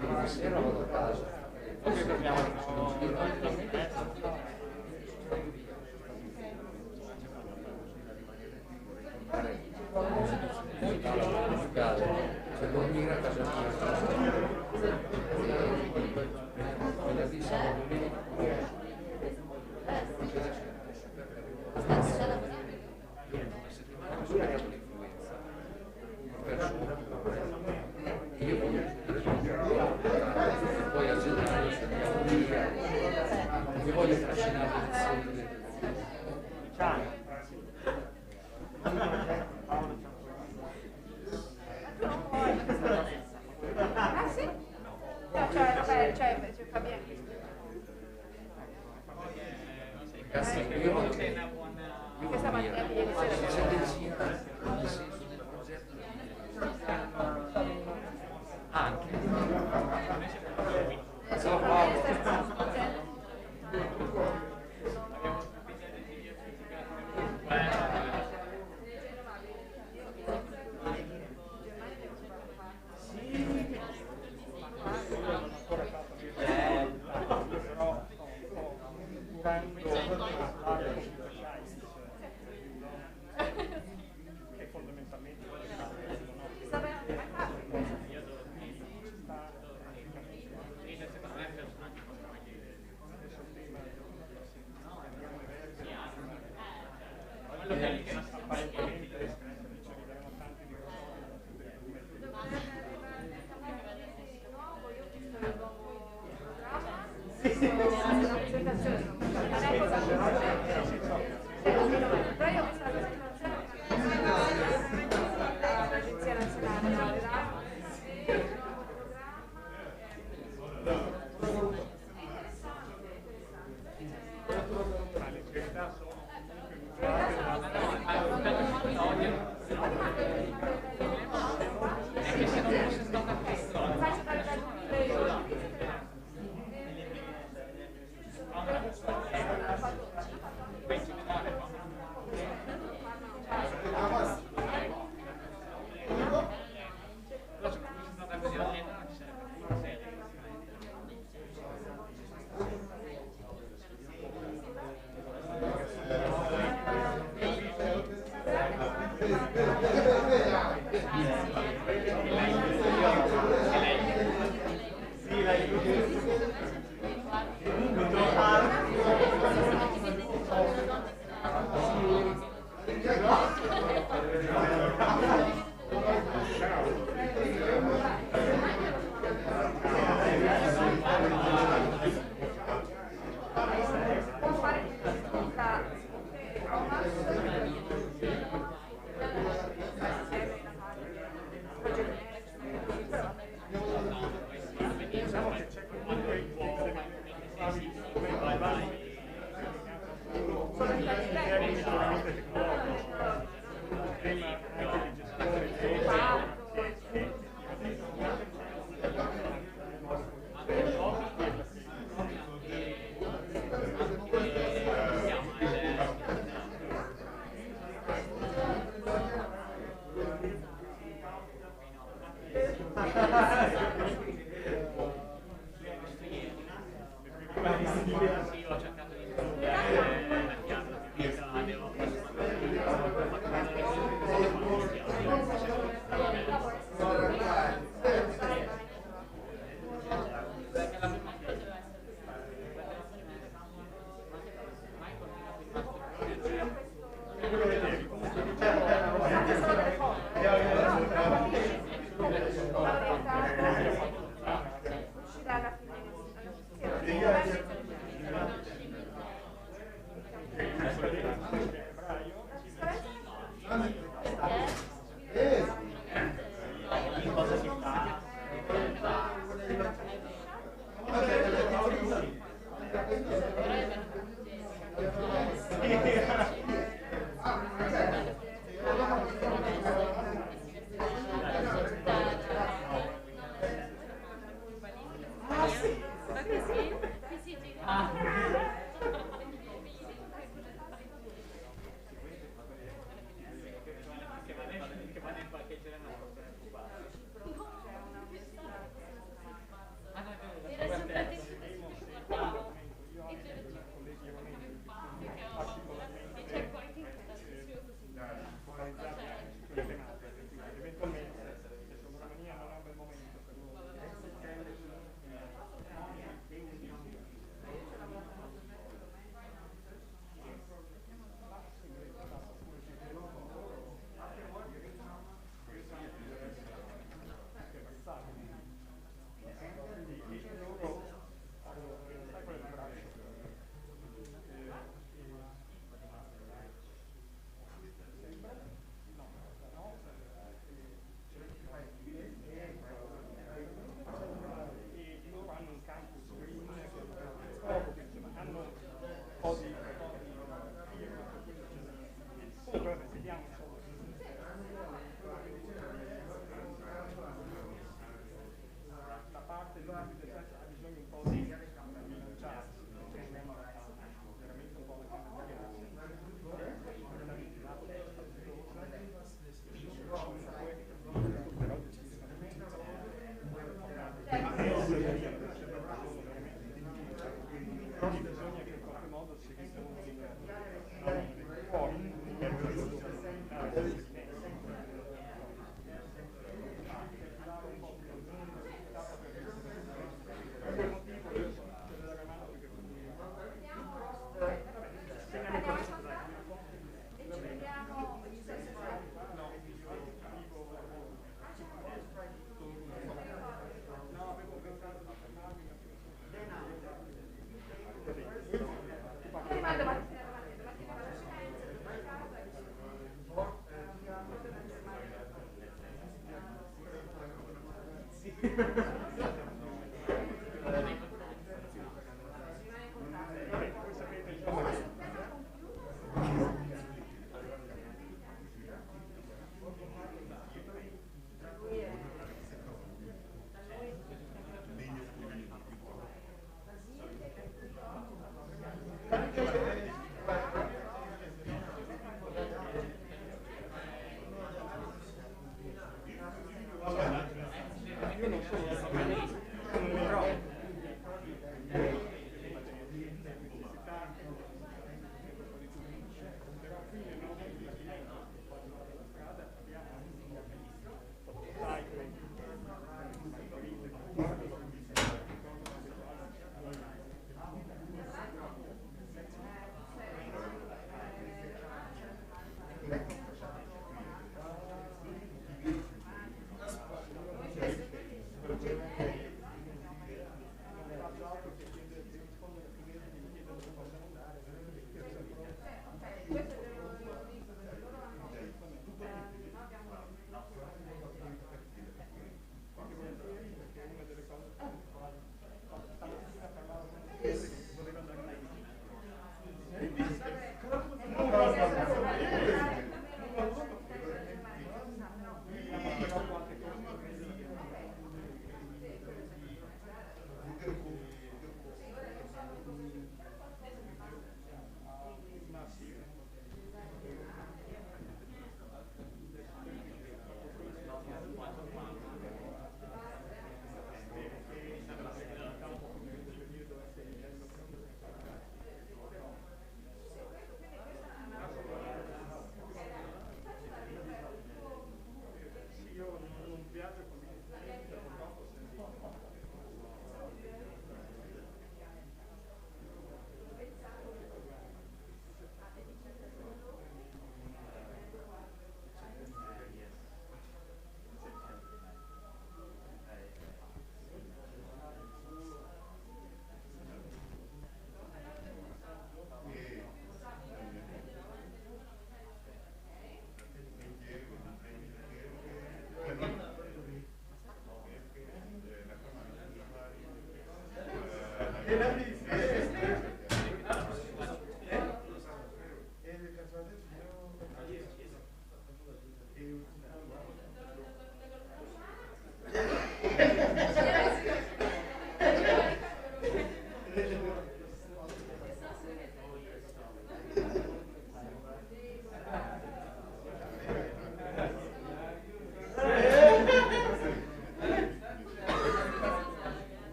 Però sera vado a casa. poi torniamo Se dormire a casa io poi a gennaio andiamo via, mi voglio trascinare Ah sì? No, cioè, vabbè, cioè fa bene. io voglio che stamattina ieri sera c'è benzina nel senso del progetto anche ciao Paolo. che fondamentalmente